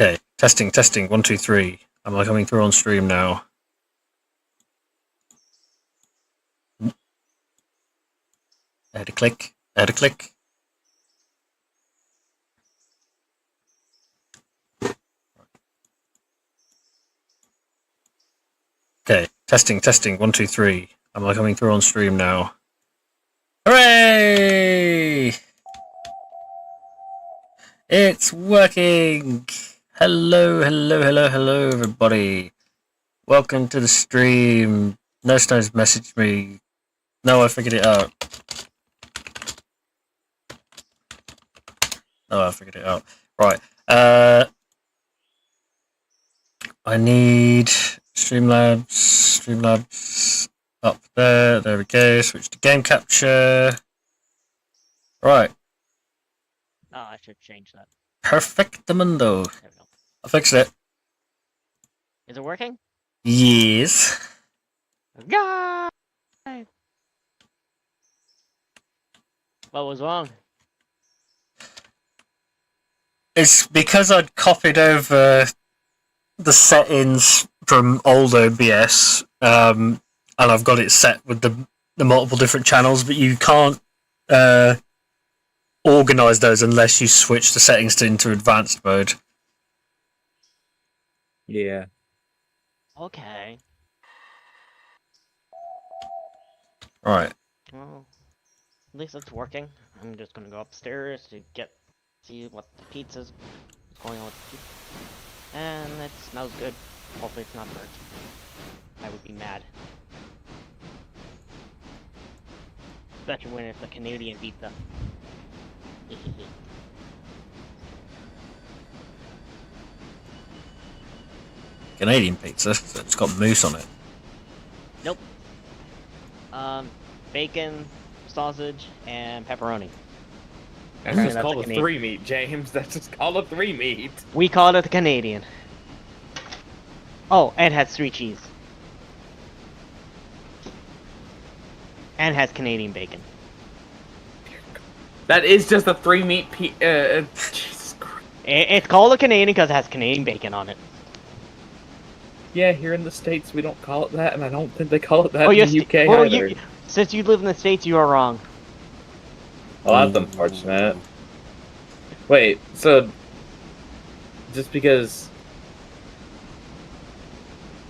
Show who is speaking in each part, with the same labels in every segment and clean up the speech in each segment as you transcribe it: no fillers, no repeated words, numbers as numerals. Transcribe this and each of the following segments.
Speaker 1: Okay, testing, testing, 1, 2, 3. Am I coming through on stream now? I had a click. I had a click. Okay, testing, testing, 1, 2, 3. Am I coming through on stream now? Hooray! It's working! Hello, hello, hello, hello, everybody. Welcome to the stream. No Stones messaged me. No, I figured it out. Oh, I figured it out. Right. I need Streamlabs up there. There we go. Switch to game capture. Right.
Speaker 2: Oh, I should change that.
Speaker 1: Perfectamundo.
Speaker 2: There we go.
Speaker 1: I fixed it.
Speaker 2: Is it working?
Speaker 1: Yes.
Speaker 2: Yeah. What was wrong?
Speaker 1: It's because I'd copied over the settings from old OBS, and I've got it set with the multiple different channels, but you can't organize those unless you switch the settings into advanced mode.
Speaker 3: Yeah.
Speaker 2: Okay.
Speaker 1: Right.
Speaker 2: Well, at least it's working. I'm just gonna go upstairs to see what the pizza's going on with the pizza. And it smells good. Hopefully it's not burnt. I would be mad. Especially when it's a Canadian pizza.
Speaker 1: Canadian pizza, so it's got mousse on it.
Speaker 2: Nope. Bacon, sausage, and pepperoni.
Speaker 3: That's
Speaker 2: Apparently
Speaker 3: just
Speaker 2: that's
Speaker 3: called
Speaker 2: a
Speaker 3: a
Speaker 2: Canadian.
Speaker 3: 3-meat, James. That's just called a 3-meat.
Speaker 2: We call it the Canadian. Oh, and has 3 cheese. And has Canadian bacon.
Speaker 3: That is just a 3-meat Jesus Christ.
Speaker 2: It's called a Canadian because it has Canadian bacon on it.
Speaker 3: Yeah, here in the States we don't call it that, and I don't think they call it that
Speaker 2: Oh,
Speaker 3: in
Speaker 2: yes.
Speaker 3: the UK
Speaker 2: Well,
Speaker 3: either.
Speaker 2: since you live in the States, you are wrong.
Speaker 3: Well, that's unfortunate. Wait, so... Just because...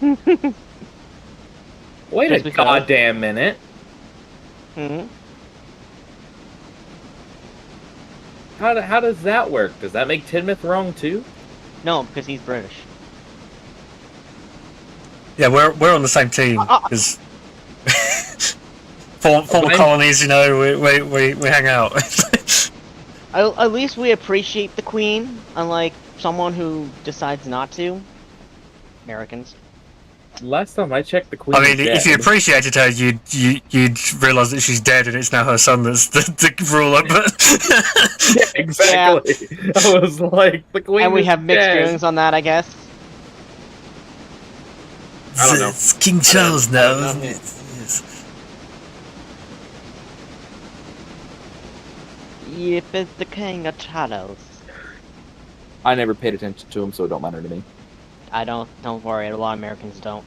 Speaker 3: Wait
Speaker 2: Just
Speaker 3: a
Speaker 2: because.
Speaker 3: goddamn minute.
Speaker 2: Hmm.
Speaker 3: How does that work? Does that make Tidmouth wrong too?
Speaker 2: No, because he's British.
Speaker 1: Yeah, we're on the same team because former colonies, you know, we hang out.
Speaker 2: At least we appreciate the Queen, unlike someone who decides not to. Americans.
Speaker 3: Last time I checked, the Queen
Speaker 1: I mean,
Speaker 3: was
Speaker 1: if you
Speaker 3: dead.
Speaker 1: appreciated her, you'd realise that she's dead and it's now her son that's the ruler. But
Speaker 3: Yeah, exactly. Yeah. I was like, the Queen
Speaker 2: And we
Speaker 3: is
Speaker 2: have mixed
Speaker 3: dead.
Speaker 2: feelings on that, I guess.
Speaker 3: I don't know.
Speaker 1: It's King Charles
Speaker 3: I
Speaker 1: now,
Speaker 3: don't know.
Speaker 1: isn't it? Yes.
Speaker 2: Yep, it's the King of Charles.
Speaker 4: I never paid attention to him, so it don't matter to me.
Speaker 2: I don't worry, a lot of Americans don't.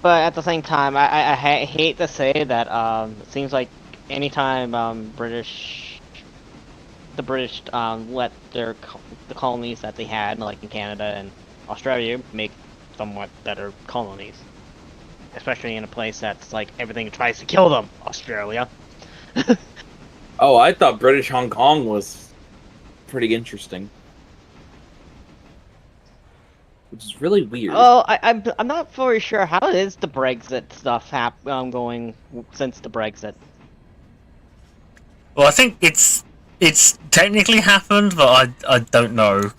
Speaker 2: But at the same time, I hate to say that, it seems like anytime, the British, let the colonies that they had, like in Canada and Australia, make somewhat better colonies. Especially in a place that's, like, everything tries to kill them, Australia.
Speaker 3: Oh, I thought British Hong Kong was pretty interesting.
Speaker 4: Which is really weird.
Speaker 2: Oh, I'm not fully sure how is the Brexit stuff going since the Brexit.
Speaker 1: Well, I think it's technically happened, but I don't know.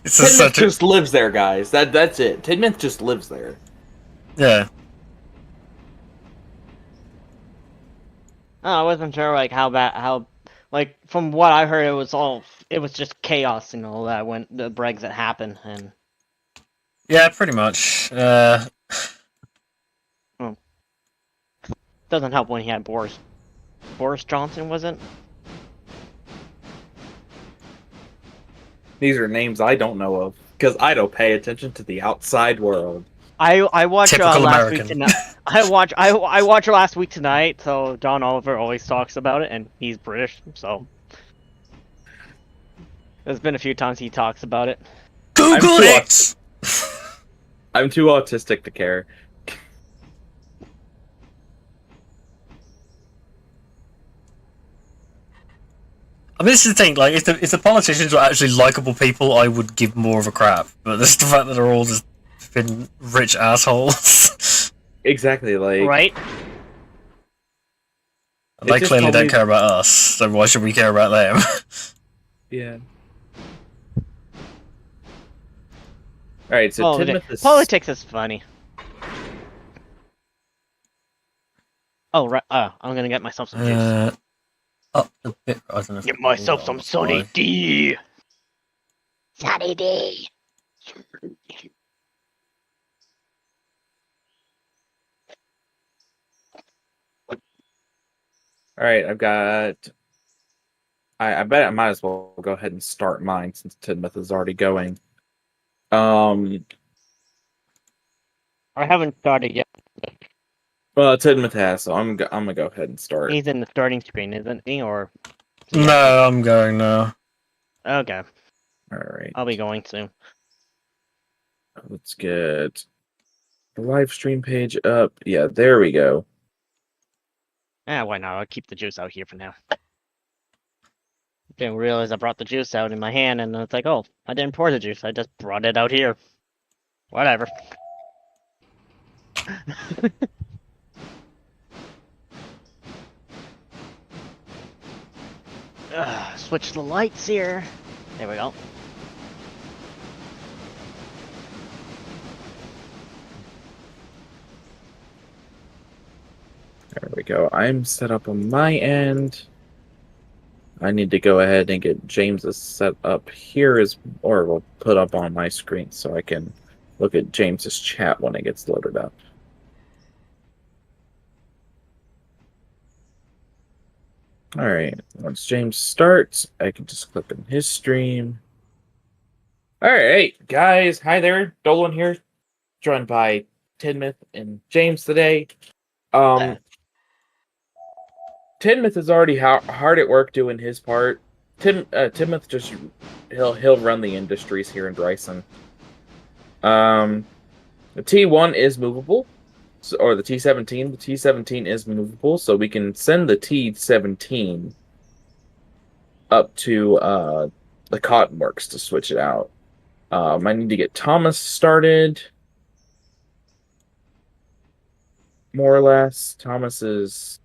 Speaker 1: It's
Speaker 3: Tidmouth just lives there, guys. That's it. Tidmouth just lives there.
Speaker 1: yeah.
Speaker 2: Oh, I wasn't sure like how like from what I heard it was just chaos and all that when the Brexit happened and
Speaker 1: Yeah, pretty much.
Speaker 2: doesn't help when he had Boris Johnson, was it?
Speaker 3: These are names I don't know of because I don't pay attention to the outside world.
Speaker 2: I watched
Speaker 1: Typical
Speaker 2: last week
Speaker 1: American.
Speaker 2: tonight. I watched last week tonight. So John Oliver always talks about it, and he's British, so there's been a few times he talks about it.
Speaker 1: Google
Speaker 3: too
Speaker 1: it!
Speaker 3: I'm too autistic to care.
Speaker 1: I mean, this is the thing. Like, if the politicians were actually likable people, I would give more of a crap. But it's the fact that they're all just been rich assholes.
Speaker 3: Exactly, like
Speaker 2: Right?
Speaker 1: They
Speaker 3: just
Speaker 1: clearly
Speaker 3: told
Speaker 1: don't
Speaker 3: me-
Speaker 1: care about us, so why should we care about them?
Speaker 3: Yeah. All right, so Tidmouth is
Speaker 2: Politics is funny. Oh right. I'm gonna get myself some juice.
Speaker 1: Up a bit. I don't know. If
Speaker 2: Get
Speaker 1: I can
Speaker 2: myself
Speaker 1: do
Speaker 2: some
Speaker 1: that
Speaker 2: Sunny
Speaker 1: on
Speaker 2: D. Sunny D.
Speaker 3: All right, I've got. I bet I might as well go ahead and start mine since Tidmouth is already going.
Speaker 2: I haven't started yet.
Speaker 3: Well, Tidmouth has, so I'm gonna go ahead and start.
Speaker 2: He's in the starting screen, isn't he? Or
Speaker 1: the- No, I'm going now.
Speaker 2: okay,
Speaker 3: All right,
Speaker 2: I'll be going soon.
Speaker 3: let's get the live stream page up. Yeah, there we go.
Speaker 2: Why not? I'll keep the juice out here for now. Didn't realize I brought the juice out in my hand, and it's like, oh, I didn't pour the juice. I just brought it out here. Whatever. Switch the lights here. There we go.
Speaker 3: There we go. I'm set up on my end. I need to go ahead and get James's set up here or we'll put up on my screen so I can look at James's chat when it gets loaded up. All right. Once James starts, I can just click on his stream. All right, guys. Hi there. Dolan here, joined by Tidmouth and James today. Tidmouth is already hard at work doing his part. Tidmouth just he'll run the industries here in Bryson. The T1 is movable, or the T17. The T17 is movable, so we can send the T17 up to the Cotton Works to switch it out. I need to get Thomas started. More or less, Thomas is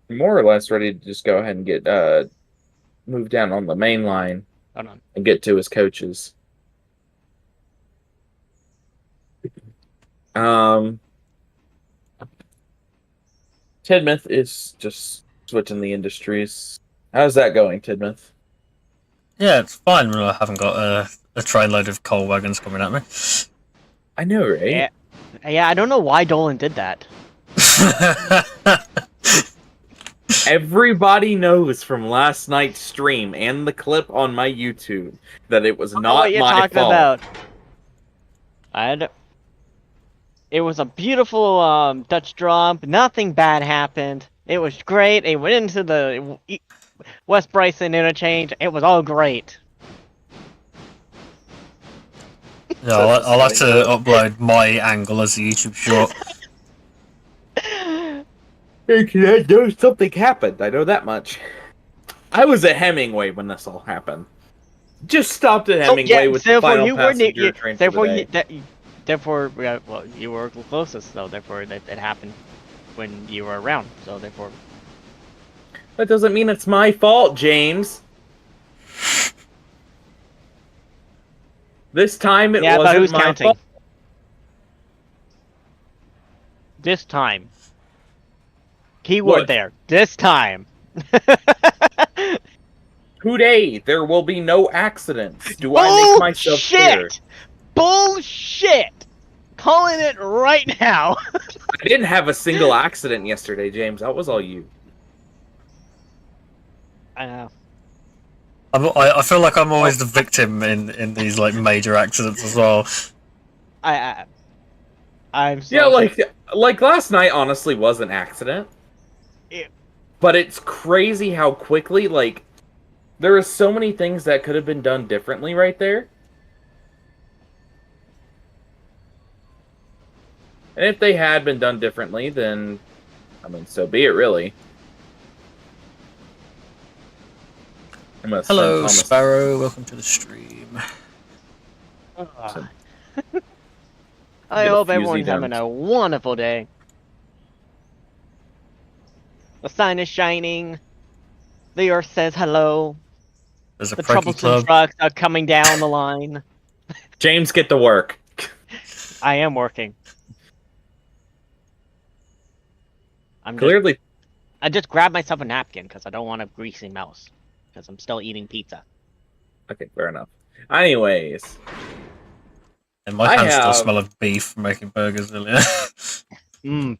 Speaker 3: more or less ready to just go ahead and get moved down on the main line
Speaker 2: Hold on.
Speaker 3: and get to his coaches. Tidmouth is just switching the industries. How's that going, Tidmouth?
Speaker 1: Yeah, it's fine when I haven't got a trainload of coal wagons coming at me.
Speaker 3: I know, right?
Speaker 2: Yeah. Yeah, I don't know why Dolan did that.
Speaker 3: Everybody knows from last night's stream and the clip on my YouTube that it was
Speaker 2: I know
Speaker 3: not
Speaker 2: what you're
Speaker 3: my
Speaker 2: talking
Speaker 3: fault.
Speaker 2: about. It was a beautiful Dutch drop. Nothing bad happened. It was great. It went into the West Bryson interchange. It was all great.
Speaker 1: Yeah, I'll have to upload my angle as a YouTube short.
Speaker 3: I know something happened. I know that much. I was at Hemingway when this all happened. Just stopped at Hemingway with the final passenger train for the day.
Speaker 2: Therefore, well, you were closest, though. Therefore, it happened when you were around. So, therefore,
Speaker 3: That doesn't mean it's my fault, James. This time it
Speaker 2: yeah, but
Speaker 3: wasn't
Speaker 2: who's
Speaker 3: my
Speaker 2: counting?
Speaker 3: fault.
Speaker 2: This time. Keyword
Speaker 3: What?
Speaker 2: there. This time.
Speaker 3: Today, there will be no accidents. Do I make myself clear?
Speaker 2: Bullshit! Calling it right now.
Speaker 3: I didn't have a single accident yesterday, James. That was all you.
Speaker 2: I know.
Speaker 1: I feel like I'm always the victim in these like major accidents as well.
Speaker 2: I'm so
Speaker 3: Yeah, like last night honestly was an accident.
Speaker 2: Yeah.
Speaker 3: But it's crazy how quickly, like, there are so many things that could have been done differently right there. And if they had been done differently, then, I mean, so be it, really. I'm gonna send
Speaker 1: Hello,
Speaker 3: Thomas.
Speaker 1: Sparrow. Welcome to the stream.
Speaker 3: Send-
Speaker 2: I
Speaker 3: Get a
Speaker 2: hope
Speaker 3: fusey
Speaker 2: everyone's
Speaker 3: down.
Speaker 2: having a wonderful day. The sun is shining. The earth says hello.
Speaker 1: There's a
Speaker 2: The
Speaker 1: Preggy
Speaker 2: troublesome
Speaker 1: club.
Speaker 2: trucks are coming down the line.
Speaker 3: James, get to work.
Speaker 2: I am working.
Speaker 3: Clearly,
Speaker 2: I just grabbed myself a napkin because I don't want a greasy mouse. Because I'm still eating pizza.
Speaker 3: okay, fair enough. Anyways,
Speaker 1: And my hands still smell of beef from making burgers earlier.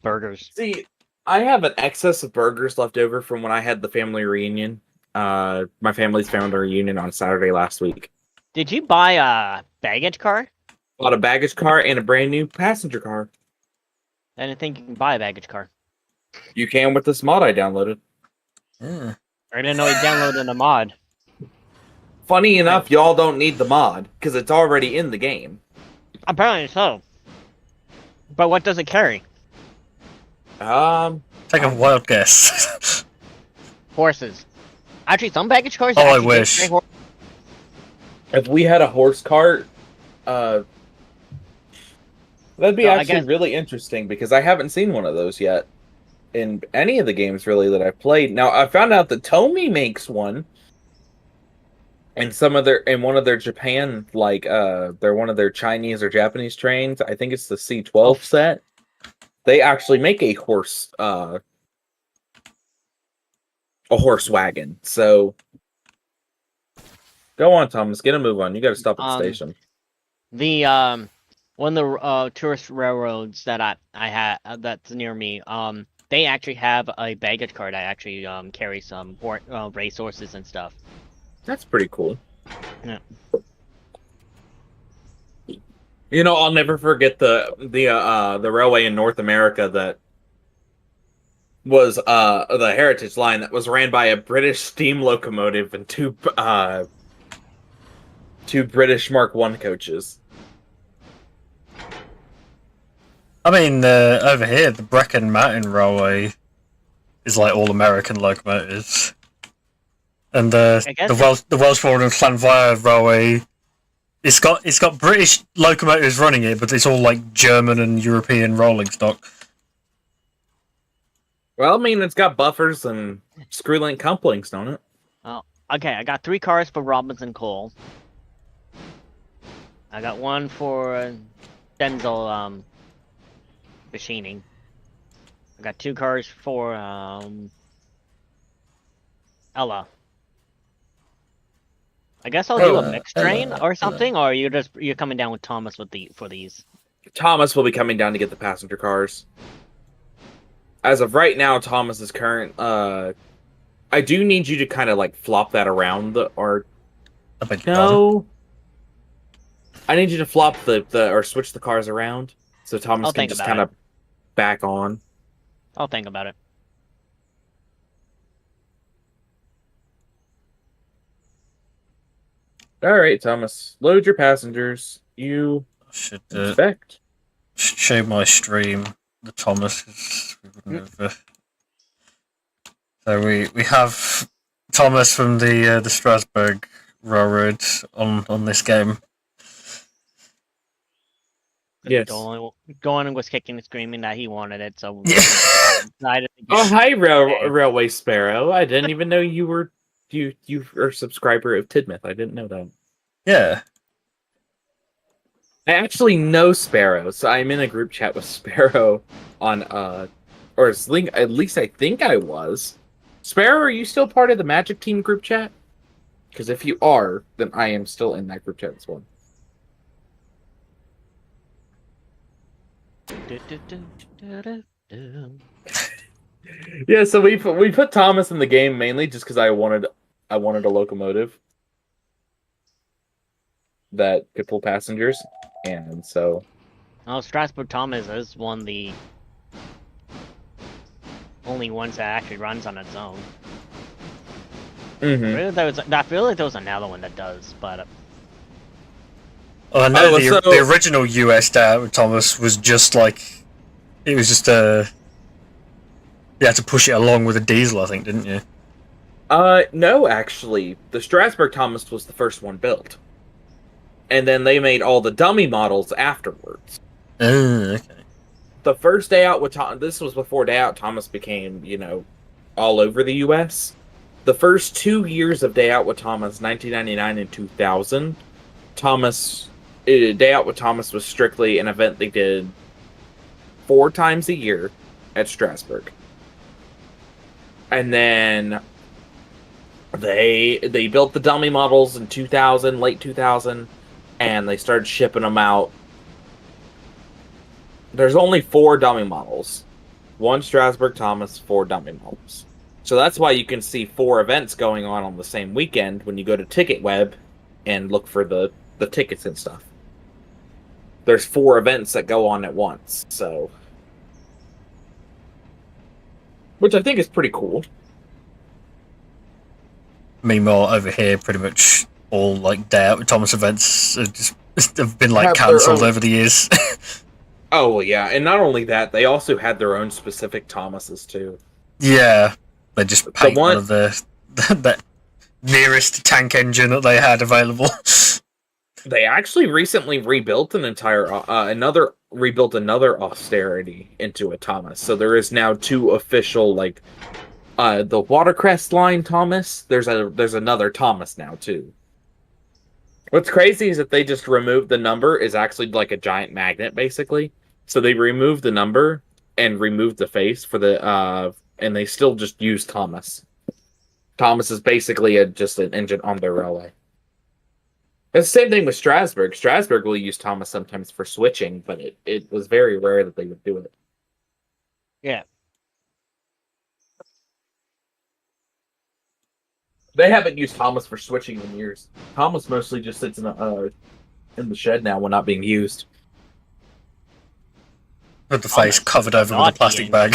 Speaker 2: Burgers.
Speaker 3: see, I have an excess of burgers left over from when I had the family reunion. My family's family reunion on Saturday last week.
Speaker 2: Did you buy a baggage car?
Speaker 3: Bought a baggage car and a brand new passenger car.
Speaker 2: I didn't think you can buy a baggage car.
Speaker 3: You can with this mod I downloaded.
Speaker 1: Yeah.
Speaker 2: I didn't know you downloaded a mod.
Speaker 3: Funny enough, y'all don't need the mod because it's already in the game.
Speaker 2: Apparently so. But what does it carry?
Speaker 1: Take a wild guess.
Speaker 2: Horses. Actually, some baggage cars.
Speaker 1: Oh, I
Speaker 2: actually
Speaker 1: wish.
Speaker 2: carry horses.
Speaker 3: If we had a horse cart, that'd be
Speaker 2: So I
Speaker 3: actually
Speaker 2: guess-
Speaker 3: really interesting because I haven't seen one of those yet in any of the games really that I've played. Now I found out that Tomy makes one, and one of their Japan they're one of their Chinese or Japanese trains. I think it's the C12 set. They actually make a horse wagon. So go on, Thomas. Get a move on. You got to stop at the station.
Speaker 2: The one of the tourist railroads that I had that's near me. They actually have a baggage car that actually carries some racehorses and stuff.
Speaker 3: That's pretty cool.
Speaker 2: Yeah.
Speaker 3: You know, I'll never forget the railway in North America that was the Heritage Line that was ran by a British steam locomotive and two British Mark I coaches.
Speaker 1: I mean, over here, the Brecon Mountain Railway is like all American locomotives, and the Welshbourne and Llanfair Railway, it's got British locomotives running it, but it's all like German and European rolling stock.
Speaker 3: Well, I mean, it's got buffers and screw-link couplings, don't it?
Speaker 2: Oh, okay. I got 3 cars for Robinson Coal. I got 1 for Denzel machining. I got 2 cars for Ella. I guess I'll do a mixed train or something, or you're coming down with Thomas for these.
Speaker 3: Thomas will be coming down to get the passenger cars. As of right now, Thomas's current. I do need you to kind of like flop that around or. No. I need you to flop or switch the cars around so Thomas can just kind of back on.
Speaker 2: I'll think about it.
Speaker 3: All right, Thomas. Load your passengers. You
Speaker 1: Should
Speaker 3: expect.
Speaker 1: show my stream. The Thomas. So we have Thomas from the Strasbourg Railroad on this game.
Speaker 3: Yes.
Speaker 2: Dolan was kicking and screaming that he wanted it, so
Speaker 3: Oh, hi, Railway Sparrow. I didn't even know you were a subscriber of Tidmouth. I didn't know that.
Speaker 1: Yeah.
Speaker 3: I actually know Sparrow, so I'm in a group chat with Sparrow on or at least I think I was. Sparrow, are you still part of the Magic Team group chat? Because if you are, then I am still in that group chat as well. Yeah, so we put Thomas in the game mainly just because I wanted a locomotive. that could pull passengers, and so
Speaker 2: Oh, Strasbourg Thomas is one of the only ones that actually runs on its own.
Speaker 3: mhm.
Speaker 2: I feel like there was another one that does, but
Speaker 1: Well, I know
Speaker 3: so
Speaker 1: the original US Day with Thomas was just like it was just you had to push it along with a diesel, I think, didn't you?
Speaker 3: no, actually, the Strasbourg Thomas was the first one built, and then they made all the dummy models afterwards.
Speaker 1: Okay.
Speaker 3: The first Day Out with Thomas, this was before Day Out Thomas became, all over the U.S. The first 2 years of Day Out with Thomas, 1999 and 2000, Day Out with Thomas was strictly an event they did 4 times a year at Strasbourg. And then they built the dummy models in 2000, late 2000, and they started shipping them out. There's only 4 dummy models. 1 Strasbourg Thomas, 4 dummy models. So that's why you can see 4 events going on the same weekend when you go to TicketWeb and look for the tickets and stuff. There's 4 events that go on at once, so... Which I think is pretty cool.
Speaker 1: Meanwhile, over here, pretty much all like Day Out with Thomas events have been like
Speaker 3: Have their
Speaker 1: cancelled
Speaker 3: own-
Speaker 1: over the years.
Speaker 3: Oh, well, yeah, and not only that, they also had their own specific Thomases, too.
Speaker 1: Yeah, they just paint
Speaker 3: one-
Speaker 1: one of the nearest tank engine that they had available.
Speaker 3: They actually recently rebuilt another austerity into a Thomas. So there is now 2 official, the Watercrest line Thomas. There's another Thomas now too. What's crazy is that they just removed the number is actually like a giant magnet basically. So they removed the number and removed the face for the and they still just use Thomas. Thomas is basically just an engine on their railway. It's the same thing with Strasbourg. Strasbourg will use Thomas sometimes for switching, but it was very rare that they would do it.
Speaker 2: yeah.
Speaker 3: They haven't used Thomas for switching in years. Thomas mostly just sits in the shed now when not being used.
Speaker 1: With the face covered over with a
Speaker 2: Naughty
Speaker 1: plastic
Speaker 2: engine.
Speaker 1: bag.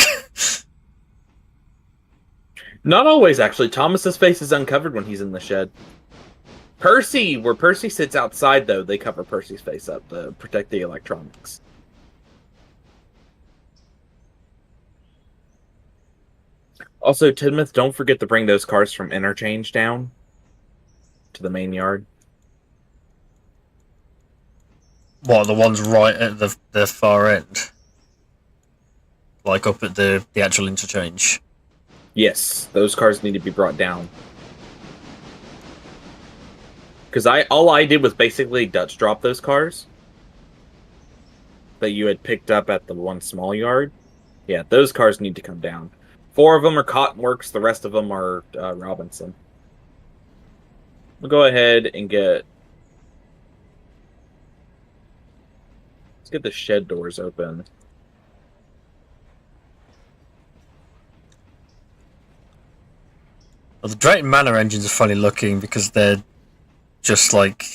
Speaker 3: Not always, actually. Thomas's face is uncovered when he's in the shed. Where Percy sits outside, though, they cover Percy's face up to protect the electronics. Also, Tidmouth, don't forget to bring those cars from Interchange down to the main yard.
Speaker 1: What, the ones right at the far end? Like up at the actual interchange?
Speaker 3: Yes, those cars need to be brought down. Because all I did was basically Dutch drop those cars that you had picked up at the one small yard. Yeah, those cars need to come down. 4 of them are Cottonworks, the rest of them are Robinson. We'll go ahead and let's get the shed doors open.
Speaker 1: Well, the Drayton Manor engines are funny looking because they're just like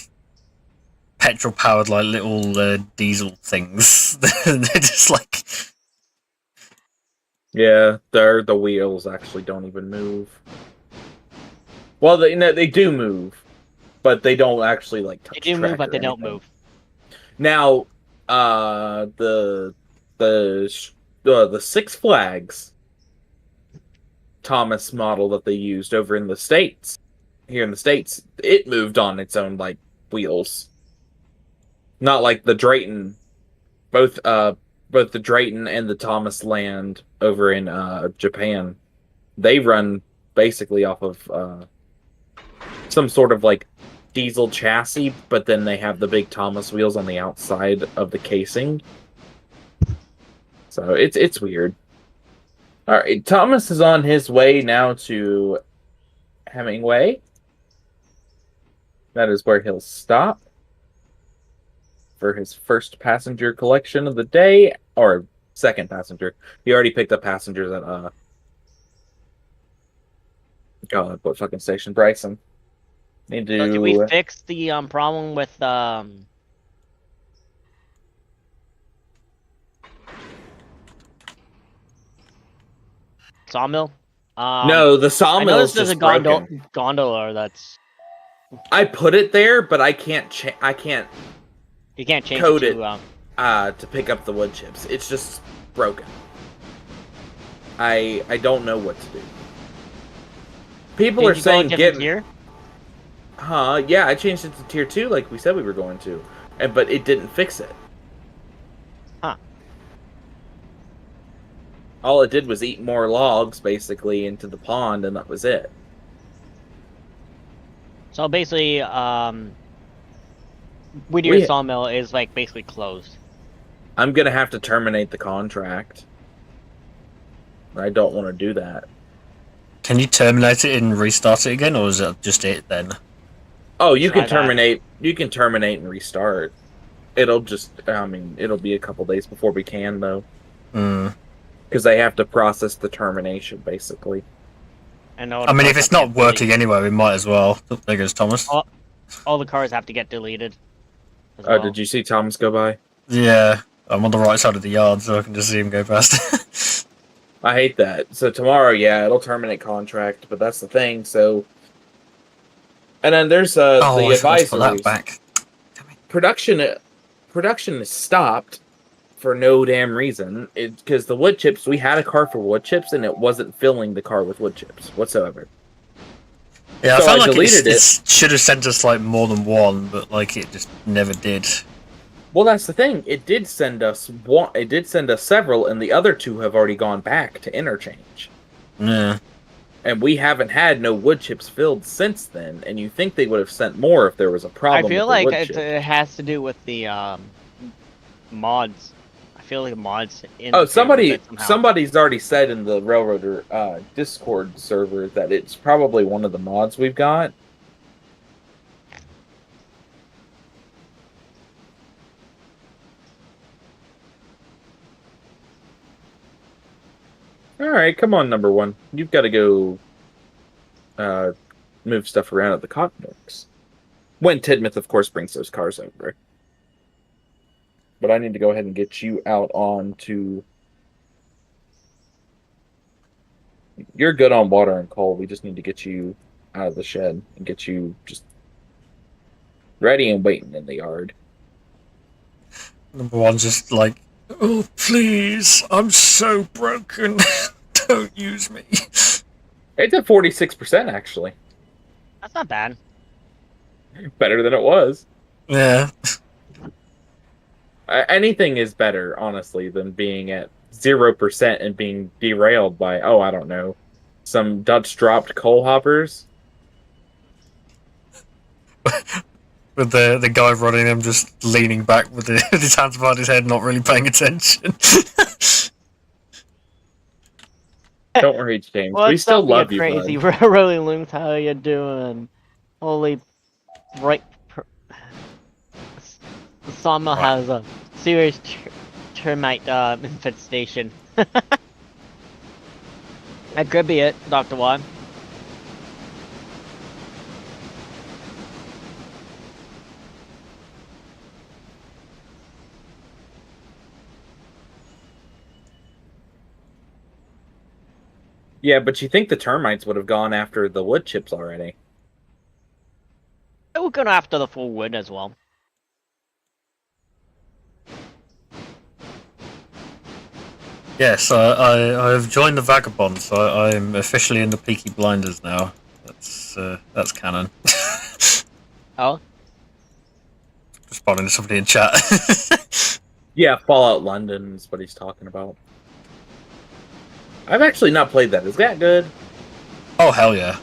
Speaker 1: petrol powered, like little diesel things. They're just like.
Speaker 3: Yeah, the wheels actually don't even move. Well, they do move, but they don't actually like touch
Speaker 2: They do
Speaker 3: track
Speaker 2: move, but
Speaker 3: or
Speaker 2: they don't
Speaker 3: anything.
Speaker 2: move.
Speaker 3: Now, the Six Flags Thomas model that they used over in the States, here in the States, it moved on its own like wheels. Not like the Drayton, both the Drayton and the Thomas Land over in Japan. They run basically off of some sort of like diesel chassis, but then they have the big Thomas wheels on the outside of the casing. So it's weird. All right, Thomas is on his way now to Hemingway. That is where he'll stop for his first passenger collection of the day, or second passenger. He already picked up passengers at what fucking station? Bryson. Need
Speaker 2: So did we
Speaker 3: to.
Speaker 2: fix the problem with sawmill?
Speaker 3: No, the
Speaker 2: I
Speaker 3: sawmill's
Speaker 2: noticed there's a
Speaker 3: just broken.
Speaker 2: gondola that's
Speaker 3: I put it there, but I can't. I can't
Speaker 2: you can't change
Speaker 3: code
Speaker 2: it
Speaker 3: it
Speaker 2: to
Speaker 3: to pick up the wood chips. It's just broken. I don't know what to do. People are
Speaker 2: Did you go a
Speaker 3: saying
Speaker 2: different
Speaker 3: get.
Speaker 2: tier?
Speaker 3: Huh? Yeah, I changed it to tier 2 like we said we were going to, but it didn't fix it.
Speaker 2: Huh.
Speaker 3: All it did was eat more logs, basically, into the pond, and that was it.
Speaker 2: So basically, Whittier
Speaker 3: We,
Speaker 2: Sawmill is like basically closed.
Speaker 3: I'm gonna have to terminate the contract. I don't want to do that.
Speaker 1: Can you terminate it and restart it again, or is it just it then?
Speaker 3: Oh, you
Speaker 2: Try
Speaker 3: can
Speaker 2: that.
Speaker 3: terminate. You can terminate and restart. It'll just. I mean, it'll be a couple days before we can, though,
Speaker 1: Hmm.
Speaker 3: because they have to process the termination, basically.
Speaker 2: And all
Speaker 1: I
Speaker 2: the
Speaker 1: mean,
Speaker 2: cars
Speaker 1: if it's
Speaker 2: have to
Speaker 1: not
Speaker 2: get
Speaker 1: working
Speaker 2: deleted.
Speaker 1: anyway, we might as well. Oh, there goes Thomas.
Speaker 2: All the cars have to get deleted. As well.
Speaker 3: Did you see Thomas go by?
Speaker 1: Yeah, I'm on the right side of the yard, so I can just see him go past.
Speaker 3: I hate that. So tomorrow, yeah, it'll terminate contract, but that's the thing. So, and then there's
Speaker 1: Oh,
Speaker 3: the
Speaker 1: I forgot to put that
Speaker 3: advisories.
Speaker 1: back.
Speaker 3: Production is stopped for no damn reason. Because the wood chips, we had a car for wood chips, and it wasn't filling the car with wood chips whatsoever.
Speaker 1: Yeah,
Speaker 3: So
Speaker 1: I felt
Speaker 3: I
Speaker 1: like
Speaker 3: deleted
Speaker 1: it should have sent us like more than one, but like it just never did.
Speaker 3: Well, that's the thing. It did send us one. It did send us several, and the other two have already gone back to interchange.
Speaker 1: Yeah.
Speaker 3: And we haven't had no wood chips filled since then. And you think they would have sent more if there was a problem?
Speaker 2: I feel
Speaker 3: with the
Speaker 2: like
Speaker 3: wood
Speaker 2: it
Speaker 3: chips.
Speaker 2: has to do with the mods. I feel like mods.
Speaker 3: Oh,
Speaker 2: interfere with it somehow.
Speaker 3: somebody's already said in the Railroader Discord server that it's probably one of the mods we've got. All right, come on, number one. You've got to go move stuff around at the cotton works. When Tidmouth, of course, brings those cars over. But I need to go ahead and get you out on to... You're good on water and coal. We just need to get you out of the shed and get you just ready and waiting in the yard.
Speaker 1: Number one's just like, oh please, I'm so broken. Don't use me.
Speaker 3: It's at 46%, actually.
Speaker 2: That's not bad.
Speaker 3: Better than it was.
Speaker 1: Yeah.
Speaker 3: Anything is better, honestly, than being at 0% and being derailed by, oh, I don't know, some Dutch dropped coal hoppers.
Speaker 1: With the guy running him just leaning back with his hands behind his head, not really paying attention.
Speaker 3: Don't worry, James.
Speaker 2: What's
Speaker 3: We still
Speaker 2: up,
Speaker 3: love you,
Speaker 2: crazy
Speaker 3: bud.
Speaker 2: Rolling Looms. How you doing? Holy, right. The sawmill
Speaker 1: Right.
Speaker 2: has a serious termite infestation. That could be it, Dr. Wan.
Speaker 3: Yeah, but you think the termites would have gone after the wood chips already?
Speaker 2: We're going after the full wood as well.
Speaker 1: Yes, I have joined the Vagabonds. So I'm officially in the Peaky Blinders now. That's canon.
Speaker 2: Oh?
Speaker 1: Responding to somebody in chat.
Speaker 3: Yeah, Fallout London is what he's talking about. I've actually not played that. Is that good?
Speaker 1: Oh hell yeah!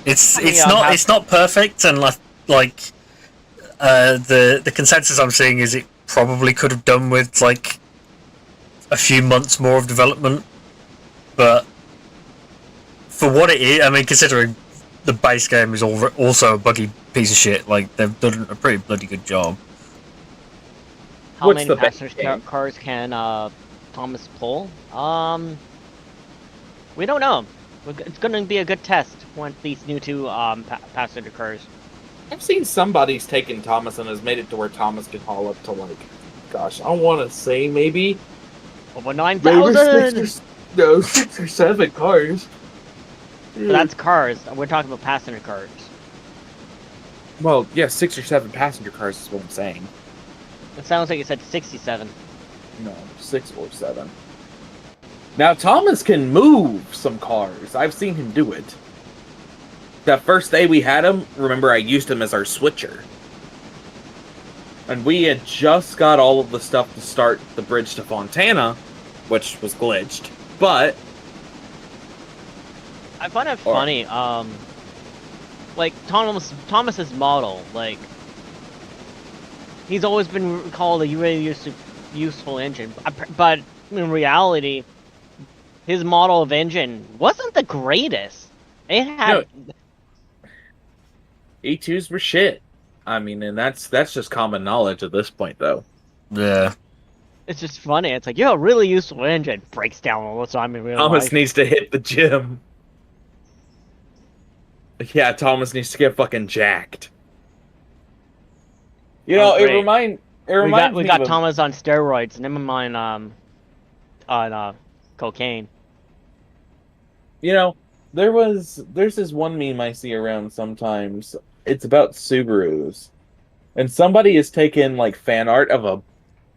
Speaker 1: It's
Speaker 2: I mean,
Speaker 1: it's not perfect, and the consensus I'm seeing is it probably could have done with like a few months more of development, but for what it is, I mean, considering the base game is also a buggy piece of shit, like they've done a pretty bloody good job.
Speaker 2: How
Speaker 3: What's
Speaker 2: many
Speaker 3: the best
Speaker 2: passenger
Speaker 3: game?
Speaker 2: cars can Thomas pull? We don't know. It's gonna be a good test. want these new two passenger cars.
Speaker 3: I've seen somebody's taken Thomas and has made it to where Thomas can haul up to like, gosh, I want to say maybe
Speaker 2: Over
Speaker 3: maybe
Speaker 2: 9,000.
Speaker 3: 6 or 7 cars.
Speaker 2: But that's cars. We're talking about passenger cars.
Speaker 3: Well, yeah, 6 or 7 passenger cars is what I'm saying.
Speaker 2: It sounds like you said 67.
Speaker 3: No, 6 or 7. Now Thomas can move some cars. I've seen him do it. That first day we had him, remember I used him as our switcher. And we had just got all of the stuff to start the bridge to Fontana, which was glitched. But
Speaker 2: I find it funny, like Thomas's model, like he's always been called a really useful engine, but in reality, his model of engine wasn't the greatest. It had
Speaker 3: E2s were shit. I mean, and that's just common knowledge at this point, though.
Speaker 1: Yeah.
Speaker 2: It's just funny. It's like, a really useful engine breaks down all the time in real
Speaker 3: Thomas
Speaker 2: life.
Speaker 3: needs to hit the gym. Yeah, Thomas needs to get fucking jacked. You know,
Speaker 2: great.
Speaker 3: it reminds
Speaker 2: we
Speaker 3: me
Speaker 2: got
Speaker 3: of
Speaker 2: Thomas on steroids, never mind on cocaine.
Speaker 3: You know, there's this one meme I see around sometimes. It's about Subarus. And somebody has taken like fan art of a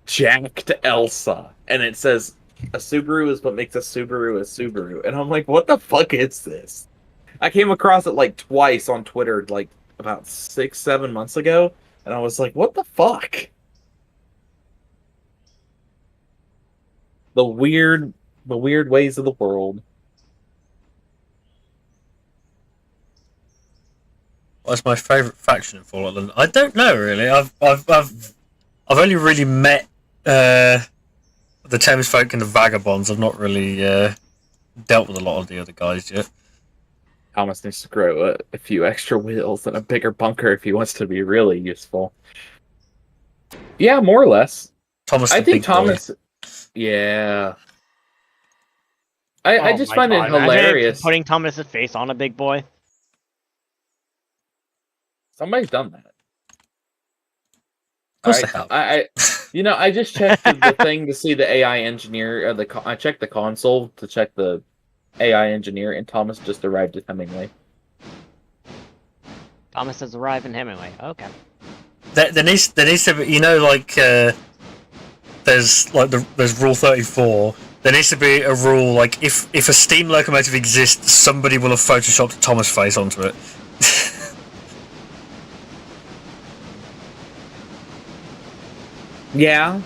Speaker 3: jacked Elsa, and it says a Subaru is what makes a Subaru a Subaru. And I'm like, what the fuck is this? I came across it like twice on Twitter like about 6-7 months ago, and I was like, what the fuck? The weird ways of the world.
Speaker 1: What's my favourite faction in Fallout London? I don't know really. I've only really met the Thames folk and the Vagabonds. I've not really dealt with a lot of the other guys yet.
Speaker 3: Thomas needs to grow a few extra wheels and a bigger bunker if he wants to be really useful. Yeah, more or less.
Speaker 1: Thomas,
Speaker 3: I
Speaker 1: the
Speaker 3: think
Speaker 1: big
Speaker 3: Thomas.
Speaker 1: boy.
Speaker 3: Yeah. I just find it
Speaker 2: Imagine
Speaker 3: hilarious.
Speaker 2: putting Thomas's face on a big boy.
Speaker 3: Somebody's done that.
Speaker 1: Of course they have.
Speaker 3: I just checked the thing to see the AI engineer. I checked the console to check the AI engineer, and Thomas just arrived at Hemingway.
Speaker 2: Thomas has arrived in Hemingway. Okay.
Speaker 1: There needs to be, like there's Rule 34. There needs to be a rule like if a steam locomotive exists, somebody will have photoshopped Thomas' face onto it.
Speaker 3: Yeah.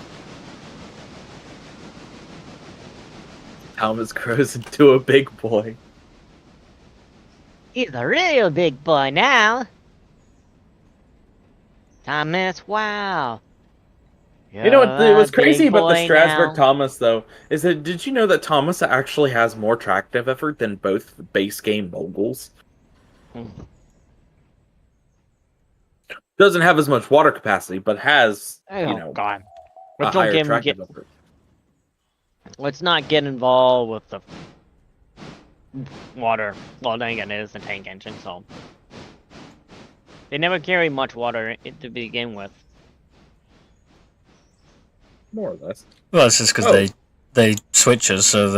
Speaker 3: Thomas grows into a big boy.
Speaker 2: He's a real big boy now. Thomas, wow.
Speaker 3: You know what was crazy about the Strasbourg
Speaker 2: now.
Speaker 3: Thomas, though, is that did you know that Thomas actually has more tractive effort than both the base game moguls? Doesn't have as much water capacity, but has,
Speaker 2: God.
Speaker 3: a
Speaker 2: Let's
Speaker 3: higher
Speaker 2: don't
Speaker 3: tractive effort.
Speaker 2: Let's not get involved with the water. Well, then again, it is a tank engine, so they never carry much water to begin with.
Speaker 3: More or less.
Speaker 1: Well, it's just because they switchers, so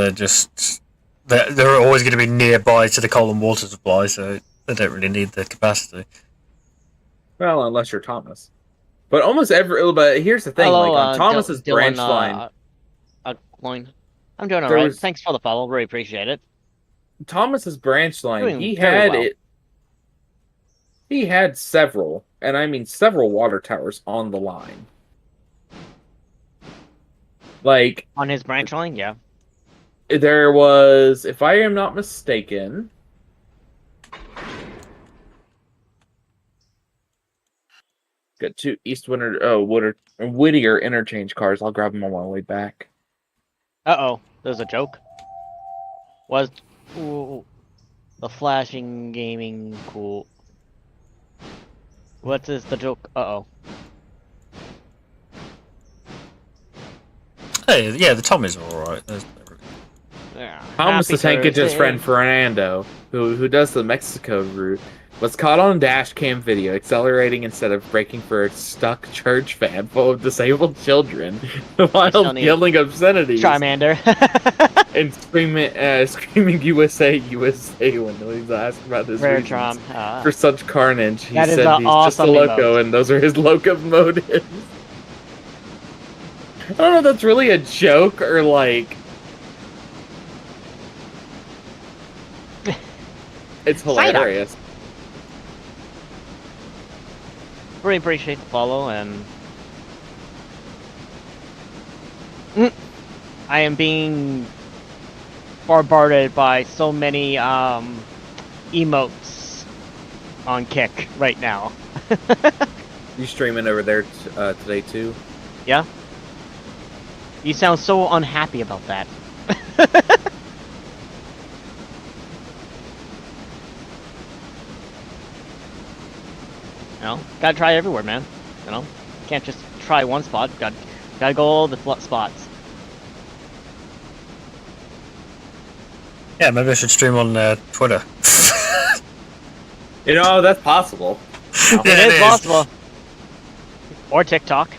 Speaker 1: they're always going to be nearby to the coal and water supply, so they don't really need the capacity.
Speaker 3: Well, unless you're Thomas. But but here's the thing,
Speaker 2: Hello,
Speaker 3: like on Thomas's
Speaker 2: Dylan,
Speaker 3: branch line.
Speaker 2: I'm doing alright. Thanks for the follow. Really appreciate it.
Speaker 3: Thomas's branch line,
Speaker 2: Doing
Speaker 3: he
Speaker 2: very
Speaker 3: had
Speaker 2: well.
Speaker 3: it. He had several, and I mean several water towers on the line. Like
Speaker 2: On his branch line, yeah.
Speaker 3: there was, if I am not mistaken, got two Whittier interchange cars. I'll grab them on my way back.
Speaker 2: Uh-oh. There's a joke. Was the flashing gaming cool? What is the joke? Uh-oh.
Speaker 1: Hey, yeah, the Tommies are alright.
Speaker 3: Thomas the Tank Engine's
Speaker 2: Thursday.
Speaker 3: friend Fernando, who does the Mexico route, was caught on dash cam video accelerating instead of braking for a stuck church van full of disabled children while
Speaker 2: still need
Speaker 3: yelling obscenities
Speaker 2: Charmander.
Speaker 3: and screaming USA, USA when he's asked about his
Speaker 2: Rare
Speaker 3: reasons
Speaker 2: Charm.
Speaker 3: for such carnage. He
Speaker 2: That is
Speaker 3: said
Speaker 2: a
Speaker 3: he's just a
Speaker 2: awesome
Speaker 3: loco
Speaker 2: emote.
Speaker 3: and those are his locomotives. I don't know if that's really a joke or like... It's hilarious.
Speaker 2: Really appreciate the follow, and I am being bombarded by so many emotes on Kick right now.
Speaker 3: You streaming over there today too?
Speaker 2: Yeah? You sound so unhappy about that. You know, gotta try everywhere, man. You know, can't just try one spot. Gotta go all the spots.
Speaker 1: Yeah, maybe I should stream on Twitter.
Speaker 3: You know, that's possible.
Speaker 1: Yeah,
Speaker 2: It is possible. Or TikTok.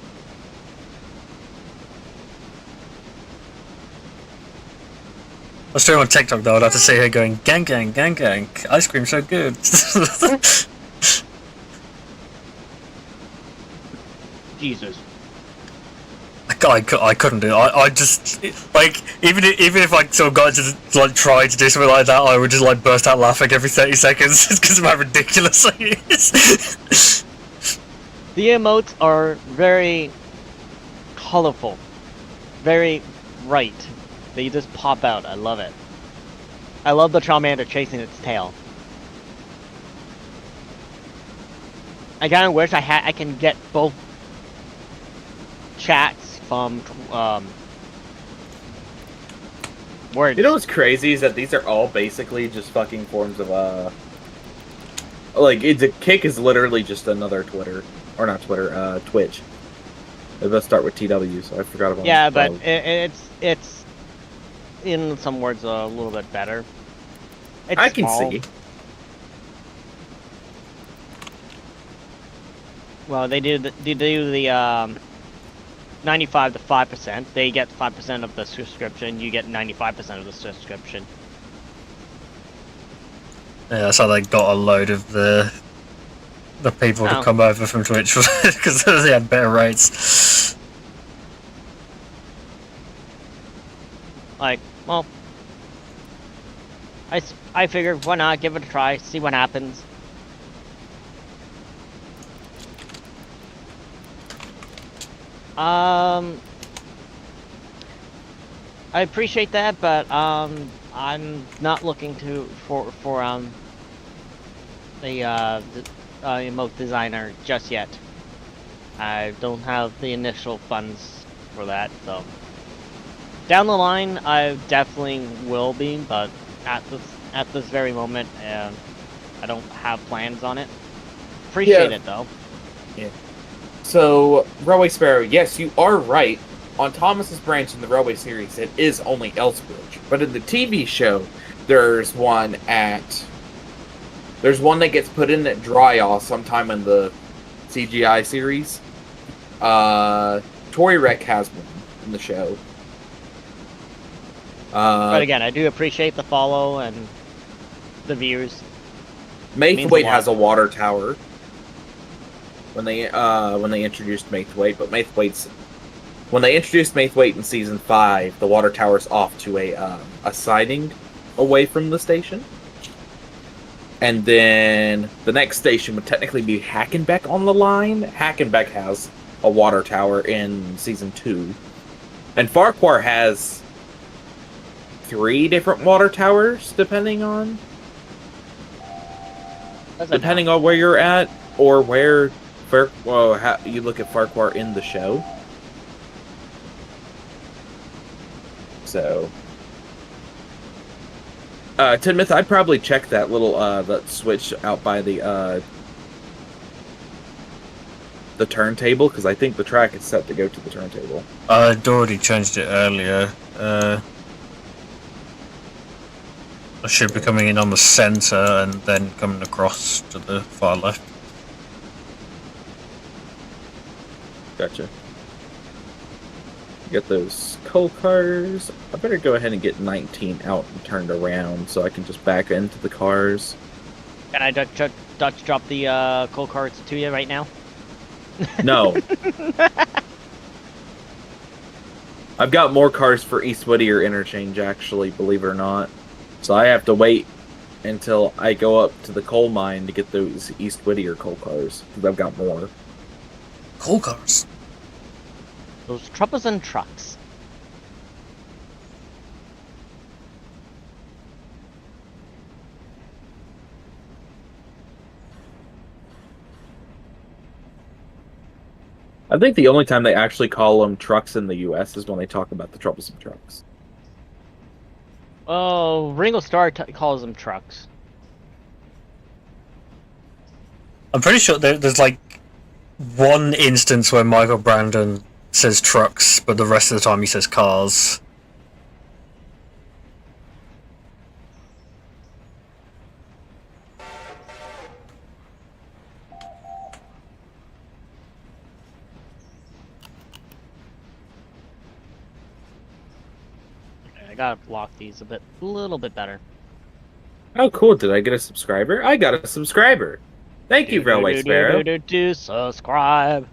Speaker 1: I'll stream on TikTok though. I'd have to see her going gang gang gang gang. Ice cream so good.
Speaker 2: Jesus.
Speaker 1: I couldn't do it. I just like even if I sort of got to like try to do something like that, I would just like burst out laughing every 30 seconds just because of how ridiculous it is.
Speaker 2: The emotes are very colorful, very bright. They just pop out. I love it. I love the Charmander chasing its tail. I kinda wish I can get both chats from words.
Speaker 3: You know what's crazy is that these are all basically just fucking forms of like a Kick is literally just another Twitter or not Twitter, Twitch. They both start with TW, so I forgot about.
Speaker 2: Yeah, but it's in some words a little bit better. It's
Speaker 3: I can
Speaker 2: small.
Speaker 3: see.
Speaker 2: Well, they do the 95 to 5%. They get 5% of the subscription. You get 95% of the subscription.
Speaker 1: Yeah, that's how they got a load of the people to
Speaker 2: Oh.
Speaker 1: come over from Twitch because they had better rates.
Speaker 2: Like, well, I figured why not give it a try, see what happens. I appreciate that, but I'm not looking for the emote designer just yet. I don't have the initial funds for that, so down the line I definitely will be, but at this very moment, I don't have plans on it. Appreciate it though.
Speaker 3: Yeah. So, Railway Sparrow, yes, you are right. On Thomas's branch in the Railway series, it is only Elsbridge. But in the TV show, there's one that gets put in at Dryall sometime in the CGI series. Tory Rec has one in the show.
Speaker 2: But again, I do appreciate the follow and the views.
Speaker 3: Maithwaite has a water tower. When they introduced Maithwaite, but when they introduced Maithwaite in season 5, the water tower's off to a siding away from the station. And then the next station would technically be Hackenbeck on the line. Hackenbeck has a water tower in season 2. And Farquhar has 3 different water towers, depending on where you're at, or where how you look at Farquhar in the show. So, Tidmouth, I'd probably check that little that switch out by the turntable, because I think the track is set to go to the turntable.
Speaker 1: I'd already changed it earlier. I should be coming in on the centre and then coming across to the far left.
Speaker 3: Gotcha. Get those coal cars. I better go ahead and get 19 out and turned around so I can just back into the cars.
Speaker 2: Can I Dutch drop the coal carts to you right now?
Speaker 3: No. I've got more cars for East Whittier interchange, actually, believe it or not. So I have to wait until I go up to the coal mine to get those East Whittier coal cars, because I've got more.
Speaker 1: Coal cars.
Speaker 2: Those troubles and trucks.
Speaker 3: I think the only time they actually call them trucks in the U.S. is when they talk about the troublesome trucks.
Speaker 2: Oh, Ringo Starr calls them trucks.
Speaker 1: I'm pretty sure there's like one instance where Michael Brandon says trucks, but the rest of the time he says cars.
Speaker 2: I gotta block these a little bit better.
Speaker 3: Oh, cool. Did I get a subscriber? I got a subscriber. Thank you, Railway Sparrow.
Speaker 2: Subscribe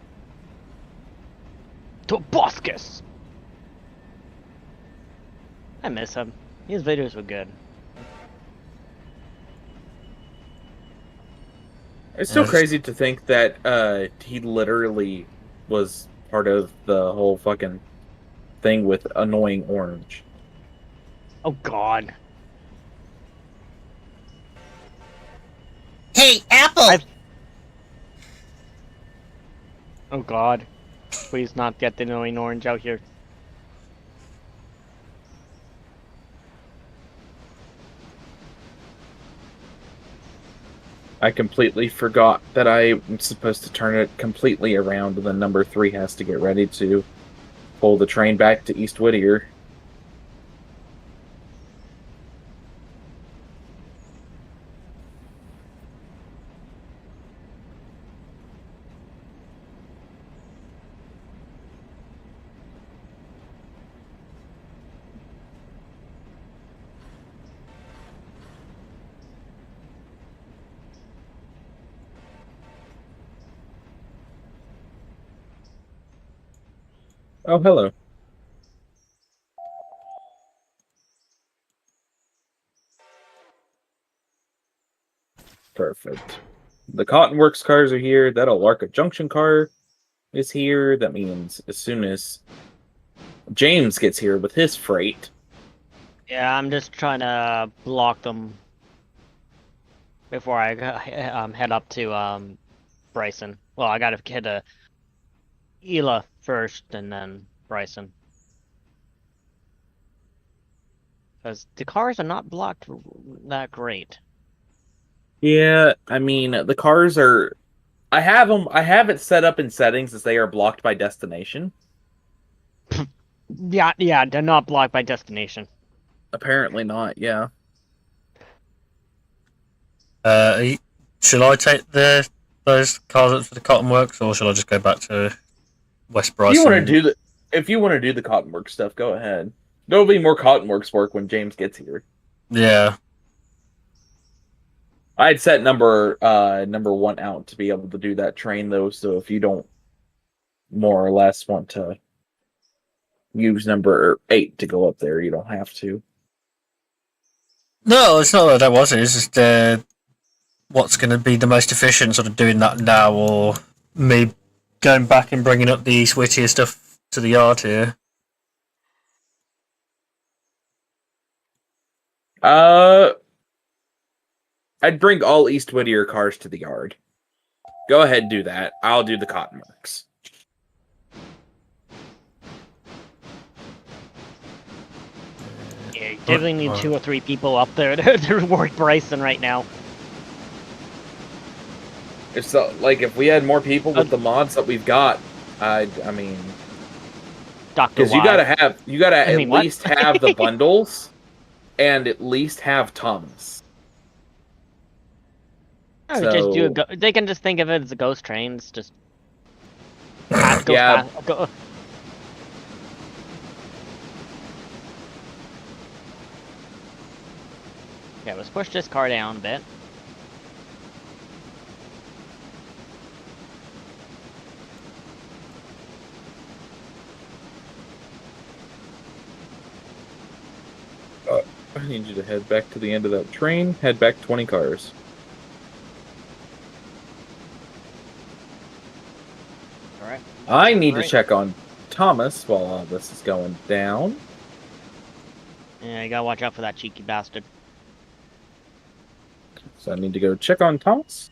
Speaker 2: to Boskus. I miss him. His videos were good.
Speaker 3: It's still crazy to think that he literally was part of the whole fucking thing with Annoying Orange.
Speaker 2: Oh God.
Speaker 1: Hey, Apple!
Speaker 2: Oh God. Please not get the Annoying Orange out here.
Speaker 3: I completely forgot that I'm supposed to turn it completely around, and then number 3 has to get ready to pull the train back to East Whittier. Oh, hello. Perfect. The Cotton Works cars are here. That Alarka Junction car is here. That means as soon as James gets here with his freight.
Speaker 2: Yeah, I'm just trying to block them before I head up to Bryson. Well, I gotta hit Ela first and then Bryson. Because the cars are not blocked that great.
Speaker 3: Yeah, I mean, the cars are... I have it set up in settings as they are blocked by destination.
Speaker 2: Yeah, they're not blocked by destination.
Speaker 3: Apparently not, yeah.
Speaker 1: Should I take those cars up to the Cotton Works, or should I just go back to West Bryson?
Speaker 3: If you want to do the Cotton Works stuff, go ahead. There'll be more Cotton Works work when James gets here.
Speaker 1: Yeah.
Speaker 3: I had set number 1 out to be able to do that train though, so if you don't more or less want to use number 8 to go up there, you don't have to.
Speaker 1: No, it's not that I wasn't. It's just what's going to be the most efficient, sort of doing that now, or me going back and bringing up the East Whittier stuff to the yard here.
Speaker 3: I'd bring all East Whittier cars to the yard. Go ahead and do that. I'll do the Cotton Works.
Speaker 2: Yeah, you definitely need 2 or 3 people up there to work Bryson right now.
Speaker 3: If we had more people with the mods that we've got, I mean,
Speaker 2: Dr.
Speaker 3: because you gotta at least have the bundles and at least have Thomas.
Speaker 2: Or
Speaker 3: So
Speaker 2: just do they can just think of it as a ghost train. It's just path goes
Speaker 3: Yeah.
Speaker 2: past. Go, okay, let's push this car down a bit.
Speaker 3: I need you to head back to the end of that train. Head back 20 cars.
Speaker 2: All right.
Speaker 3: I need to
Speaker 2: Right.
Speaker 3: check on Thomas while all this is going down.
Speaker 2: Yeah, you gotta watch out for that cheeky bastard.
Speaker 3: So I need to go check on Thomas.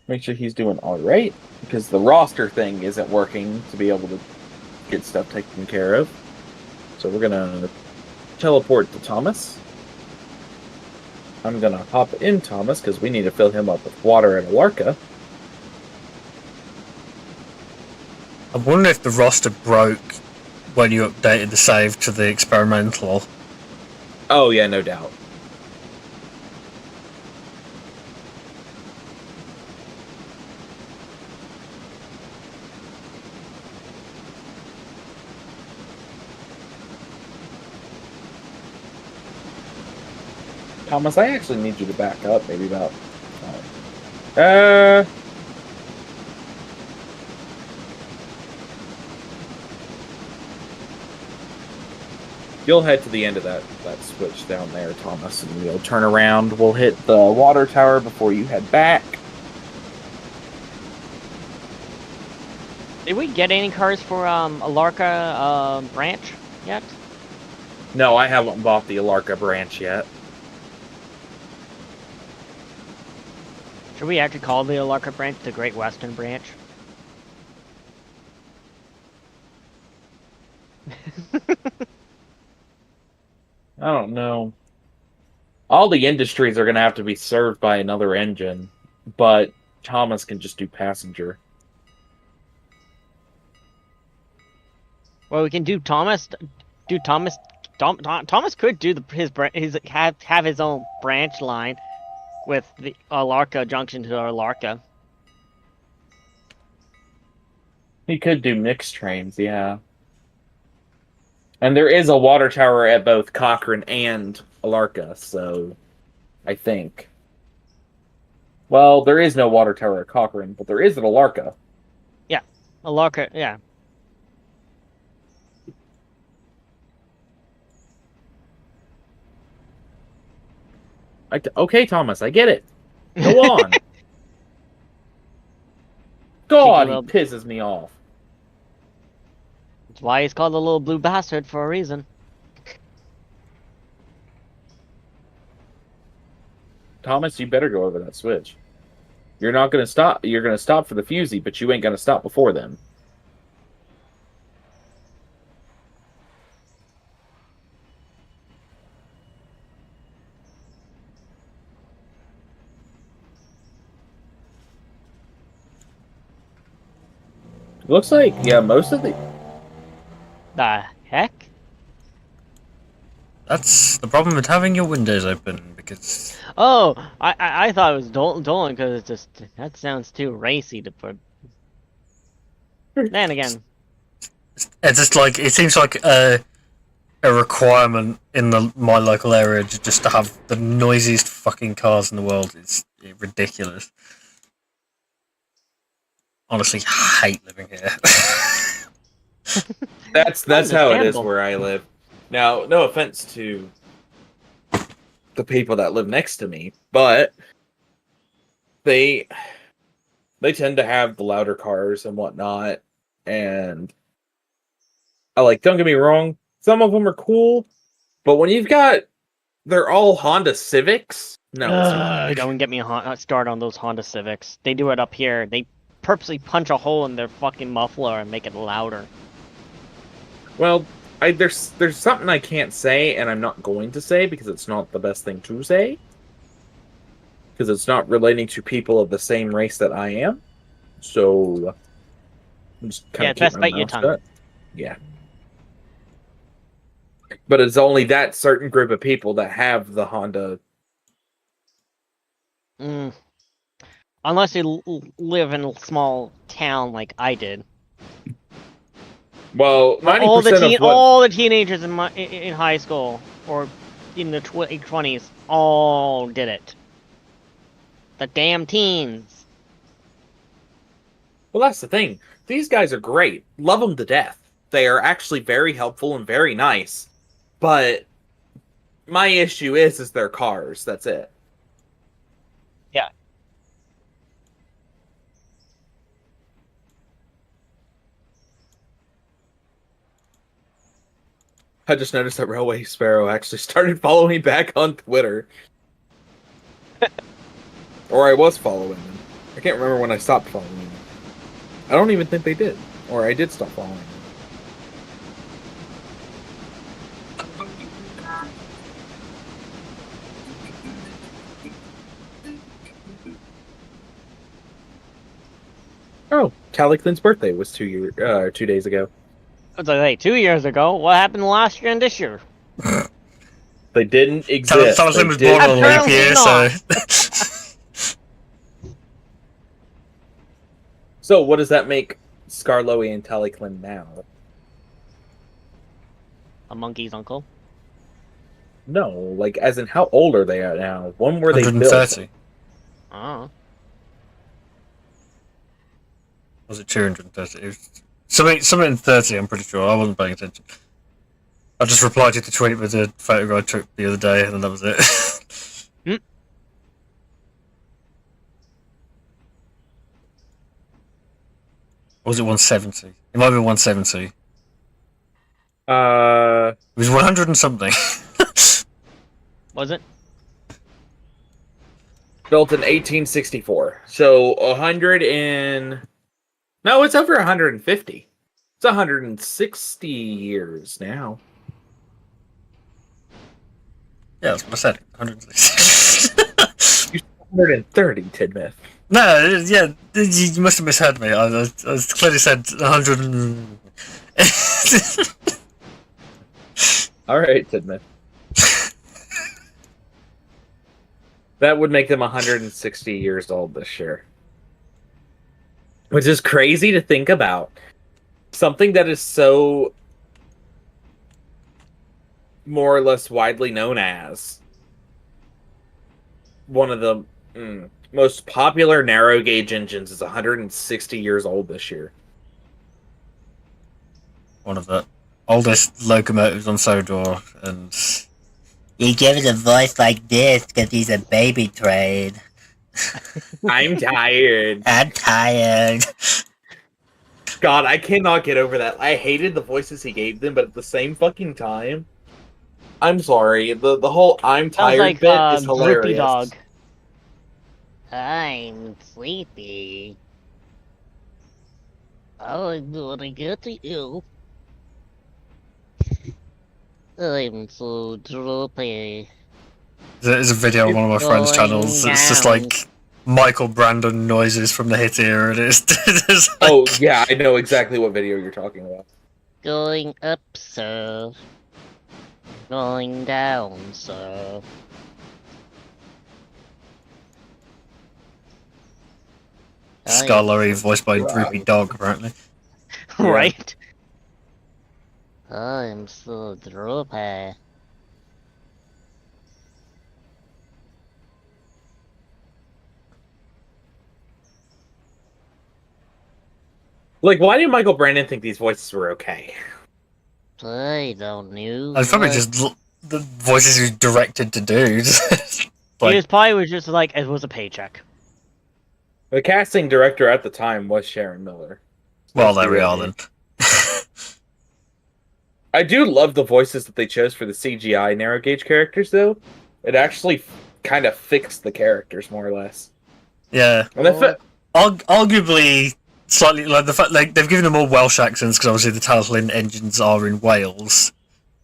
Speaker 3: Make sure he's doing all right, because the roster thing isn't working to be able to get stuff taken care of. So we're gonna teleport to Thomas. I'm gonna hop in Thomas because we need to fill him up with water and Alarka.
Speaker 1: I wonder if the roster broke when you updated the save to the experimental.
Speaker 3: Oh yeah, no doubt. Thomas, I actually need you to back up, maybe about. You'll head to the end of that switch down there, Thomas, and we'll turn around. We'll hit the water tower before you head back.
Speaker 2: Did we get any cars for Alarka branch yet?
Speaker 3: No, I haven't bought the Alarka branch yet.
Speaker 2: Should we actually call the Alarka branch the Great Western branch?
Speaker 3: I don't know. All the industries are going to have to be served by another engine, but Thomas can just do passenger.
Speaker 2: Well, we can do Thomas. Do Thomas. Thomas could do have his own branch line with the Alarka junction to Alarka.
Speaker 3: He could do mixed trains, yeah. And there is a water tower at both Cochrane and Alarka, so I think. Well, there is no water tower at Cochrane, but there is at Alarka.
Speaker 2: Yeah, Alarka. Yeah.
Speaker 3: Okay, Thomas, I get it. Go on. God, he pisses me off.
Speaker 2: That's why he's called the little blue bastard for a reason.
Speaker 3: Thomas, you better go over that switch. You're not going to stop. You're going to stop for the fusee, but you ain't going to stop before them. Looks like, yeah, most of the...
Speaker 2: The heck?
Speaker 1: That's the problem with having your windows open, because...
Speaker 2: Oh, I thought it was Dolan because it's just that sounds too racy to put. Then again,
Speaker 1: It's just like, it seems like a requirement in my local area just to have the noisiest fucking cars in the world. It's ridiculous. Honestly, hate living here.
Speaker 3: That's how it is
Speaker 2: Understandable.
Speaker 3: where I live. Now, no offense to the people that live next to me, but they tend to have the louder cars and whatnot, and don't get me wrong, some of them are cool, but when they're all Honda Civics. No, it's not.
Speaker 2: don't get me start on those Honda Civics. They do it up here. They purposely punch a hole in their fucking muffler and make it louder.
Speaker 3: Well, there's something I can't say, and I'm not going to say because it's not the best thing to say. Because it's not relating to people of the same race that I am. So, I'm just kind of
Speaker 2: best bite your tongue.
Speaker 3: Yeah. But it's only that certain group of people that have the Honda.
Speaker 2: Unless you live in a small town like I did.
Speaker 3: Well,
Speaker 2: Where
Speaker 3: 90% of what.
Speaker 2: all the teenagers in high school or in the 20s all did it. The damn teens.
Speaker 3: Well, that's the thing. These guys are great. Love them to death. They are actually very helpful and very nice. But my issue is their cars. That's it.
Speaker 2: Yeah.
Speaker 3: I just noticed that Railway Sparrow actually started following me back on Twitter. Or I was following them. I can't remember when I stopped following them. I don't even think they did. Or I did stop following them. Oh, Caliclin's birthday was 2 days ago.
Speaker 2: It's like, hey, 2 years ago. What happened last year and this year?
Speaker 3: They didn't exist.
Speaker 1: Taliesin was
Speaker 3: They
Speaker 1: born on a leap
Speaker 2: Apparently
Speaker 1: year,
Speaker 2: not.
Speaker 1: so.
Speaker 3: So what does that make Skarloey and Taliclin now?
Speaker 2: A monkey's uncle.
Speaker 3: No, like as in how old are they at now? When were they built?
Speaker 1: 130.
Speaker 2: Oh.
Speaker 1: Was it 230? It was something in 30, I'm pretty sure. I wasn't paying attention. I just replied to the tweet with the photo I took the other day, and that was it. Or was it 170? It might be 170. It was 100 and something.
Speaker 2: Was it?
Speaker 3: Built in 1864. So 100 and... No, it's over 150. It's 160 years now.
Speaker 1: Yeah, that's what I said. 160.
Speaker 3: You said 130, Tidmouth.
Speaker 1: No, yeah, you must have misheard me. I clearly said 100 and...
Speaker 3: Alright, Tidmouth. That would make them 160 years old this year. Which is crazy to think about. Something that is so more or less widely known as one of the most popular narrow gauge engines is 160 years old this year.
Speaker 1: One of the oldest locomotives on Sodor, and... He gives a voice like this because he's a baby train.
Speaker 3: I'm tired.
Speaker 1: I'm tired.
Speaker 3: God, I cannot get over that. I hated the voices he gave them, but at the same fucking time, I'm sorry. The whole "I'm
Speaker 2: Sounds
Speaker 3: tired"
Speaker 2: like
Speaker 3: bit is
Speaker 2: Droopy
Speaker 3: hilarious.
Speaker 2: Dog. I'm sleepy. I'm gonna get to you. I'm so droopy.
Speaker 1: There's a video on one of my friends'
Speaker 2: Going
Speaker 1: channels. It's just
Speaker 2: down.
Speaker 1: like Michael Brandon noises from the hit era. And it's like,
Speaker 3: Oh yeah, I know exactly what video you're talking about.
Speaker 2: Going up, sir. Going down, sir.
Speaker 1: Scarlory voiced by Droopy Dog, apparently.
Speaker 3: Yeah.
Speaker 2: Right? I'm so droopy.
Speaker 3: Like, why did Michael Brandon think these voices were okay?
Speaker 2: I don't know.
Speaker 1: It's probably just the voices he's directed to do.
Speaker 2: He was probably just like, it was a paycheck.
Speaker 3: The casting director at the time was Sharon Miller.
Speaker 1: Well, there we are then.
Speaker 3: I do love the voices that they chose for the CGI narrow gauge characters, though. It actually kind of fixed the characters more or less.
Speaker 1: Yeah.
Speaker 3: And
Speaker 1: Arguably, slightly like the fact like they've given them all Welsh accents because obviously the Tailwind engines are in Wales,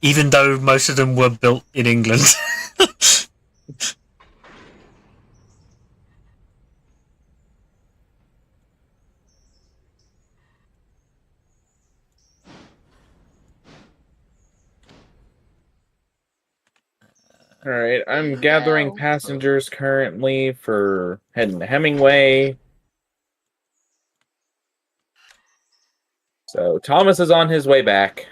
Speaker 1: even though most of them were built in England.
Speaker 3: All right, I'm gathering passengers currently for heading to Hemingway. So Thomas is on his way back.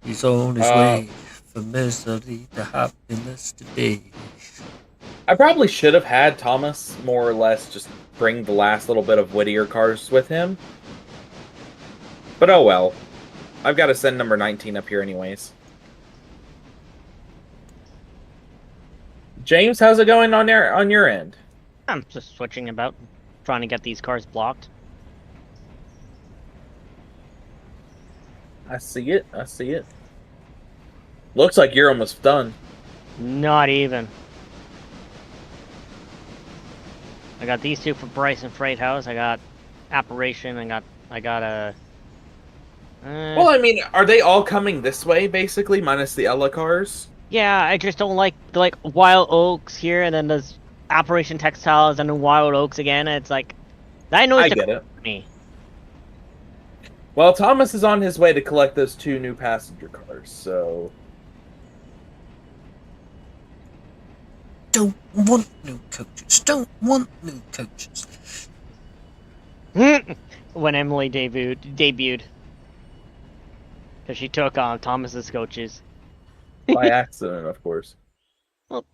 Speaker 1: He's on his way from misery to happiness today.
Speaker 3: I probably should have had Thomas more or less just bring the last little bit of Whittier cars with him. But oh well. I've got to send number 19 up here anyways. James, how's it going on your end?
Speaker 2: I'm just switching about, trying to get these cars blocked.
Speaker 3: I see it. I see it. Looks like you're almost done.
Speaker 2: Not even. I got these two for Bryson Freight House. I got Apparition. I got a.
Speaker 3: Well, I mean, are they all coming this way basically, minus the Ella cars?
Speaker 2: Yeah, I just don't like Wild Oaks here, and then there's Apparition Textiles, and then Wild Oaks again. And it's like that annoys
Speaker 3: I get it.
Speaker 2: me.
Speaker 3: Well, Thomas is on his way to collect those 2 new passenger cars, so
Speaker 1: Don't want new coaches. Don't want new coaches.
Speaker 2: When Emily debuted, because she took Thomas's coaches.
Speaker 3: by accident, of course.
Speaker 2: Well,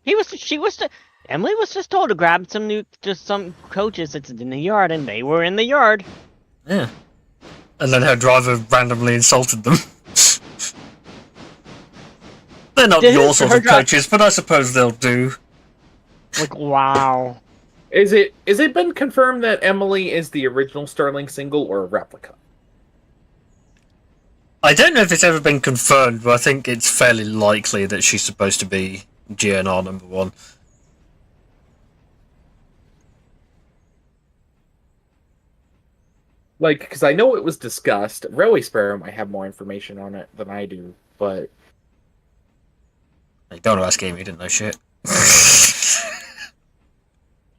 Speaker 2: Emily was just told to grab some coaches that's in the yard, and they were in the yard.
Speaker 1: Yeah. And then her driver randomly insulted them. They're not your sort of coaches, but I suppose they'll do.
Speaker 2: Like, wow.
Speaker 3: Is it been confirmed that Emily is the original Sterling single or a replica?
Speaker 1: I don't know if it's ever been confirmed, but I think it's fairly likely that she's supposed to be GNR number 1.
Speaker 3: Like, because I know it was discussed. Railway Sparrow might have more information on it than I do, but
Speaker 1: Hey, don't ask Amy, he didn't know shit.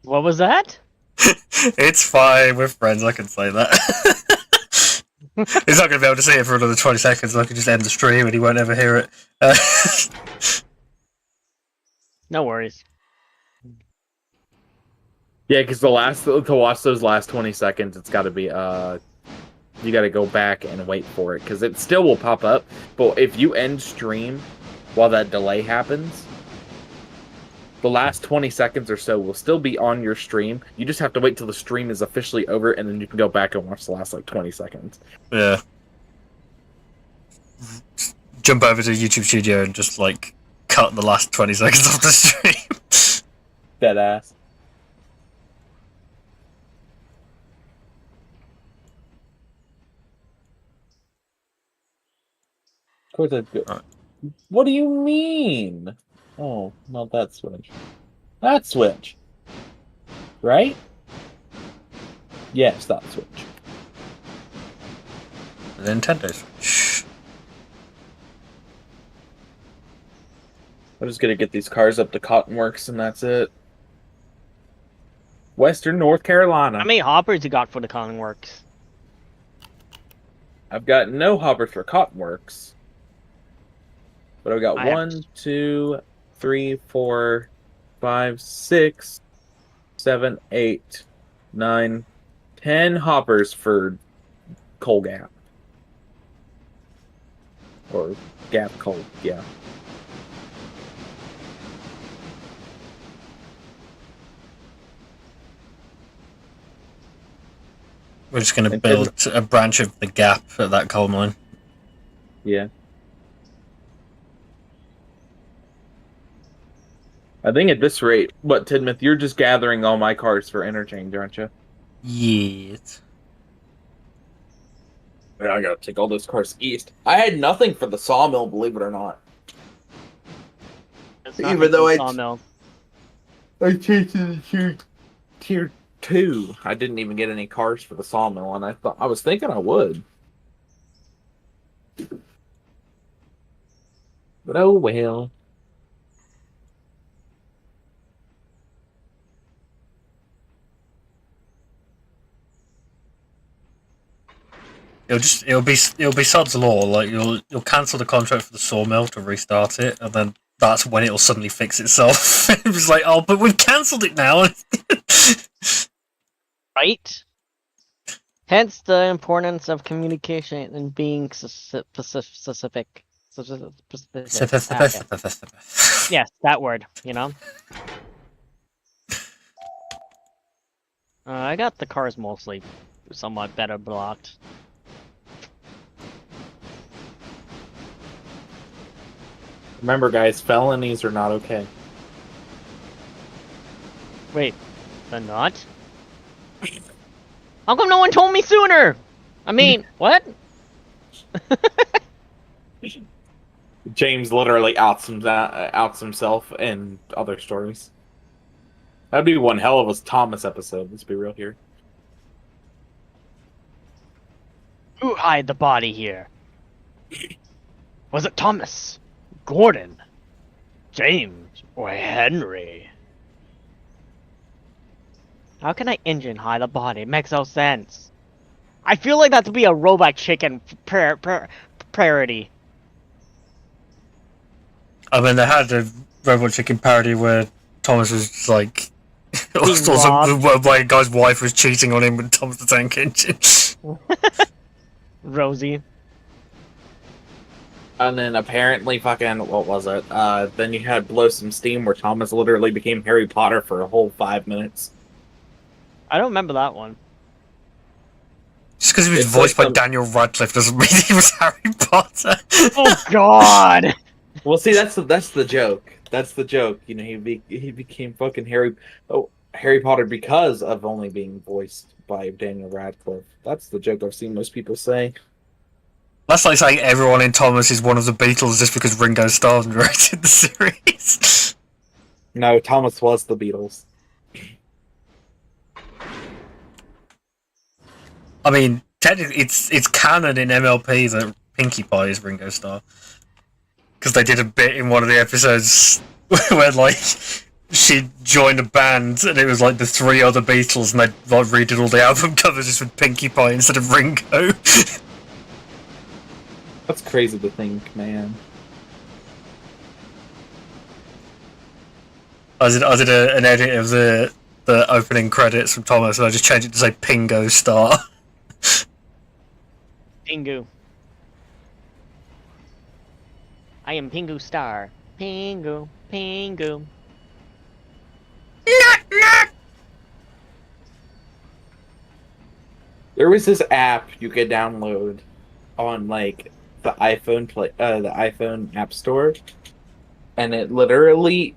Speaker 2: What was that?
Speaker 1: It's fine, we're friends, I can say that. He's not going to be able to see it for another 20 seconds, I can just end the stream and he won't ever hear it.
Speaker 2: No worries.
Speaker 3: yeah, because to watch those last 20 seconds, it's got to be you got to go back and wait for it because it still will pop up. But if you end stream while that delay happens, the last 20 seconds or so will still be on your stream. You just have to wait till the stream is officially over, and then you can go back and watch the last, 20 seconds.
Speaker 1: Yeah. Jump over to YouTube Studio and just, cut the last 20 seconds off the stream.
Speaker 3: Dead ass. Of course that's good.
Speaker 1: Right.
Speaker 3: What do you mean? Oh, not that switch. That switch. Right? Yes, that switch.
Speaker 1: The Nintendo Switch.
Speaker 3: I'm just gonna get these cars up to Cottonworks and that's it. Western North Carolina.
Speaker 2: How many hoppers you got for the Cotton Works?
Speaker 3: I've got no hoppers for Cottonworks. But I've got 1, 2, 3, 4, 5, 6, 7, 8, 9, 10 hoppers for Coal Gap. Or Gap Coal, yeah.
Speaker 1: We're just going to build a branch of the Gap at that coal mine.
Speaker 3: Yeah. I think at this rate, Tidmouth, you're just gathering all my cars for interchange, aren't you?
Speaker 1: Yes.
Speaker 3: Yeah, I gotta take all those cars east. I had nothing for the sawmill, believe it or not. Even though I changed it to tier 2. I didn't even get any cars for the sawmill, and I was thinking I would. But oh well.
Speaker 1: It'll be sod's law. Like you'll cancel the contract for the sawmill to restart it, and then that's when it'll suddenly fix itself. It was like, oh, but we've cancelled it now.
Speaker 2: Right? Hence the importance of communication and being specific. Yes, that word, you know? I got the cars mostly somewhat better blocked.
Speaker 3: Remember, guys, felonies are not okay.
Speaker 2: Wait, they're not? How come no one told me sooner? I mean, what?
Speaker 3: James literally outs himself in other stories. That'd be one hell of a Thomas episode. Let's be real here.
Speaker 2: Who hid the body here? Was it Thomas, Gordon, James, or Henry? How can I engine hide the body? It makes no sense. I feel like that to be a Robot Chicken parody.
Speaker 1: I mean, they had a Robot Chicken parody where Thomas was like, also where a guy's wife was cheating on him with Thomas the Tank Engine.
Speaker 2: Rosie.
Speaker 3: And then apparently fucking, what was it? Then you had Blow Some Steam where Thomas literally became Harry Potter for a whole 5 minutes.
Speaker 2: I don't remember that one.
Speaker 1: Just because he was voiced by Daniel Radcliffe doesn't mean he was Harry Potter.
Speaker 2: Oh God!
Speaker 3: Well, see, that's the joke. That's the joke. You know, he became fucking Harry Potter because of only being voiced by Daniel Radcliffe. That's the joke I've seen most people say.
Speaker 1: That's like saying everyone in Thomas is one of the Beatles just because Ringo Starr directed the series.
Speaker 3: No, Thomas was the Beatles.
Speaker 1: I mean, technically, it's canon in MLP that Pinkie Pie is Ringo Starr. Because they did a bit in one of the episodes where, like, she joined a band and it was, like, the 3 other Beatles and they, like, redid all the album covers just with Pinkie Pie instead of Ringo.
Speaker 3: That's crazy to think, man.
Speaker 1: I did an edit of the opening credits from Thomas and I just changed it to say Pingo Star.
Speaker 2: Pingu. I am Pingu Star. Pingu, Pingu.
Speaker 3: There was this app you could download on like the iPhone App Store, and it literally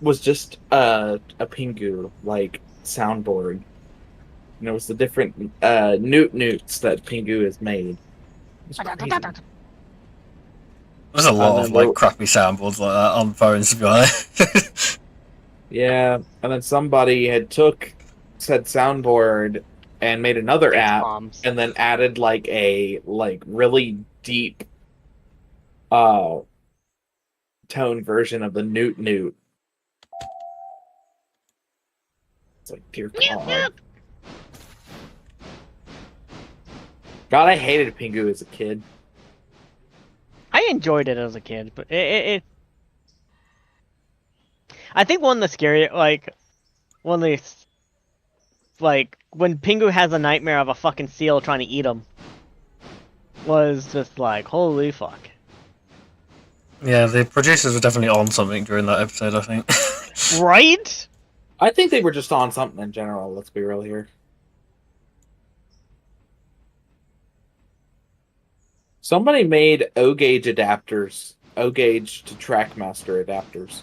Speaker 3: was just a Pingu like soundboard. And it was the different newts that Pingu has made. It was crazy.
Speaker 1: There's a lot of like crappy soundboards like that on phones, to be honest.
Speaker 3: Yeah, and then somebody had said soundboard and made another app, and then added like a really deep tone version of the newt. It's like, dear God. God, I hated Pingu as a kid.
Speaker 2: I enjoyed it as a kid, but it I think one of the scary, like, one of the, like, when Pingu has a nightmare of a fucking seal trying to eat him, was just like, holy fuck.
Speaker 1: Yeah, the producers were definitely on something during that episode, I think.
Speaker 2: Right?
Speaker 3: I think they were just on something in general, let's be real here. Somebody made O-gauge adapters. O-gauge to Trackmaster adapters.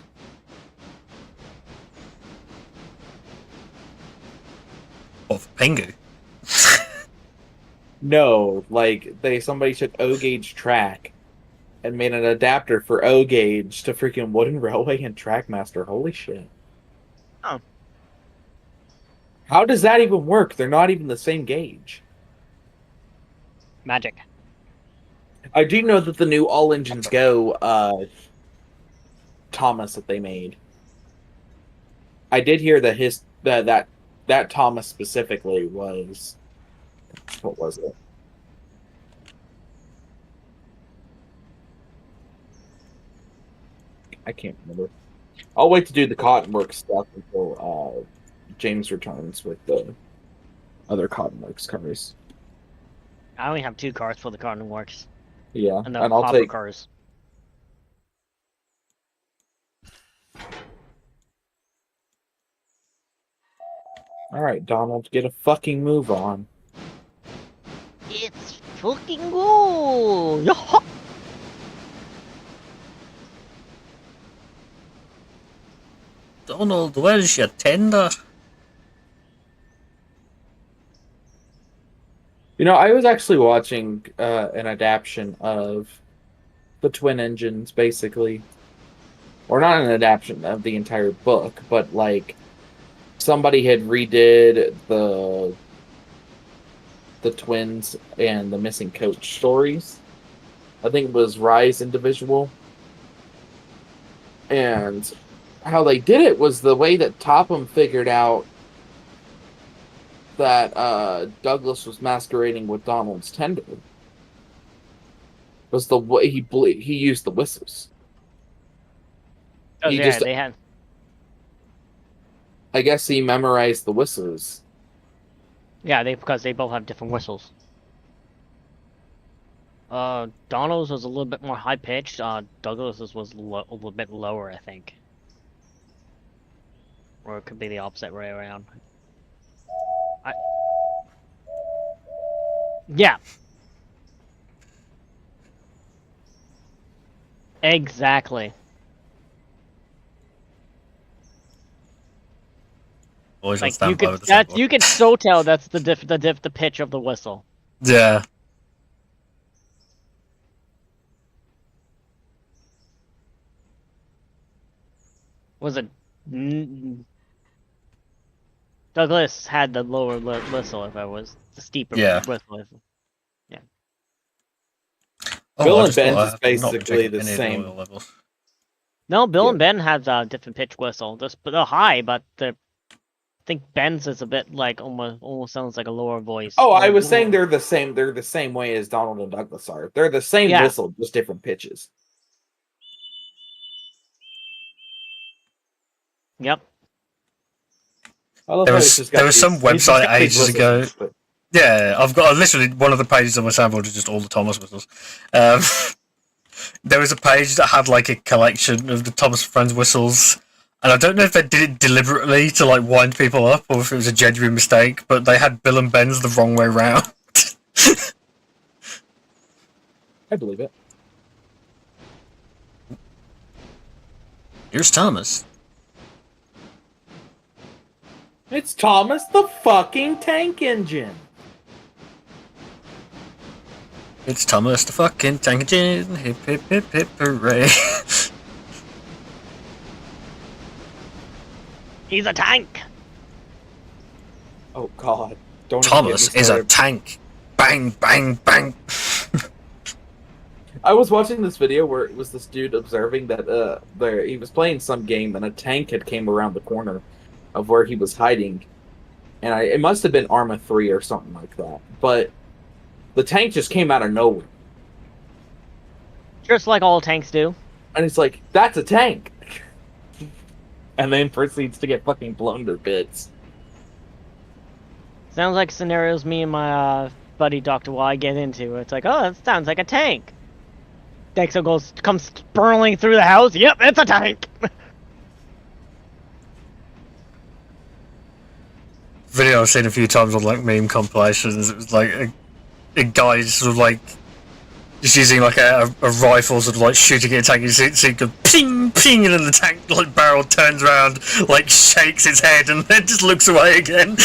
Speaker 1: What, for Pingu?
Speaker 3: No, like somebody took O-gauge track and made an adapter for O-gauge to freaking Wooden Railway and Trackmaster. Holy shit.
Speaker 2: Oh.
Speaker 3: How does that even work? They're not even the same gauge.
Speaker 2: Magic.
Speaker 3: I do know that the new All Engines Go Thomas that they made. I did hear that that Thomas specifically was, what was it? I can't remember. I'll wait to do the Cottonworks stuff until James returns with the other Cottonworks cars.
Speaker 2: I only have 2 cars for the Garden Works.
Speaker 3: Yeah,
Speaker 2: And the
Speaker 3: and I'll
Speaker 2: Hopper
Speaker 3: take.
Speaker 2: cars.
Speaker 3: All right, Donald, get a fucking move on.
Speaker 2: It's fucking go! Yaha!
Speaker 1: Donald, where's your tender?
Speaker 3: You know, I was actually watching an adaptation of the Twin Engines, basically. Or not an adaptation of the entire book, but like somebody had redid the twins and the missing coach stories. I think it was Rise Individual. And how they did it was the way that Topham figured out that Douglas was masquerading with Donald's tender was the way he used the whistles.
Speaker 2: Oh,
Speaker 3: He
Speaker 2: yeah,
Speaker 3: just-
Speaker 2: they had.
Speaker 3: I guess he memorized the whistles.
Speaker 2: Yeah, because they both have different whistles. Donald's was a little bit more high pitched. Douglas's was a little bit lower, I think. Or it could be the opposite way around. Yeah. Exactly.
Speaker 1: Always on
Speaker 2: Like you
Speaker 1: standby
Speaker 2: could
Speaker 1: with the soundboard.
Speaker 2: you could so tell that's the pitch of the whistle.
Speaker 1: Yeah.
Speaker 2: Was it Douglas had the lower whistle if I was the steeper
Speaker 1: Yeah.
Speaker 2: whistle.
Speaker 1: Oh,
Speaker 3: Bill
Speaker 1: I
Speaker 3: and
Speaker 1: just thought
Speaker 3: Ben's
Speaker 1: I
Speaker 3: is
Speaker 1: have not been
Speaker 3: basically
Speaker 1: checking
Speaker 3: the
Speaker 1: any of
Speaker 3: same.
Speaker 1: oil levels.
Speaker 2: No, Bill
Speaker 3: Yeah.
Speaker 2: and Ben have a different pitch whistle. They're high, but I think Ben's is a bit like almost sounds like a lower voice.
Speaker 3: Oh, I was saying they're the same. They're the same way as Donald and Douglas are. They're the same
Speaker 2: Yeah.
Speaker 3: whistle, just different pitches.
Speaker 2: Yep.
Speaker 3: I love
Speaker 1: There
Speaker 3: how
Speaker 1: was-
Speaker 3: he's just got
Speaker 1: there was
Speaker 3: these-
Speaker 1: some
Speaker 3: he's just
Speaker 1: website
Speaker 3: got these
Speaker 1: ages ago.
Speaker 3: whistles, but-
Speaker 1: Yeah, I've got literally one of the pages on my soundboard is just all the Thomas whistles. There was a page that had like a collection of the Thomas and Friends whistles, and I don't know if they did it deliberately to like wind people up or if it was a genuine mistake, but they had Bill and Ben's the wrong way round.
Speaker 3: I believe it.
Speaker 1: Here's Thomas.
Speaker 3: It's Thomas the fucking Tank Engine.
Speaker 1: It's Thomas the fucking tank engine. Hip hip hip hip hooray.
Speaker 2: He's a tank.
Speaker 3: Oh God! Don't
Speaker 1: Thomas
Speaker 3: get me
Speaker 1: is a
Speaker 3: started.
Speaker 1: tank. Bang bang bang.
Speaker 3: I was watching this video where it was this dude observing that he was playing some game and a tank had came around the corner of where he was hiding, and it must have been Arma 3 or something like that. But the tank just came out of nowhere,
Speaker 2: Just like all tanks do.
Speaker 3: and it's like, that's a tank, and then proceeds to get fucking blown to bits.
Speaker 2: Sounds like scenarios me and my buddy Dr. Y get into. It's like, oh, that sounds like a tank. Dexo comes spurling through the house. Yep, it's a tank.
Speaker 1: Video I've seen a few times on like meme compilations. It was like a guy sort of like just using like a rifle, sort of like shooting at a tank. You see it go ping ping, and then the tank like barrel turns around, like shakes its head, and then just looks away again.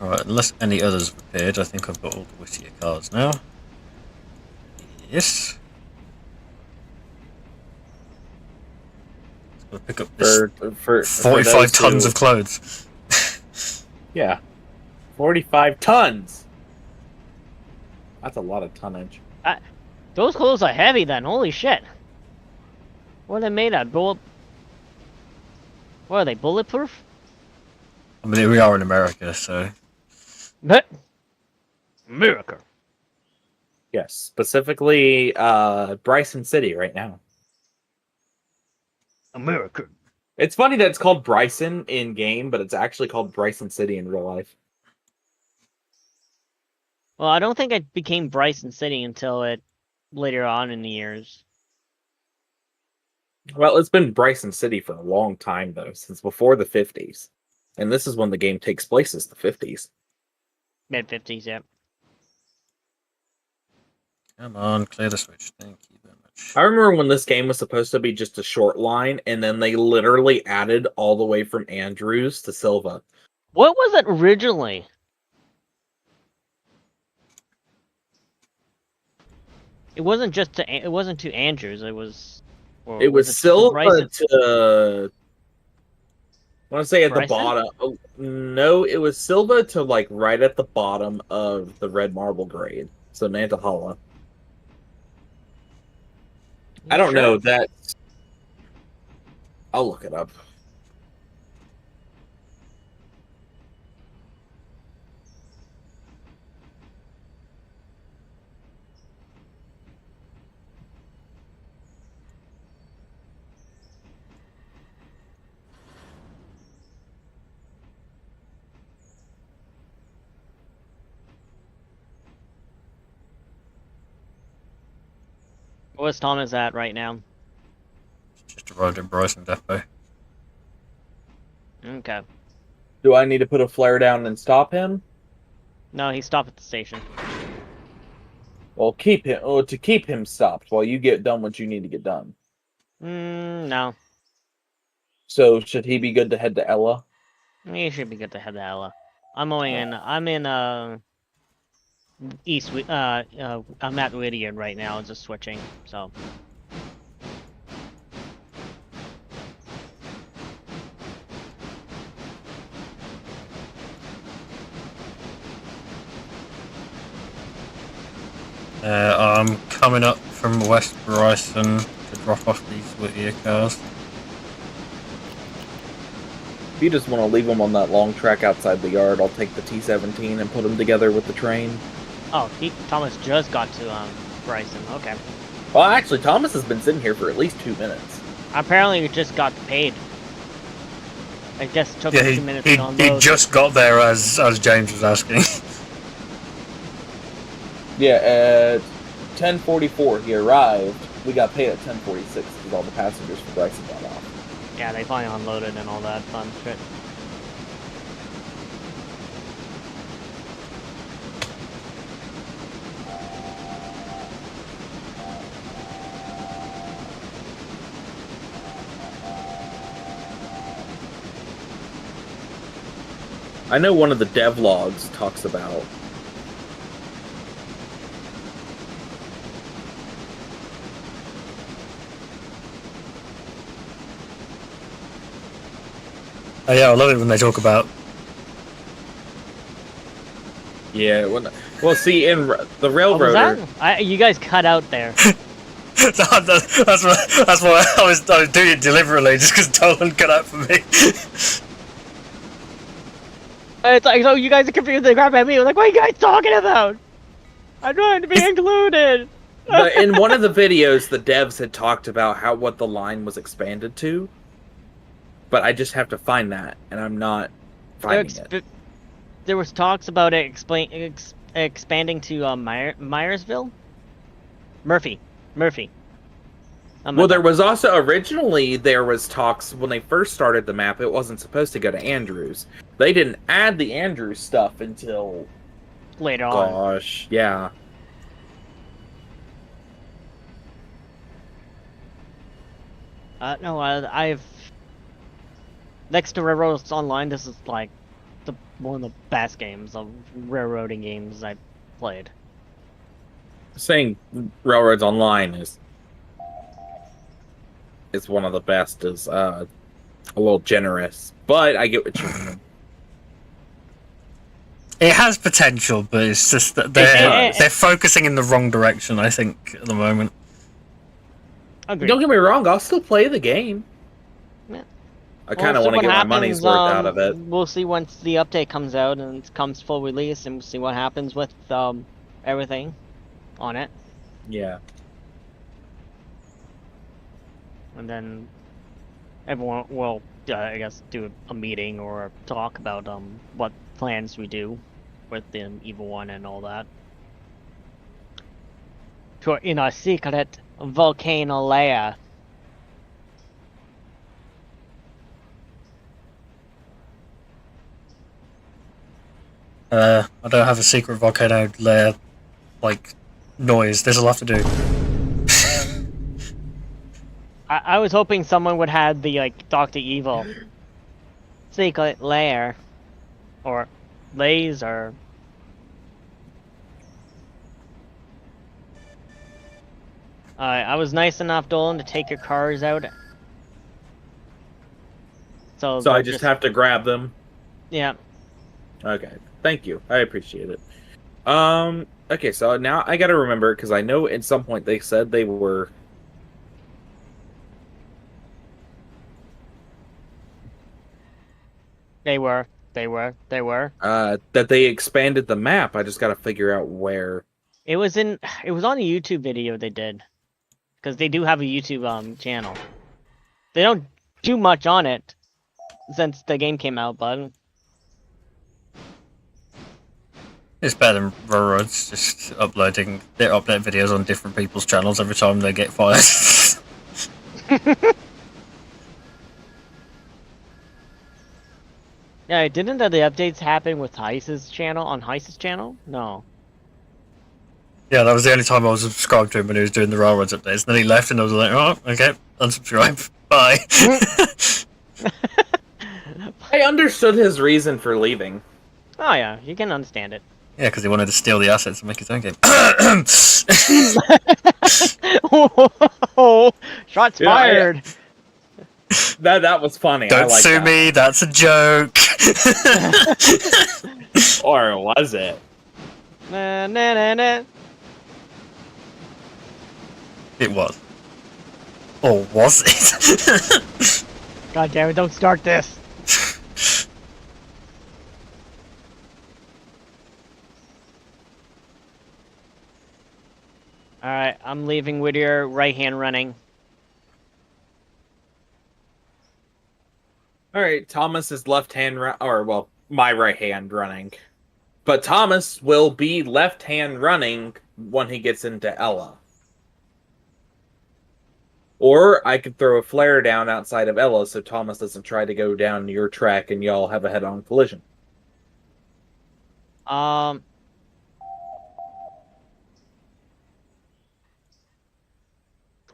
Speaker 1: Alright, unless any others have appeared, I think I've got all the Whittier cards now. Yes. Let's go pick up this
Speaker 3: For
Speaker 1: 45
Speaker 3: those
Speaker 1: tons
Speaker 3: who-
Speaker 1: of clothes.
Speaker 3: Yeah, 45 tons. That's a lot of tonnage.
Speaker 2: Those clothes are heavy then. Holy shit. What are they made of? What are they, bulletproof?
Speaker 1: I mean, we are in America, so
Speaker 2: But America.
Speaker 3: Yes, specifically Bryson City right now.
Speaker 2: America.
Speaker 3: It's funny that it's called Bryson in game, but it's actually called Bryson City in real life.
Speaker 2: Well, I don't think it became Bryson City until it later on in the years.
Speaker 3: Well, it's been Bryson City for a long time, though, since before the 50s. And this is when the game takes place, is the 50s.
Speaker 2: Mid-50s, yeah.
Speaker 1: come on, clear the switch. Thank you very much.
Speaker 3: I remember when this game was supposed to be just a short line, and then they literally added all the way from Andrews to Silva.
Speaker 2: What was it originally? It wasn't just to. It wasn't to Andrews. It was. Or
Speaker 3: It was
Speaker 2: to
Speaker 3: Silva
Speaker 2: Bryson?
Speaker 3: to... I want to say at the
Speaker 2: Bryson?
Speaker 3: bottom. Oh, no, it was Silva to like right at the bottom of the red marble grade. So Nantahala. I don't know that. I'll look it up.
Speaker 2: What's Thomas at right now?
Speaker 1: Just arrived in Bryson Depot.
Speaker 2: Okay.
Speaker 3: Do I need to put a flare down and stop him?
Speaker 2: No, he stopped at the station.
Speaker 3: Well, keep him. Oh, to keep him stopped while you get done what you need to get done.
Speaker 2: No.
Speaker 3: So should he be good to head to Ella?
Speaker 2: He should be good to head to Ella. I'm in East. I'm at Whittier right now, just switching. So.
Speaker 1: I'm coming up from West Bryson to drop off these Whittier cars.
Speaker 3: If you just want to leave them on that long track outside the yard, I'll take the T-17 and put them together with the train.
Speaker 2: Oh, Thomas just got to Bryson. Okay.
Speaker 3: Well, actually, Thomas has been sitting here for at least 2 minutes.
Speaker 2: Apparently, he just got paid. I guess it took him 2 minutes to
Speaker 1: he
Speaker 2: unload.
Speaker 1: just got there as James was asking.
Speaker 3: Yeah, at 10:44 he arrived. We got paid at 10:46 because all the passengers from Bryson got off.
Speaker 2: Yeah, they finally unloaded and all that fun shit.
Speaker 3: I know one of the devlogs talks about...
Speaker 1: Oh yeah, I love it when they talk about.
Speaker 3: Yeah, well, see, in the
Speaker 2: Oh, was
Speaker 3: railroader...
Speaker 2: that? You guys cut out there.
Speaker 1: that's why I was doing it deliberately, just because Dolan cut out for me.
Speaker 2: It's like, so you guys are confused the crap at me. I'm like, what are you guys talking about? I'm trying to be included.
Speaker 3: But in one of the videos, the devs had talked about what the line was expanded to. But I just have to find that, and I'm not finding it.
Speaker 2: There was talks about it expanding to Myersville? Murphy.
Speaker 3: Well, there was also originally there was talks when they first started the map. It wasn't supposed to go to Andrews. They didn't add the Andrews stuff until
Speaker 2: later on.
Speaker 3: Gosh, yeah.
Speaker 2: No, I've next to Railroads Online. This is like one of the best games of railroading games I've played.
Speaker 3: Saying Railroads Online is one of the best is a little generous, but I get what you mean.
Speaker 1: It has potential, but it's just that they're focusing in the wrong direction, I think, at the moment.
Speaker 2: Agreed.
Speaker 3: Don't get me wrong, I'll still play the game.
Speaker 2: Yeah.
Speaker 3: I kind of
Speaker 2: see
Speaker 3: want to
Speaker 2: what
Speaker 3: get my
Speaker 2: happens,
Speaker 3: money's worth out of it.
Speaker 2: We'll see once the update comes out and it comes full release, and we'll see what happens with everything on it,
Speaker 3: Yeah.
Speaker 2: and then everyone will, I guess, do a meeting or talk about what plans we do with the Evil One and all that. In our secret volcano lair.
Speaker 1: I don't have a secret volcano lair like noise. There's a lot to do.
Speaker 2: I was hoping someone would have the like Dr. Evil secret lair or laser. I was nice enough, Dolan, to take your cars out. So
Speaker 3: I just have to grab them.
Speaker 2: Yeah.
Speaker 3: Okay. Thank you. I appreciate it. Okay, so now I gotta remember, because I know at some point they said they were...
Speaker 2: They were.
Speaker 3: that they expanded the map. I just gotta figure out where.
Speaker 2: It was on a YouTube video they did. Because they do have a YouTube channel. They don't do much on it since the game came out, but
Speaker 1: It's better than Railroads just uploading their update videos on different people's channels every time they get fired.
Speaker 2: yeah, didn't the updates happen with Heiss's channel on Heiss's channel? No.
Speaker 1: Yeah, that was the only time I was subscribed to him when he was doing the Railroads updates. And then he left and I was like, oh, okay, unsubscribe. Bye.
Speaker 3: I understood his reason for leaving.
Speaker 2: Oh yeah, you can understand it.
Speaker 1: Yeah, because he wanted to steal the assets and make his own game.
Speaker 2: Oh, shots fired.
Speaker 3: That was funny.
Speaker 1: Don't
Speaker 3: I like
Speaker 1: sue
Speaker 3: that.
Speaker 1: me, that's a joke.
Speaker 3: Or was it?
Speaker 2: Na, na, na, na.
Speaker 1: It was. Or was it?
Speaker 2: God damn it, don't start this. Alright, I'm leaving Whittier right hand running.
Speaker 3: All right, Thomas is left hand, my right hand running, but Thomas will be left hand running when he gets into Ella. Or I could throw a flare down outside of Ella so Thomas doesn't try to go down your track and y'all have a head-on collision.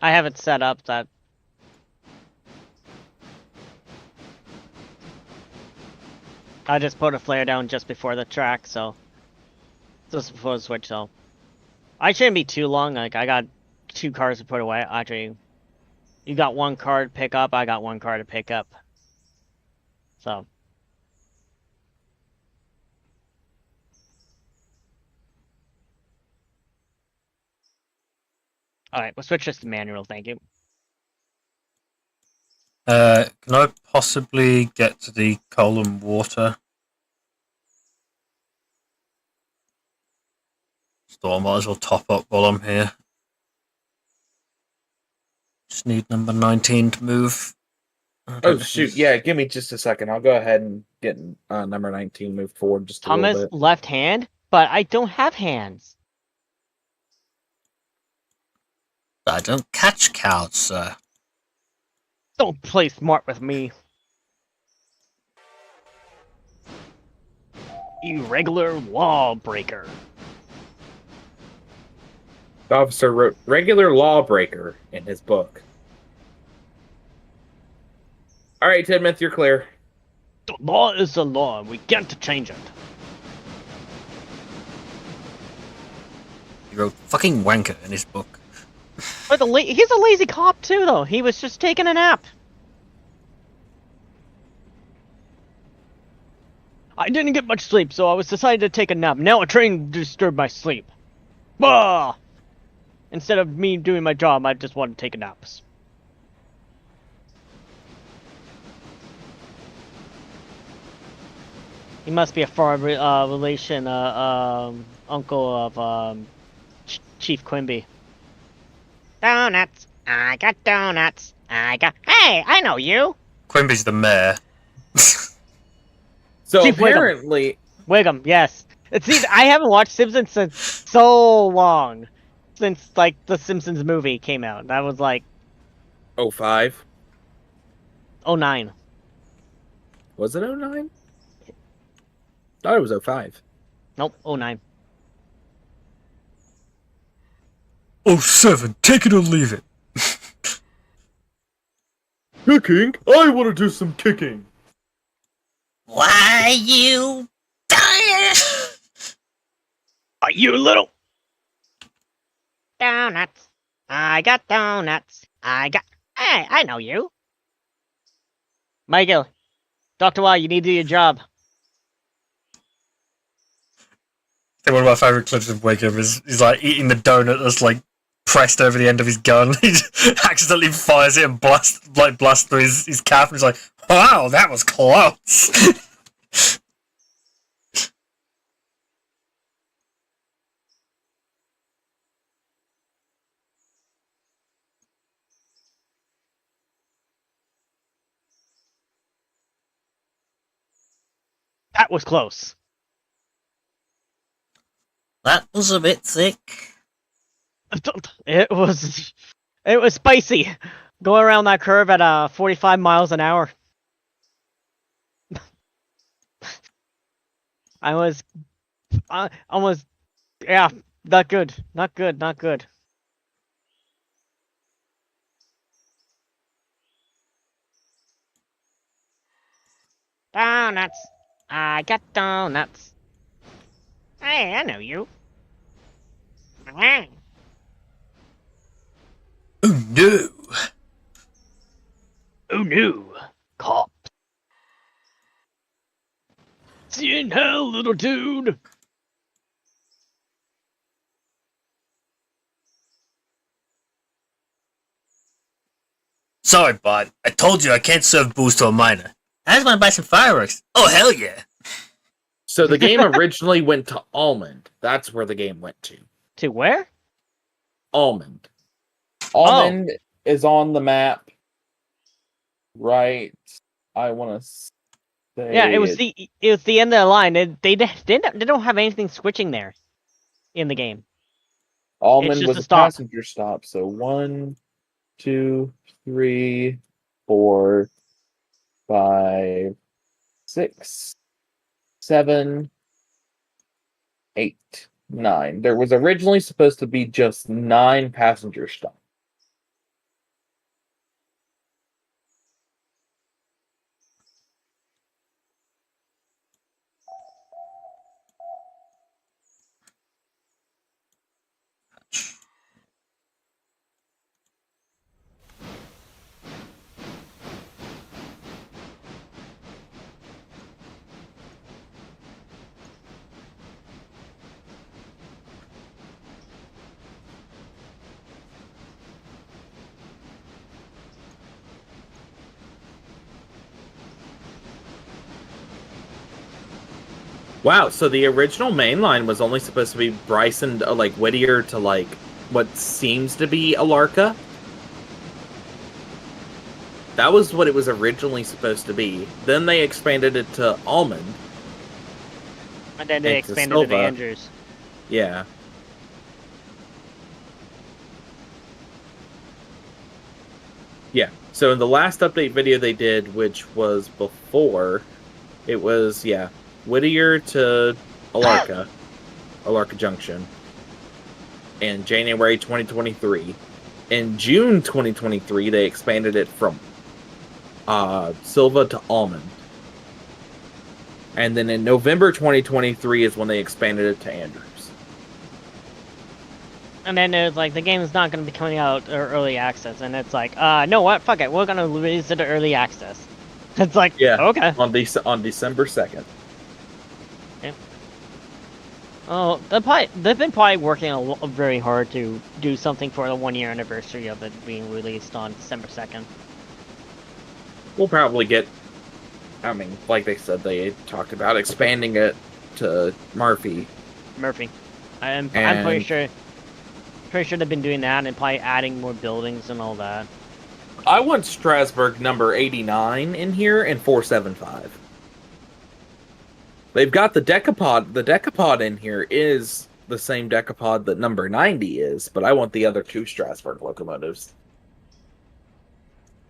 Speaker 2: I have it set up that I just put a flare down just before the track, so just before the switch, so I shouldn't be too long. Like I got 2 cars to put away. Actually, you got 1 car to pick up. I got 1 car to pick up. So. Alright, we'll switch this to manual, thank you.
Speaker 1: Can I possibly get to the coal and water? So I might as well top up while I'm here. Just need number 19 to move.
Speaker 3: Oh, shoot. Yeah, give me just a second. I'll go ahead and get number 19 moved forward just a
Speaker 2: Thomas,
Speaker 3: little bit.
Speaker 2: left hand, but I don't have hands.
Speaker 1: I don't catch cows, sir.
Speaker 2: Don't play smart with me. Irregular lawbreaker.
Speaker 3: The officer wrote regular lawbreaker in his book. All right, Tidmouth, you're clear.
Speaker 2: The law is the law, and we can't change it.
Speaker 1: He wrote fucking wanker in his book.
Speaker 2: But he's a lazy cop too, though. He was just taking a nap. I didn't get much sleep, so I was decided to take a nap. Now a train disturbed my sleep. Bah! Instead of me doing my job, I just want to take a nap. He must be a far relation, uncle of Chief Quimby. Donuts. I got donuts. Hey, I know you.
Speaker 1: Quimby's the mayor.
Speaker 3: So
Speaker 2: Chief Wiggum.
Speaker 3: apparently,
Speaker 2: Wiggum, yes. See, I haven't watched Simpsons since so long. Since, like, the Simpsons movie came out. That was, like,
Speaker 3: 05.
Speaker 2: 09.
Speaker 3: Was it 09? Thought it was 05.
Speaker 2: Nope, 09.
Speaker 1: 07, take it or leave it.
Speaker 3: Kicking? I want to do some kicking.
Speaker 1: Why you dying?
Speaker 2: Are you little? Donuts. I got donuts. Hey, I know you. Michael. Dr. Y, you need to do your job.
Speaker 1: I think one of my favourite clips of Wiggum is he's like eating the donut that's like pressed over the end of his gun. He accidentally fires it and blasts through his cap, and he's like, "Wow, that was close."
Speaker 2: That was close.
Speaker 1: That was a bit thick.
Speaker 2: It was spicy. Going around that curve at 45 miles an hour. I was almost, yeah, not good. Not good. Donuts. I got donuts. Hey, I know you.
Speaker 1: Oh no!
Speaker 2: Oh no, cops. See you in hell, little dude.
Speaker 1: Sorry, bud. I told you I can't serve booze to a minor. I just want to buy some fireworks. Oh, hell yeah.
Speaker 3: So the game originally went to Almond. That's where the game went to.
Speaker 2: To where?
Speaker 3: Almond. Almond is on the map. Right. I want to say.
Speaker 2: Yeah, it was the end of the line. They don't have anything switching there in the game.
Speaker 3: Almond
Speaker 2: just
Speaker 3: was
Speaker 2: a
Speaker 3: a
Speaker 2: stop.
Speaker 3: passenger stop. So 1, 2, 3, 4, 5, 6, 7, 8, 9. There was originally supposed to be just 9 passenger stops. Wow, so the original main line was only supposed to be Bryson, like Whittier to like what seems to be Alarka. That was what it was originally supposed to be. Then they expanded it to Almond.
Speaker 2: And then they
Speaker 3: And to
Speaker 2: expanded it to
Speaker 3: Silva.
Speaker 2: Andrews.
Speaker 3: Yeah. Yeah. So in the last update video they did, which was before, it was, yeah, Whittier to Alarka, Alarka Junction, in January 2023. In June 2023, they expanded it from Silva to Almond. And then in November 2023 is when they expanded it to Andrews.
Speaker 2: And then it's like, the game is not going to be coming out early access. And it's like, no, what? Fuck it. We're going to release it to early access. It's like,
Speaker 3: Yeah,
Speaker 2: okay.
Speaker 3: on December 2nd.
Speaker 2: Oh, they've been probably working very hard to do something for the 1-year anniversary of it being released on December 2nd.
Speaker 3: We'll probably get I mean, like they said, they talked about expanding it to Murphy.
Speaker 2: Murphy. I'm
Speaker 3: And
Speaker 2: pretty sure they've been doing that and probably adding more buildings and all that.
Speaker 3: I want Strasbourg number 89 in here and 475. They've got the Decapod. The Decapod in here is the same Decapod that number 90 is, but I want the other 2 Strasbourg locomotives.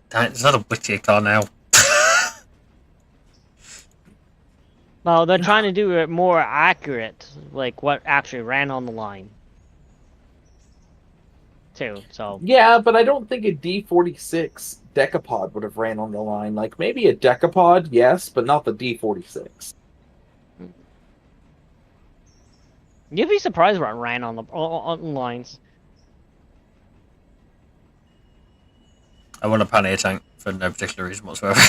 Speaker 1: There's another Whittier car now.
Speaker 2: Well, they're trying to do it more accurate, like what actually ran on the line. Too, so.
Speaker 3: Yeah, but I don't think a D46 Decapod would have ran on the line. Like, maybe a Decapod, yes, but not the D46.
Speaker 2: You'd be surprised what ran on the lines.
Speaker 1: I want a Pannier tank for no particular reason whatsoever.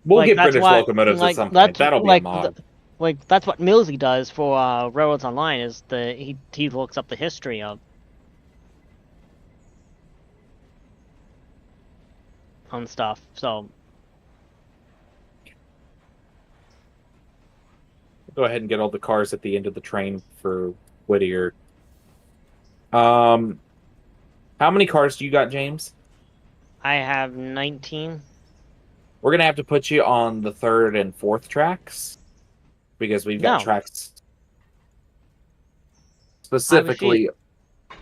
Speaker 3: We'll
Speaker 2: Like,
Speaker 3: get
Speaker 2: that's
Speaker 3: British
Speaker 2: what-
Speaker 3: locomotives
Speaker 2: like,
Speaker 3: at some
Speaker 2: that's
Speaker 3: point. That'll be a
Speaker 2: like
Speaker 3: mod.
Speaker 2: Like that's what Millsy does for Railroads Online. Is he looks up the history of on stuff. So
Speaker 3: Go ahead and get all the cars at the end of the train for Whittier. How many cars do you got, James?
Speaker 2: I have 19.
Speaker 3: We're gonna have to put you on the 3rd and 4th tracks because we've got
Speaker 2: No.
Speaker 3: tracks specifically.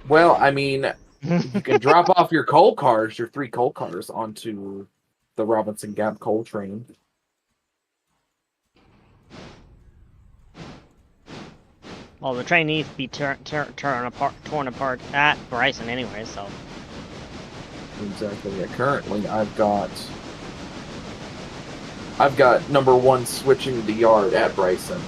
Speaker 3: Well, I mean, you can drop off your coal cars, your 3 coal cars, onto the Robinson Gap coal train.
Speaker 2: Well, the train needs to be torn apart at Bryson anyway. So
Speaker 3: Exactly. Yeah, currently, I've got number 1 switching the yard at Bryson.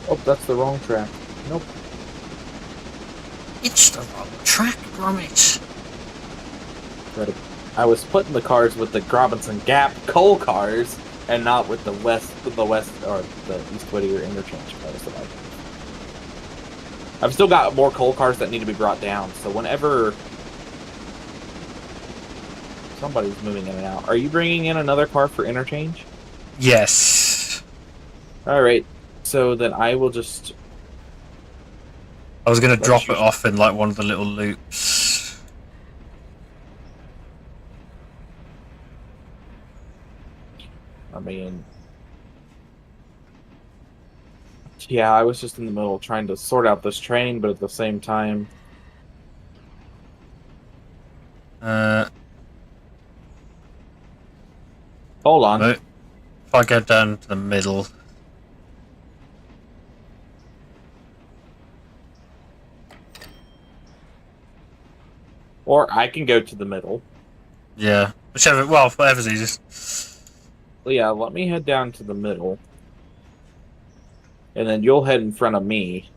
Speaker 3: Oh, that's the wrong track. Nope.
Speaker 1: It's the wrong track, Gromit.
Speaker 3: I was putting the cars with the Robinson Gap coal cars and not with the west or the East Whittier interchange cars that I have. I've still got more coal cars that need to be brought down, so whenever somebody's moving in and out. Are you bringing in another car for interchange?
Speaker 1: Yes.
Speaker 3: Alright, so then I will just...
Speaker 1: I was going to drop
Speaker 3: you-
Speaker 1: it off in like one of the little loops.
Speaker 3: I mean... Yeah, I was just in the middle trying to sort out this train, but at the same time... Hold on.
Speaker 1: If I go down to the middle.
Speaker 3: Or I can go to the middle.
Speaker 1: Yeah. Whichever, well, whatever's easiest.
Speaker 3: Well, yeah, let me head down to the middle. And then you'll head in front of me.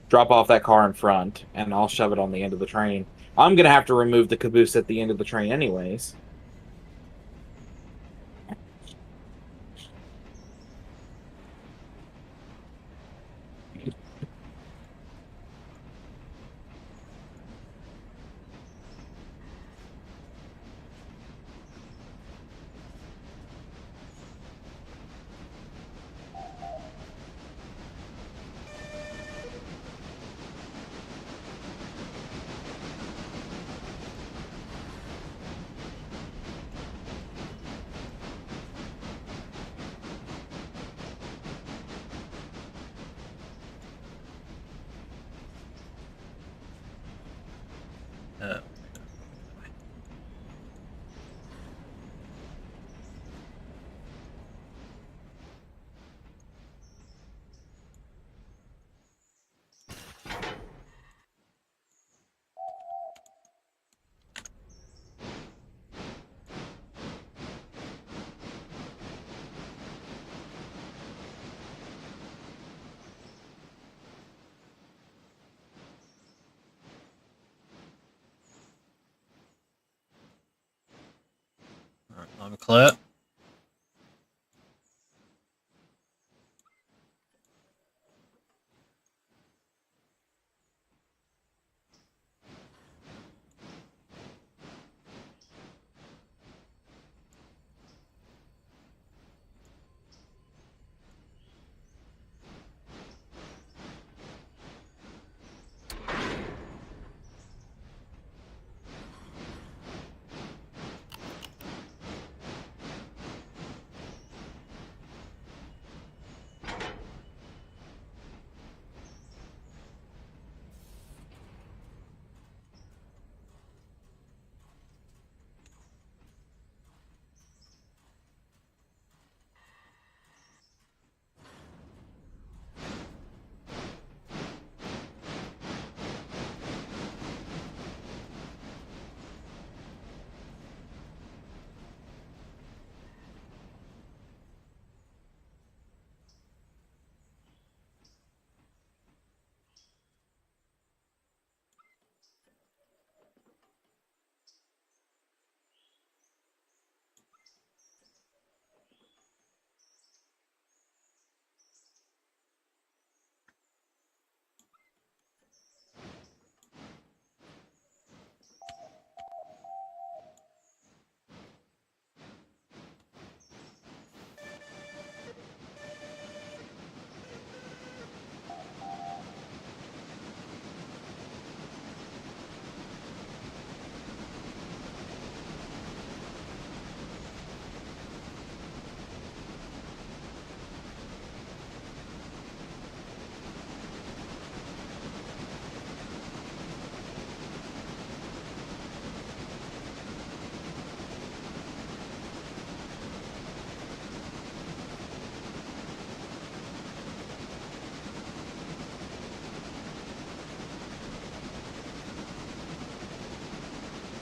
Speaker 3: Drop off that car in front, and I'll shove it on the end of the train. I'm going to have to remove the caboose at the end of the train anyways.
Speaker 1: Uh, Alright, I'm clear.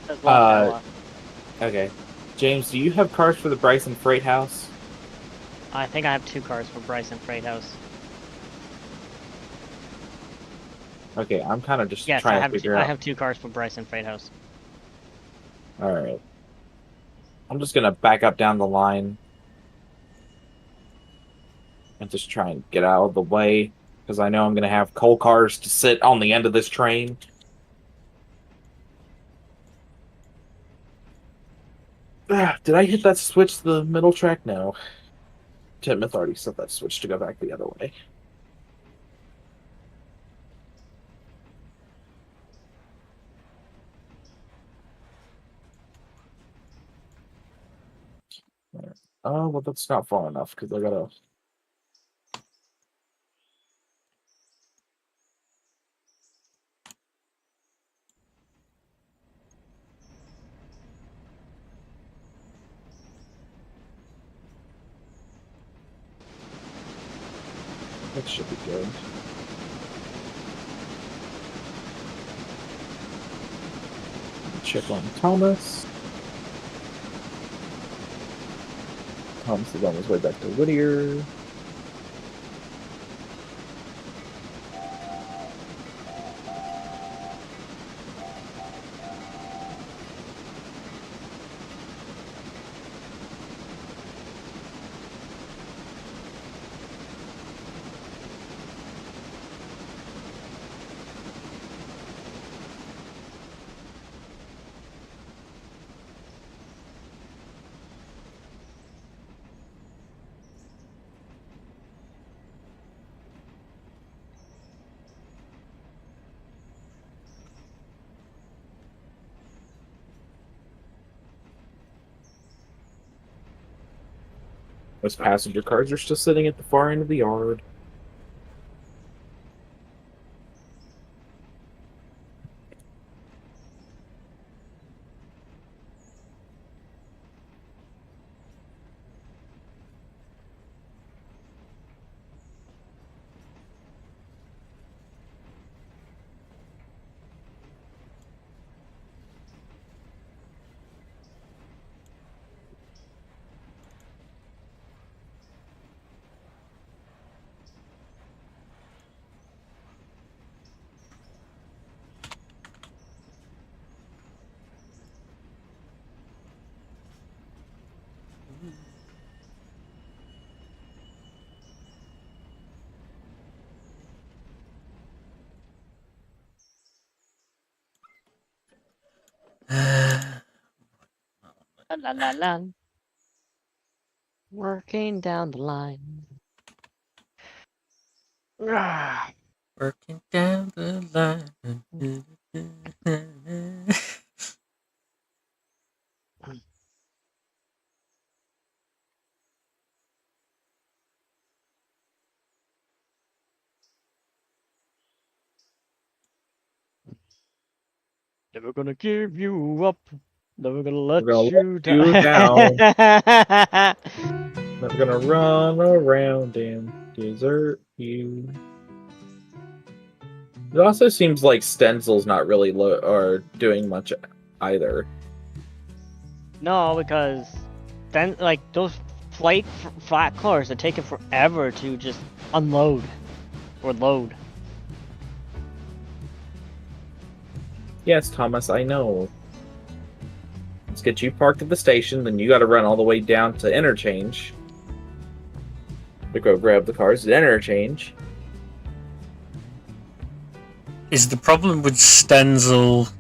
Speaker 2: There's one fella.
Speaker 3: Okay. James, do you have cars for the Bryson Freight House?
Speaker 2: I think I have 2 cars for Bryson Freight House.
Speaker 3: Okay, I'm kind of just
Speaker 2: Yes,
Speaker 3: trying
Speaker 2: I
Speaker 3: to
Speaker 2: have.
Speaker 3: figure
Speaker 2: I
Speaker 3: out.
Speaker 2: have 2 cars for Bryson Freight House.
Speaker 3: All right. I'm just gonna back up down the line and just try and get out of the way because I know I'm gonna have coal cars to sit on the end of this train. Did I hit that switch to the middle track? No. Titmuth already set that switch to go back the other way. Alright. Oh, well, that's not far enough because I gotta. That should be good. Check on Thomas. Thomas is on his way back to Whittier. Those passenger cars are still sitting at the far end of the yard.
Speaker 2: La la la la. Working down the line. Ah.
Speaker 1: Working down the line.
Speaker 2: Never gonna give you up. Never gonna let
Speaker 3: We're gonna
Speaker 2: you
Speaker 3: let you
Speaker 2: down.
Speaker 3: I'm gonna run around and desert you. It also seems like Stenzel's not really or doing much either.
Speaker 2: No, because then like those flat cars are taking forever to just unload or load.
Speaker 3: Yes, Thomas, I know. Let's get you parked at the station, then you gotta run all the way down to interchange to go grab the cars at interchange.
Speaker 1: Is the problem with Stenzel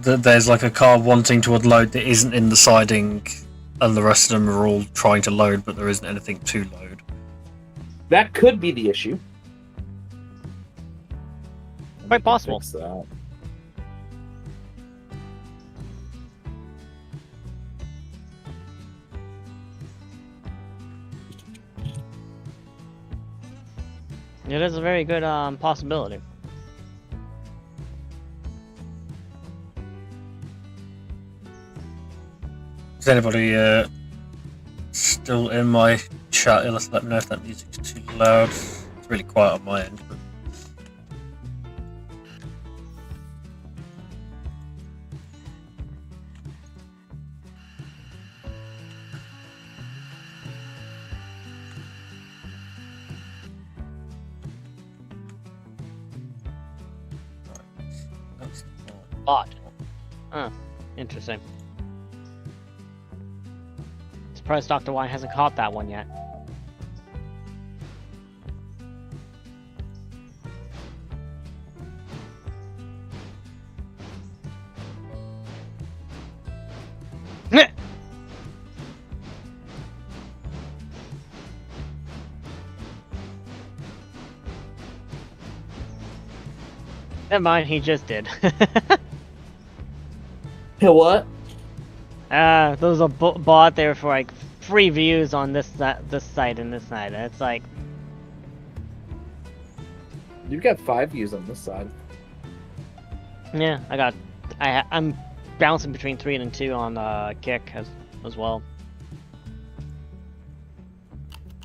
Speaker 1: that there's like a car wanting to unload that isn't in the siding, and the rest of them are all trying to load, but there isn't anything to load?
Speaker 3: That could be the issue.
Speaker 2: Quite possible.
Speaker 3: Fix that.
Speaker 2: It is a very good possibility.
Speaker 1: Is anybody still in my chat? Let me know if that music's too loud. It's really quiet on my end. But...
Speaker 2: Odd. Huh. Interesting. Surprised Dr. Y hasn't caught that one yet. Never mind, he just did.
Speaker 3: What?
Speaker 2: There was a bot there for like free views on this site and this side. It's like,
Speaker 3: You've got 5 views on this side.
Speaker 2: yeah, I'm bouncing between 3 and 2 on Kick as well.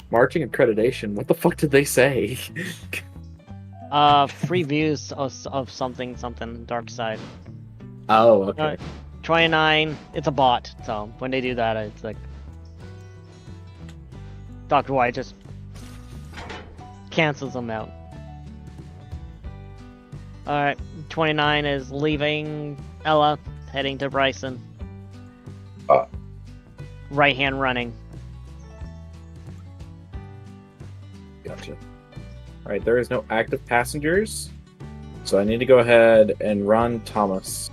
Speaker 3: Marching accreditation. What the fuck did they say?
Speaker 2: Free views of something dark side.
Speaker 3: Oh, okay.
Speaker 2: 29. It's a bot, so when they do that, it's like Dr. White just cancels them out. Alright, 29 is leaving Ella, heading to Bryson. Right hand running.
Speaker 3: Gotcha. Alright, there is no active passengers, so I need to go ahead and run Thomas.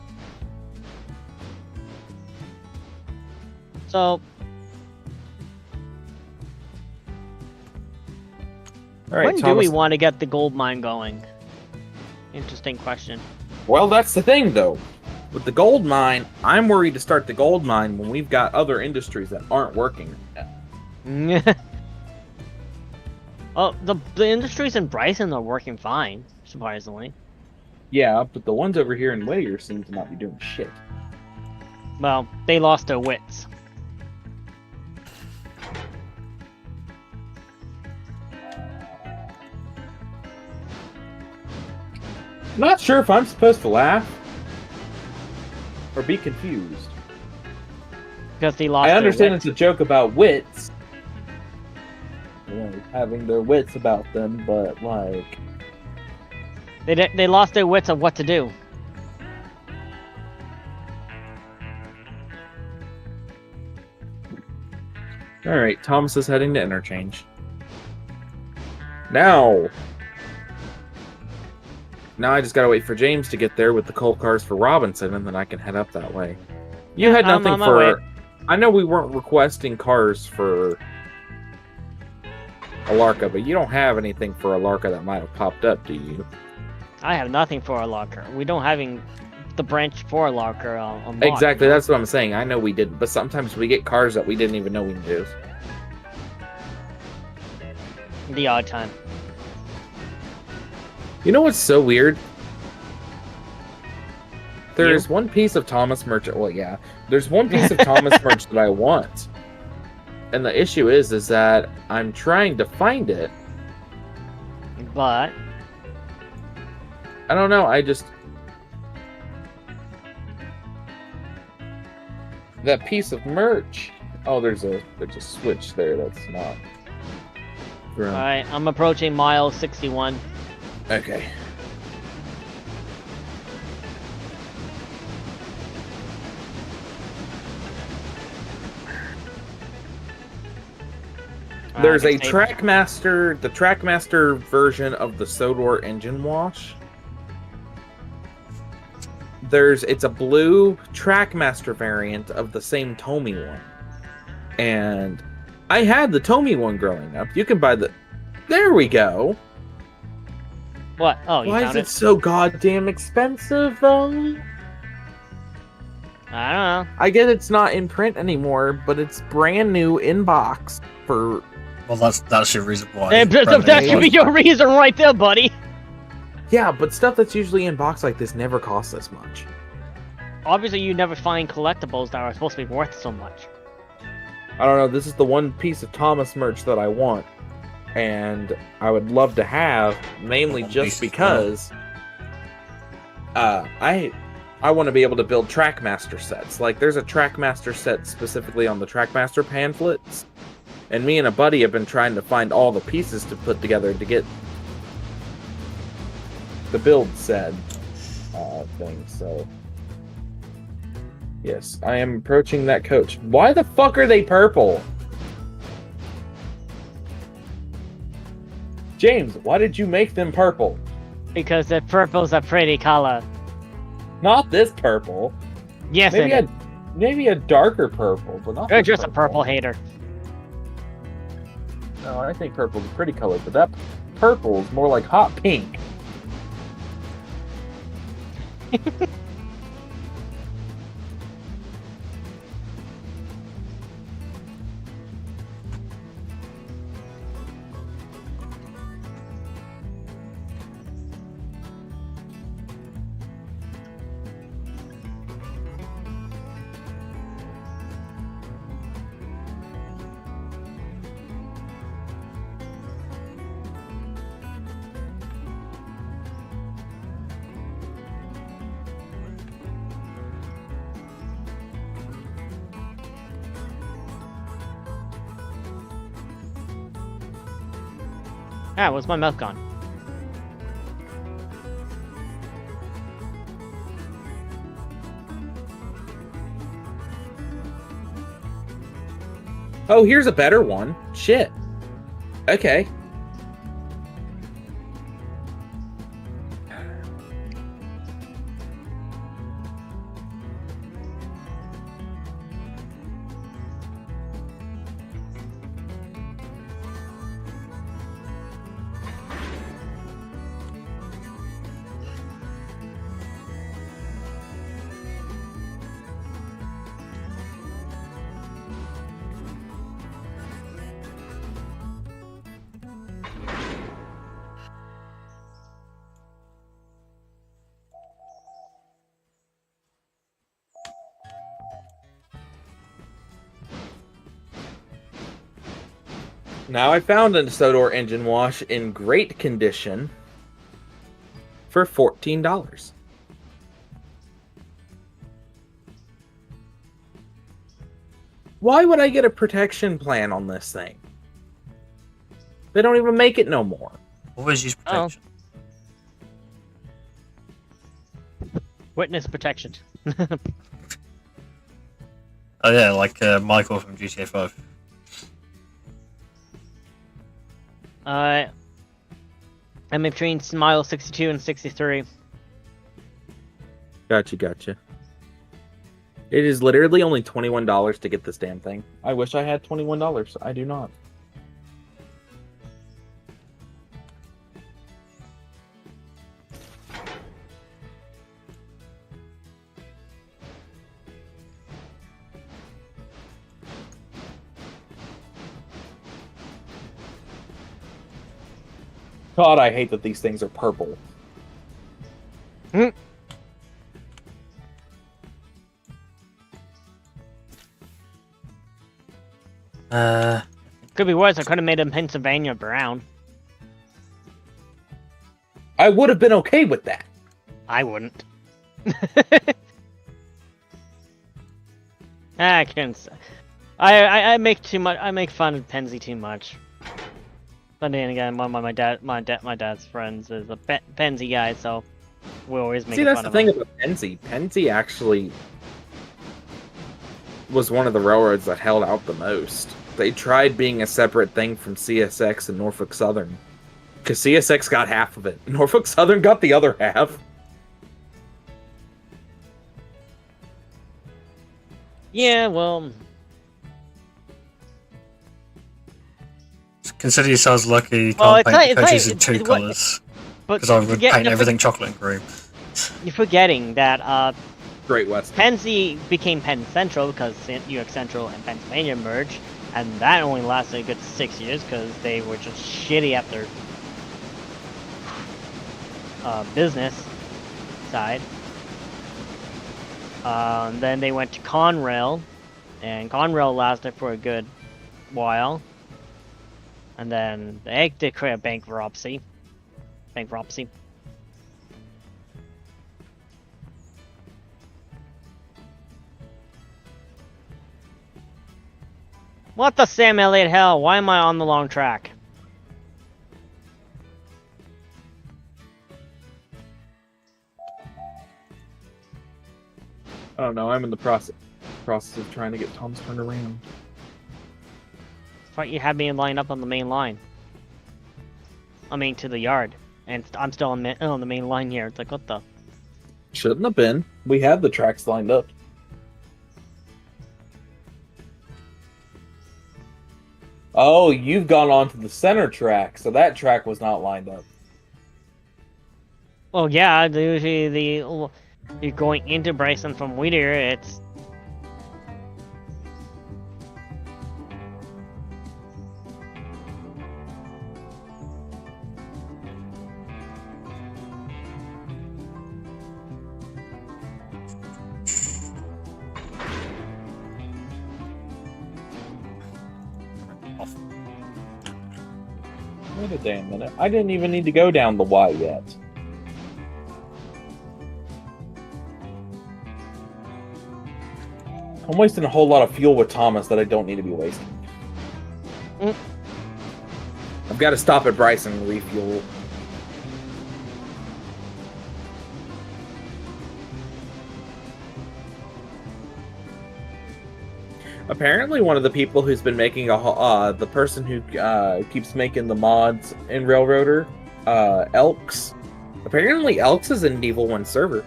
Speaker 2: So,
Speaker 3: Alright,
Speaker 2: when
Speaker 3: Thomas.
Speaker 2: do we want to get the gold mine going? Interesting question.
Speaker 3: Well, that's the thing, though. With the gold mine, I'm worried to start the gold mine when we've got other industries that aren't working.
Speaker 2: Oh, the industries in Bryson are working fine, surprisingly.
Speaker 3: Yeah, but the ones over here in Whittier seem to not be doing shit.
Speaker 2: Well, they lost their wits.
Speaker 3: Not sure if I'm supposed to laugh or be confused.
Speaker 2: Because they lost
Speaker 3: I
Speaker 2: their
Speaker 3: understand
Speaker 2: wits.
Speaker 3: it's a joke about wits. You know, having their wits about them, but like...
Speaker 2: They lost their wits of what to do.
Speaker 3: Alright, Thomas is heading to interchange. Now! Now I just gotta wait for James to get there with the coal cars for Robinson, and then I can head up that way. You
Speaker 2: Yeah,
Speaker 3: had
Speaker 2: I'm
Speaker 3: nothing
Speaker 2: on my
Speaker 3: for.
Speaker 2: way.
Speaker 3: I know we weren't requesting cars for Alarka, but you don't have anything for Alarka that might have popped up, do you?
Speaker 2: I have nothing for a locker. We don't having the branch for a locker unlocked.
Speaker 3: Exactly,
Speaker 2: you know?
Speaker 3: that's what I'm saying. I know we didn't, but sometimes we get cars that we didn't even know we needed.
Speaker 2: The odd time.
Speaker 3: You know what's so weird? There's one piece of Thomas merch. Well, yeah, there's one piece of Thomas merch that I want, and the issue is that I'm trying to find it.
Speaker 2: But
Speaker 3: I don't know. I just that piece of merch. Oh, there's a switch there. That's not.
Speaker 2: alright, I'm approaching mile 61.
Speaker 3: Okay. There's a
Speaker 2: Next day-
Speaker 3: Trackmaster, the Trackmaster version of the Sodor engine wash. It's a blue Trackmaster variant of the same Tomy one. And I had the Tomy one growing up. You can buy there we go.
Speaker 2: What? Oh, you
Speaker 3: Why is
Speaker 2: found
Speaker 3: it
Speaker 2: it?
Speaker 3: so goddamn expensive though?
Speaker 2: I don't know.
Speaker 3: I get it's not in print anymore, but it's brand new in box for
Speaker 1: Well, that's your reason why.
Speaker 2: That should be your reason right there, buddy.
Speaker 3: yeah, but stuff that's usually in box like this never costs this much.
Speaker 2: Obviously, you never find collectibles that are supposed to be worth so much.
Speaker 3: I don't know, this is the one piece of Thomas merch that I want. And I would love to have, mainly just because I want to be able to build Trackmaster sets. Like, there's a Trackmaster set specifically on the Trackmaster pamphlets. And me and a buddy have been trying to find all the pieces to put together to get the build set thing, so... Yes, I am approaching that coach. Why the fuck are they purple? James, why did you make them purple?
Speaker 2: Because the purple's a pretty color.
Speaker 3: Not this purple.
Speaker 2: Yes,
Speaker 3: Maybe
Speaker 2: it is.
Speaker 3: maybe a darker purple, but not
Speaker 2: You're
Speaker 3: this
Speaker 2: just a purple hater.
Speaker 3: No, I think purple's a pretty color, but that purple is more like hot pink.
Speaker 2: Ah, where's my milk gone?
Speaker 3: Oh, here's a better one. Shit. Okay. Now I found a Sodor engine wash in great condition for $14. Why would I get a protection plan on this thing? They don't even make it no more.
Speaker 1: Always use protection.
Speaker 2: Witness protection.
Speaker 1: Oh yeah, like Michael from GTA 5.
Speaker 2: I'm between Smile 62 and 63.
Speaker 3: Gotcha. It is literally only $21 to get this damn thing. I wish I had $21. I do not. God, I hate that these things are purple.
Speaker 2: Could be worse. I could have made him Pennsylvania brown.
Speaker 3: I would have been okay with that.
Speaker 2: I wouldn't. I can't. I make too much. I make fun of Penzi too much. But then again, one of my dad's friends is a Penzi guy, so we always make.
Speaker 3: See, that's
Speaker 2: fun
Speaker 3: the
Speaker 2: of
Speaker 3: thing
Speaker 2: him.
Speaker 3: about Penzi. Penzi actually was one of the railroads that held out the most. They tried being a separate thing from CSX and Norfolk Southern, because CSX got half of it. Norfolk Southern got the other half.
Speaker 2: Yeah, well,
Speaker 1: Consider yourselves lucky you
Speaker 2: Well,
Speaker 1: can't
Speaker 2: it's
Speaker 1: paint
Speaker 2: not-
Speaker 1: the
Speaker 2: it's not-
Speaker 1: coaches in
Speaker 2: it's-
Speaker 1: two
Speaker 2: it's what-
Speaker 1: colours.
Speaker 2: but
Speaker 1: Because I would
Speaker 2: forget-
Speaker 1: paint
Speaker 2: you're
Speaker 1: everything chocolate and green.
Speaker 2: You're forgetting that
Speaker 3: Great West.
Speaker 2: Penzi became Penn Central because New York Central and Pennsylvania merged, and that only lasted a good 6 years because they were just shitty at their business side. Then they went to Conrail, and Conrail lasted for a good while. And then they did create a bankruptcy. What the Sam Elliott hell? Why am I on the long track?
Speaker 3: Oh no, I'm in the process of trying to get Tom's turned around.
Speaker 2: Thought you had me lined up on the main line. I mean, to the yard. And I'm still on the main line here. It's like, what the?
Speaker 3: Shouldn't have been. We had the tracks lined up. Oh, you've gone on to the center track, so that track was not lined up.
Speaker 2: Well, yeah, usually you're going into Bryson from Whittier, it's...
Speaker 3: Wait a damn minute. I didn't even need to go down the Y yet. I'm wasting a whole lot of fuel with Thomas that I don't need to be wasting.
Speaker 2: Mm.
Speaker 3: I've got to stop at Bryson and refuel. Apparently, one of the people who's been making the person who keeps making the mods in Railroader, Elks. Apparently, Elks is in Evil 1 server.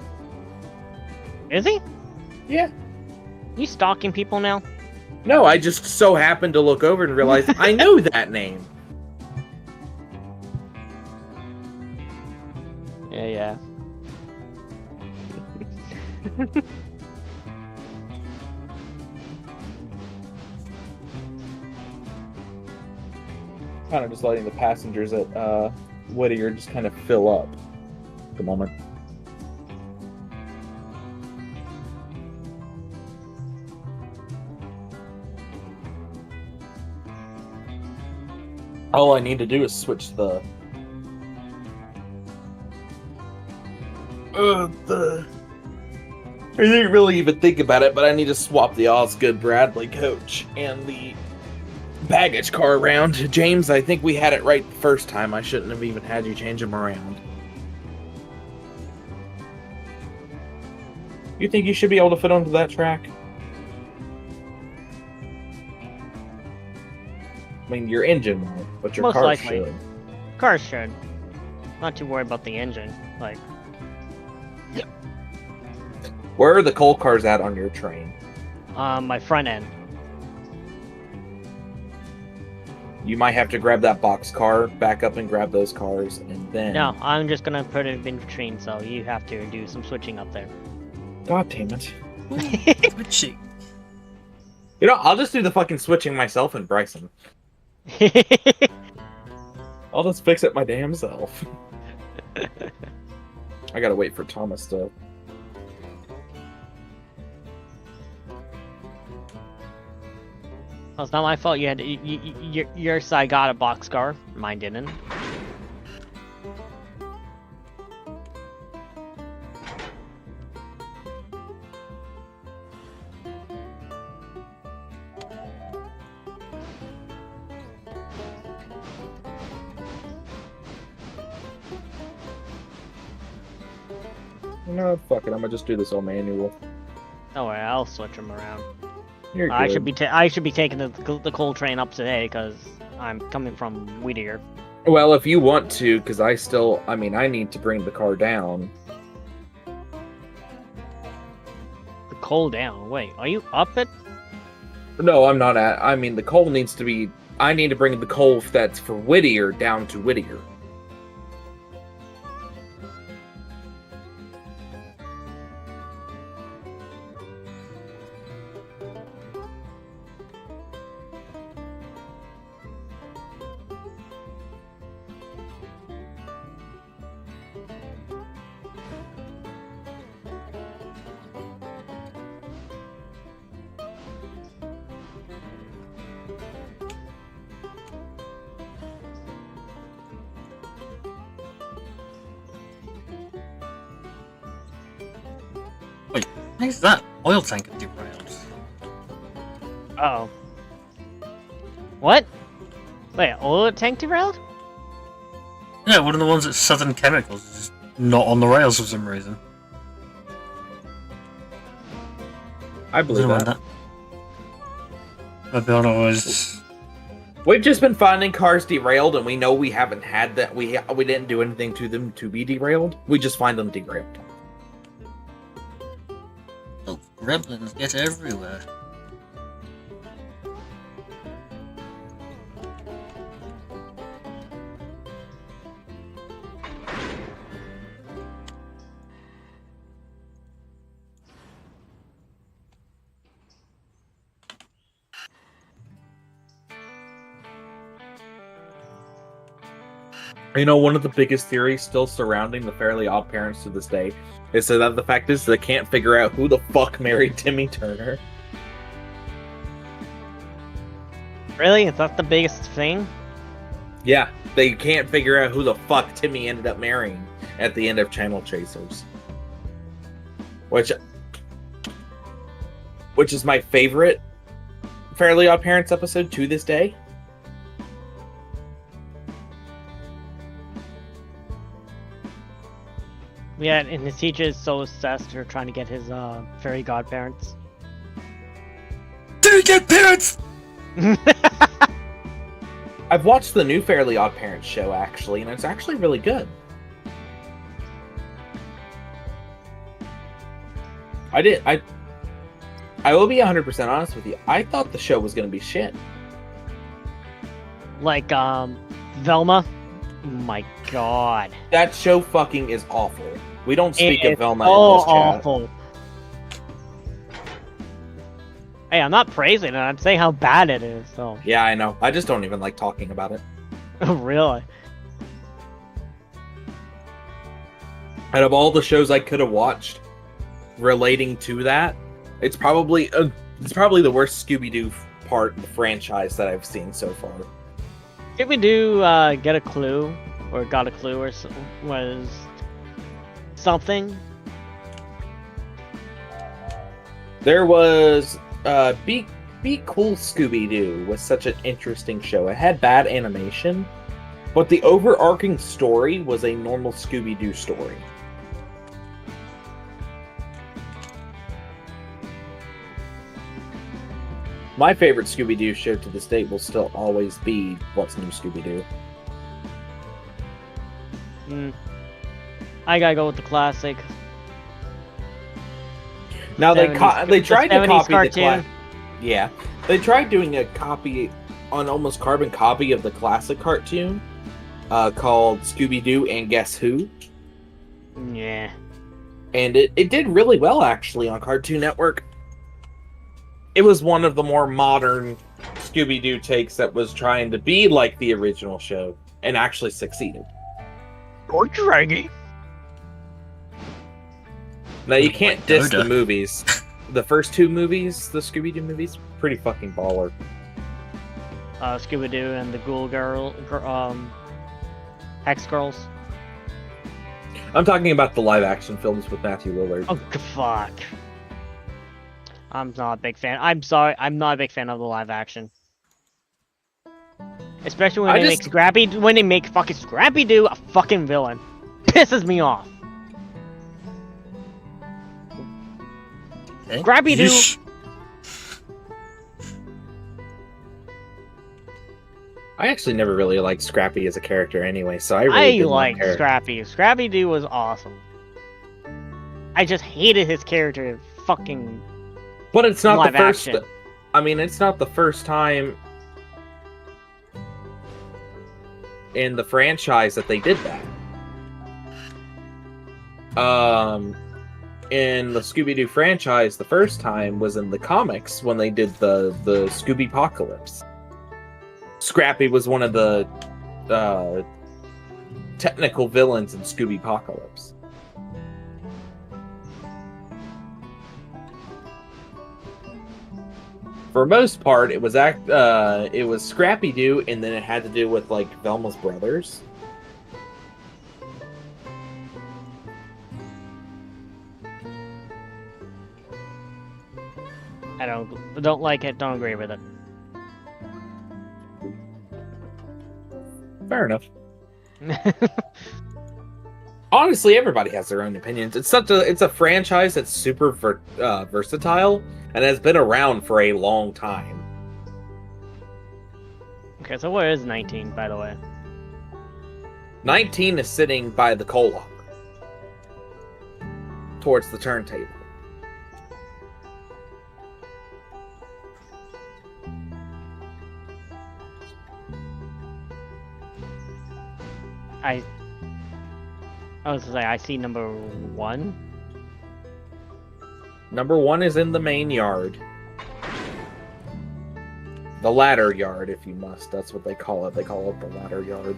Speaker 2: Is he?
Speaker 3: Yeah.
Speaker 2: You stalking people now?
Speaker 3: No, I just so happened to look over and realize I know that name.
Speaker 2: Yeah.
Speaker 3: Kind of just letting the passengers at Whittier just kind of fill up at the moment. All I need to do is switch the I didn't really even think about it, but I need to swap the Osgood Bradley coach and the baggage car around. James, I think we had it right the first time. I shouldn't have even had you change them around. You think you should be able to fit onto that track? I mean, your engine won't, but your
Speaker 2: Most
Speaker 3: car
Speaker 2: likely.
Speaker 3: should.
Speaker 2: Cars should. Not too worried about the engine. Like,
Speaker 3: Where are the coal cars at on your train?
Speaker 2: my front end.
Speaker 3: You might have to grab that box car, back up and grab those cars, and then...
Speaker 2: No, I'm just gonna put it in between, so you have to do some switching up there.
Speaker 3: God damn it.
Speaker 1: Switching.
Speaker 3: You know, I'll just do the fucking switching myself and Bryson. I'll just fix it my damn self. I gotta wait for Thomas to...
Speaker 2: Well, it's not my fault. You had your side got a boxcar. Mine didn't.
Speaker 3: No, fuck it. I'm gonna just do this all manual.
Speaker 2: Don't worry, I'll switch them around.
Speaker 3: You're
Speaker 2: I
Speaker 3: good.
Speaker 2: should be taking the coal train up today because I'm coming from Whittier.
Speaker 3: Well, if you want to, because I need to bring the car down.
Speaker 2: The coal down. Wait, are you up it?
Speaker 3: No, I'm not at... I mean, the coal needs to be... I need to bring the coal that's for Whittier down to Whittier.
Speaker 1: Why is that oil tanker derailed?
Speaker 2: Uh oh. What? Wait, oil tank derailed?
Speaker 1: Yeah, one of the ones at Southern Chemicals is just not on the rails for some reason.
Speaker 3: I believe
Speaker 1: Don't know
Speaker 3: that.
Speaker 1: why Maybe I was...
Speaker 3: We've just been finding cars derailed, and we know we haven't had that. We didn't do anything to them to be derailed. We just find them derailed.
Speaker 1: Oh, gremlins get everywhere.
Speaker 3: You know, one of the biggest theories still surrounding the Fairly Odd Parents to this day is that the fact is they can't figure out who the fuck married Timmy Turner.
Speaker 2: Really? Is that the biggest thing?
Speaker 3: Yeah, they can't figure out who the fuck Timmy ended up marrying at the end of Channel Chasers. Which is my favorite Fairly Odd Parents episode to this day.
Speaker 2: Yeah, and his teacher is so obsessed with trying to get his fairy godparents.
Speaker 1: Do you get parents?
Speaker 3: I've watched the new Fairly Odd Parents show, actually, and it's actually really good. I will be 100% honest with you. I thought the show was going to be shit.
Speaker 2: Like, Velma? My god.
Speaker 3: That show fucking is awful. We don't speak of
Speaker 2: It's
Speaker 3: Velma
Speaker 2: so
Speaker 3: in this chat.
Speaker 2: awful. Hey, I'm not praising it. I'm saying how bad it is. So,
Speaker 3: Yeah, I know. I just don't even like talking about it.
Speaker 2: really.
Speaker 3: Out of all the shows I could have watched relating to that, it's probably the worst Scooby-Doo part of the franchise that I've seen so far.
Speaker 2: Did we do Get a Clue? Or Got a Clue or was something?
Speaker 3: There was Be Cool Scooby-Doo was such an interesting show. It had bad animation, but the overarching story was a normal Scooby-Doo story. My favorite Scooby-Doo show to this date will still always be What's New Scooby-Doo.
Speaker 2: I gotta go with the classic.
Speaker 3: Now they
Speaker 2: 70s
Speaker 3: they tried to
Speaker 2: 70s
Speaker 3: copy the
Speaker 2: cartoon.
Speaker 3: Yeah, they tried doing a copy, an almost carbon copy of the classic cartoon, called Scooby Doo and Guess Who,
Speaker 2: Yeah.
Speaker 3: and it did really well actually on Cartoon Network. It was one of the more modern Scooby Doo takes that was trying to be like the original show and actually succeeded.
Speaker 2: Or Draggy.
Speaker 3: Now you can't diss the
Speaker 1: Yoda.
Speaker 3: movies. The first two movies, the Scooby Doo movies, pretty fucking baller.
Speaker 2: Scooby Doo and the Ghoul Girl, Hex Girls.
Speaker 3: I'm talking about the live action films with Matthew Lillard.
Speaker 2: Oh, fuck. I'm not a big fan. I'm sorry, I'm not a big fan of the live action. Especially when they make fucking Scrappy Doo a fucking villain. Pisses me off.
Speaker 1: Eh?
Speaker 2: Scrappy Doo.
Speaker 1: Yeesh.
Speaker 3: I actually never really liked Scrappy as a character anyway, so I really didn't
Speaker 2: like
Speaker 3: care.
Speaker 2: Scrappy. Scrappy Doo was awesome. I just hated his character. Fucking.
Speaker 3: But it's not
Speaker 2: live
Speaker 3: the first.
Speaker 2: action.
Speaker 3: I mean, it's not the first time in the franchise that they did that. In the Scooby-Doo franchise, the first time was in the comics when they did the Scooby-Pocalypse. Scrappy was one of the technical villains in Scooby-Pocalypse. For most part, it was Scrappy Doo, and then it had to do with like Velma's brothers.
Speaker 2: I don't like it. Don't agree with it.
Speaker 3: Fair enough. Honestly, everybody has their own opinions. It's a franchise that's super versatile and has been around for a long time.
Speaker 2: Okay, so where is 19, by the way?
Speaker 3: 19 is sitting by the coal hopper, towards the turntable.
Speaker 2: I was gonna say I see number 1.
Speaker 3: Number 1 is in the main yard. The ladder yard, if you must. That's what they call it. They call it the ladder yard.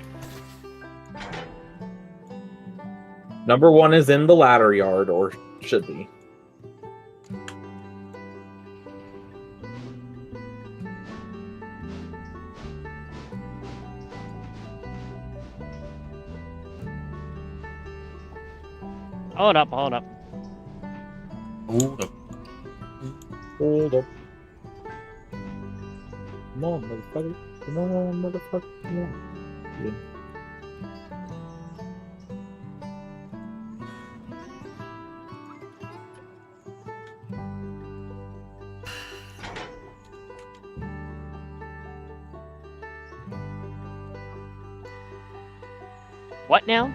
Speaker 3: Number 1 is in the ladder yard, or should be.
Speaker 2: Hold up, hold up.
Speaker 1: Hold up.
Speaker 3: Hold up. Come on, motherfucker. Come on, motherfucker. Come on. Yeah.
Speaker 2: What now?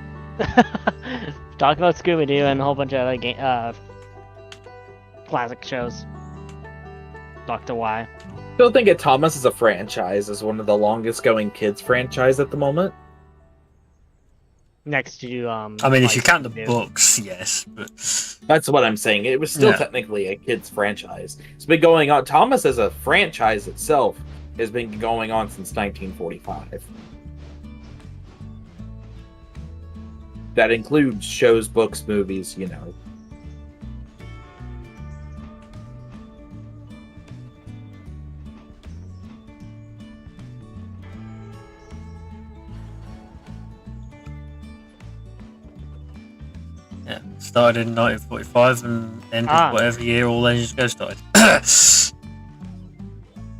Speaker 2: Talk about Scooby Doo and a whole bunch of other classic shows. Dr. Y.
Speaker 3: Still think of Thomas as a franchise as one of the longest going kids franchise at the moment.
Speaker 2: Next to
Speaker 1: I mean, if you count the
Speaker 2: Scooby-Doo.
Speaker 1: books, yes, but
Speaker 3: That's what I'm saying. It was still
Speaker 1: Yeah.
Speaker 3: technically a kids franchise. It's been going on. Thomas as a franchise itself has been going on since 1945. That includes shows, books, movies, you know.
Speaker 1: yeah, started in 1945 and ended whatever year All Ages Go started.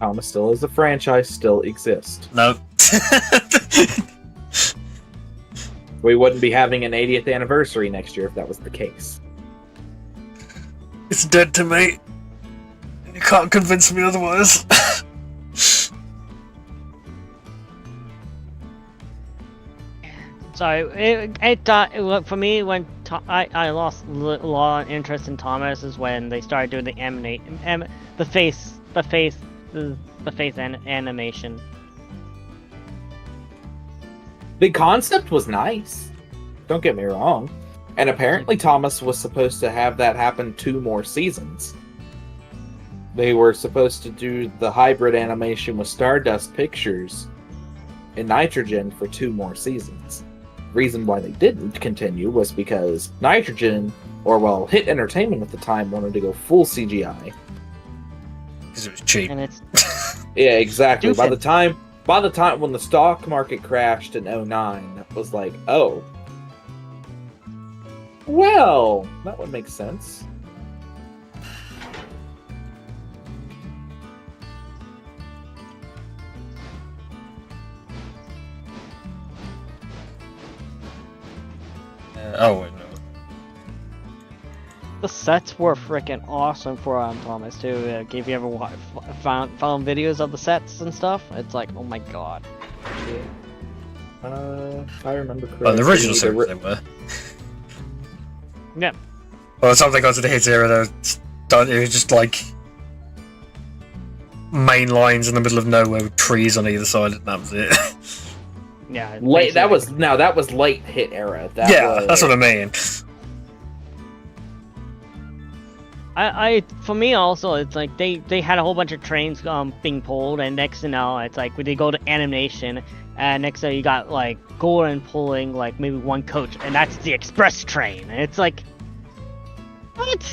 Speaker 3: Thomas still as a franchise still exists.
Speaker 1: No.
Speaker 3: We wouldn't be having an 80th anniversary next year if that was the case.
Speaker 1: It's dead to me. You can't convince me otherwise.
Speaker 2: Sorry, look, for me, when I lost a lot of interest in Thomas is when they started doing the animation.
Speaker 3: The concept was nice. Don't get me wrong. And apparently Thomas was supposed to have that happen 2 more seasons. They were supposed to do the hybrid animation with Stardust Pictures and Nitrogen for 2 more seasons. Reason why they didn't continue was because Nitrogen, or well, Hit Entertainment at the time, wanted to go full CGI.
Speaker 1: Because it was cheap.
Speaker 2: And it's
Speaker 3: Yeah, exactly.
Speaker 2: Stupid.
Speaker 3: By the time when the stock market crashed in 2009, it was like, oh, well, that would make sense.
Speaker 1: Oh, wait, no.
Speaker 2: the sets were freaking awesome for Thomas too. If you ever found videos of the sets and stuff, it's like, oh my god.
Speaker 3: If I remember correctly.
Speaker 1: Well, the original series they were.
Speaker 2: Yeah.
Speaker 1: By the time they got to the hit era, it was just like main lines in the middle of nowhere with trees on either side, and that was it.
Speaker 2: Yeah.
Speaker 3: Late. That was late hit era.
Speaker 1: That's what I mean.
Speaker 2: For me also, it's like they had a whole bunch of trains being pulled, and next to now it's like when they go to animation, and next to you got like Dolan pulling like maybe one coach, and that's the express train, and it's like, what?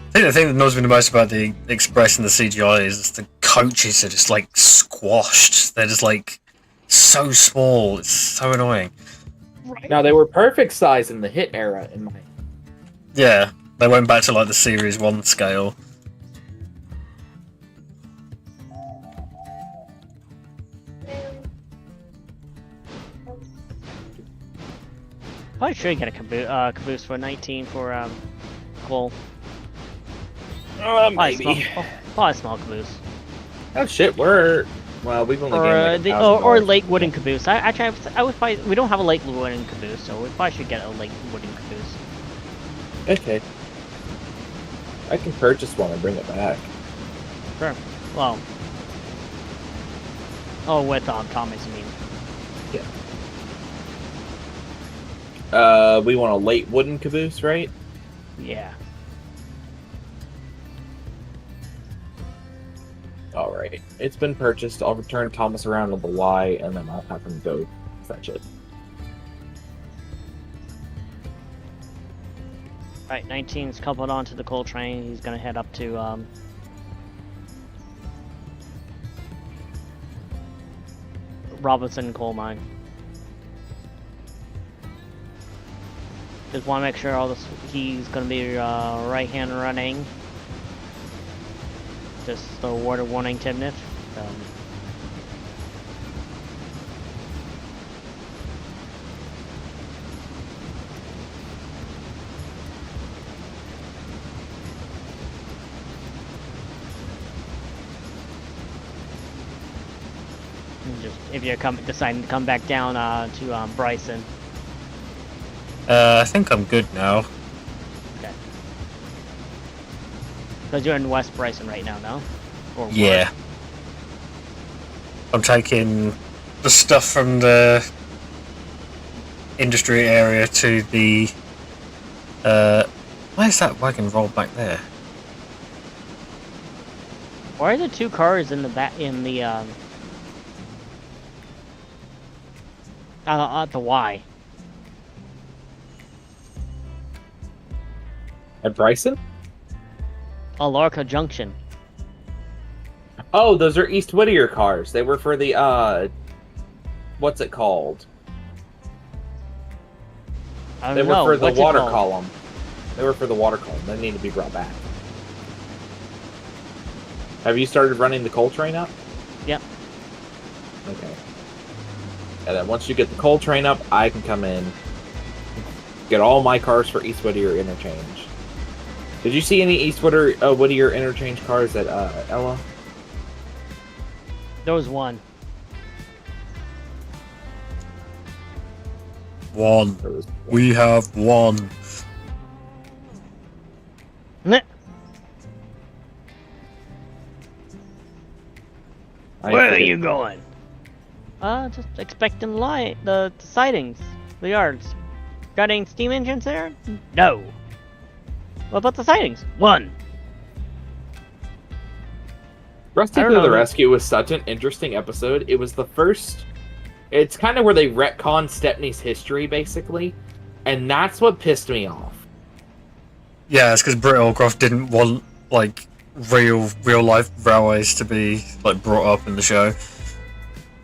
Speaker 1: I think the thing that annoys me the most about the Express and the CGI is the coaches are just like squashed. They're just like so small. It's so annoying.
Speaker 2: Right.
Speaker 3: Now they were perfect size in the hit era, in my.
Speaker 1: Yeah, they went back to like the Series 1 scale.
Speaker 2: Probably should get a caboose for 19 for Cole.
Speaker 3: Maybe.
Speaker 2: Probably a small caboose.
Speaker 3: Oh shit, well, we've only gained like
Speaker 2: Or
Speaker 3: $1,000.
Speaker 2: lake wooden caboose. I would probably, we don't have a lake wooden caboose, so we probably should get a lake wooden caboose.
Speaker 3: Okay. I can purchase one and bring it back.
Speaker 2: Sure. Well. Oh, with Thomas, you mean?
Speaker 3: We want a late wooden caboose, right?
Speaker 2: Yeah.
Speaker 3: Alright. It's been purchased. I'll return Thomas around on the Y, and then I'll have him go fetch it.
Speaker 2: Right, 19's coupled onto the coal train. He's gonna head up to Robinson Coal Mine. Just want to make sure all this. He's gonna be right hand running. Just the word of warning, Timnith. Just if you're deciding to come back down to Bryson.
Speaker 1: I think I'm good now.
Speaker 2: Okay. Because you're in West Bryson right now, no? Or
Speaker 1: Yeah. I'm taking the stuff from the industry area to the. Why is that wagon rolled back there?
Speaker 2: Why are there 2 cars in the back in the at the Y?
Speaker 3: At Bryson?
Speaker 2: Alarka Junction.
Speaker 3: Oh, those are East Whittier cars. They were for the, what's it called?
Speaker 2: I don't
Speaker 3: They were
Speaker 2: know.
Speaker 3: for the
Speaker 2: What's it
Speaker 3: water
Speaker 2: called?
Speaker 3: column. They were for the water column. They need to be brought back. Have you started running the coal train up?
Speaker 2: Yep.
Speaker 3: Okay. And then once you get the coal train up, I can come in, get all my cars for East Whittier interchange. Did you see any East Whittier interchange cars at Ella?
Speaker 2: There was one.
Speaker 1: won.
Speaker 3: There was
Speaker 1: We have won.
Speaker 2: Meh. Where are you going? Just expecting the sightings, the yards. Got any steam engines there? No. What about the sightings? One.
Speaker 4: Rusty
Speaker 2: I don't
Speaker 4: to the
Speaker 2: know.
Speaker 4: Rescue was such an interesting episode. It was the first. It's kind of where they retcon Stepney's history, basically, and that's what pissed me off.
Speaker 1: Yeah, it's because Britt Allcroft didn't want like real life railways to be like brought up in the show.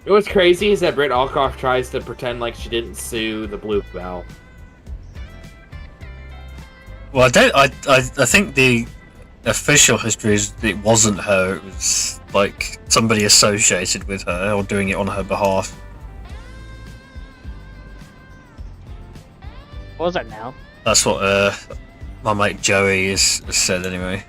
Speaker 4: What's crazy is that Britt Allcroft tries to pretend like she didn't sue the Blue Bell.
Speaker 1: Well, I think the official history is it wasn't her. It was like somebody associated with her or doing it on her behalf.
Speaker 2: What was that now?
Speaker 1: That's what my mate Joey has said anyway.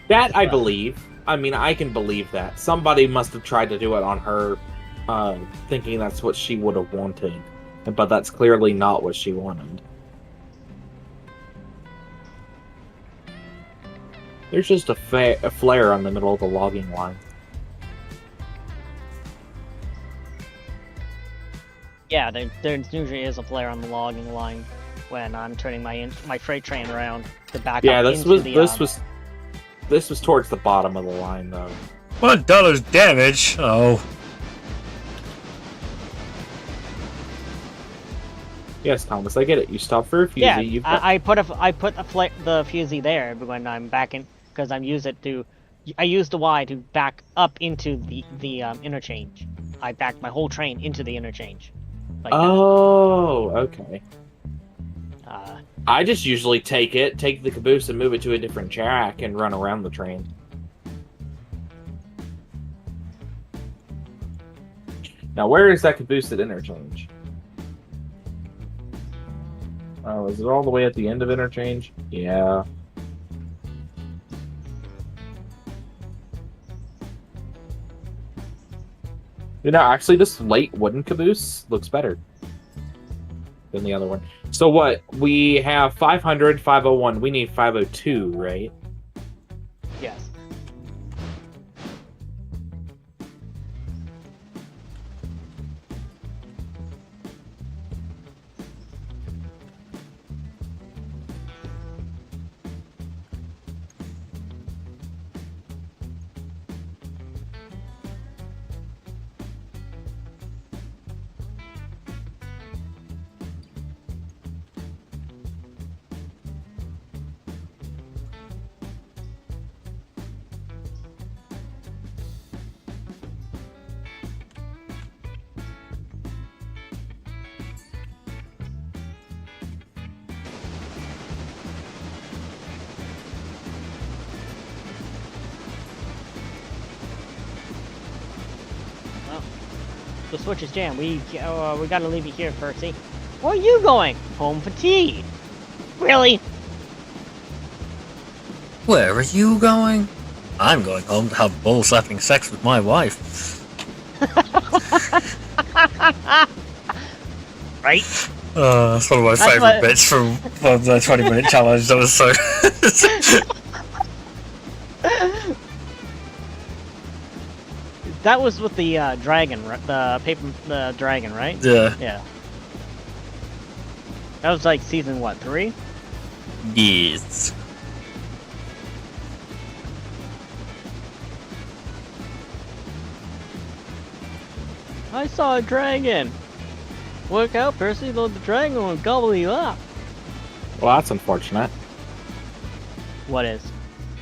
Speaker 4: That I believe. I mean, I can believe that. Somebody must have tried to do it on her, thinking that's what she would have wanted. But that's clearly not what she wanted. There's just a flare on the middle of the logging line.
Speaker 2: Yeah, there usually is a flare on the logging line when I'm turning my freight train around to back
Speaker 4: Yeah,
Speaker 2: up
Speaker 4: this
Speaker 2: into
Speaker 4: was
Speaker 2: the,
Speaker 4: this was towards the bottom of the line, though.
Speaker 1: $1 damage. Oh,
Speaker 4: Yes, Thomas, I get it. You stop for a fusee.
Speaker 2: Yeah,
Speaker 4: You've got...
Speaker 2: I put the fusee there when I'm backing because I use the Y to back up into the interchange. I backed my whole train into the interchange. Like
Speaker 4: Oh, okay.
Speaker 2: that.
Speaker 4: I just usually take the caboose and move it to a different track and run around the train. Now, where is that caboose at interchange? Oh, is it all the way at the end of interchange? Yeah. You know, actually, this late wooden caboose looks better than the other one. So what? We have 500, 501. We need 502, right?
Speaker 2: Yes. The switch is jammed. We gotta leave you here, Percy. Where are you going? Home for tea. Really?
Speaker 1: where are you going? I'm going home to have ball-slapping sex with my wife.
Speaker 2: Right?
Speaker 1: That's one of my favourite bits from the 20-minute challenge. That was so.
Speaker 2: That was with the dragon, the dragon, right?
Speaker 1: Yeah.
Speaker 2: Yeah. That was like season what, 3?
Speaker 1: Yes.
Speaker 2: I saw a dragon. Look out, Percy! The dragon will gobble you up.
Speaker 4: Well, that's unfortunate.
Speaker 2: What is?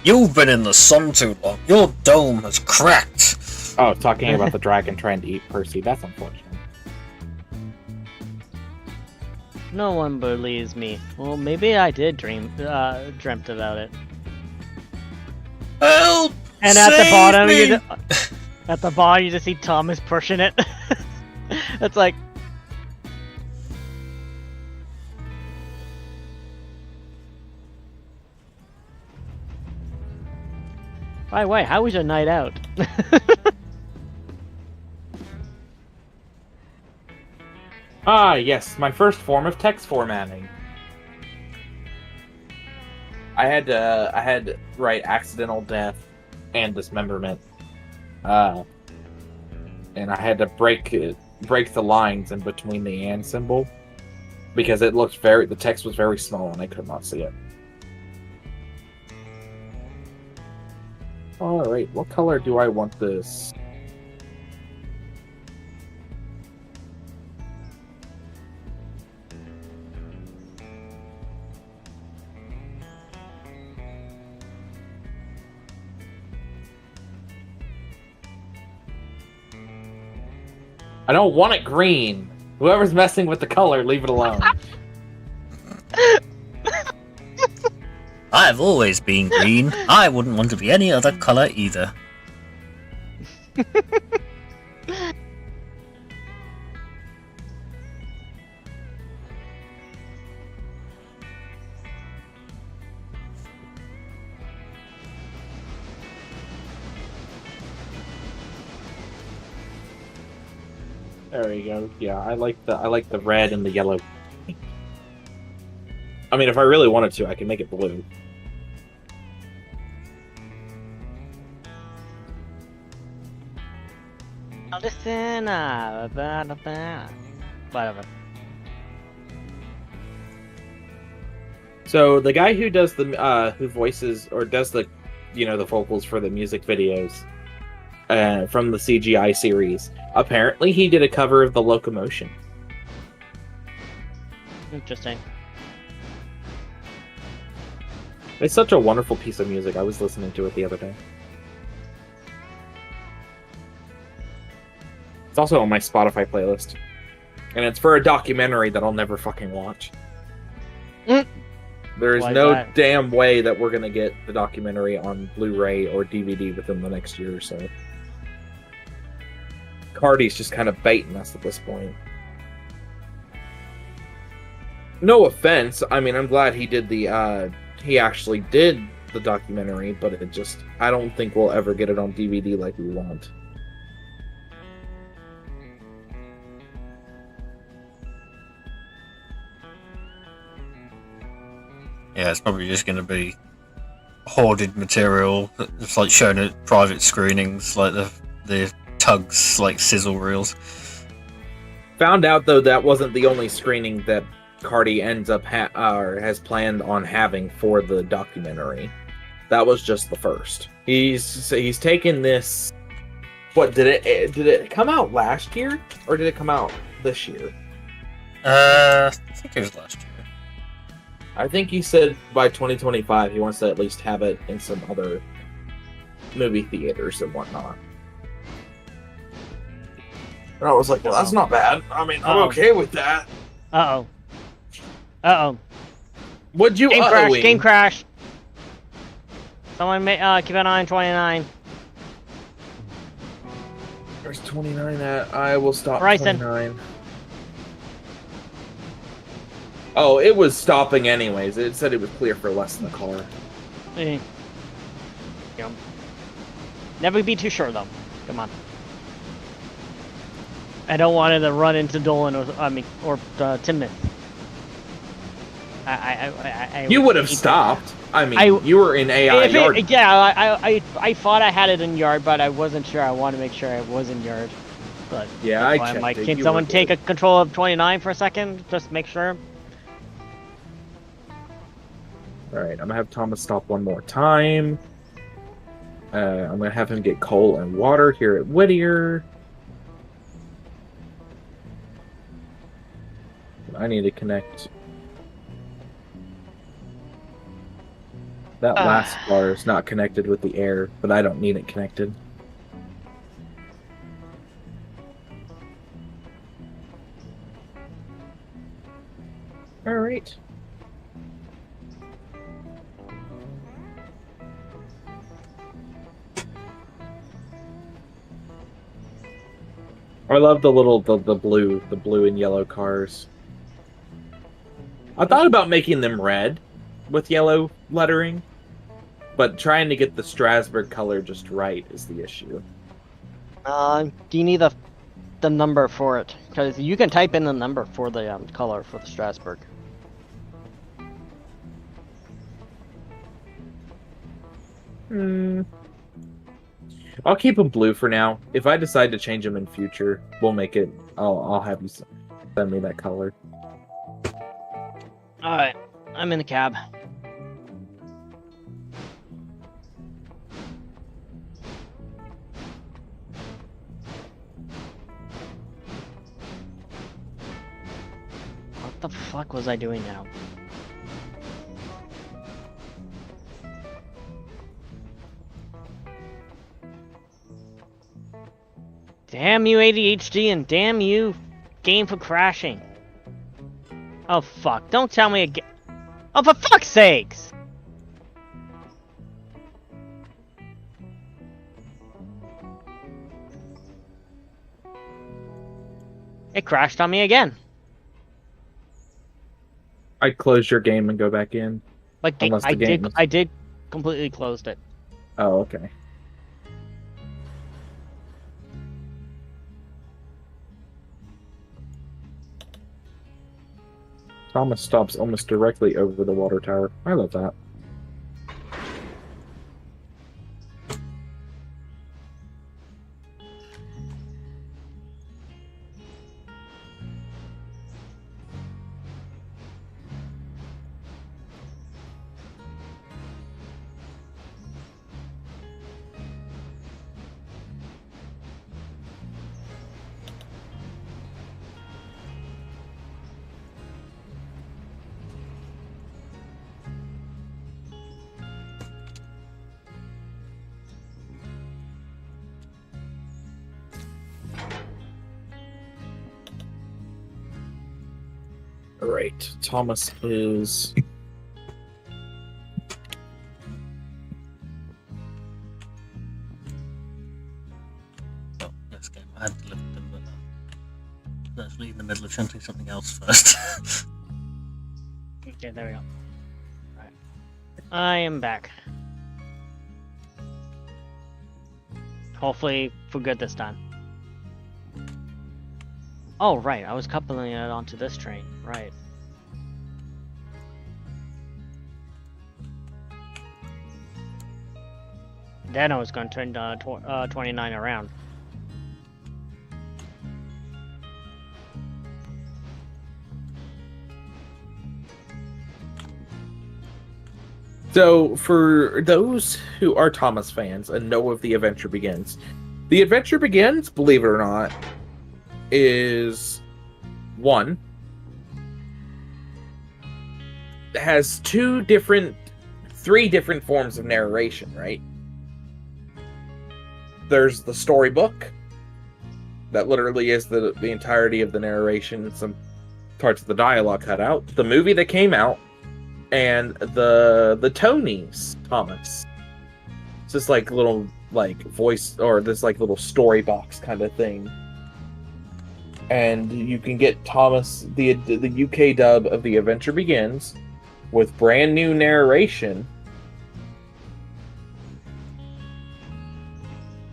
Speaker 1: You've been in the sun too long. Your dome has cracked.
Speaker 4: Oh, talking about the dragon trying to eat Percy. That's unfortunate.
Speaker 2: No one believes me. Well, maybe I did dreamt about it.
Speaker 1: Help!
Speaker 2: And at the
Speaker 1: Save
Speaker 2: bottom,
Speaker 1: me!
Speaker 2: at the bottom, you just see Thomas pushing it. It's like, by the way, how was your night out?
Speaker 4: Ah, yes, my first form of text formatting. I had to write accidental death and dismemberment, and I had to break the lines in between the and symbol because the text was very small and I could not see it. All right, what color do I want this? I don't want it green. Whoever's messing with the color, leave it alone.
Speaker 1: I've always been green. I wouldn't want to be any other color either.
Speaker 4: There we go. Yeah, I like the red and the yellow. I mean, if I really wanted to, I can make it blue.
Speaker 2: Listen, whatever.
Speaker 4: So the guy who does the who voices or does the the vocals for the music videos from the CGI series, apparently he did a cover of the Locomotion.
Speaker 2: Interesting.
Speaker 4: It's such a wonderful piece of music. I was listening to it the other day. It's also on my Spotify playlist. And it's for a documentary that I'll never fucking watch. There is
Speaker 2: Why
Speaker 4: no
Speaker 2: that?
Speaker 4: damn way that we're going to get the documentary on Blu-ray or DVD within the next year or so. Cardi's just kind of baiting us at this point. No offense. I mean, I'm glad he did he actually did the documentary, but I don't think we'll ever get it on DVD like we want.
Speaker 1: Yeah, it's probably just going to be hoarded material. It's like shown at private screenings, like the tugs, like sizzle reels.
Speaker 4: Found out though that wasn't the only screening that Cardi ends up or has planned on having for the documentary. That was just the first. He's taken this. What did it come out last year or did it come out this year?
Speaker 1: I think it was last year.
Speaker 4: I think he said by 2025 he wants to at least have it in some other movie theaters and whatnot. And I was like, well, that's not bad. I mean, I'm okay with that.
Speaker 2: Uh-oh. Uh-oh.
Speaker 4: What'd you
Speaker 2: Game crash,
Speaker 4: uh-ohing?
Speaker 2: game crash. Someone keep an eye on 29.
Speaker 4: There's 29 at. I will stop
Speaker 2: Bryson.
Speaker 4: 29. Oh, it was stopping anyways. It said it was clear for less than a car.
Speaker 2: Yep. Never be too sure, though. Come on. I don't want it to run into Dolan or Timoth.
Speaker 4: You would have stopped. I mean, you were in AI yard.
Speaker 2: I thought I had it in yard, but I wasn't sure. I wanted to make sure I was in yard. But
Speaker 4: Yeah, I
Speaker 2: I'm
Speaker 4: checked
Speaker 2: like,
Speaker 4: it.
Speaker 2: can
Speaker 4: You
Speaker 2: someone
Speaker 4: were
Speaker 2: take
Speaker 4: good.
Speaker 2: a control of 29 for a second? Just make sure.
Speaker 4: Alright, I'm gonna have Thomas stop one more time. I'm gonna have him get coal and water here at Whittier. I need to connect. That last bar is not connected with the air, but I don't need it connected. Alright. I love the blue and yellow cars. I thought about making them red with yellow lettering, but trying to get the Strasbourg color just right is the issue.
Speaker 2: Do you need the number for it, because you can type in the number for the color for the Strasbourg.
Speaker 4: I'll keep them blue for now. If I decide to change them in future, we'll make it. I'll have you send me that color.
Speaker 2: All right, I'm in the cab. What the fuck was I doing now? Damn you ADHD and damn you game for crashing. Oh fuck, don't tell me again. Oh, for fuck's sakes! It crashed on me again.
Speaker 4: I'd close your game and go back in.
Speaker 2: But
Speaker 4: Unless the
Speaker 2: I
Speaker 4: game
Speaker 2: did
Speaker 4: is-
Speaker 2: I did completely closed it.
Speaker 4: Oh, okay. Thomas stops almost directly over the water tower. I love that. All right, Thomas is.
Speaker 1: Oh, let's go. I had to lift them, but that's actually in the middle of chanting something else first.
Speaker 2: Okay, there we go. Alright. I am back. Hopefully for good this time. Oh, right, I was coupling it onto this train. Right. Then I was going to turn 29 around.
Speaker 4: So, for those who are Thomas fans and know of The Adventure Begins, The Adventure Begins, believe it or not, is one, has three different forms of narration, right? There's the storybook, that literally is the entirety of the narration, some parts of the dialogue cut out, the movie that came out, and the Tony's Thomas. It's just like little voice or this little story box kind of thing. And you can get Thomas the UK dub of The Adventure Begins with brand new narration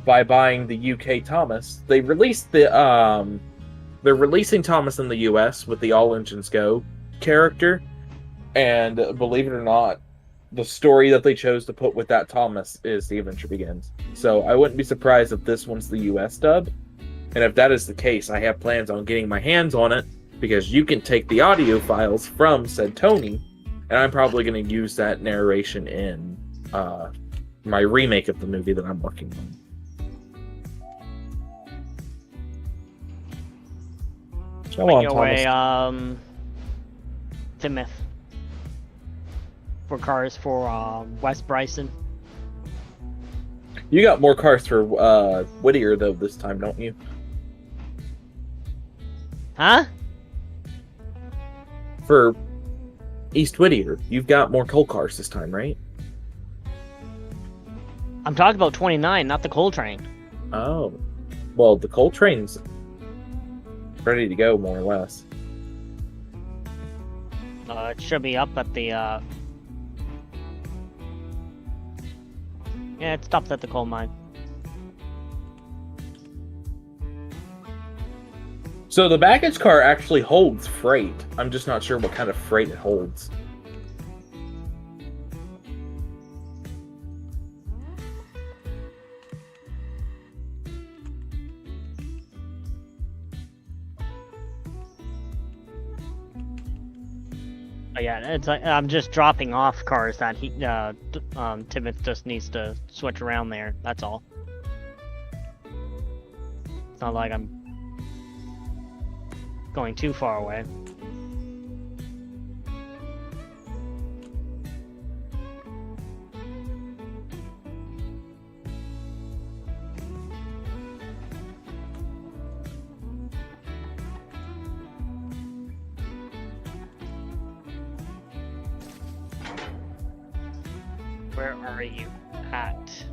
Speaker 4: by buying the UK Thomas. They released they're releasing Thomas in the US with the All Engines Go character. And believe it or not, the story that they chose to put with that Thomas is The Adventure Begins. So I wouldn't be surprised if this one's the US dub. And if that is the case, I have plans on getting my hands on it, because you can take the audio files from said Tony, and I'm probably going to use that narration in my remake of the movie that I'm working on. Come on,
Speaker 2: Your
Speaker 4: Thomas.
Speaker 2: way, Timoth. For cars for West Bryson.
Speaker 4: You got more cars for Whittier, though, this time, don't you?
Speaker 2: Huh?
Speaker 4: For East Whittier, you've got more coal cars this time, right?
Speaker 2: I'm talking about 29, not the coal train.
Speaker 4: Oh. Well, the coal train's ready to go, more or less.
Speaker 2: It should be up at the, Yeah, it stopped at the coal mine.
Speaker 3: So the baggage car actually holds freight. I'm just not sure what kind of freight it holds.
Speaker 2: But yeah, it's like I'm just dropping off cars that Timoth just needs to switch around there. That's all. It's not like I'm going too far away. Where are you at?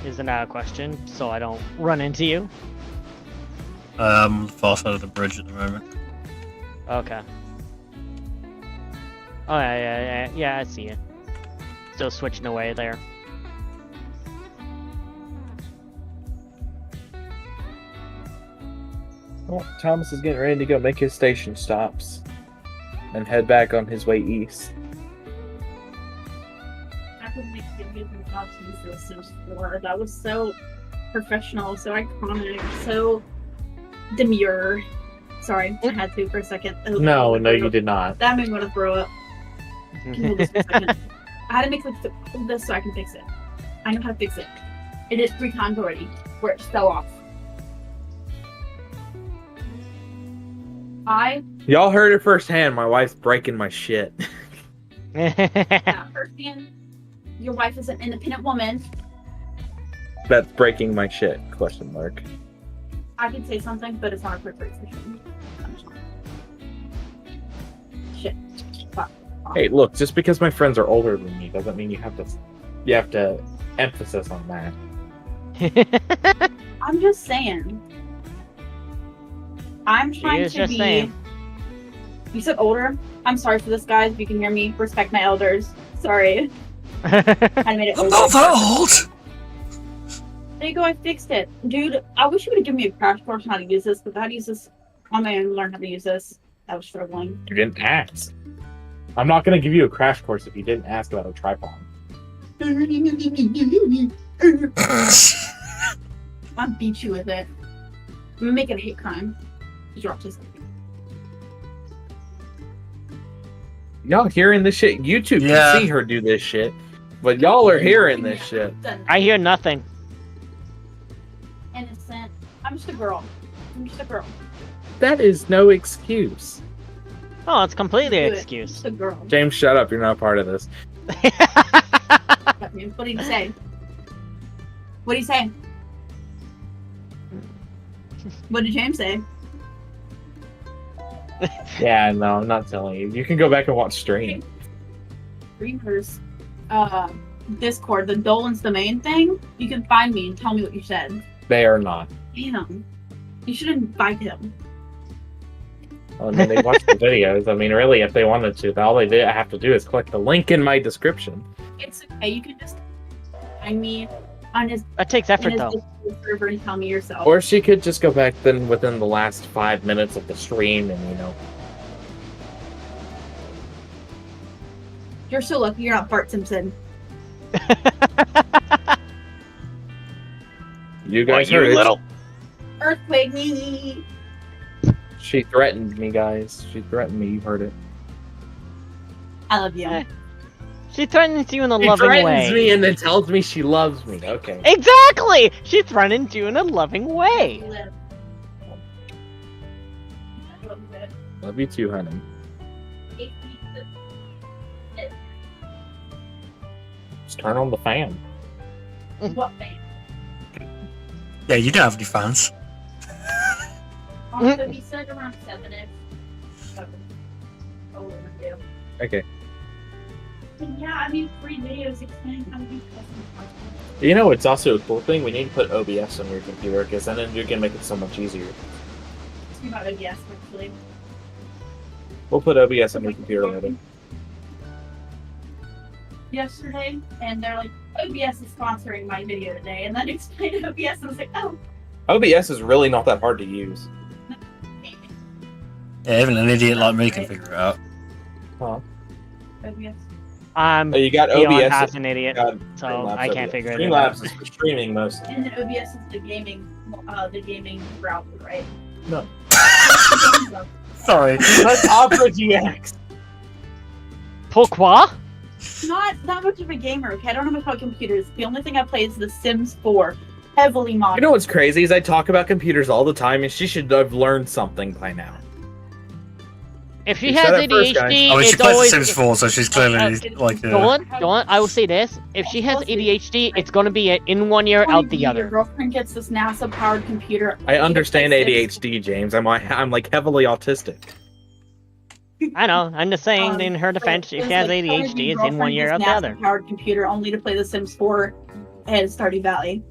Speaker 2: Isn't that a question? So I don't run into you?
Speaker 1: Far side of the bridge at the moment.
Speaker 2: Okay. Oh yeah, I see you. Still switching away there.
Speaker 3: Well, Thomas is getting ready to go make his station stops and head back on his way east.
Speaker 5: I could make videos and talk to you for the Sims 4. That was so professional, so iconic, so demure. Sorry, I had to for a second.
Speaker 3: No, you did not.
Speaker 5: That made me want to throw up. Can you hold this for a second? I had to make hold this so I can fix it. I know how to fix it. It is 3 times already where it fell off.
Speaker 3: Y'all heard it firsthand. My wife's breaking my shit.
Speaker 5: Yeah, firsthand. Your wife is an independent woman.
Speaker 3: That's breaking my shit? Question mark.
Speaker 5: I could say something, but it's not appropriate for him. Shit. Fuck.
Speaker 3: Hey, look, just because my friends are older than me doesn't mean you have to emphasis on that.
Speaker 5: I'm just saying. I'm trying to be.
Speaker 2: Saying.
Speaker 5: You said older. I'm sorry for this, guys. If you can hear me, respect my elders. Sorry. I made it.
Speaker 1: I'm not that old!
Speaker 5: There you go. I fixed it, dude. I wish you would have given me a crash course on how to use this. But how to use this? I'm gonna learn how to use this. I was struggling.
Speaker 3: You didn't ask. I'm not going to give you a crash course if you didn't ask about a tripod.
Speaker 5: I beat you with it. I'm gonna make it a hate crime. You're autistic.
Speaker 3: Y'all hearing this shit? YouTube
Speaker 1: Yeah.
Speaker 3: can see her do this shit, but y'all are hearing this shit.
Speaker 2: I hear nothing.
Speaker 5: Innocent. I'm just a girl. I'm just a girl.
Speaker 3: That is no excuse.
Speaker 2: Oh, it's completely an
Speaker 5: Do it.
Speaker 2: excuse.
Speaker 5: Just a girl.
Speaker 3: James, shut up. You're not part of this.
Speaker 5: What did you say? What did he say? What did James say?
Speaker 3: Yeah, no, I'm not telling you. You can go back and watch stream.
Speaker 5: Streamers, Discord, the Dolan's the main thing. You can find me and tell me what you said.
Speaker 3: They are not.
Speaker 5: Damn. You should invite him.
Speaker 3: I mean, they watch the videos. I mean, really, if they wanted to, all they have to do is click the link in my description.
Speaker 5: It's okay. You can just find me on his,
Speaker 2: That takes
Speaker 5: in
Speaker 2: effort,
Speaker 5: his
Speaker 2: though.
Speaker 5: Discord server and tell me yourself.
Speaker 3: Or she could just go back then within the last 5 minutes of the stream and,
Speaker 5: You're so lucky you're not Bart Simpson.
Speaker 3: you guys heard it.
Speaker 5: Earthquake me.
Speaker 3: She threatened me, guys. She threatened me. You heard it.
Speaker 5: I love you.
Speaker 2: Eh. She threatens you in a
Speaker 3: She
Speaker 2: loving
Speaker 3: threatens
Speaker 2: way.
Speaker 3: me and then tells me she loves me. Okay.
Speaker 2: Exactly! She threatens you in a loving way.
Speaker 5: Live. I love you.
Speaker 3: Love you too, honey. Just turn on the fan.
Speaker 5: What fan?
Speaker 1: Yeah, you don't have any fans.
Speaker 5: Also, he said around 7-ish. Oh, overdue.
Speaker 3: Okay.
Speaker 5: But yeah, I mean, free videos explaining how to do custom content.
Speaker 3: You know, it's also a cool thing. We need to put OBS on your computer because then you can make it so much easier.
Speaker 5: Speaking about OBS, actually.
Speaker 3: We'll put OBS on your computer later.
Speaker 5: Yesterday, and they're like, OBS is sponsoring my video today, and then explained OBS, and I was like, oh,
Speaker 4: OBS is really not that hard to use.
Speaker 1: Yeah, even an idiot like me can figure it out.
Speaker 4: Huh?
Speaker 5: OBS.
Speaker 2: I'm
Speaker 4: You got
Speaker 2: beyond
Speaker 4: OBS.
Speaker 2: half an idiot,
Speaker 4: got
Speaker 2: so
Speaker 4: Streamlabs
Speaker 2: I can't
Speaker 4: OBS.
Speaker 2: figure it out.
Speaker 4: Streamlabs is for streaming mostly.
Speaker 5: And then OBS is the gaming browser, right?
Speaker 4: No.
Speaker 1: Sorry.
Speaker 4: That's Opera GX.
Speaker 2: Pourquoi?
Speaker 5: Not that much of a gamer. Okay, I don't know much about computers. The only thing I play is The Sims 4, heavily modded.
Speaker 4: You know what's crazy is I talk about computers all the time, and she should have learned something by now.
Speaker 2: If she
Speaker 4: You
Speaker 2: has
Speaker 4: said it first,
Speaker 2: ADHD,
Speaker 4: guys.
Speaker 1: I mean, she
Speaker 2: it's
Speaker 1: plays The
Speaker 2: always
Speaker 1: Sims 4, so she's clearly like
Speaker 2: Dolan. I will say this: if she has ADHD, it's going to be in one ear, out the
Speaker 5: Your
Speaker 2: other.
Speaker 5: girlfriend gets this NASA-powered computer.
Speaker 4: I understand
Speaker 5: She gets, like,
Speaker 4: ADHD, James. I'm like heavily autistic.
Speaker 2: I know. I'm just saying, in her defense, if
Speaker 5: it's
Speaker 2: she has
Speaker 5: like, telling
Speaker 2: ADHD,
Speaker 5: your
Speaker 2: it's in one
Speaker 5: girlfriend
Speaker 2: ear, out
Speaker 5: gets
Speaker 2: the other.
Speaker 5: NASA-powered computer only to play The Sims 4 and Stardew Valley.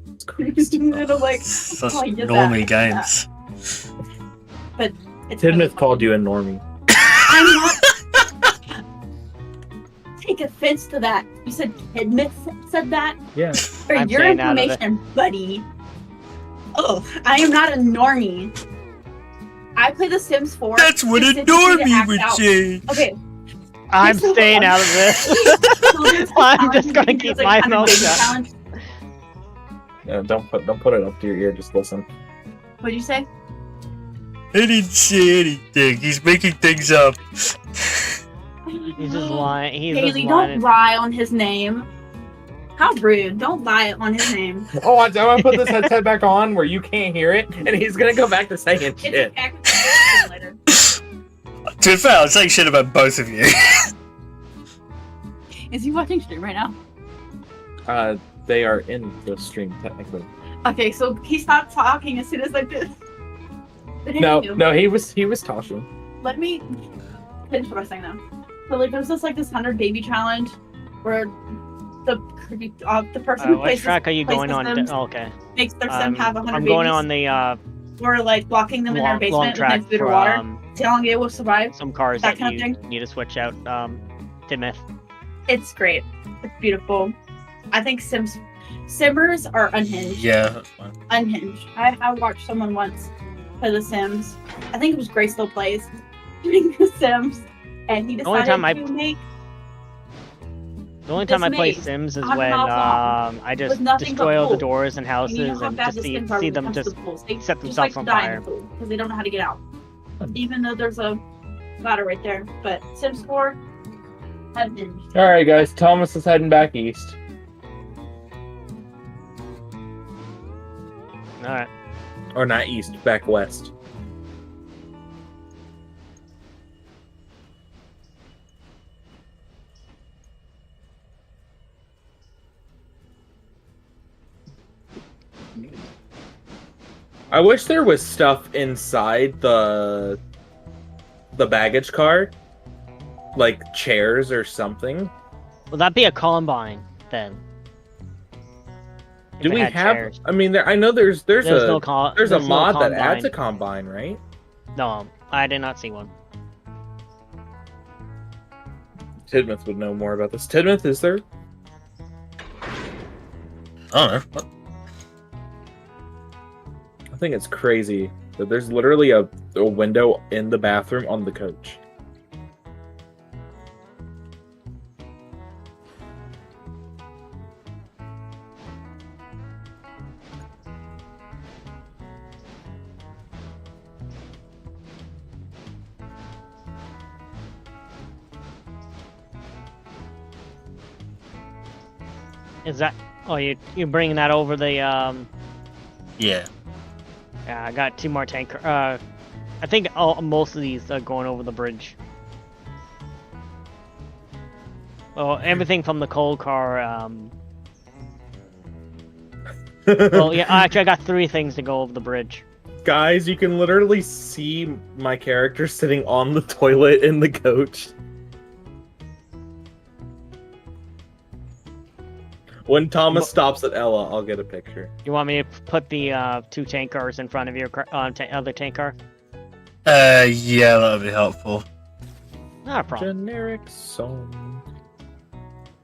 Speaker 4: It's crazy.
Speaker 5: And I'm like,
Speaker 1: such
Speaker 5: oh, I get that.
Speaker 1: normie games.
Speaker 5: But it's
Speaker 4: Tidmouth called you a normie.
Speaker 5: I'm not. Take offense to that. You said Tidmouth said that?
Speaker 4: Yeah.
Speaker 5: For
Speaker 2: I'm
Speaker 5: your
Speaker 2: staying out of it.
Speaker 5: information, buddy. Oh, I am not a normie. I play The Sims 4.
Speaker 1: That's what a
Speaker 5: specifically to
Speaker 1: normie
Speaker 5: act
Speaker 1: would
Speaker 5: out.
Speaker 1: say.
Speaker 5: Okay.
Speaker 2: I'm
Speaker 5: so
Speaker 2: staying
Speaker 5: hold on.
Speaker 2: out of this.
Speaker 5: Children's
Speaker 2: I'm just
Speaker 5: challenge,
Speaker 2: gonna
Speaker 5: because
Speaker 2: keep
Speaker 5: it's
Speaker 2: my
Speaker 5: kind of
Speaker 2: mouth
Speaker 5: baby
Speaker 2: shut.
Speaker 5: challenge.
Speaker 4: No, don't put it up to your ear. Just listen.
Speaker 5: What'd you say?
Speaker 1: I didn't say anything. He's making things up.
Speaker 2: He's just lying. He's just
Speaker 5: Haley,
Speaker 2: lying.
Speaker 5: don't lie on his name. How rude. Don't lie on his name.
Speaker 4: Oh, I'm gonna put this headset back on where you can't hear it, and he's gonna go back to saying
Speaker 5: It's
Speaker 4: shit.
Speaker 5: okay, I can say it later.
Speaker 1: To be fair, I'm saying shit about both of you.
Speaker 5: Is he watching stream right now?
Speaker 4: They are in the stream technically.
Speaker 5: Okay, so he stopped talking as soon as I did.
Speaker 4: No, he was talking.
Speaker 5: Let me finish what I was saying though. So like there's this 100 baby challenge where the person who
Speaker 2: What
Speaker 5: plays
Speaker 2: track are you
Speaker 5: plays
Speaker 2: going
Speaker 5: the
Speaker 2: on?
Speaker 5: Sims
Speaker 2: Oh, okay.
Speaker 5: makes their sim have 100
Speaker 2: I'm
Speaker 5: babies.
Speaker 2: going on the
Speaker 5: or like locking them in their
Speaker 2: long
Speaker 5: basement with
Speaker 2: track
Speaker 5: nice food or
Speaker 2: for
Speaker 5: water. See how long they will survive.
Speaker 2: some cars
Speaker 5: that
Speaker 2: that
Speaker 5: kind of
Speaker 2: you
Speaker 5: thing.
Speaker 2: need to switch out. Timothy.
Speaker 5: It's great. It's beautiful. I think Simmers are unhinged.
Speaker 1: Yeah, that's fine.
Speaker 5: Unhinged. I watched someone once play The Sims. I think it was Grace Still Plays doing The Sims, and he
Speaker 2: The only
Speaker 5: decided
Speaker 2: time I-
Speaker 5: to make
Speaker 2: The only time I play
Speaker 5: This
Speaker 2: Sims is
Speaker 5: 100
Speaker 2: when
Speaker 5: miles long
Speaker 2: I
Speaker 5: with
Speaker 2: just
Speaker 5: nothing but
Speaker 2: destroy all the
Speaker 5: pool.
Speaker 2: doors and
Speaker 5: And you know
Speaker 2: houses
Speaker 5: how
Speaker 2: and
Speaker 5: bad
Speaker 2: just
Speaker 5: the
Speaker 2: see
Speaker 5: Sims are when it
Speaker 2: them
Speaker 5: comes
Speaker 2: just
Speaker 5: to pools. They
Speaker 2: set
Speaker 5: just
Speaker 2: themselves
Speaker 5: like
Speaker 2: on
Speaker 5: to die in
Speaker 2: fire.
Speaker 5: the pool because they don't know how to get out. Even though there's a ladder right there, but Sims 4 unhinged.
Speaker 3: All right, guys. Thomas is heading back east.
Speaker 2: Alright.
Speaker 4: Or not east, back west. I wish there was stuff inside the baggage car, like chairs or something.
Speaker 2: Will that be a combine then? If
Speaker 4: Do
Speaker 2: it
Speaker 4: we
Speaker 2: had
Speaker 4: have?
Speaker 2: chairs.
Speaker 4: I mean, I know there's
Speaker 2: There's
Speaker 4: a
Speaker 2: no
Speaker 4: there's a
Speaker 2: there's no
Speaker 4: mod that adds a
Speaker 2: combine.
Speaker 4: combine, right?
Speaker 2: No, I did not see one.
Speaker 4: Tidmouth would know more about this. Tidmouth, is there?
Speaker 1: I don't know. What?
Speaker 4: I think it's crazy that there's literally a window in the bathroom on the coach.
Speaker 2: Is that? Oh, you bringing that over the
Speaker 1: Yeah.
Speaker 2: Yeah, I got 2 more tanker. I think most of these are going over the bridge. Well, everything from the coal car. Well, yeah. Actually, I got 3 things to go over the bridge.
Speaker 4: Guys, you can literally see my character sitting on the toilet in the coach. When Thomas stops at Ella, I'll get a picture.
Speaker 2: You want me to put the 2 tank cars in front of your other tank car?
Speaker 1: Yeah, that would be helpful.
Speaker 2: Not a problem.
Speaker 4: Generic song.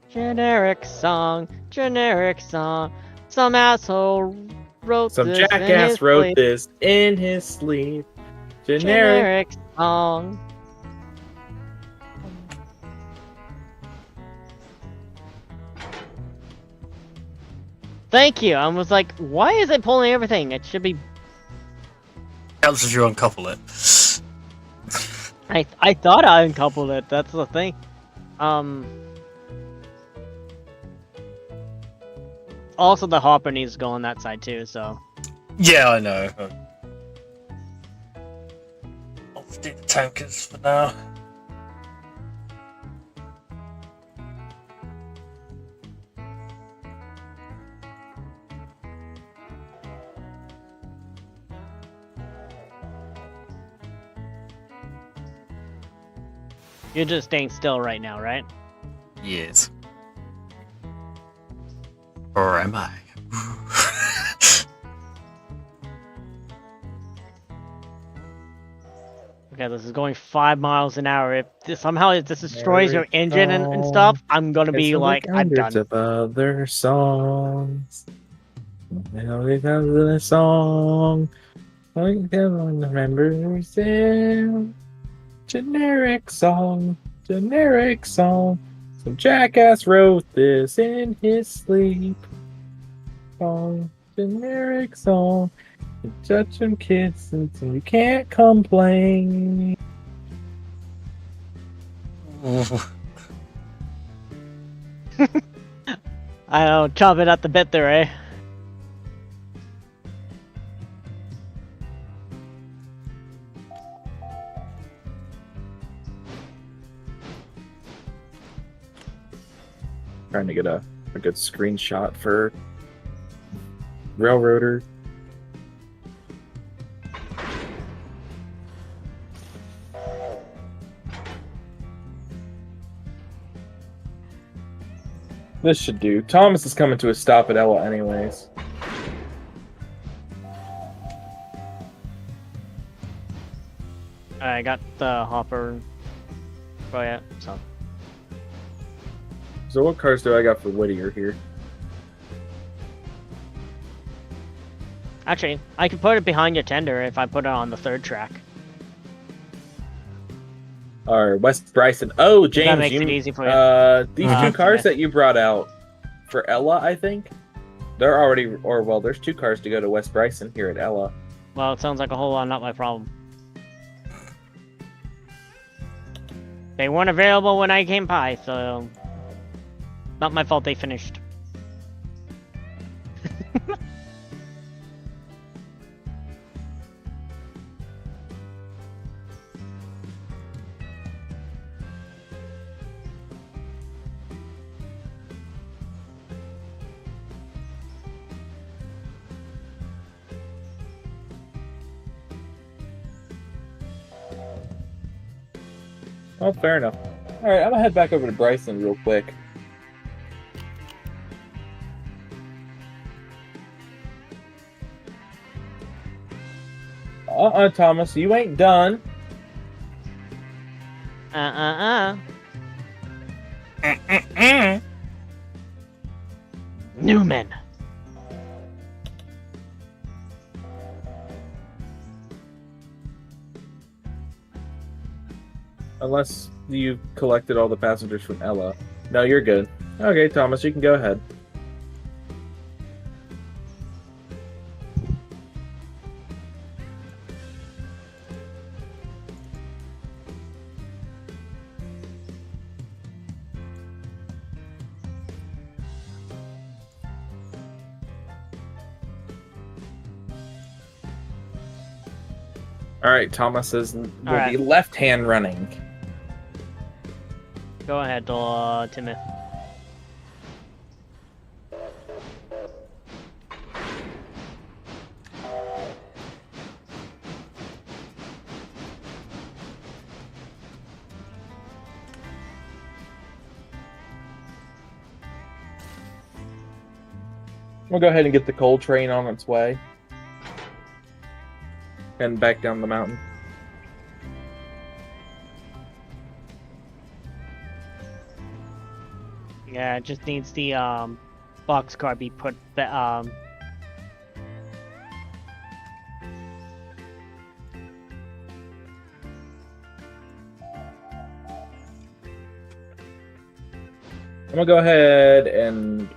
Speaker 2: Generic song, generic song. Some asshole wrote
Speaker 4: Some
Speaker 2: this in
Speaker 4: jackass
Speaker 2: his
Speaker 4: wrote
Speaker 2: sleep.
Speaker 4: this in his sleep. Generic.
Speaker 2: Generic song. Thank you. I was like, why is it pulling everything? It should be.
Speaker 1: Helps if you uncouple it.
Speaker 2: I thought I uncoupled it. That's the thing. Also, the hopper needs to go on that side too. So.
Speaker 1: Yeah, I know. I'll do the tankers for now.
Speaker 2: You're just staying still right now, right?
Speaker 1: Yes. Or am I?
Speaker 2: Okay, this is going 5 miles an hour. If this, somehow if this destroys your engine and stuff, I'm gonna be like, I'm done.
Speaker 4: Hundreds of other songs. Melodies of the song. Like everyone remembers them. Generic song. Generic song. Some jackass wrote this in his sleep. Song. Generic song. You judge some kids and you can't complain.
Speaker 2: I don't chop it at the bit there, eh?
Speaker 4: Trying to get a good screenshot for Railroader. This should do. Thomas is coming to a stop at Ella anyways.
Speaker 2: I got the hopper. Oh yeah, so.
Speaker 4: So what cars do I got for Whittier here?
Speaker 2: Actually, I could put it behind your tender if I put it on the third track.
Speaker 4: Or West Bryson. Oh, James,
Speaker 2: That makes
Speaker 4: you,
Speaker 2: it easy for you.
Speaker 4: these two cars that you brought out for Ella, I think, they're already, or well, there's 2 cars to go to West Bryson here at Ella.
Speaker 2: Well, it sounds like a whole lot not my problem. They weren't available when I came by, so not my fault they finished.
Speaker 4: Oh, fair enough. All right, I'm gonna head back over to Bryson real quick. Thomas, you ain't done.
Speaker 2: Newman.
Speaker 4: Unless you collected all the passengers from Ella. No, you're good. Okay, Thomas, you can go ahead. Alright, Thomas will be left-hand running.
Speaker 2: Go ahead, Timothy.
Speaker 4: We'll go ahead and get the coal train on its way. And back down the mountain.
Speaker 2: Yeah, it just needs the boxcar be put
Speaker 3: I'm gonna go ahead and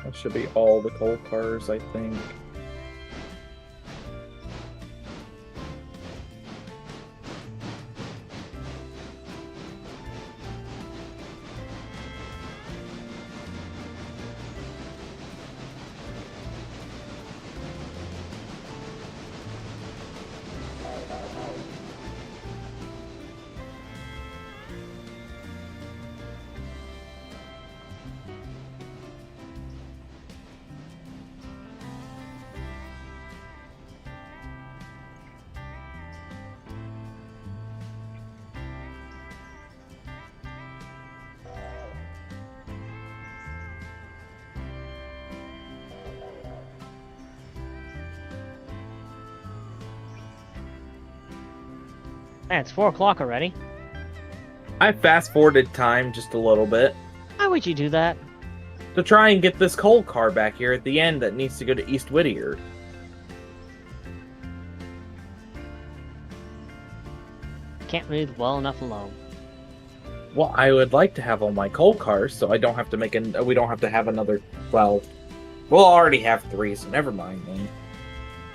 Speaker 3: that should be all the coal cars, I think.
Speaker 2: Man, it's 4 o'clock already.
Speaker 3: I fast forwarded time just a little bit
Speaker 2: Why would you do that?
Speaker 3: to try and get this coal car back here at the end that needs to go to East Whittier.
Speaker 2: Can't read well enough alone.
Speaker 3: Well, I would like to have all my coal cars, so I don't have to make we don't have to have another. Well, we'll already have 3, so never mind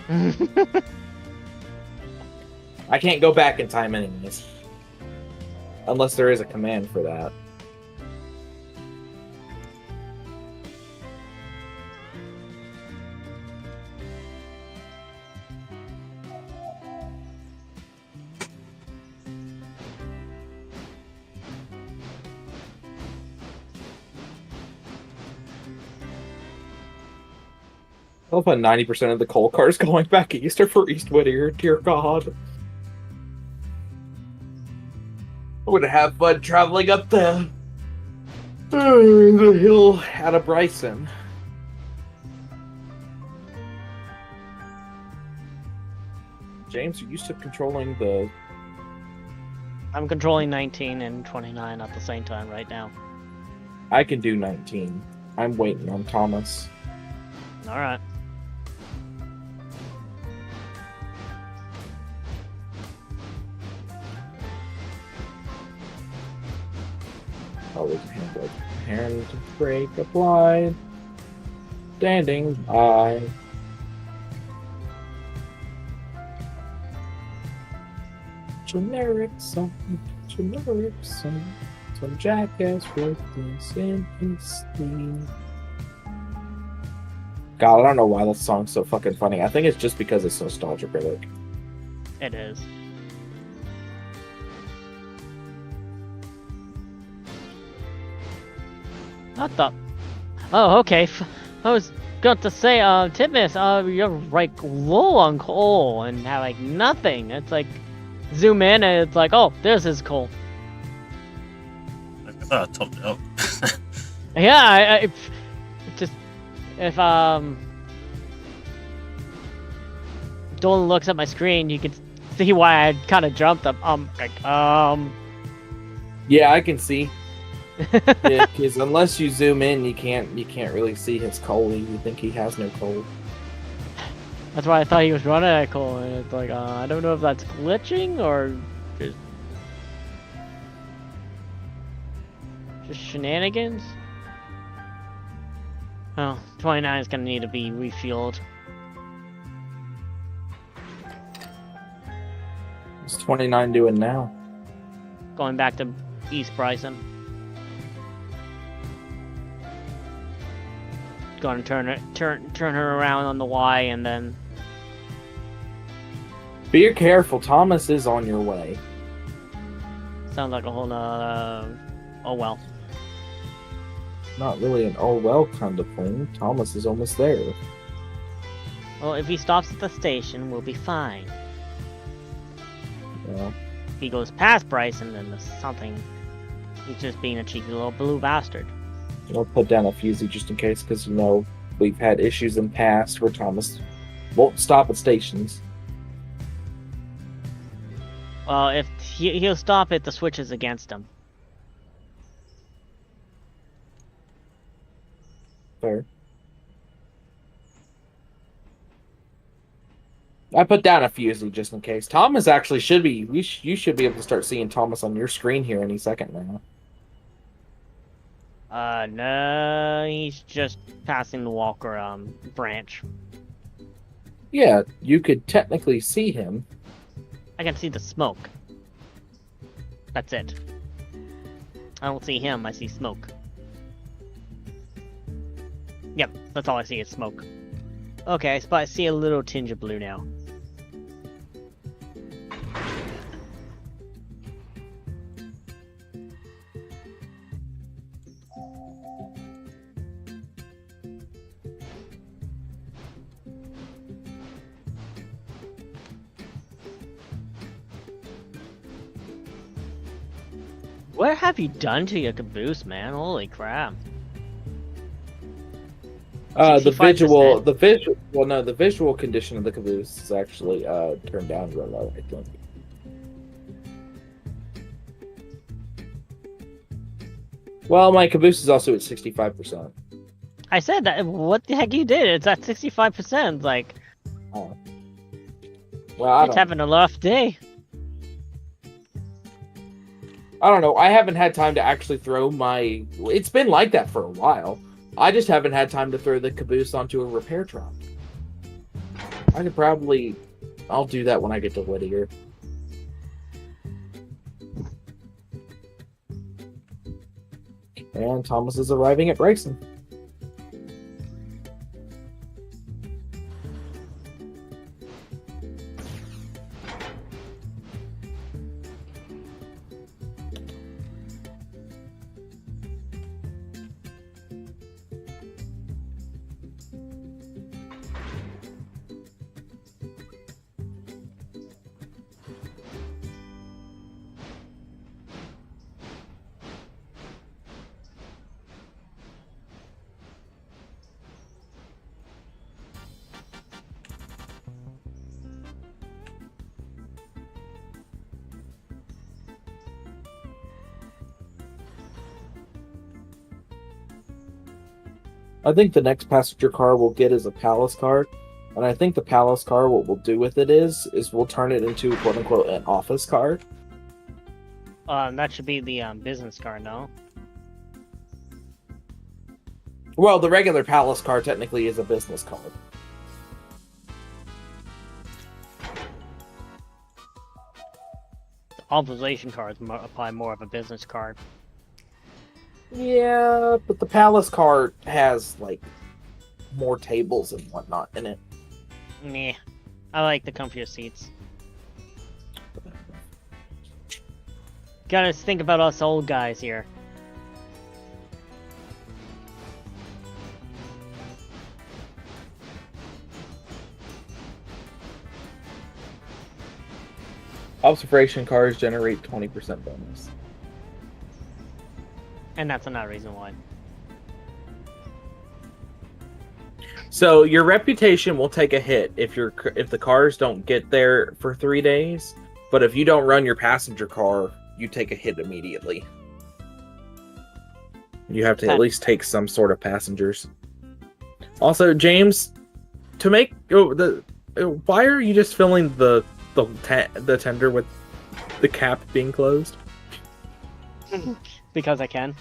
Speaker 3: then. I can't go back in time anyways. Unless there is a command for that. I love how 90% of the coal cars going back east are for East Whittier. Dear God. I would have fun traveling up the hill out of Bryson. James, are you still controlling the...
Speaker 2: I'm controlling 19 and 29 at the same time right now.
Speaker 3: I can do 19. I'm waiting on Thomas.
Speaker 2: Alright.
Speaker 3: Always hand break applied. Standing by. Generic song. Some jackass wrote this in his sleeve. God, I don't know why this song's so fucking funny. I think it's just because it's nostalgic, really.
Speaker 2: It is. What the? Oh, okay. I was going to say, Titmus, you're like low on coal and have like nothing. It's like zoom in and it's like, oh, there's his coal.
Speaker 1: I thought I topped it up.
Speaker 2: Yeah, if Dolan looks at my screen, you can see why I kind of jumped up.
Speaker 3: Yeah, I can see. Yeah, because unless you zoom in, you can't really see his coal. You think he has no coal.
Speaker 2: That's why I thought he was running at coal, and it's like, I don't know if that's glitching or just shenanigans. Oh, 29 is gonna need to be refueled.
Speaker 3: What's 29 doing now?
Speaker 2: Going back to East Bryson. Gonna turn her around on the Y and then.
Speaker 3: Be careful, Thomas is on your way.
Speaker 2: Sounds like a whole oh well.
Speaker 3: Not really an oh well kind of thing. Thomas is almost there.
Speaker 2: Well, if he stops at the station, we'll be fine.
Speaker 3: Well,
Speaker 2: If he goes past Bryson, then there's something. He's just being a cheeky little blue bastard.
Speaker 3: I'll put down a fusey just in case, because we've had issues in the past where Thomas won't stop at stations.
Speaker 2: Well, if he'll stop if the switch is against him.
Speaker 3: Fair. I put down a fusey just in case. Thomas actually should be. You should be able to start seeing Thomas on your screen here any second now.
Speaker 2: No, he's just passing the Walker branch.
Speaker 3: Yeah, you could technically see him.
Speaker 2: I can see the smoke. That's it. I don't see him, I see smoke. Yep, that's all I see is smoke. Okay, I see a little tinge of blue now. What have you done to your caboose, man? Holy crap.
Speaker 3: The
Speaker 2: 65%.
Speaker 3: the visual condition of the caboose is actually turned down real low, I think. Well, my caboose is also at 65%.
Speaker 2: I said that. What the heck you did? It's at 65%. Like,
Speaker 3: Oh. Well,
Speaker 2: it's having a rough day.
Speaker 3: I don't know. I haven't had time to actually throw my. It's been like that for a while. I just haven't had time to throw the caboose onto a repair truck. I could probably. I'll do that when I get to Whittier. And Thomas is arriving at Bryson. I think the next passenger car we'll get is a palace car. And I think the palace car, what we'll do with it is we'll turn it into quote unquote an office car.
Speaker 2: That should be the business car, no?
Speaker 3: Well, the regular palace car technically is a business car.
Speaker 2: The observation car is probably more of a business card.
Speaker 3: Yeah, but the palace car has like more tables and whatnot in it.
Speaker 2: Meh. I like the comfier seats. Gotta think about us old guys here.
Speaker 3: Observation cars generate 20% bonus.
Speaker 2: And that's another reason why.
Speaker 3: So your reputation will take a hit if the cars don't get there for 3 days, but if you don't run your passenger car, you take a hit immediately. You have to at least take some sort of passengers. Also, James, to make why are you just filling the tender with the cap being closed?
Speaker 2: Because I can.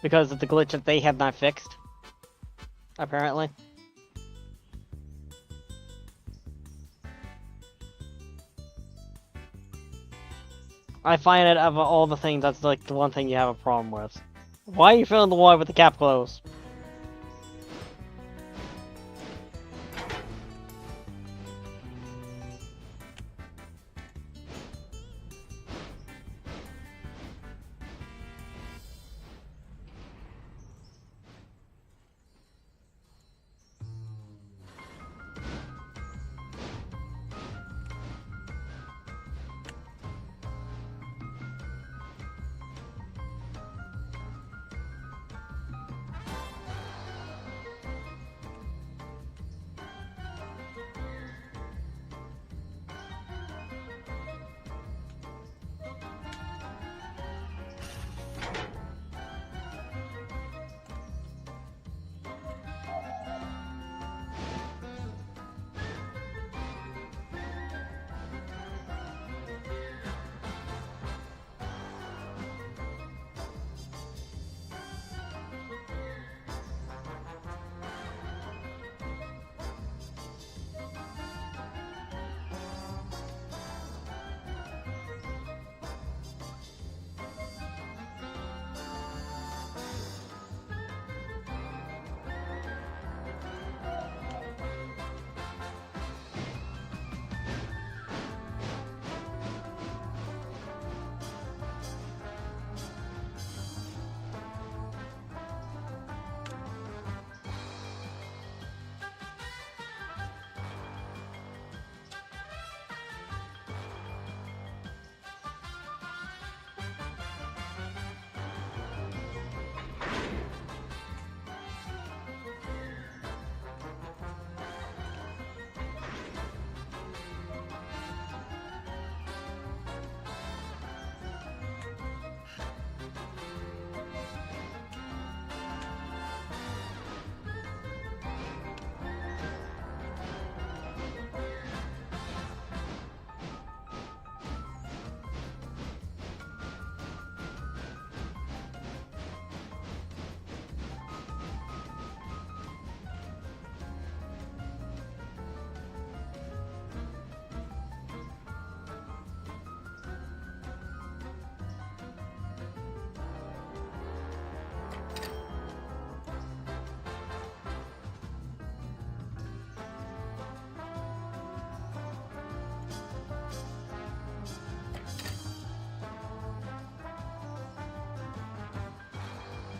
Speaker 2: Because of the glitch that they have not fixed. Apparently. I find it of all the things, that's like the one thing you have a problem with. Why are you filling the water with the cap closed?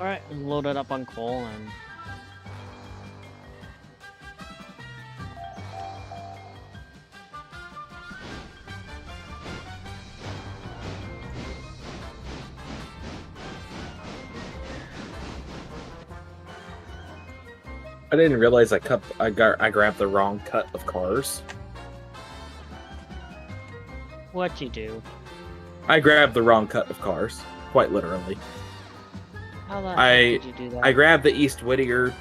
Speaker 2: Alright, load it up on coal and...
Speaker 4: I didn't realize I grabbed the wrong cut of cars.
Speaker 2: What you do?
Speaker 4: I grabbed the wrong cut of cars, quite literally.
Speaker 2: How the
Speaker 4: I-
Speaker 2: heck did you do that?
Speaker 4: I grabbed the East Whittier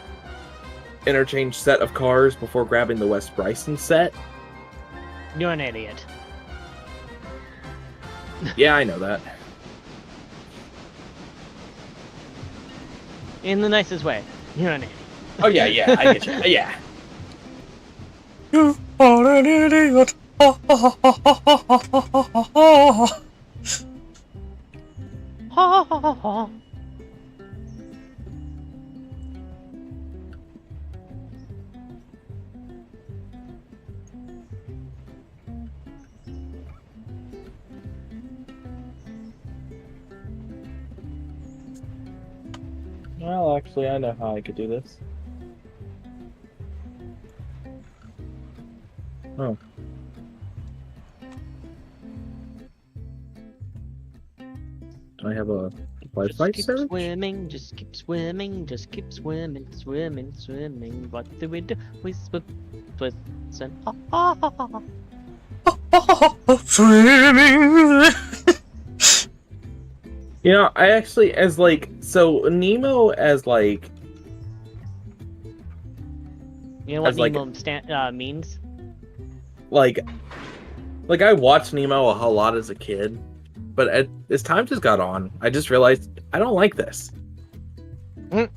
Speaker 4: interchange set of cars before grabbing the West Bryson set.
Speaker 2: You're an idiot.
Speaker 4: Yeah, I know that.
Speaker 2: In the nicest way. You're an idiot.
Speaker 4: Oh yeah, yeah, I get you. Yeah.
Speaker 1: You are an idiot. Ha, ha, ha, ha, ha, ha, ha, ha, ha.
Speaker 2: Ha ha ha ha.
Speaker 3: Well, actually, I know how I could do this. Oh. Do I have a Wi-Fi
Speaker 2: Just keep
Speaker 4: search?
Speaker 2: swimming, just keep swimming, just keep swimming, swimming, swimming. What do we do? We swim, twist, and ha ha ha ha.
Speaker 1: Swimming.
Speaker 4: You know, I actually, as like, so Nemo as like,
Speaker 2: You know what
Speaker 4: As like-
Speaker 2: Nemo means?
Speaker 4: like I watched Nemo a whole lot as a kid, but as time just got on, I just realized I don't like this.
Speaker 2: Mm.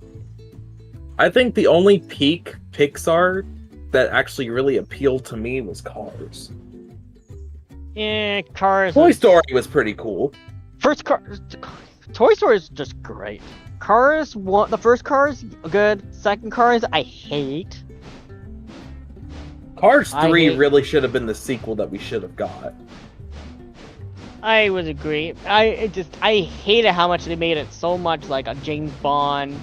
Speaker 4: I think the only peak Pixar that actually really appealed to me was Cars.
Speaker 2: Yeah, Cars.
Speaker 4: Toy
Speaker 2: was-
Speaker 4: Story was pretty cool.
Speaker 2: First Cars. Toy Story is just great. Cars, the first Cars, good. Second Cars, I hate.
Speaker 4: Cars
Speaker 2: I
Speaker 4: 3
Speaker 2: hate-
Speaker 4: really should have been the sequel that we should have got.
Speaker 2: I would agree. I hated how much they made it so much like a James Bond,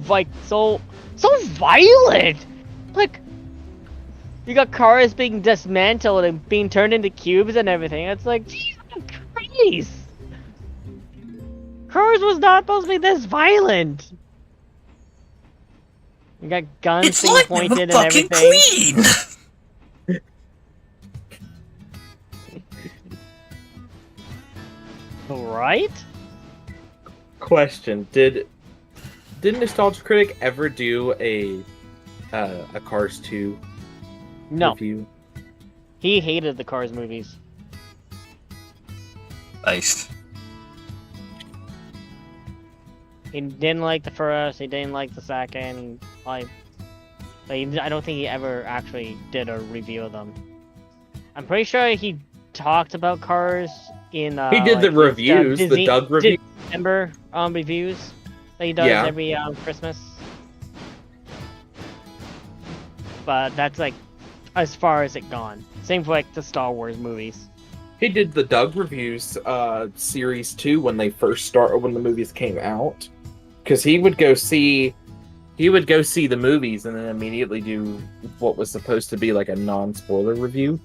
Speaker 2: like so violent. Like you got cars being dismantled and being turned into cubes and everything. It's like Jesus Christ. Cars was not supposed to be this violent. You got guns
Speaker 1: It's
Speaker 2: being
Speaker 1: like
Speaker 2: pointed and
Speaker 1: fucking
Speaker 2: everything.
Speaker 1: Queen.
Speaker 2: Right?
Speaker 4: Question: Did Nostalgia Critic ever do a Cars 2
Speaker 2: No,
Speaker 4: review?
Speaker 2: he hated the Cars movies.
Speaker 1: Based.
Speaker 2: He didn't like the first, he didn't like the second, I don't think he ever actually did a review of them. I'm pretty sure he talked about Cars in
Speaker 4: He did the reviews, the Doug review.
Speaker 2: December reviews that he does
Speaker 4: Yeah.
Speaker 2: every Christmas. But that's like as far as it gone. Same for like the Star Wars movies.
Speaker 4: He did the Doug reviews series 2 when they first started, when the movies came out, because he would go see the movies and then immediately do what was supposed to be like a non-spoiler review.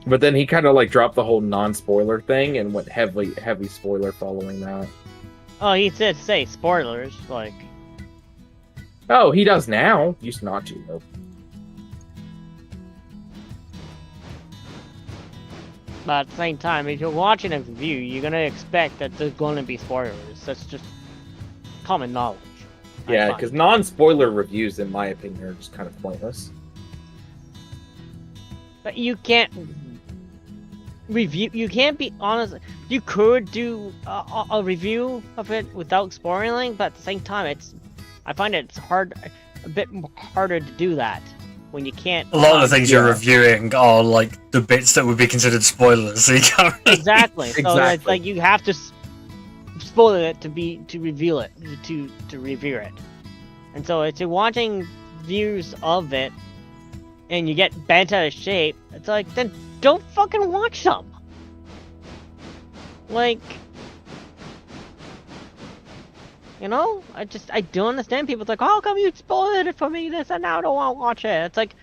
Speaker 4: But then he kind of like dropped the whole non-spoiler thing and went heavy spoiler following that.
Speaker 2: Oh, he did say spoilers, like
Speaker 4: Oh, he does now. Used not to though.
Speaker 2: but at the same time, if you're watching a review, you're gonna expect that there's gonna be spoilers. That's just common knowledge. I
Speaker 4: Yeah,
Speaker 2: find.
Speaker 4: because non-spoiler reviews, in my opinion, are just kind of pointless.
Speaker 2: But you can't review. You can't be honest. You could do a review of it without spoiling, but at the same time, I find it's hard, a bit harder to do that when you can't.
Speaker 1: A lot of the things you're
Speaker 4: Yeah.
Speaker 1: reviewing are like the bits that would be considered spoilers. So you can't really...
Speaker 2: Exactly. So it's
Speaker 4: Exactly.
Speaker 2: like you have to spoil it to reveal it, to review it. And so if you're watching views of it and you get bent out of shape, it's like, then don't fucking watch them. Like, You know, I don't understand people. It's like, how come you spoiled it for me? This and now I don't want to watch it. It's like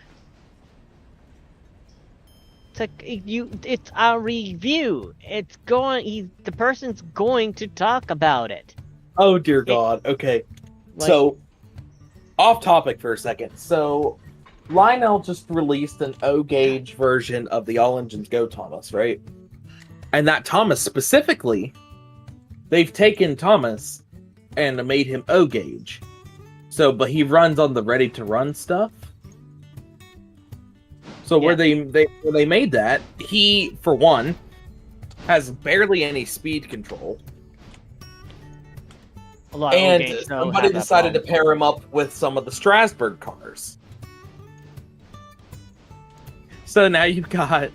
Speaker 2: it's a review. The person's going to talk about it.
Speaker 4: Oh dear God. Okay.
Speaker 2: Like,
Speaker 4: So, off topic for a second. So, Lionel just released an O-gauge version of the All Engines Go Thomas, right? And that Thomas specifically, they've taken Thomas and made him O-gauge. So, but he runs on the ready-to-run stuff. So where they made that, he, for one, has barely any speed control. And somebody decided to pair him up with some of the Strasbourg cars. So now you've got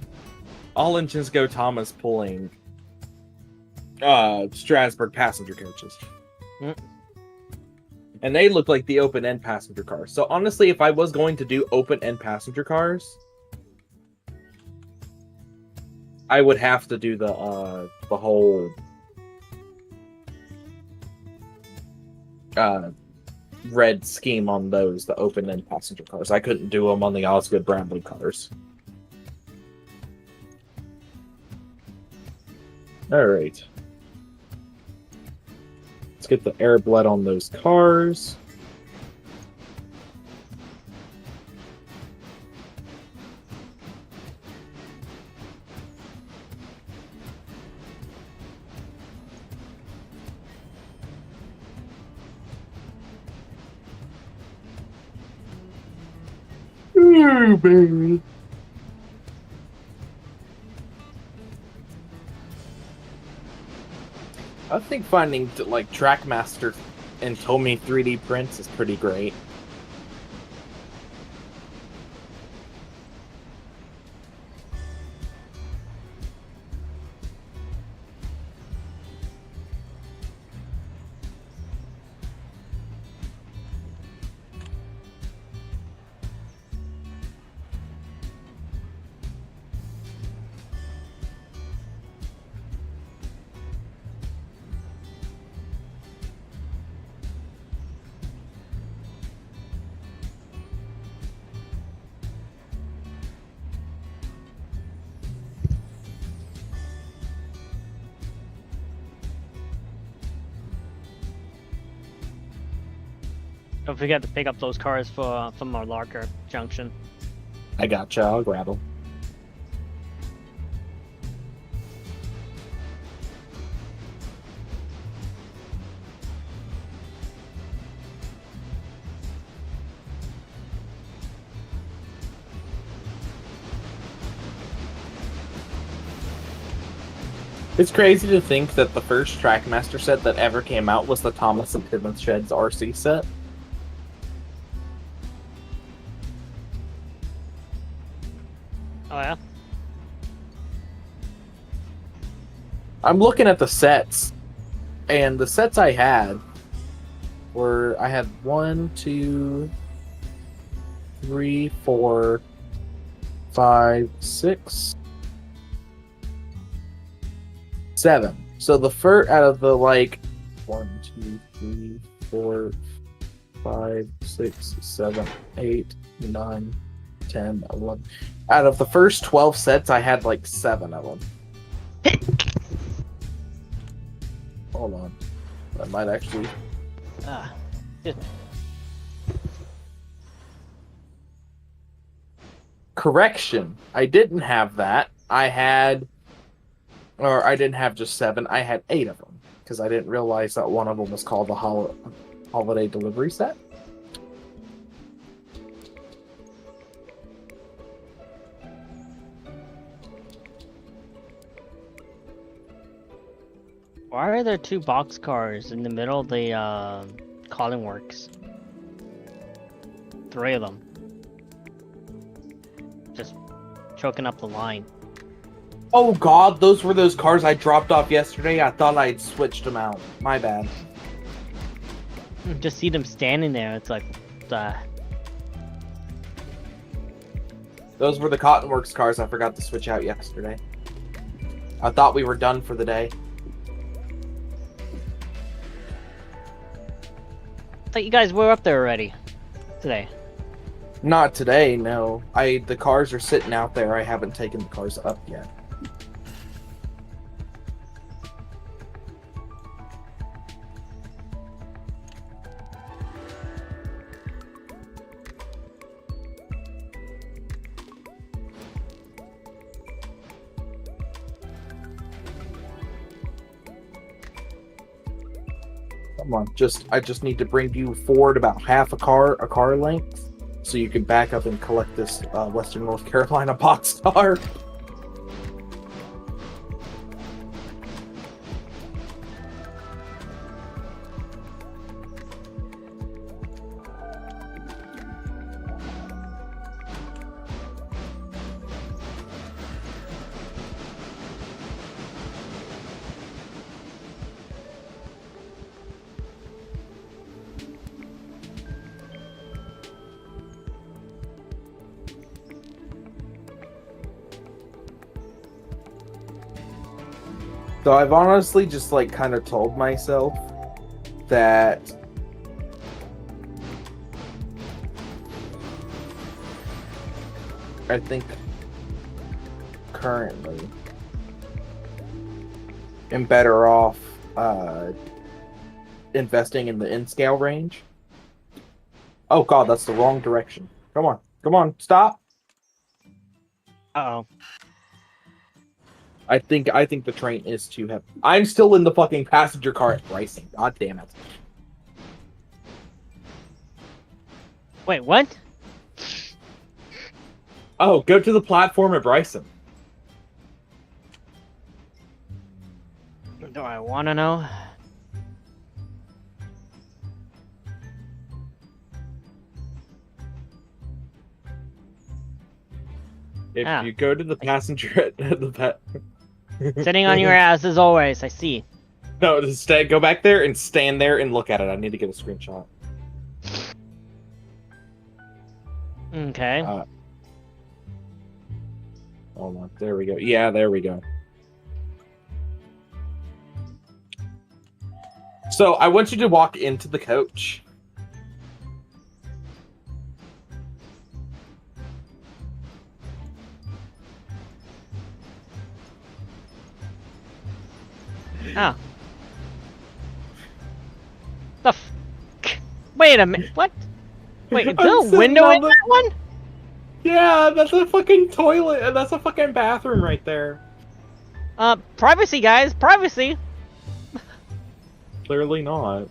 Speaker 4: All Engines Go Thomas pulling Strasbourg passenger coaches.
Speaker 2: Mm.
Speaker 4: And they look like the open-end passenger cars. So honestly, if I was going to do open-end passenger cars, I would have to do the whole red scheme on those, the open-end passenger cars. I couldn't do them on the Osgood Bramley cars. Alright. Let's get the air blood on those cars. Oh, baby. I think finding like Trackmaster and Tomy 3D prints is pretty great.
Speaker 2: Don't forget to pick up those cars from our Larker Junction.
Speaker 4: I gotcha, I'll grab them. It's crazy to think that the first Trackmaster set that ever came out was the Thomas and Plymouth Sheds RC set.
Speaker 2: Oh yeah?
Speaker 4: I'm looking at the sets, and the sets I had were, I had 1, 2, 3, 4, 5, 6, 7. So the first out of the like 1, 2, 3, 4, 5, 6, 7, 8, 9, 10, 11. Out of the first 12 sets, I had like 7 of them. Hold on. I might actually. Correction. I didn't have that. I didn't have just 7. I had 8 of them. Because I didn't realize that one of them was called the holiday delivery set.
Speaker 2: Why are there 2 boxcars in the middle of the calling works? 3 of them. Just choking up the line.
Speaker 4: Oh god, those were those cars I dropped off yesterday. I thought I'd switched them out. My bad.
Speaker 2: Just see them standing there. It's like,
Speaker 4: Those were the Cottonworks cars I forgot to switch out yesterday. I thought we were done for the day.
Speaker 2: thought you guys were up there already today.
Speaker 4: Not today, no. The cars are sitting out there. I haven't taken the cars up yet. Come on, I just need to bring you forward about half a car length, so you can back up and collect this Western North Carolina Boxstar. So I've honestly just like kind of told myself that I think currently am better off investing in the in-scale range. Oh god, that's the wrong direction. Come on, stop.
Speaker 2: Uh-oh.
Speaker 4: I think the train is too heavy. I'm still in the fucking passenger car at Bryson. God damn it.
Speaker 2: Wait, what?
Speaker 4: Oh, go to the platform at Bryson.
Speaker 2: Do I want to know?
Speaker 4: If you go to the passenger at the
Speaker 2: Sitting on your ass as always, I see.
Speaker 4: No, just go back there and stand there and look at it. I need to get a screenshot.
Speaker 2: Okay.
Speaker 4: Hold on. There we go. Yeah, there we go. So I want you to walk into the coach.
Speaker 2: Oh. The f... Wait a minute, what? Wait, is there a
Speaker 4: sitting
Speaker 2: window
Speaker 4: on
Speaker 2: in
Speaker 4: the-
Speaker 2: that one?
Speaker 4: Yeah, that's a fucking toilet. That's a fucking bathroom right there.
Speaker 2: Privacy, guys, privacy!
Speaker 4: Clearly not.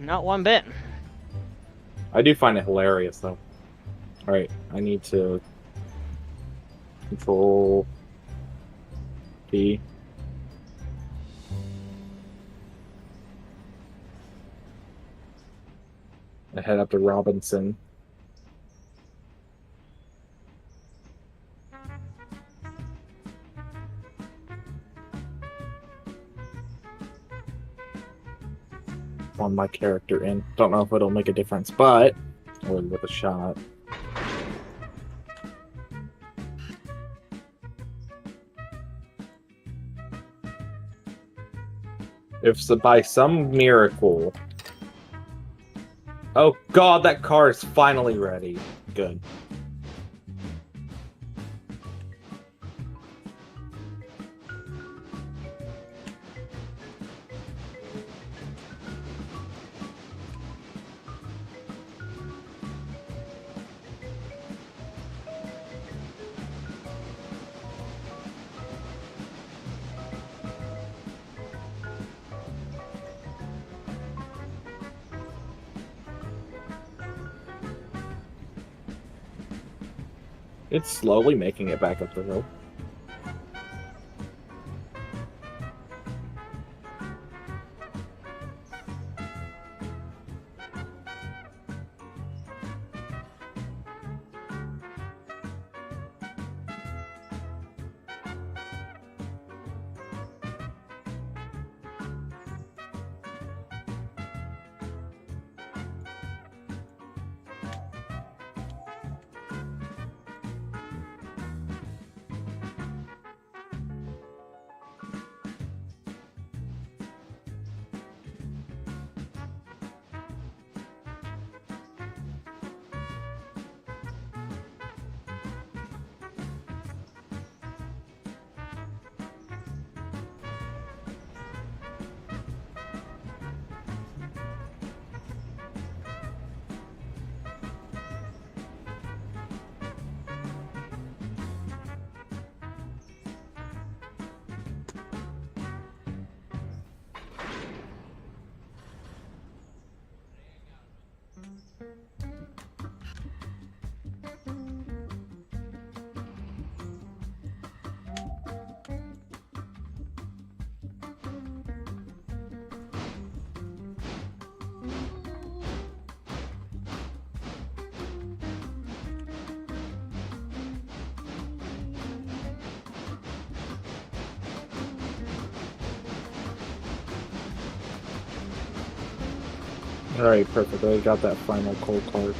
Speaker 2: Not one bit.
Speaker 4: I do find it hilarious, though. Alright, I need to control P. I head up to Robinson. On my character in. Don't know if it'll make a difference, but with a shot. If by some miracle. Oh god, that car is finally ready. Good. It's slowly making it back up the hill. Alright, perfect. I got that final cold card.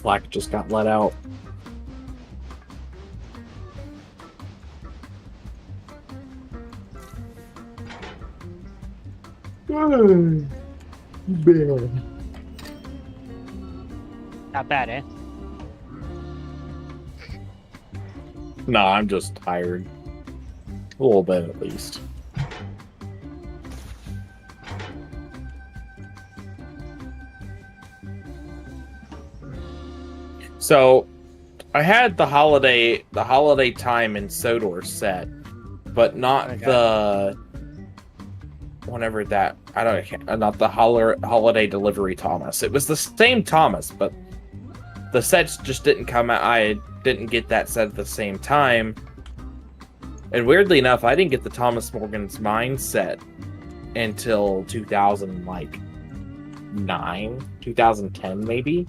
Speaker 4: Slack just got let out.
Speaker 2: Not bad, eh?
Speaker 4: No, I'm just tired. A little bit at least. So I had the holiday time in Sodor set, but not
Speaker 2: Okay.
Speaker 4: the whenever that I don't not the holiday delivery Thomas. It was the same Thomas, but the sets just didn't come out. I didn't get that set at the same time. And weirdly enough, I didn't get the Thomas Morgan's Mine set until 2009, 2010 maybe.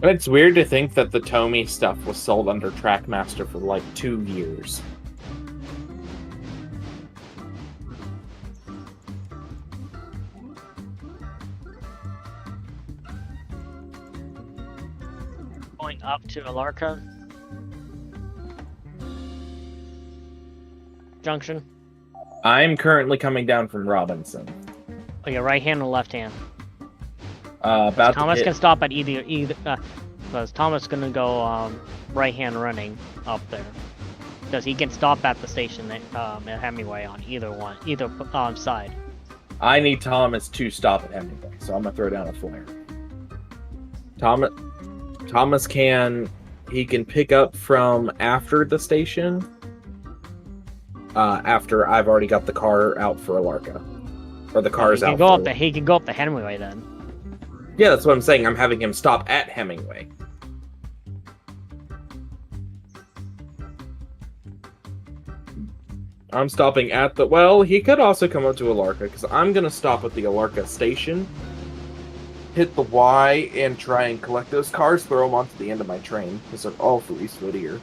Speaker 4: And it's weird to think that the Tomy stuff was sold under Trackmaster for like 2 years.
Speaker 2: Going up to Alarka Junction.
Speaker 4: I'm currently coming down from Robinson.
Speaker 2: Oh, your right hand or left hand?
Speaker 4: About to
Speaker 2: Thomas
Speaker 4: hit-
Speaker 2: can stop at either because Thomas gonna go right hand running up there. Because he can stop at the station at Hemingway on either side.
Speaker 4: I need Thomas to stop at Hemingway, so I'm gonna throw down a flare. Thomas can pick up from after the station. After I've already got the car out for Alarka, or the car's
Speaker 2: He can
Speaker 4: out.
Speaker 2: go
Speaker 4: for
Speaker 2: up the he can go up the Hemingway then.
Speaker 4: Yeah, that's what I'm saying. I'm having him stop at Hemingway. I'm stopping at the... Well, he could also come up to Alarka, because I'm going to stop at the Alarka station, hit the Y, and try and collect those cars, throw them onto the end of my train, because they're all for East Whittier.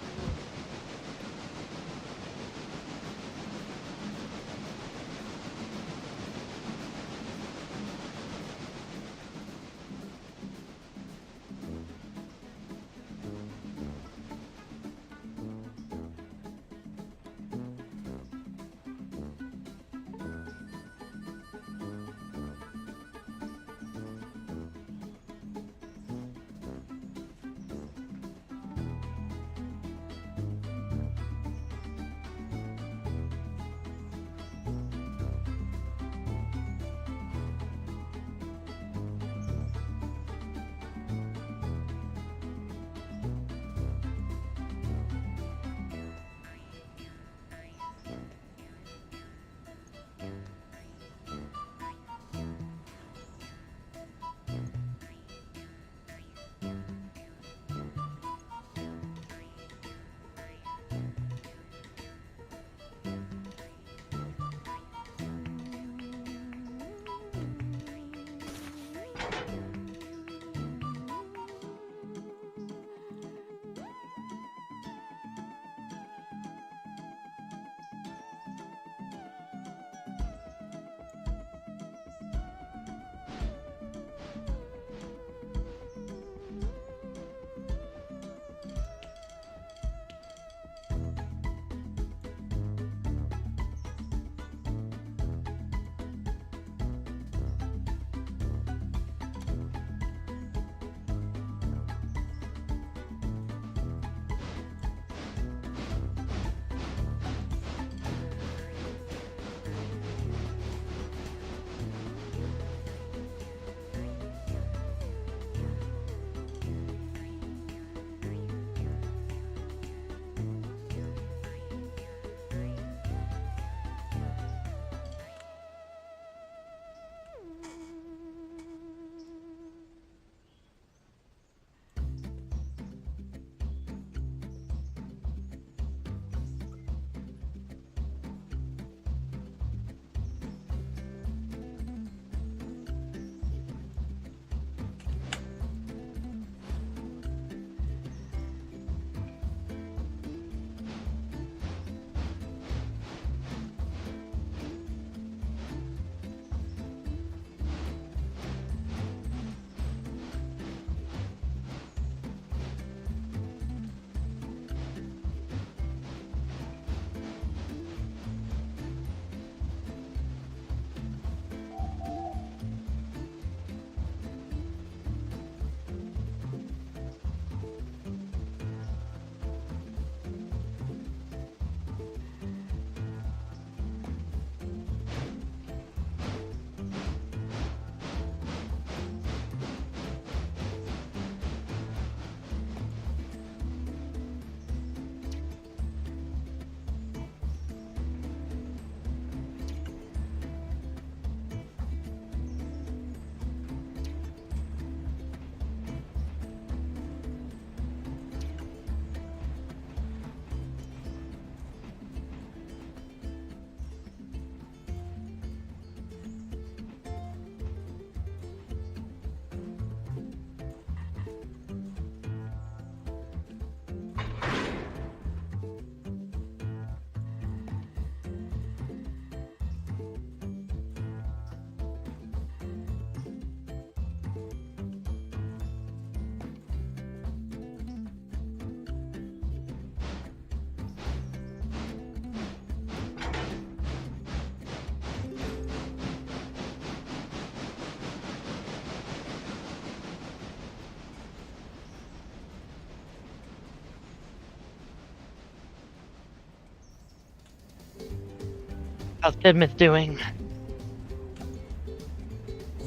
Speaker 2: How's Tidmouth doing?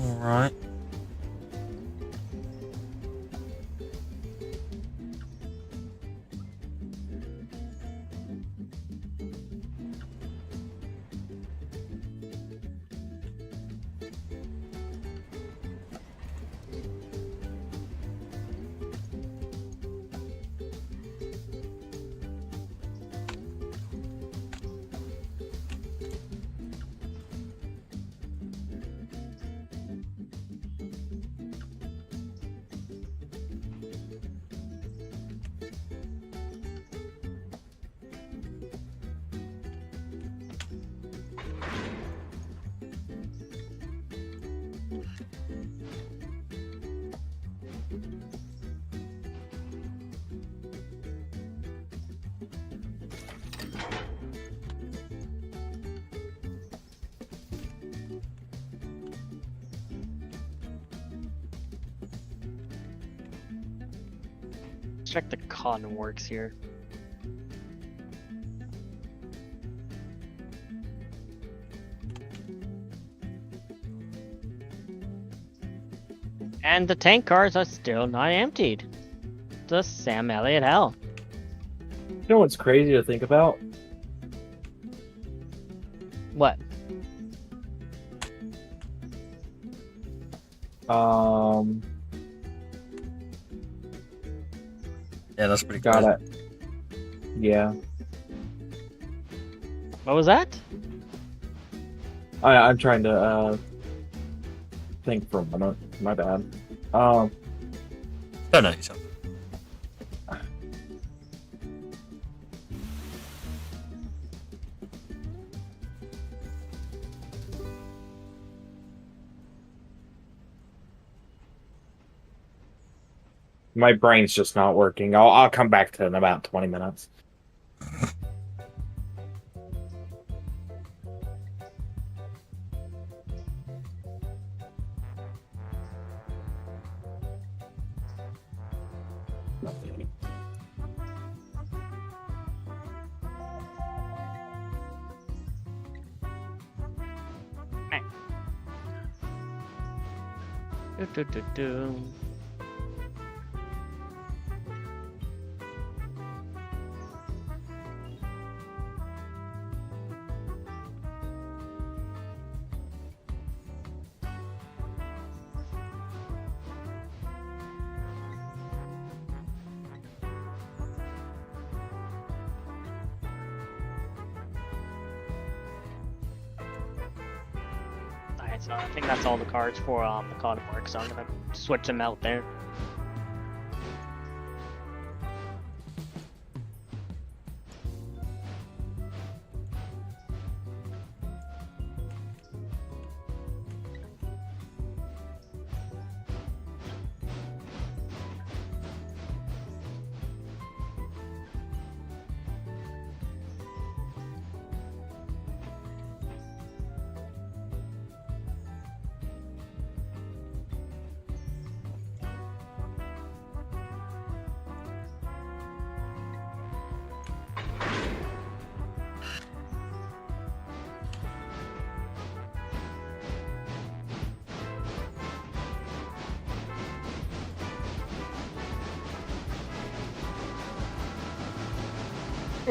Speaker 1: Alright.
Speaker 2: Check the cotton works here. And the tank cars are still not emptied. The Sam Elliott hell.
Speaker 3: You know what's crazy to think about?
Speaker 2: What?
Speaker 1: Yeah, that's pretty
Speaker 3: Got
Speaker 1: cool.
Speaker 3: it. Yeah.
Speaker 2: What was that?
Speaker 3: I'm trying to think for a minute. My bad.
Speaker 1: Don't know yourself.
Speaker 3: My brain's just not working. I'll come back to it in about 20 minutes.
Speaker 2: Do. Alright, so I think that's all the cards for the cotton work, so I'm gonna switch them out there.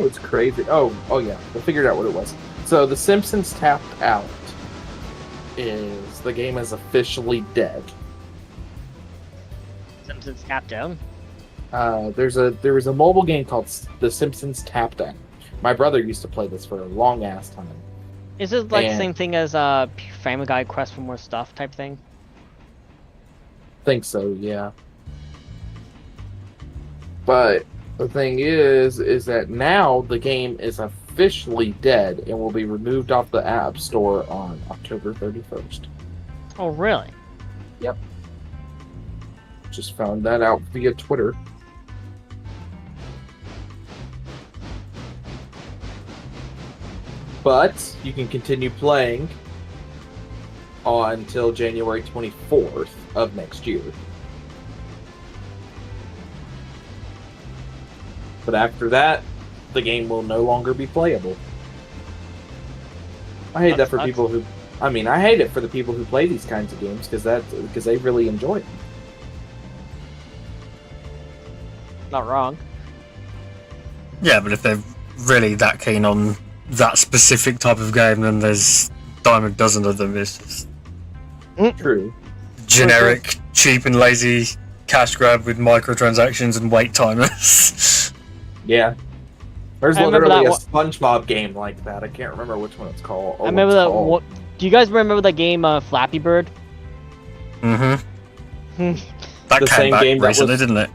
Speaker 3: Oh, it's crazy. Oh yeah. I figured out what it was. So The Simpsons Tapped Out is the game is officially dead.
Speaker 2: Simpsons tapped out.
Speaker 3: There was a mobile game called The Simpsons Tapped Out. My brother used to play this for a long ass time.
Speaker 2: Is it like the
Speaker 3: And-
Speaker 2: same thing as Family Guy Quest for More Stuff type thing?
Speaker 3: Think so, yeah. But the thing is that now the game is officially dead and will be removed off the App Store on October 31st.
Speaker 2: Oh, really?
Speaker 3: Just found that out via Twitter. But you can continue playing until January 24th of next year. But after that, the game will no longer be playable.
Speaker 4: I hate
Speaker 2: That
Speaker 4: that for
Speaker 2: sucks.
Speaker 4: people who. I mean, I hate it for the people who play these kinds of games because they really enjoy it.
Speaker 2: Not wrong.
Speaker 1: Yeah, but if they're really that keen on that specific type of game, then there's dime a dozen of them. It's just
Speaker 4: True.
Speaker 1: generic, cheap and lazy cash grab with microtransactions and wait timers.
Speaker 4: Yeah. There's
Speaker 2: I remember
Speaker 4: literally a
Speaker 2: that
Speaker 4: SpongeBob game like that. I can't remember which one it's called.
Speaker 2: I remember that. What, do you guys remember the game Flappy Bird?
Speaker 1: Mm-hmm.
Speaker 2: Hmm.
Speaker 1: That
Speaker 4: The
Speaker 1: came
Speaker 4: same
Speaker 1: back
Speaker 4: game that
Speaker 1: recently,
Speaker 4: was-
Speaker 1: didn't it?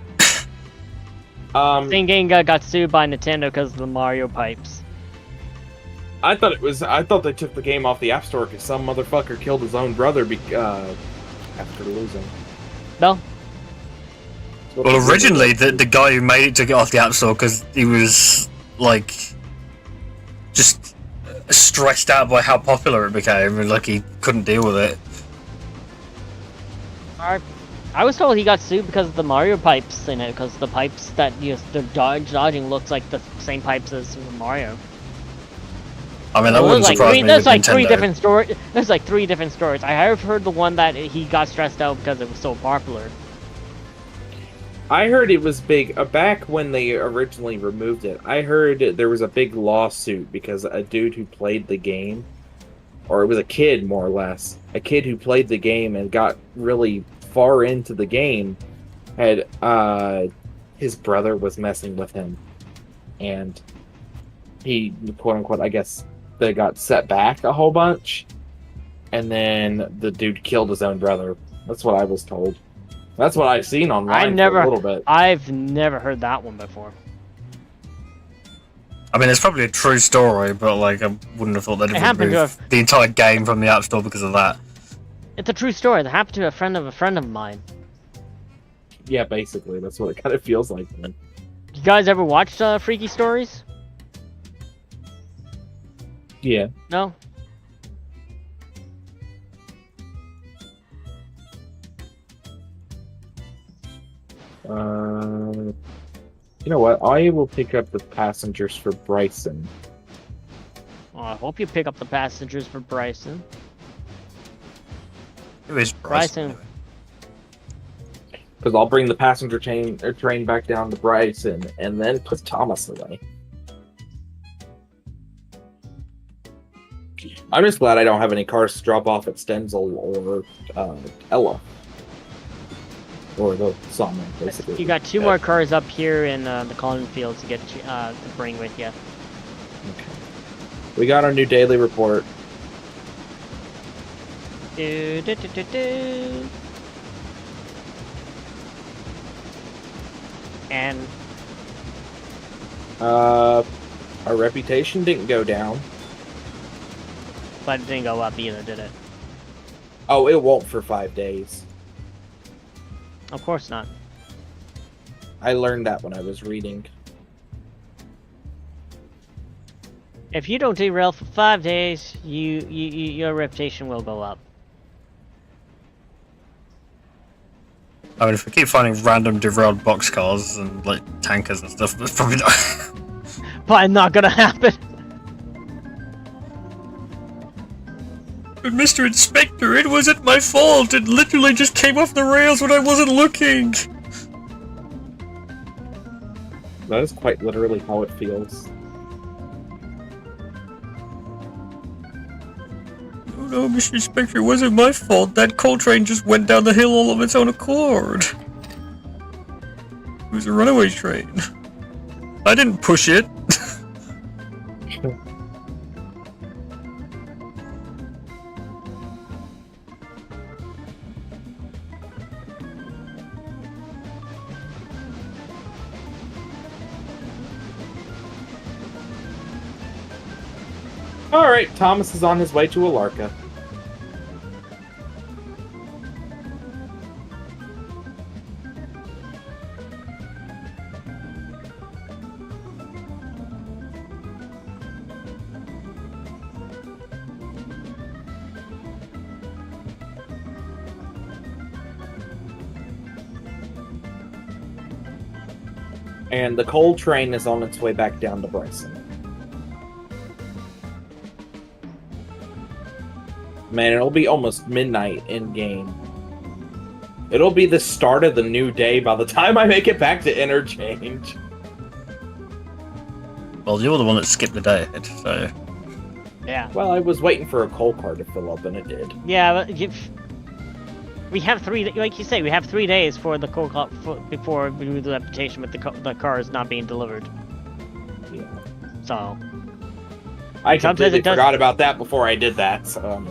Speaker 2: Same game got sued by Nintendo because of the Mario pipes.
Speaker 4: I thought they took the game off the App Store because some motherfucker killed his own brother after losing.
Speaker 2: No,
Speaker 1: Well, originally, the guy who made it took it off the App Store because he was, like, just stressed out by how popular it became, and, like, he couldn't deal with it.
Speaker 2: I was told he got sued because of the Mario pipes in it, because the pipes that they're dodging looks like the same pipes as Super Mario.
Speaker 1: I mean, that
Speaker 2: Well,
Speaker 1: wouldn't surprise me
Speaker 2: there's
Speaker 1: with
Speaker 2: like three
Speaker 1: Nintendo.
Speaker 2: different stories. There's like 3 different stories. I have heard the one that he got stressed out because it was so popular.
Speaker 4: I heard it was big back when they originally removed it. I heard there was a big lawsuit because a dude who played the game, or it was a kid more or less, a kid who played the game and got really far into the game, had his brother was messing with him, and he, quote unquote, I guess they got set back a whole bunch, and then the dude killed his own brother. That's what I was told. That's what I've seen online for a little bit.
Speaker 2: I've never heard that one before.
Speaker 1: I mean, it's probably a true story, but, like, I wouldn't have thought they'd
Speaker 2: It
Speaker 1: have
Speaker 2: happened to
Speaker 1: removed the entire game from the App Store because of that.
Speaker 2: It's a true story. That happened to a friend of mine.
Speaker 4: Yeah, basically, that's what it kind of feels like. Man.
Speaker 2: You guys ever watched Freaky Stories?
Speaker 4: Yeah.
Speaker 2: No?
Speaker 4: You know what? I will pick up the passengers for Bryson.
Speaker 2: Oh, I hope you pick up the passengers for Bryson.
Speaker 1: Who is
Speaker 2: Bryson.
Speaker 1: Bryson?
Speaker 4: Because I'll bring the passenger train back down to Bryson and then put Thomas away. I'm just glad I don't have any cars to drop off at Stenzel or Ella. Or the Sawmill, basically.
Speaker 2: You got 2 more cars up here in the Collin Fields to get to bring with you.
Speaker 4: Okay. We got our new daily report.
Speaker 2: Do, do, do, do, do. And
Speaker 4: Our reputation didn't go down.
Speaker 2: but it didn't go up either, did it?
Speaker 4: Oh, it won't for 5 days.
Speaker 2: Of course not.
Speaker 4: I learned that when I was reading.
Speaker 2: If you don't derail for 5 days, your reputation will go up.
Speaker 1: I mean, if we keep finding random derailed boxcars and, like, tankers and stuff, that's probably not...
Speaker 2: But not gonna happen.
Speaker 1: But Mr. Inspector, it wasn't my fault! It literally just came off the rails when I wasn't looking!
Speaker 4: That is quite literally how it feels.
Speaker 1: Oh no, Mr. Inspector, it wasn't my fault. That coal train just went down the hill all of its own accord. It was a runaway train. I didn't push it.
Speaker 4: Alright, Thomas is on his way to Alarka. And the coal train is on its way back down to Bryson. Man, it'll be almost midnight in game. It'll be the start of the new day by the time I make it back to interchange.
Speaker 1: Well, you're the one that skipped the day ahead, so...
Speaker 2: Yeah.
Speaker 4: Well, I was waiting for a coal car to fill up, and it did.
Speaker 2: Yeah, but we have like you say, we have 3 days for the coal before we do the reputation with the cars not being delivered.
Speaker 4: Yeah.
Speaker 2: So.
Speaker 4: I
Speaker 2: Sometimes
Speaker 4: completely
Speaker 2: it does-
Speaker 4: forgot about that before I did that, so...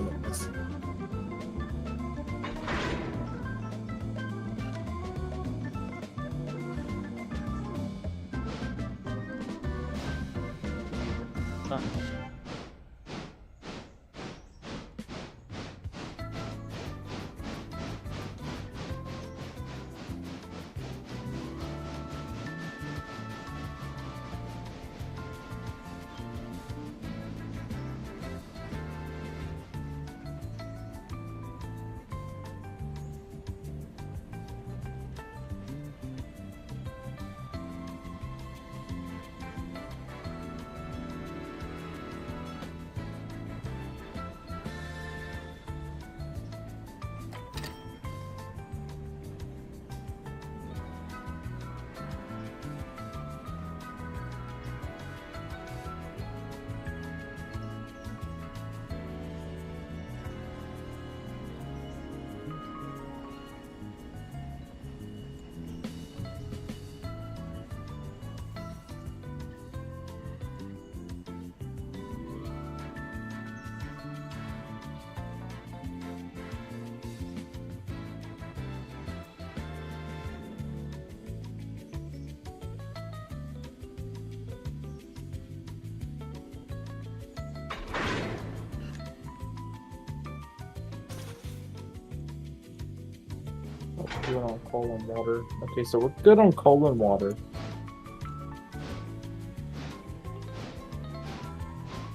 Speaker 4: Good on coal and water. Okay, so we're good on coal and water.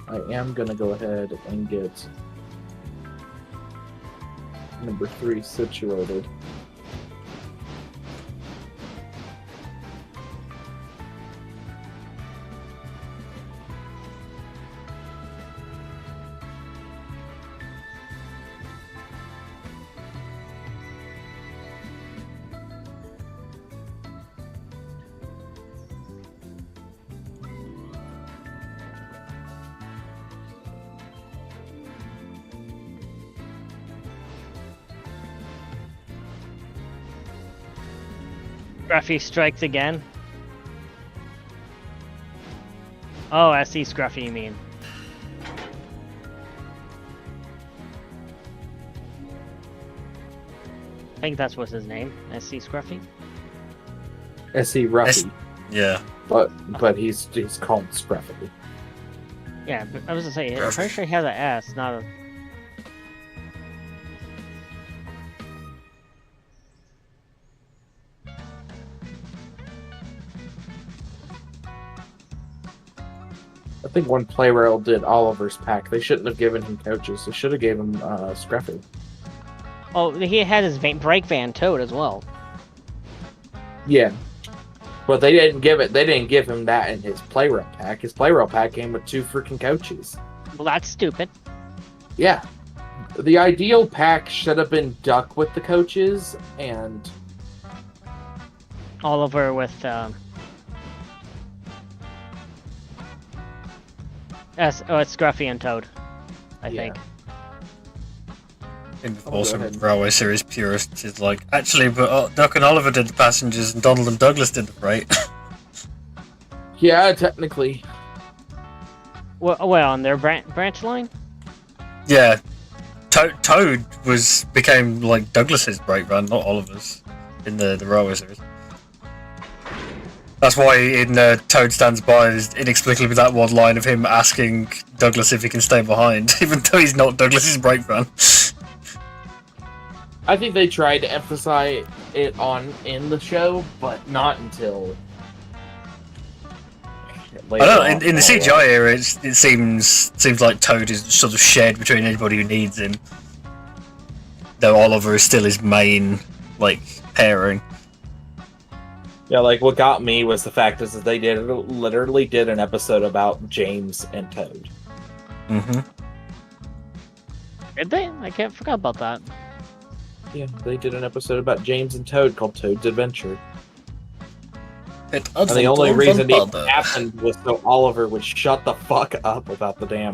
Speaker 4: I am gonna go ahead and get number 3 situated.
Speaker 2: Scruffy strikes again. Oh, I see Scruffy, you mean. I think that's what's his name. SC Scruffy?
Speaker 4: SC Ruffy,
Speaker 1: Yeah.
Speaker 4: but he's called Scruffy.
Speaker 2: Yeah, but I was gonna say, I'm pretty sure he has an S, not a...
Speaker 4: I think when Playrail did Oliver's pack, they shouldn't have given him coaches. They should have gave him Scruffy.
Speaker 2: Oh, he had his brake van towed as well.
Speaker 4: Yeah, but they didn't give it. They didn't give him that in his Playrail pack. His Playrail pack came with 2 freaking coaches.
Speaker 2: Well, that's stupid.
Speaker 4: Yeah, the ideal pack should have been Duck with the coaches and
Speaker 2: Oliver with, it's Scruffy and Toad, I think.
Speaker 1: In
Speaker 4: go
Speaker 1: awesome
Speaker 4: ahead.
Speaker 1: Railway Series purists is like, actually, but Duck and Oliver did the passengers and Donald and Douglas did the freight.
Speaker 4: Yeah, technically.
Speaker 2: Well, on their branch line?
Speaker 1: Yeah. Toad became like Douglas's brake van, not Oliver's, in the Railway Series. That's why in Toad Stands By is inexplicably that one line of him asking Douglas if he can stay behind, even though he's not Douglas's brake van.
Speaker 4: I think they tried to emphasize it in the show, but not until
Speaker 1: I don't know, in the CGI era, it seems like Toad is sort of shared between anybody who needs him. Though Oliver is still his main, like, pairing.
Speaker 4: Yeah, like what got me was the fact is that they literally did an episode about James and Toad.
Speaker 1: Mm-hmm.
Speaker 2: Did they? I can't forget about that.
Speaker 4: Yeah, they did an episode about James and Toad called Toad's Adventure. And the only reason it happened was so Oliver would shut the fuck up about the damn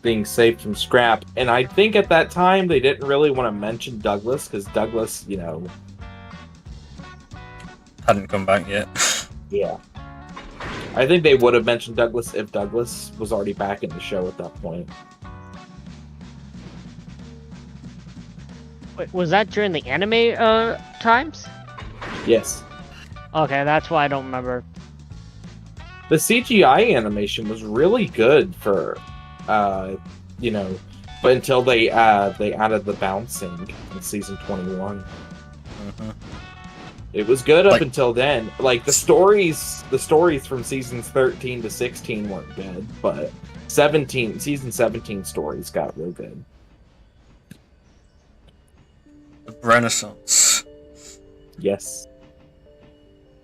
Speaker 4: being saved from scrap. And I think at that time they didn't really want to mention Douglas because Douglas, you know,
Speaker 1: hadn't come back yet.
Speaker 4: Yeah. I think they would have mentioned Douglas if Douglas was already back in the show at that point.
Speaker 2: Wait, was that during the anime times?
Speaker 4: Yes.
Speaker 2: Okay, that's why I don't remember.
Speaker 4: The CGI animation was really good for, you know, but until they added the bouncing in season 21.
Speaker 1: Mm-hmm.
Speaker 4: It was good up until then. Like the stories from seasons 13 to 16 weren't good, but season 17 stories got real good.
Speaker 1: The Renaissance.
Speaker 4: Yes.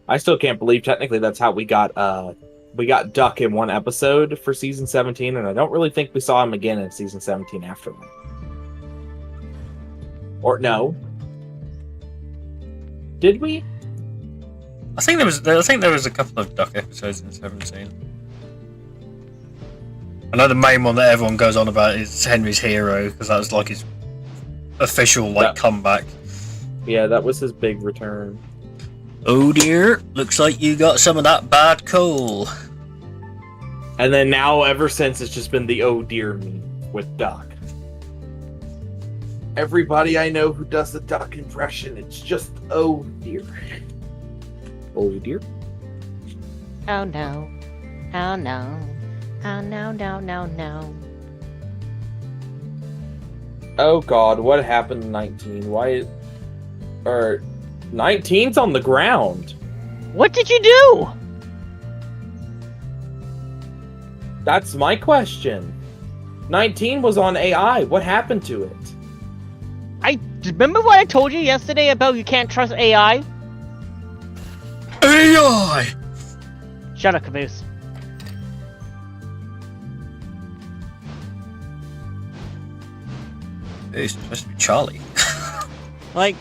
Speaker 4: I still can't believe technically that's how we got Duck in one episode for season 17, and I don't really think we saw him again in season 17 after that. Or no. Did we?
Speaker 1: I think there was a couple of Duck episodes in 17. I know the main one that everyone goes on about is Henry's Hero, because that was like his official comeback.
Speaker 4: Yeah, that was his big return.
Speaker 1: Oh dear, looks like you got some of that bad coal.
Speaker 4: And then now, ever since, it's just been the oh dear me with Duck. Everybody I know who does the Duck impression, it's just oh dear. Oh dear.
Speaker 2: Oh no. Oh no. Oh no, no, no, no.
Speaker 4: Oh god, what happened to 19? Why... 19's on the ground.
Speaker 2: What did you do?
Speaker 4: That's my question. 19 was on AI. What happened to it?
Speaker 2: Remember what I told you yesterday about you can't trust AI?
Speaker 1: AI!
Speaker 2: Shut up, Caboose.
Speaker 1: It's supposed to be Charlie.
Speaker 2: Like...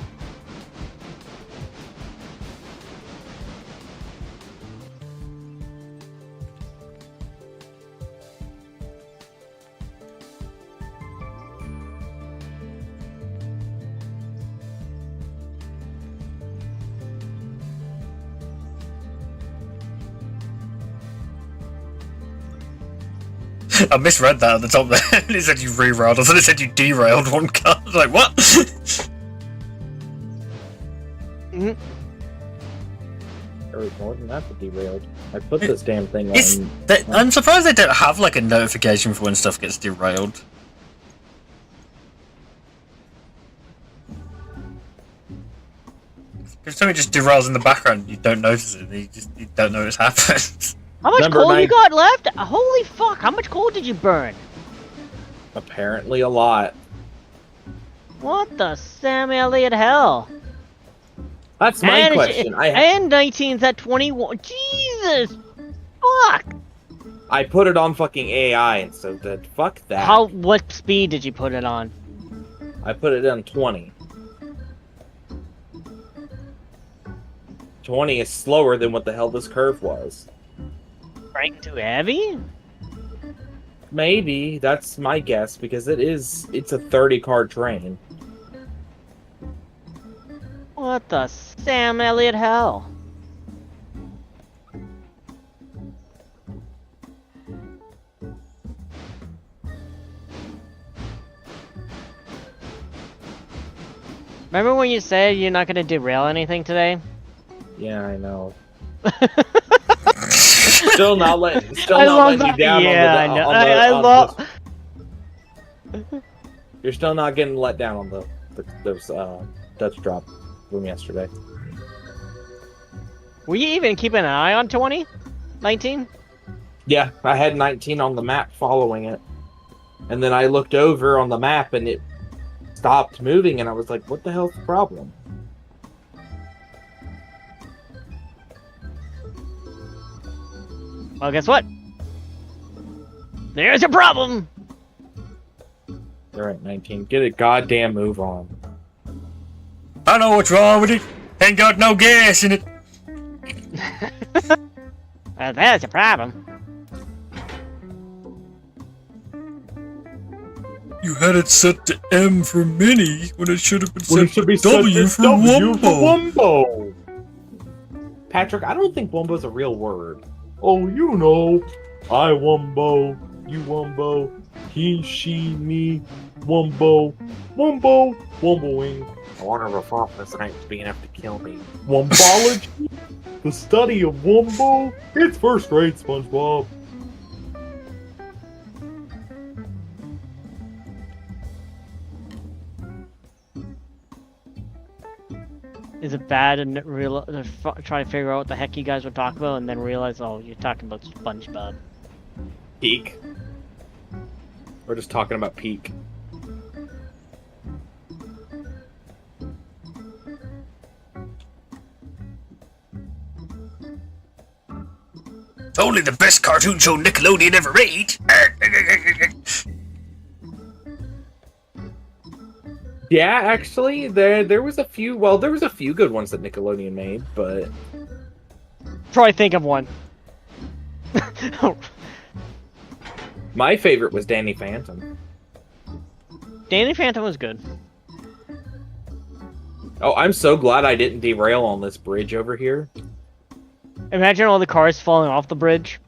Speaker 1: I misread that at the top there. It said you rerailed. I thought it said you derailed one car. I was like, what?
Speaker 2: Mm-hmm.
Speaker 4: There was more than that that derailed. I put this damn thing on.
Speaker 1: I'm surprised they don't have like a notification for when stuff gets derailed. If something just derails in the background, you don't notice it. You don't know it's happened.
Speaker 2: How much coal you got left? Holy fuck, how much coal did you burn?
Speaker 4: Apparently a lot.
Speaker 2: What the Sam Elliott hell?
Speaker 4: That's my question.
Speaker 2: And 19's at 21. Jesus! Fuck!
Speaker 4: I put it on fucking AI, and so fuck that.
Speaker 2: What speed did you put it on?
Speaker 4: I put it on 20. 20 is slower than what the hell this curve was.
Speaker 2: Crank too heavy?
Speaker 4: Maybe, that's my guess, because it's a 30-car train.
Speaker 2: What the Sam Elliott hell? Remember when you said you're not gonna derail anything today?
Speaker 4: Yeah, I know. Still not letting you down.
Speaker 2: Yeah, I know. I love.
Speaker 4: You're still not getting let down on those Dutch drop from yesterday.
Speaker 2: Were you even keeping an eye on 20? 19?
Speaker 4: Yeah, I had 19 on the map following it. And then I looked over on the map and it stopped moving and I was like, what the hell's the problem?
Speaker 2: Well, guess what? There's a problem!
Speaker 4: All right, 19. Get a goddamn move on.
Speaker 1: I know what's wrong with it. Ain't got no gas in it.
Speaker 2: That's a problem.
Speaker 1: You had it set to M for mini when it should have been
Speaker 4: Well,
Speaker 1: set to W for Wumbo.
Speaker 4: Wumbo. Patrick, I don't think Wumbo's a real word. Oh, you know. I Wumbo, you Wumbo, he, she, me, Wumbo, Wumbo, Wumboing. I wonder if this ain't big enough to kill me. Wumbology? The study of Wumbo? It's first rate, SpongeBob.
Speaker 2: Is it bad to try to figure out what the heck you guys were talking about and then realize, oh, you're talking about SpongeBob?
Speaker 4: Peak. We're just talking about peak.
Speaker 1: Only the best cartoon show Nickelodeon ever made.
Speaker 4: Yeah, actually, there was a few. Well, there was a few good ones that Nickelodeon made, but
Speaker 2: Probably think of one.
Speaker 4: my favorite was Danny Phantom.
Speaker 2: Danny Phantom was good.
Speaker 4: Oh, I'm so glad I didn't derail on this bridge over here.
Speaker 2: Imagine all the cars falling off the bridge.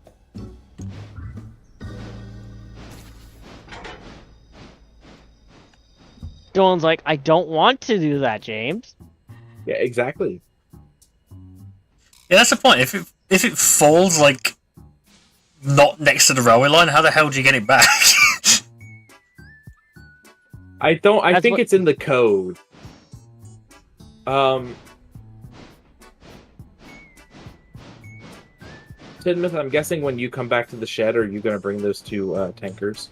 Speaker 2: Dolan's like, I don't want to do that, James.
Speaker 4: Yeah, exactly.
Speaker 1: Yeah, that's the point. If it falls like not next to the railway line, how the hell do you get it back?
Speaker 4: I think it's in the code. Tidmouth, I'm guessing when you come back to the shed, are you going to bring those two tankers?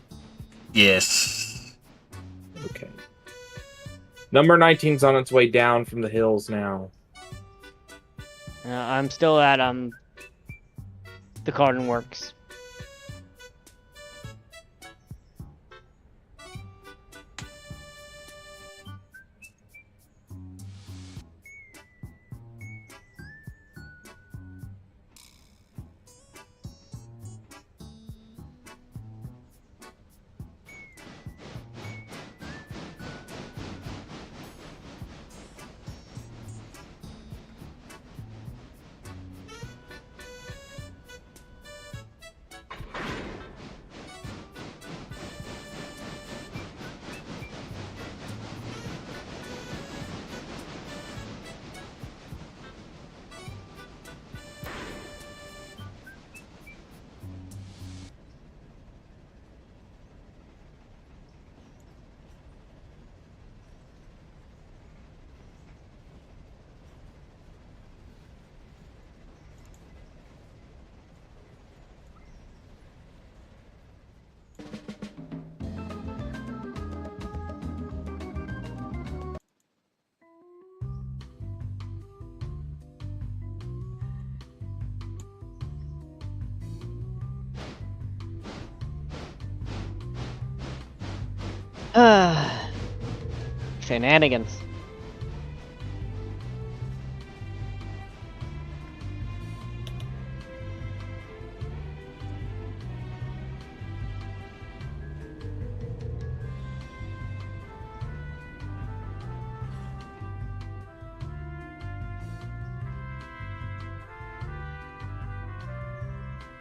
Speaker 1: Yes.
Speaker 4: Okay. Number 19's on its way down from the hills now.
Speaker 2: I'm still at the Garden Works. Shenanigans.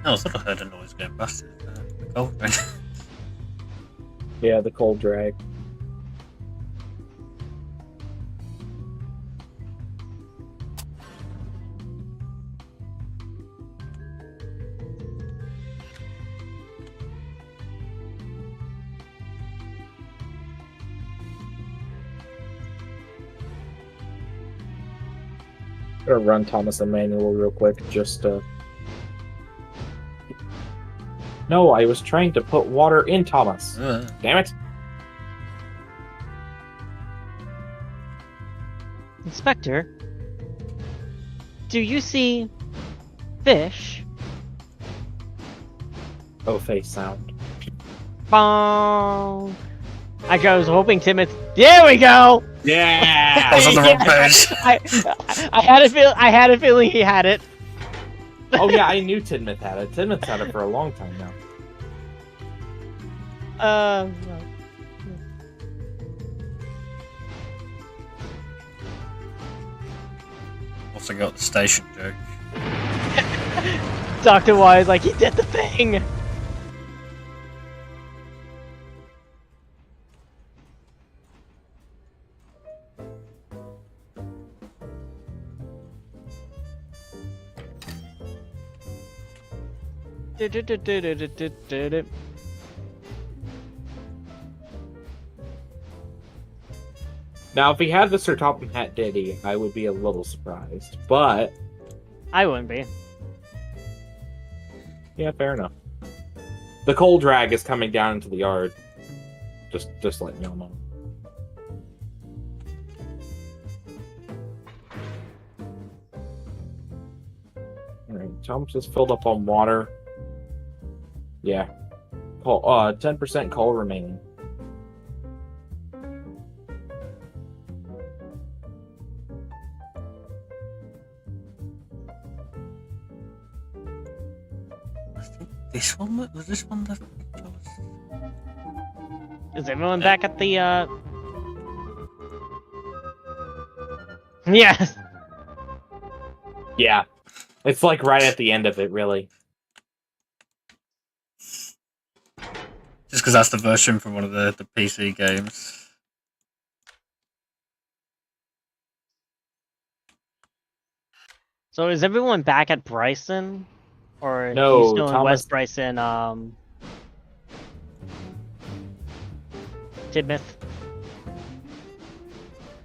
Speaker 1: Oh, I thought I heard a noise going past the cold train.
Speaker 4: Yeah, the cold drag. Gonna run Thomas a manual real quick, just No, I was trying to put water in Thomas. Damn it.
Speaker 2: Inspector, do you see fish?
Speaker 4: Oh, face sound.
Speaker 2: Bong. Actually, I was hoping Timothy. There we go.
Speaker 1: I was on the wrong page.
Speaker 2: I had a feeling he had it.
Speaker 4: Oh yeah, I knew Tidmouth had it. Tidmouth's had it for a long time now.
Speaker 2: Well,
Speaker 1: Also got the station joke.
Speaker 2: Dr. Y is like, he did the thing.
Speaker 4: Now, if he had the Sir Topham Hatt ditty, I would be a little surprised. But
Speaker 2: I wouldn't be.
Speaker 4: yeah, fair enough. The coal drag is coming down into the yard. Just letting y'all know. Alright, Tom's just filled up on water. Yeah. Coal, 10% coal remaining.
Speaker 1: I think this one was this one the.
Speaker 2: Is everyone back at the, Yes!
Speaker 4: Yeah. It's like right at the end of it, really.
Speaker 1: Just because that's the version from one of the PC games.
Speaker 2: So is everyone back at Bryson? Or
Speaker 4: No,
Speaker 2: are you still in
Speaker 4: Thomas-
Speaker 2: West Bryson, Tidmouth?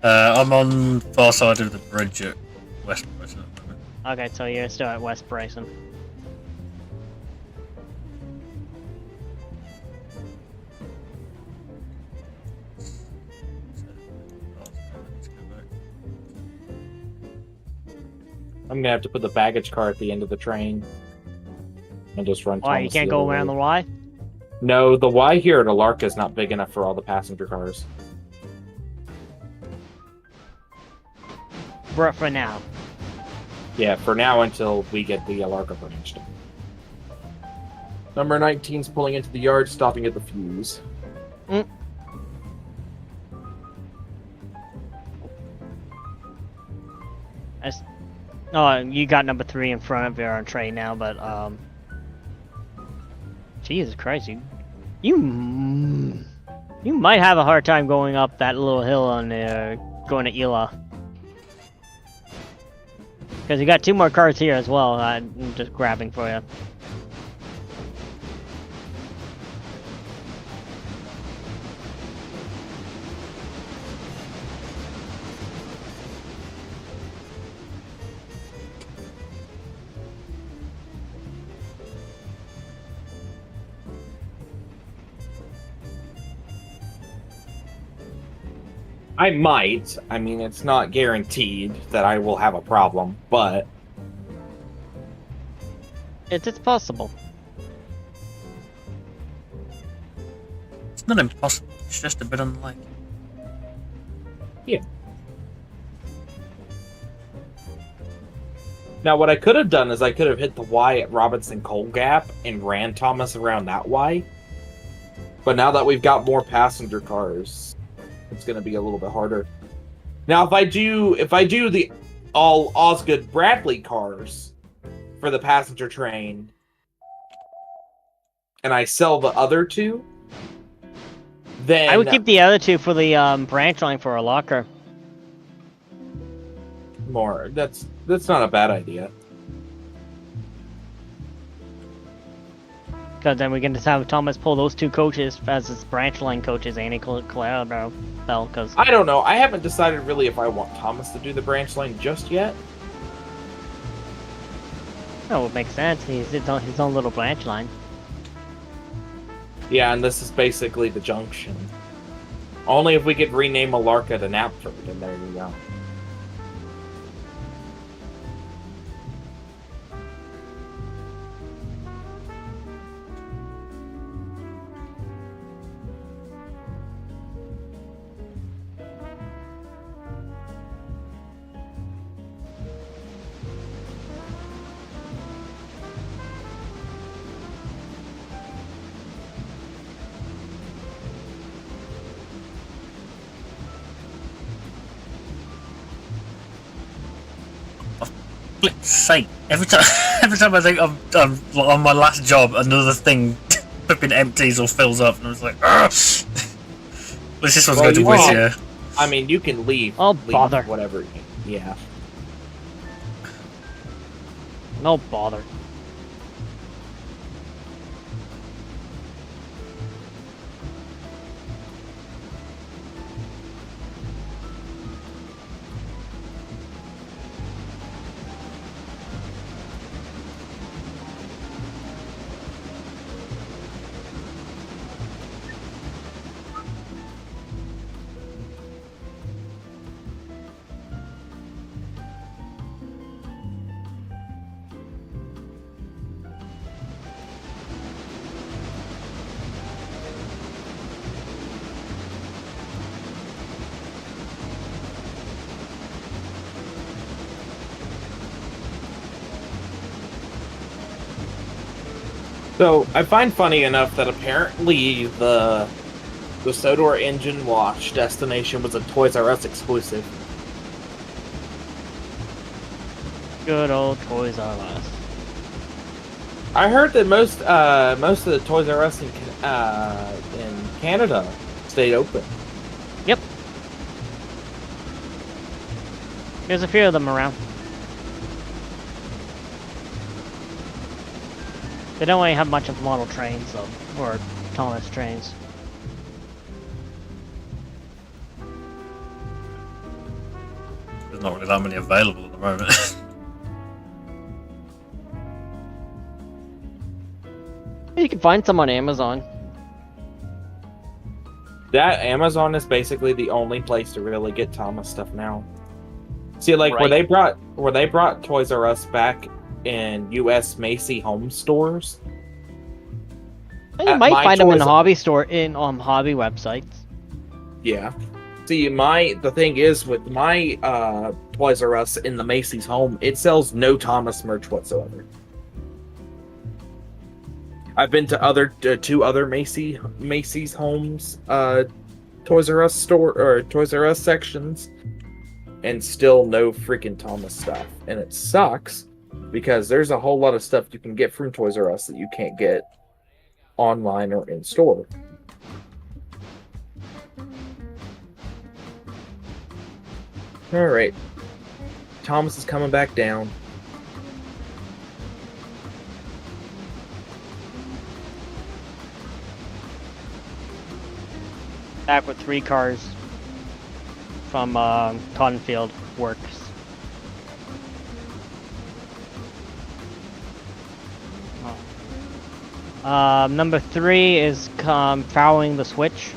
Speaker 1: I'm on far side of the bridge at West Bryson at the moment.
Speaker 2: Okay, so you're still at West Bryson.
Speaker 4: I'm gonna have to put the baggage car at the end of the train. And just run
Speaker 2: Why, you
Speaker 4: Thomas
Speaker 2: can't
Speaker 4: the
Speaker 2: go
Speaker 4: other
Speaker 2: around the
Speaker 4: way.
Speaker 2: Y?
Speaker 4: No, the Y here at Alarka is not big enough for all the passenger cars.
Speaker 2: For now.
Speaker 4: Yeah, for now until we get the Alarka branch done. Number 19's pulling into the yard, stopping at the fuse.
Speaker 2: Oh, you got number 3 in front of you on train now, but, Jesus Christ, you might have a hard time going up that little hill on going to Ela. Because you got 2 more cars here as well. I'm just grabbing for you.
Speaker 4: I might. I mean, it's not guaranteed that I will have a problem, but
Speaker 2: It's possible.
Speaker 1: It's not impossible. It's just a bit unlikely.
Speaker 4: now what I could have done is I could have hit the Y at Robinson Coal Gap and ran Thomas around that Y. But now that we've got more passenger cars, it's going to be a little bit harder. Now, if I do the all Osgood Bradley cars for the passenger train, and I sell the other 2, then
Speaker 2: I would keep the other 2 for the branch line for a locker.
Speaker 4: more. That's not a bad idea.
Speaker 2: Because then we can just have Thomas pull those 2 coaches as his branch line coaches, Annie Clarabelle. Because
Speaker 4: I don't know. I haven't decided really if I want Thomas to do the branch line just yet.
Speaker 2: that would make sense. He's his own little branch line.
Speaker 4: Yeah, and this is basically the junction. Only if we could rename Alarka to Knapford, and there you go.
Speaker 1: flip's sake, every time I think I'm on my last job, another thing flipping empties or fills up, and I was like, "Ugh!" This one's going to whiz here.
Speaker 4: I mean, you can leave.
Speaker 2: Oh,
Speaker 4: leave
Speaker 2: bother.
Speaker 4: Whatever. Yeah.
Speaker 2: No bother.
Speaker 4: So I find funny enough that apparently the Sodor engine wash destination was a Toys R Us exclusive.
Speaker 2: Good old Toys R Us.
Speaker 4: I heard that most of the Toys R Us in Canada stayed open.
Speaker 2: Yep. There's a few of them around. They don't really have much of model trains, though, or Thomas trains.
Speaker 1: There's not really that many available at the moment.
Speaker 2: You can find some on Amazon.
Speaker 4: That Amazon is basically the only place to really get Thomas stuff now. See, like where
Speaker 2: Right.
Speaker 4: they brought Toys R Us back in U.S. Macy home stores.
Speaker 2: You
Speaker 4: At
Speaker 2: might
Speaker 4: my
Speaker 2: find them in
Speaker 4: Toys-
Speaker 2: hobby store in hobby websites.
Speaker 4: Yeah. See, the thing is with my Toys R Us in the Macy's home, it sells no Thomas merch whatsoever. I've been to two other Macy's homes Toys R Us store or Toys R Us sections, and still no freaking Thomas stuff, and it sucks because there's a whole lot of stuff you can get from Toys R Us that you can't get online or in store. All right, Thomas is coming back down.
Speaker 2: Back with 3 cars from Cottonfield Works. Number 3 is following the switch.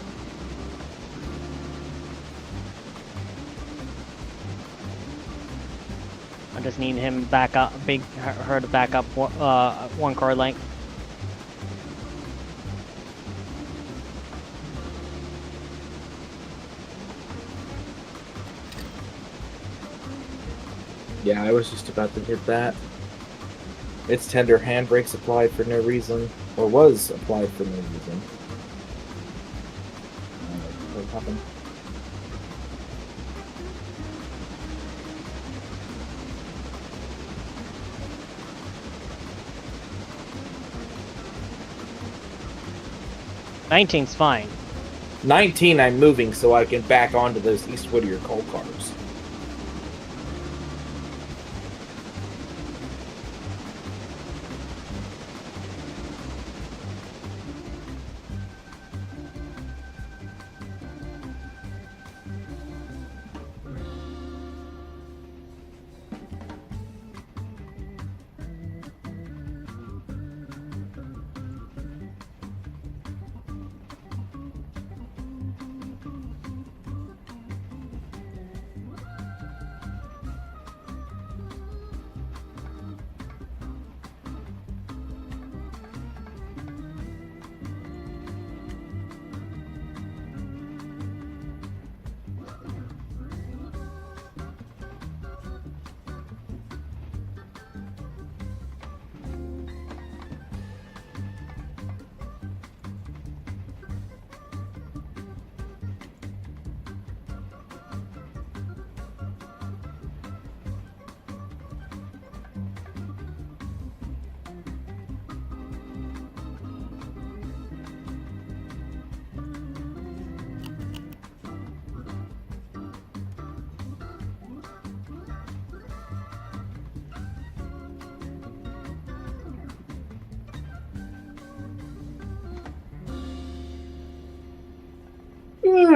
Speaker 2: I just need him back up, her to back up 1 car length.
Speaker 4: Yeah, I was just about to hit that. Its tender handbrakes applied for no reason, or was applied for no reason. What happened?
Speaker 2: Nineteen's fine.
Speaker 4: 19, I'm moving so I can back onto those East Whittier coal cars.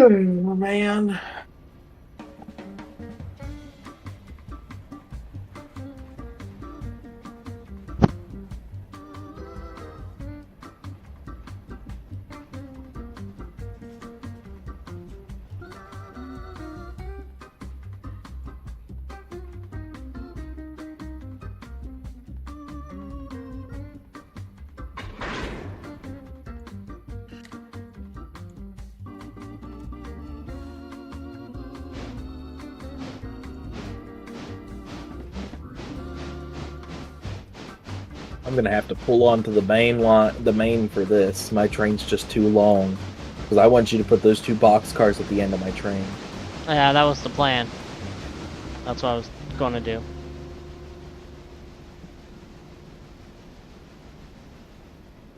Speaker 4: Oh, man. I'm gonna have to pull onto the main line, the main for this. My train's just too long. Because I want you to put those 2 box cars at the end of my train.
Speaker 2: Yeah, that was the plan. That's what I was going to do.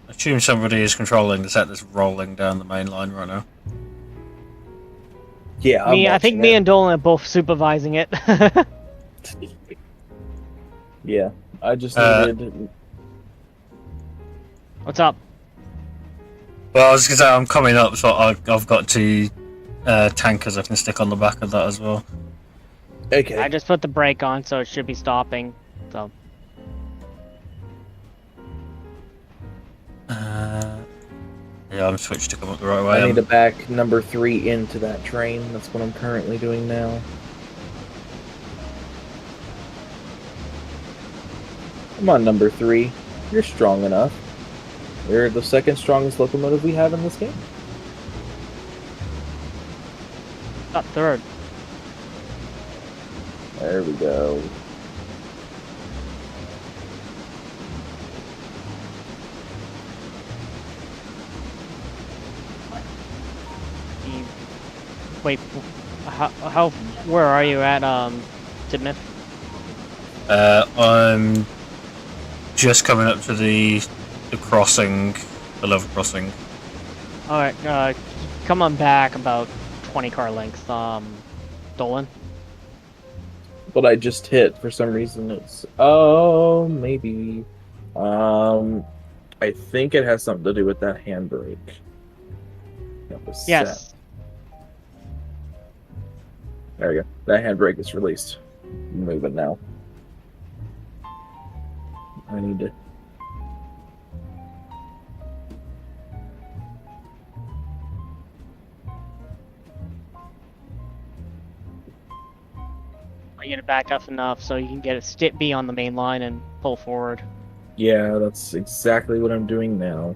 Speaker 1: I assume somebody is controlling the set that's rolling down the main line right now.
Speaker 4: Yeah,
Speaker 2: I think me and Dolan are both supervising it.
Speaker 4: Yeah, I just
Speaker 1: Uh,
Speaker 4: needed.
Speaker 2: What's up?
Speaker 1: Well, I was going to say I'm coming up, so I've got 2 tankers I can stick on the back of that as well.
Speaker 4: Okay.
Speaker 2: I just put the brake on, so it should be stopping. So
Speaker 1: Yeah, I'm switched to come up the right way.
Speaker 4: I need to back number 3 into that train. That's what I'm currently doing now. Come on, number 3. You're strong enough. You're the 2nd strongest locomotive we have in this game.
Speaker 2: not third.
Speaker 4: There we go.
Speaker 2: Wait, how? Where are you at, Tidmouth?
Speaker 1: I'm just coming up to the crossing, the level crossing.
Speaker 2: All right, come on back about 20 car lengths, Dolan.
Speaker 4: But I just hit for some reason. It's maybe. I think it has something to do with that handbrake. That was
Speaker 2: Yes.
Speaker 4: set. There we go. That handbrake is released. Move it now. I need to.
Speaker 2: I get it back up enough so you can get it be on the main line and pull forward.
Speaker 4: Yeah, that's exactly what I'm doing now.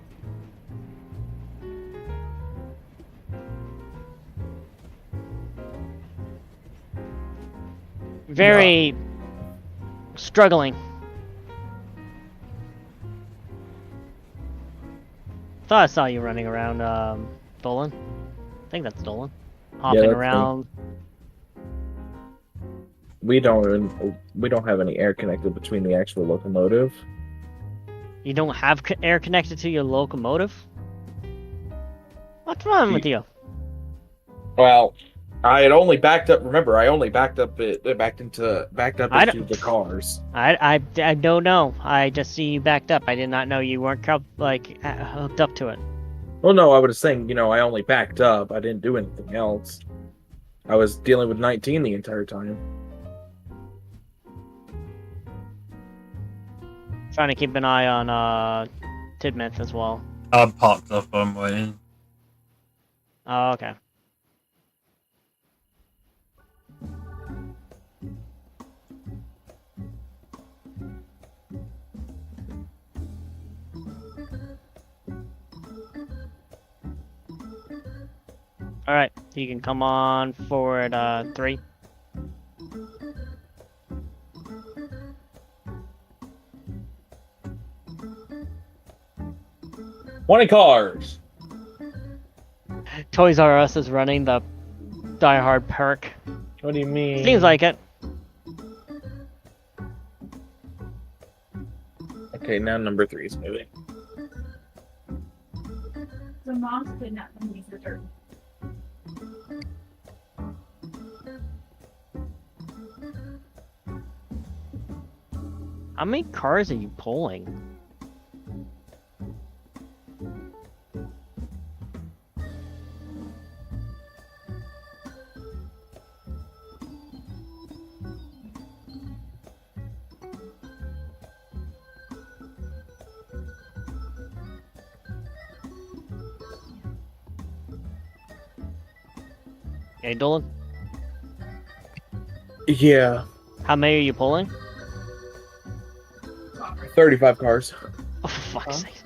Speaker 2: Very struggling. Thought I saw you running around, Dolan. I think that's Dolan. Hopping
Speaker 4: that's
Speaker 2: around.
Speaker 4: We don't have any air connected between the actual locomotive.
Speaker 2: You don't have air connected to your locomotive? What's wrong with you?
Speaker 4: Well, I had only backed up. Remember, I only backed up into the cars.
Speaker 2: I don't know. I just see you backed up. I did not know you weren't hooked up to it.
Speaker 4: Well, no, I was saying, I only backed up. I didn't do anything else. I was dealing with 19 the entire time.
Speaker 2: Trying to keep an eye on Tidmouth as well.
Speaker 1: I'm parked up, I'm waiting.
Speaker 2: Oh, okay. Alright, you can come on forward 3.
Speaker 4: 20 cars!
Speaker 2: Toys R Us is running the Die Hard perk.
Speaker 4: What do you mean?
Speaker 2: Seems like it.
Speaker 4: Okay, now number 3 is moving.
Speaker 5: So mom's kidnapping me for turn.
Speaker 2: How many cars are you pulling? Hey, Dolan,
Speaker 3: Yeah,
Speaker 2: how many are you pulling?
Speaker 3: 35 cars.
Speaker 2: Oh, for fuck's sake.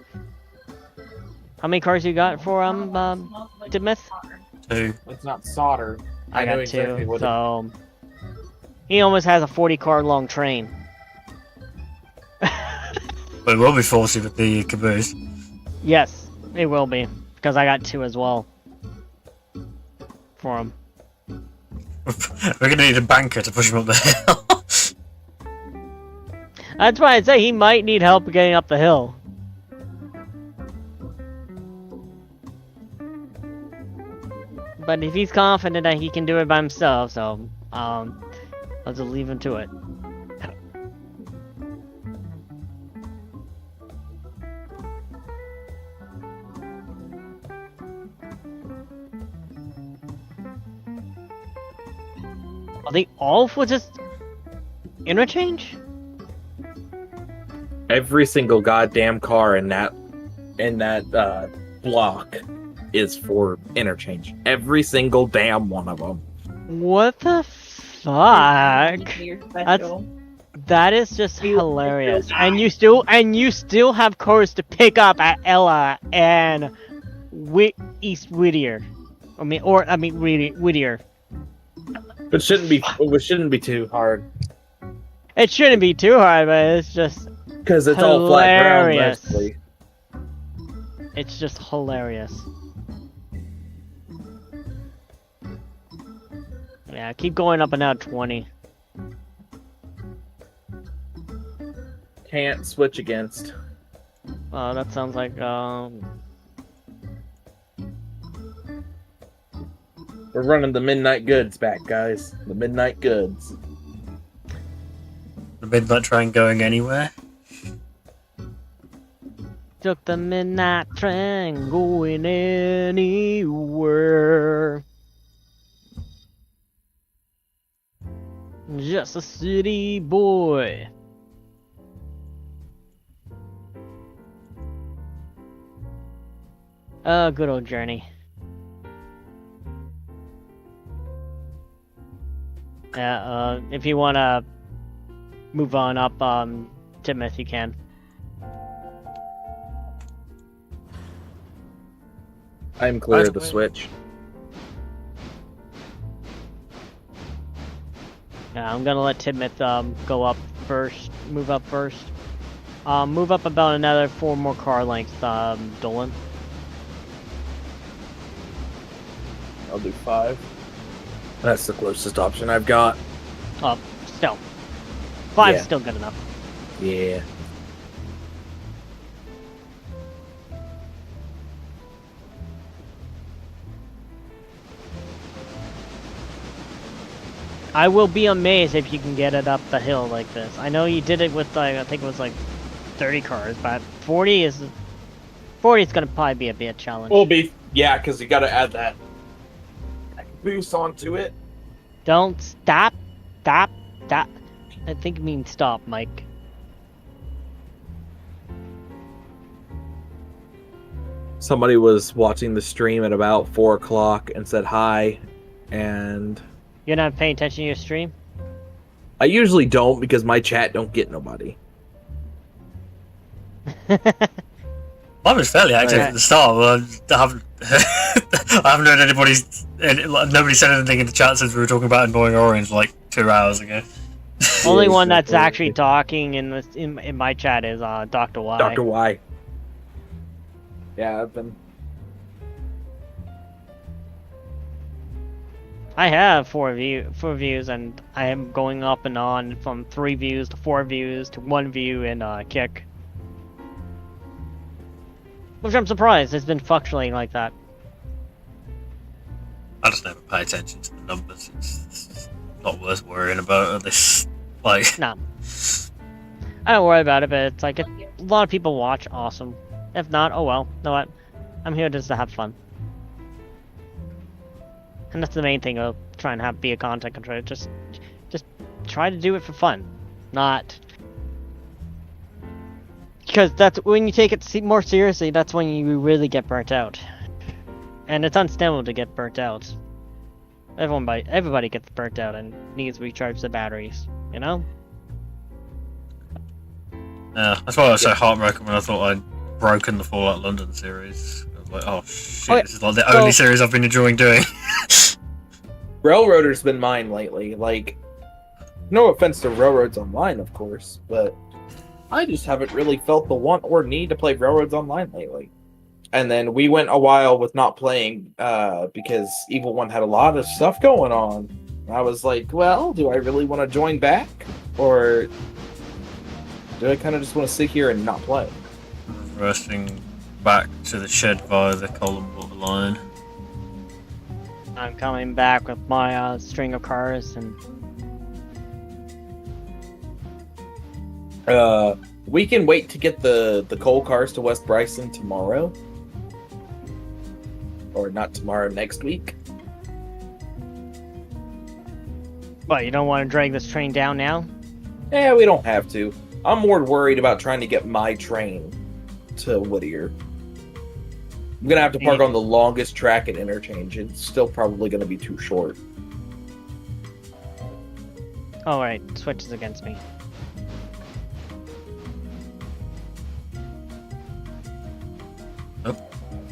Speaker 2: How many cars you got for Dimith?
Speaker 1: 2.
Speaker 3: It's not solder.
Speaker 2: I
Speaker 3: know
Speaker 2: got
Speaker 3: exactly
Speaker 2: 2.
Speaker 3: what it-
Speaker 2: So he almost has a 40-car long train.
Speaker 1: But it will be 40 with the caboose.
Speaker 2: Yes, it will be because I got 2 as well for him.
Speaker 1: We're gonna need a banker to push him up the hill.
Speaker 2: That's why I say he might need help getting up the hill. But if he's confident that he can do it by himself, so I'll just leave him to it. Are they all for just interchange?
Speaker 4: Every single goddamn car in that block is for interchange. Every single damn one of them.
Speaker 2: What the fuck?
Speaker 5: You're special.
Speaker 2: That is just
Speaker 5: You-
Speaker 2: hilarious.
Speaker 5: you
Speaker 2: And you still have cars to pick up at Ella and East Whittier. I mean Whittier.
Speaker 4: It shouldn't be too hard
Speaker 2: It shouldn't be too hard, but it's just
Speaker 4: because it's all flat ground
Speaker 2: Hilarious.
Speaker 4: mostly.
Speaker 2: it's just hilarious. Yeah, keep going up and out 20.
Speaker 4: Can't switch against.
Speaker 2: That sounds like
Speaker 4: We're running the midnight goods back, guys. The midnight goods.
Speaker 1: The midnight train going anywhere.
Speaker 2: took the midnight train going anywhere. Just a city boy. Good old journey. Yeah, if you wanna move on up, Timoth, you can.
Speaker 4: I'm clear of the
Speaker 1: That's
Speaker 4: switch.
Speaker 2: Yeah, I'm gonna let Timoth go up first, move up first. Move up about another 4 more car lengths, Dolan.
Speaker 4: I'll do 5. That's the closest option I've got.
Speaker 2: Still. 5's
Speaker 4: Yeah.
Speaker 2: still good enough.
Speaker 4: Yeah.
Speaker 2: I will be amazed if you can get it up the hill like this. I know you did it with like, I think it was like 30 cars, but 40 is gonna probably be a bit challenge.
Speaker 4: Will be. Yeah, because you got to add that boost onto it.
Speaker 2: Don't stop. I think it means stop, Mike.
Speaker 4: Somebody was watching the stream at about 4 o'clock and said hi, and
Speaker 2: You're not paying attention to your stream?
Speaker 4: I usually don't because my chat don't get nobody.
Speaker 1: I was fairly active
Speaker 2: Right.
Speaker 1: at the start. But I haven't, I haven't heard nobody said anything in the chat since we were talking about Annoying Orange like 2 hours ago.
Speaker 2: Only
Speaker 4: Yeah,
Speaker 2: one that's
Speaker 4: exactly.
Speaker 2: actually talking in my chat is Dr. Y.
Speaker 4: Dr. Y. Yeah, I've been.
Speaker 2: I have 4 views, and I am going up and on from 3 views to 4 views to 1 view in Kick. Which I'm surprised it's been fluctuating like that.
Speaker 1: I just never pay attention to the numbers. It's not worth worrying about at this. Like,
Speaker 2: No. I don't worry about it, but it's like if a lot of people watch, awesome. If not, oh well. You know what? I'm here just to have fun. And that's the main thing of trying to be a content controller. Just try to do it for fun, not because that's when you take it more seriously. That's when you really get burnt out, and it's understandable to get burnt out. Everybody gets burnt out and needs to recharge the batteries. You know.
Speaker 1: Yeah, that's why I was so heartbroken when I thought I'd broken the Fallout London series. I was like, oh shit,
Speaker 2: Okay,
Speaker 1: this is like the only series I've been enjoying doing.
Speaker 4: Railroader's been mine lately. Like, no offense to Railroads Online, of course, but I just haven't really felt the want or need to play Railroads Online lately. And then we went a while with not playing because Evil One had a lot of stuff going on. And I was like, well, do I really want to join back? Or do I kind of just want to sit here and not play?
Speaker 1: Reversing back to the shed via the column line.
Speaker 2: I'm coming back with my string of cars and.
Speaker 4: We can wait to get the coal cars to West Bryson tomorrow. Or not tomorrow, next week.
Speaker 2: What, you don't want to drag this train down now?
Speaker 4: Yeah, we don't have to. I'm more worried about trying to get my train to Whittier. I'm gonna have to park on the longest track at interchange. It's still probably gonna be too short.
Speaker 2: Oh right, switches against me.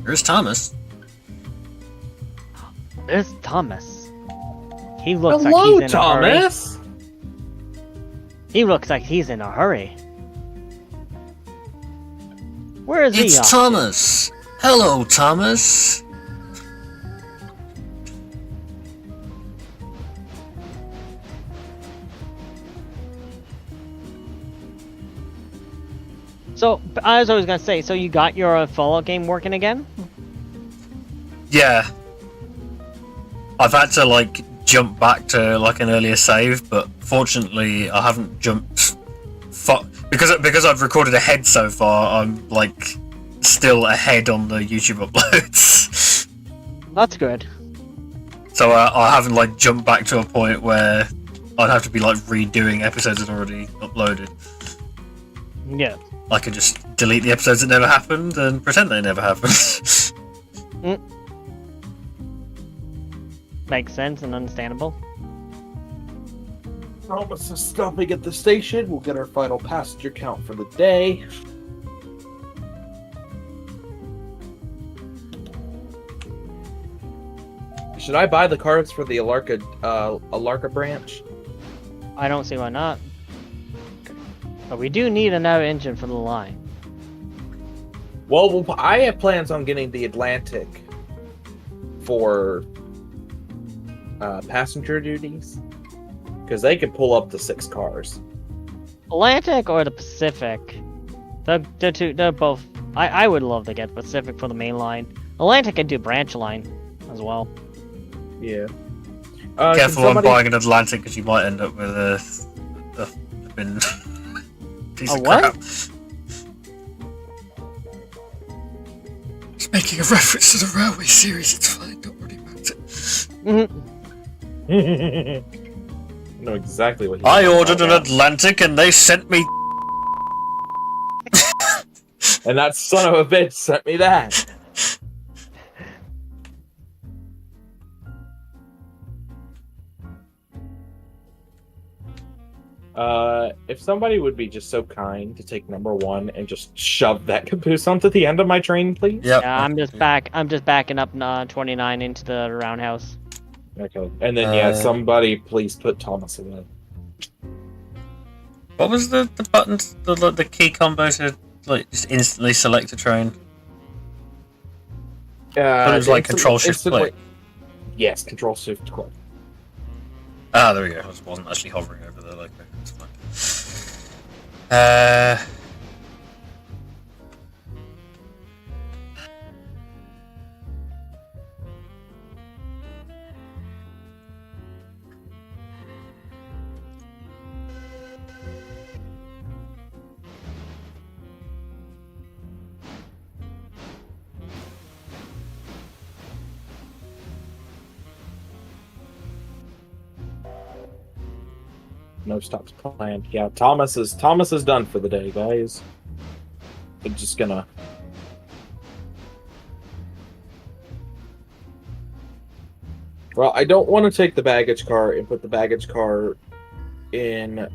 Speaker 1: Here's Thomas.
Speaker 2: There's Thomas. He looks
Speaker 4: Hello,
Speaker 2: like he's in
Speaker 4: Thomas.
Speaker 2: a hurry. He looks like he's in a hurry. Where is he
Speaker 1: It's
Speaker 2: off to?
Speaker 1: Thomas. Hello, Thomas.
Speaker 2: So, I was always gonna say, so you got your Fallout game working again?
Speaker 1: Yeah. I've had to like jump back to like an earlier save, but fortunately I haven't jumped because I've recorded ahead so far. I'm like still ahead on the YouTube uploads.
Speaker 2: That's good.
Speaker 1: So I haven't like jumped back to a point where I'd have to be like redoing episodes that already uploaded.
Speaker 2: Yeah.
Speaker 1: I could just delete the episodes that never happened and pretend they never happened.
Speaker 2: Makes sense and understandable.
Speaker 4: Thomas is stopping at the station. We'll get our final passenger count for the day. Should I buy the cars for the Alarka branch?
Speaker 2: I don't see why not. But we do need another engine for the line.
Speaker 4: Well, I have plans on getting the Atlantic for passenger duties because they can pull up to 6 cars.
Speaker 2: Atlantic or the Pacific? They're both. I would love to get Pacific for the main line. Atlantic can do branch line as well.
Speaker 4: Yeah.
Speaker 1: Careful on buying an Atlantic because you might end up with a flipping piece of
Speaker 2: what?
Speaker 1: crap. It's making a reference to the railway series. It's fine. Don't worry about it.
Speaker 2: Mhm.
Speaker 4: I know exactly what
Speaker 1: I ordered an Atlantic and they sent me.
Speaker 4: And that son of a bitch sent me that. If somebody would be just so kind to take number 1 and just shove that caboose onto the end of my train, please.
Speaker 1: Yep.
Speaker 2: Yeah, I'm just backing up 29 into the roundhouse.
Speaker 4: Okay. And then somebody please put Thomas away.
Speaker 1: What was the buttons, the key combo to like just instantly select a train? But it was like Control Shift Click.
Speaker 4: Yes, Control Shift Click.
Speaker 1: Ah, there we go. I wasn't actually hovering over there like that. That's fine.
Speaker 4: No stops planned. Yeah, Thomas is done for the day, guys. I'm just gonna. Well, I don't want to take the baggage car and put the baggage car in.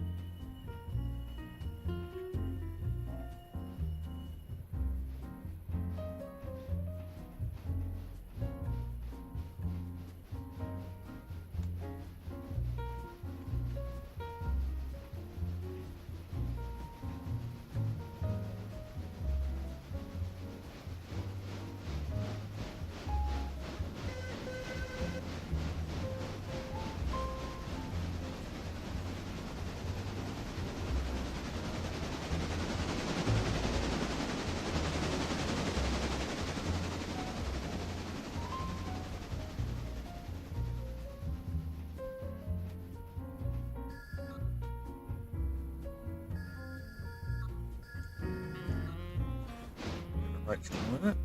Speaker 1: Right, with it.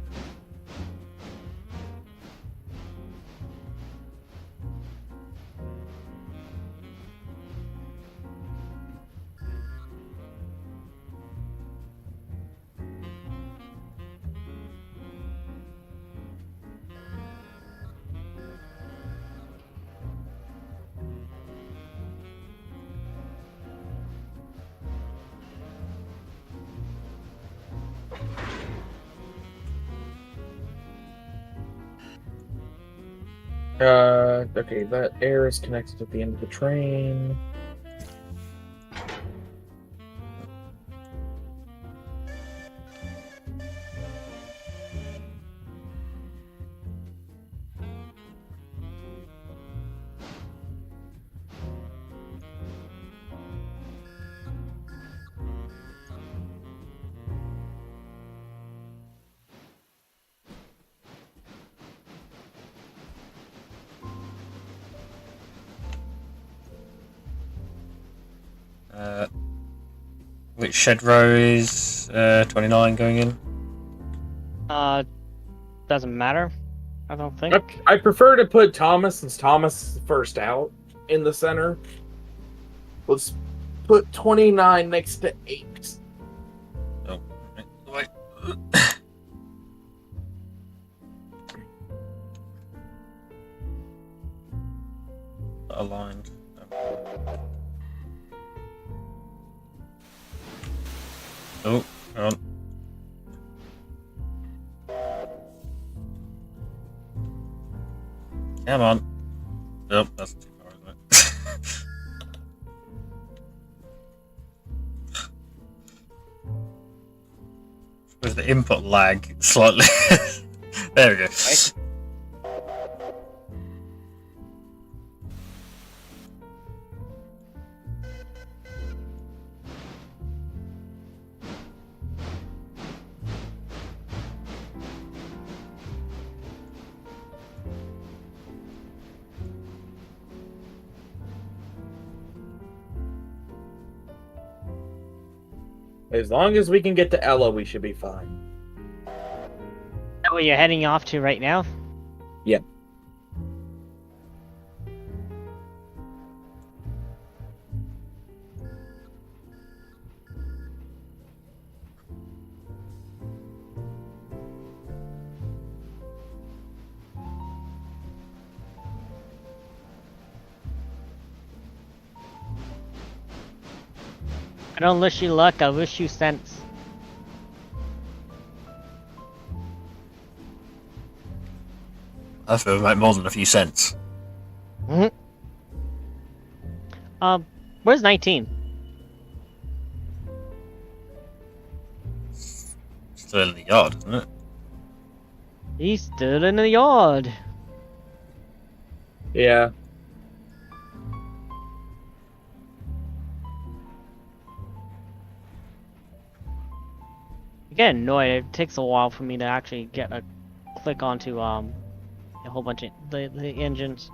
Speaker 3: Okay, that air is connected at the end of the train.
Speaker 1: Which shed row is 29 going in?
Speaker 2: Doesn't matter. I don't think.
Speaker 3: I prefer to put Thomas, since Thomas is first out, in the center. Let's put 29 next to 8.
Speaker 1: Oh, wait. Aligned. Oh, hang on. Come on. Nope, that's too far, isn't it? With the input lag slightly. There we go.
Speaker 2: Right.
Speaker 3: As long as we can get to Ella, we should be fine.
Speaker 2: That what you're heading off to right now?
Speaker 3: Yep.
Speaker 2: I don't wish you luck, I wish you sense.
Speaker 1: I feel we make more than a few cents.
Speaker 2: Where's 19?
Speaker 1: Still in the yard, isn't it?
Speaker 2: He's still in the yard.
Speaker 3: Yeah.
Speaker 2: Again, annoyed. It takes a while for me to actually get a click onto a whole bunch of the engines.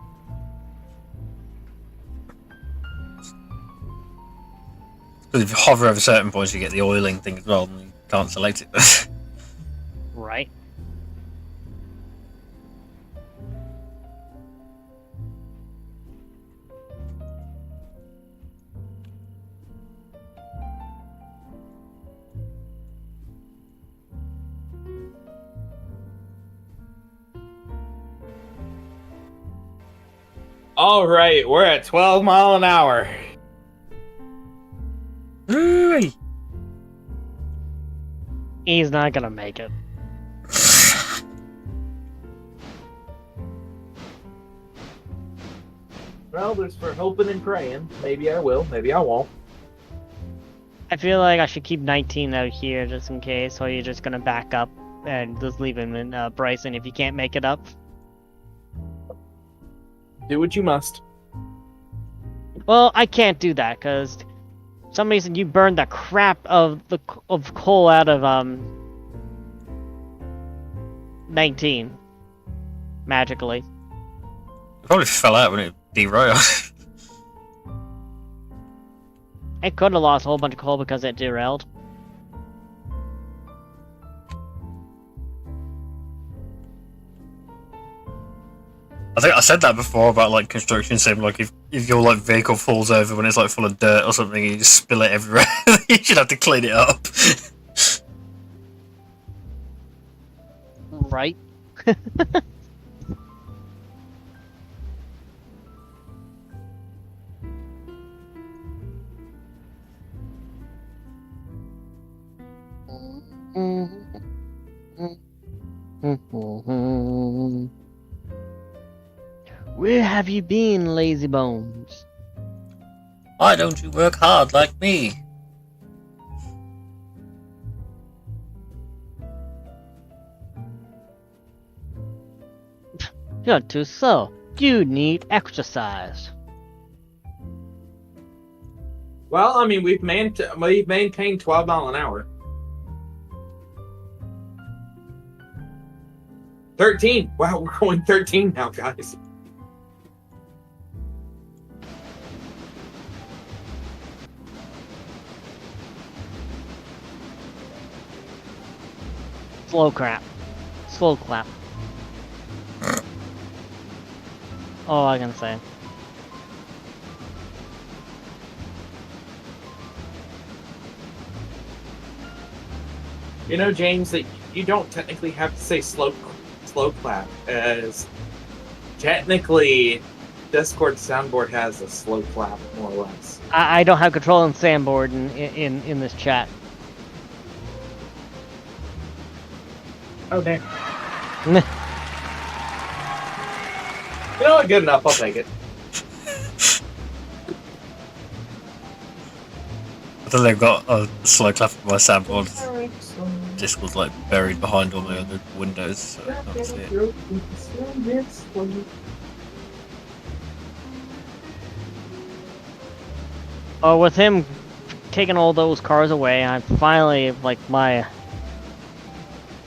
Speaker 1: Because if you hover over certain points, you get the oiling thing as well, and you can't select it.
Speaker 2: Right.
Speaker 4: All right, we're at 12 mile an hour.
Speaker 1: Ooh.
Speaker 2: He's not gonna make it.
Speaker 4: Well, there's for hoping and praying. Maybe I will, maybe I won't.
Speaker 2: I feel like I should keep 19 out here just in case, or you're just gonna back up and just leave him in Bryson if you can't make it up.
Speaker 4: Do what you must.
Speaker 2: Well, I can't do that because some reason you burned the crap of coal out of 19 magically.
Speaker 1: It probably fell out when it derailed.
Speaker 2: It could have lost a whole bunch of coal because it derailed.
Speaker 1: I think I said that before about like construction sim. Like if your like vehicle falls over when it's like full of dirt or something, you just spill it everywhere. You should have to clean it up.
Speaker 2: Right? Where have you been, lazy bones?
Speaker 1: Why don't you work hard like me?
Speaker 2: You're too slow. You need exercise.
Speaker 4: Well, I mean, we've maintained 12 mile an hour. 13. Wow, we're going 13 now, guys.
Speaker 2: Slow crap. Slow clap. All I can say.
Speaker 4: You know, James, that you don't technically have to say slow clap, as technically Discord soundboard has a slow clap, more or less.
Speaker 2: I don't have control on Sandboard in this chat.
Speaker 4: Oh, damn. You know what? Good enough. I'll take it.
Speaker 1: I think they've got a slow clap of my soundboard. Discord's like buried behind all my other windows, so I can't see it.
Speaker 2: Oh, with him taking all those cars away, I finally, like, my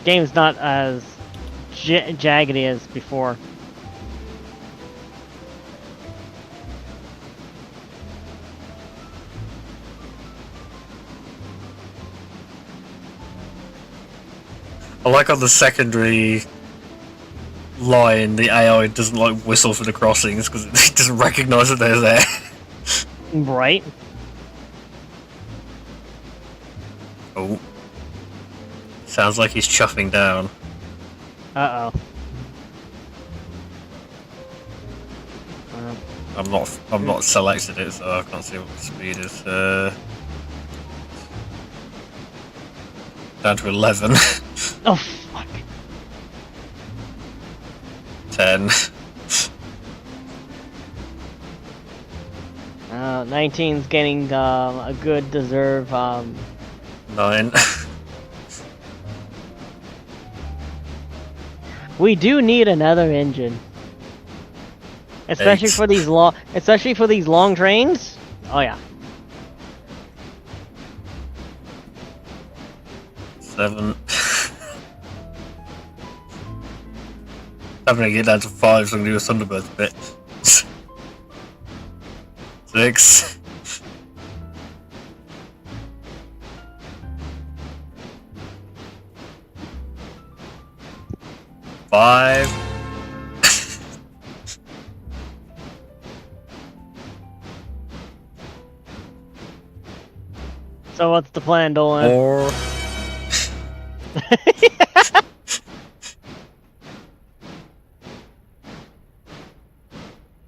Speaker 2: game's not as jaggedy as before.
Speaker 1: I like on the secondary line, the AI doesn't like whistle for the crossings because it doesn't recognise that they're there.
Speaker 2: Right?
Speaker 1: Oh. Sounds like he's chuffing down.
Speaker 2: Uh-oh.
Speaker 1: I'm not selected it, so I can't see what the speed is. Down to 11.
Speaker 2: Oh, fuck.
Speaker 1: 10.
Speaker 2: 19's getting a good deserve.
Speaker 1: 9.
Speaker 2: We do need another engine, especially
Speaker 1: 8.
Speaker 2: for these long trains. Oh yeah.
Speaker 1: 7. I'm gonna get down to 5, so I'm gonna do a Thunderbird bit. 6. 5.
Speaker 2: So what's the plan, Dolan?
Speaker 1: 4.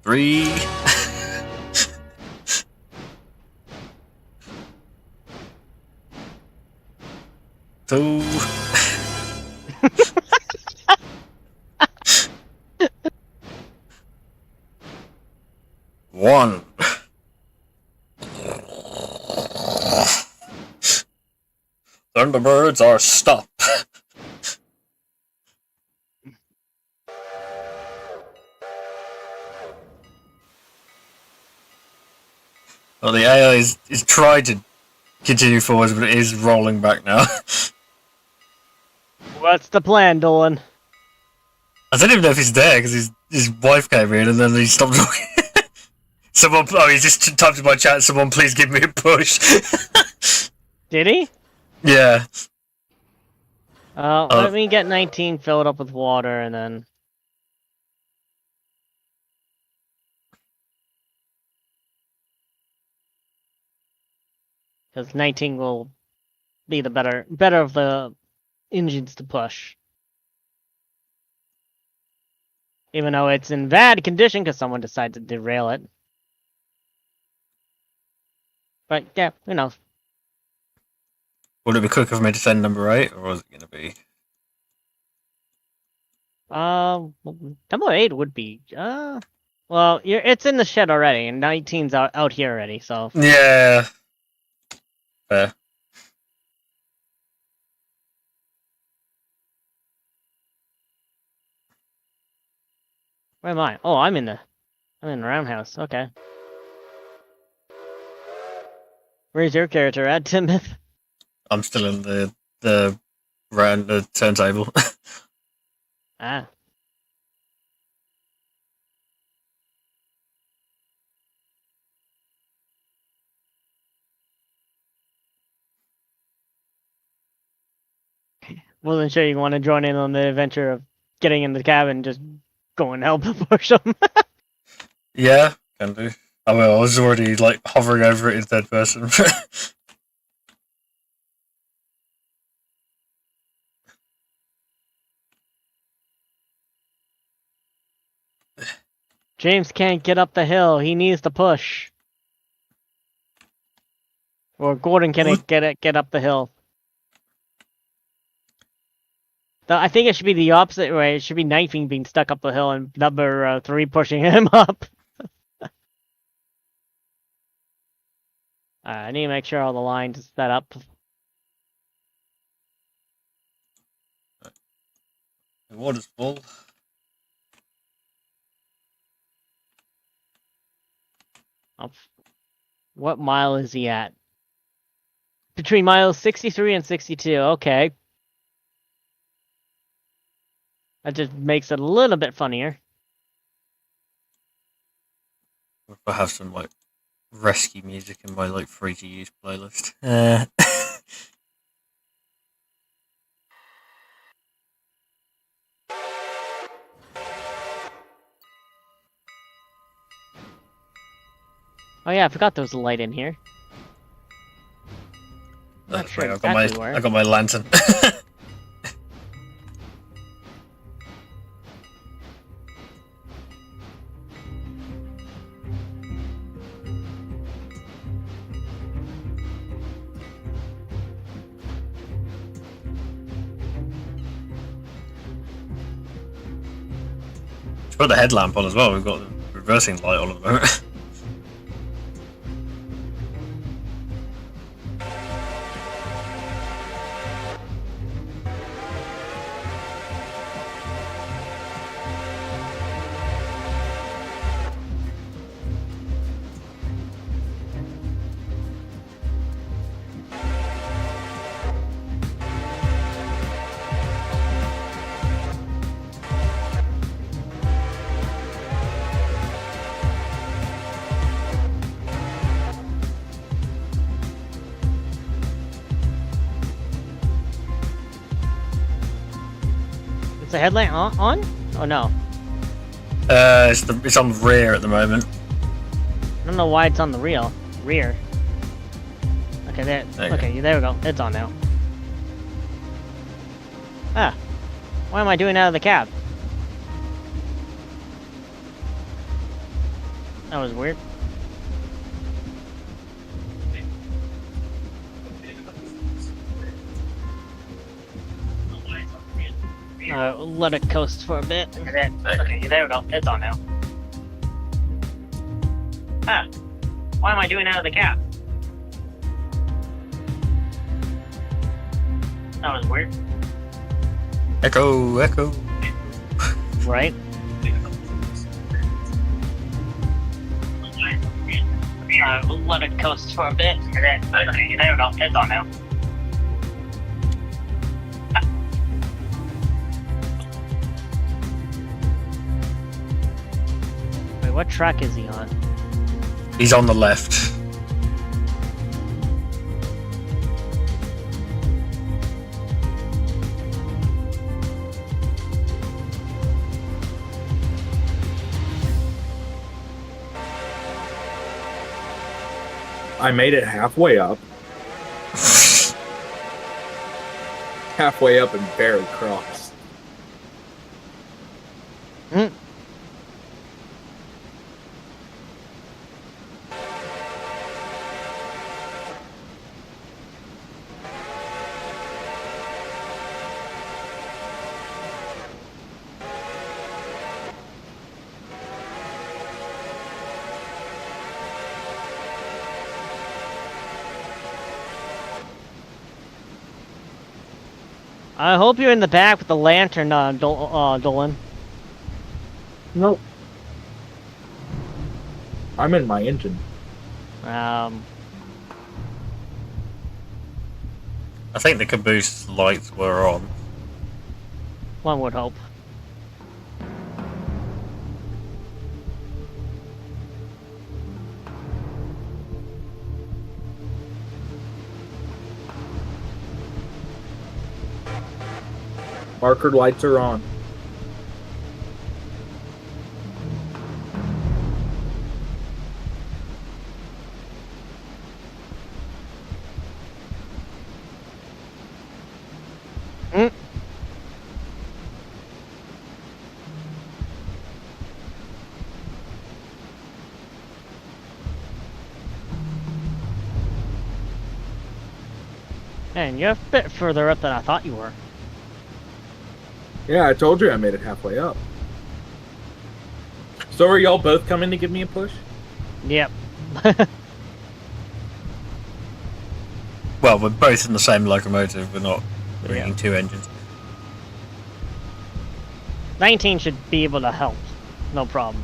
Speaker 1: 3. 3. 2. 1. Thunderbirds are stop. Well, the AI is trying to continue forwards, but it is rolling back now.
Speaker 2: What's the plan, Dolan?
Speaker 1: I don't even know if he's there because his wife came in and then he stopped talking. Someone, he just typed in my chat. Someone, please give me a push.
Speaker 2: Did he?
Speaker 1: Yeah.
Speaker 2: Let me get 19 filled up with water and then. Because 19 will be the better of the engines to push. Even though it's in bad condition because someone decided to derail it. But yeah, who knows?
Speaker 1: Would it be quicker for me to send number 8, or was it going to be?
Speaker 2: Number 8 would be. Well, it's in the shed already, and 19's out here already. So
Speaker 1: Yeah. Fair.
Speaker 2: where am I? Oh, I'm in the roundhouse. Okay. Where's your character at, Timoth?
Speaker 1: I'm still in the round the turntable.
Speaker 2: Ah. Wasn't sure you want to join in on the adventure of getting in the cabin and just going to help push them.
Speaker 1: Yeah, can do. I mean, I was already like hovering over it in third person.
Speaker 2: James can't get up the hill. He needs to push. Or Gordon can't get up the hill. I think it should be the opposite way. It should be Knifing being stuck up the hill and number 3 pushing him up. I need to make sure all the lines are set up.
Speaker 1: The water's full.
Speaker 2: What mile is he at? Between miles 63 and 62. Okay. That just makes it a little bit funnier.
Speaker 1: If I have some like rescue music in my like free to use playlist.
Speaker 2: Oh yeah, I forgot there was a light in here. Not sure
Speaker 1: I
Speaker 2: exactly where.
Speaker 1: got my lantern. Should put the headlamp on as well. We've got the reversing light on at the moment.
Speaker 2: Is the headlight on? Oh no.
Speaker 1: It's on rear at the moment.
Speaker 2: I don't know why it's on the rear. Okay, there we go. It's on now. Ah. Why am I doing out of the cab? That was weird. Let it coast for a bit.
Speaker 6: Okay, there we go. It's on now. Ah, why am I doing out of the cap? That was weird.
Speaker 1: Echo, echo.
Speaker 2: Right?
Speaker 6: Let it coast for a bit. Okay, there we go. It's on now.
Speaker 2: Wait, what track is he on?
Speaker 1: He's on the left.
Speaker 4: I made it halfway up. Halfway up and barely crossed.
Speaker 2: Hmm. I hope you're in the back with the lantern, Dolan.
Speaker 4: Nope. I'm in my engine.
Speaker 1: I think the caboose lights were on.
Speaker 2: One would hope.
Speaker 4: Marker lights are on.
Speaker 2: Mm. Man, you're a bit further up than I thought you were.
Speaker 4: Yeah, I told you I made it halfway up. So are y'all both coming to give me a push?
Speaker 2: Yep.
Speaker 1: Well, we're both in the same locomotive. We're not bringing
Speaker 2: Yeah.
Speaker 1: two engines.
Speaker 2: 19 should be able to help. No problem.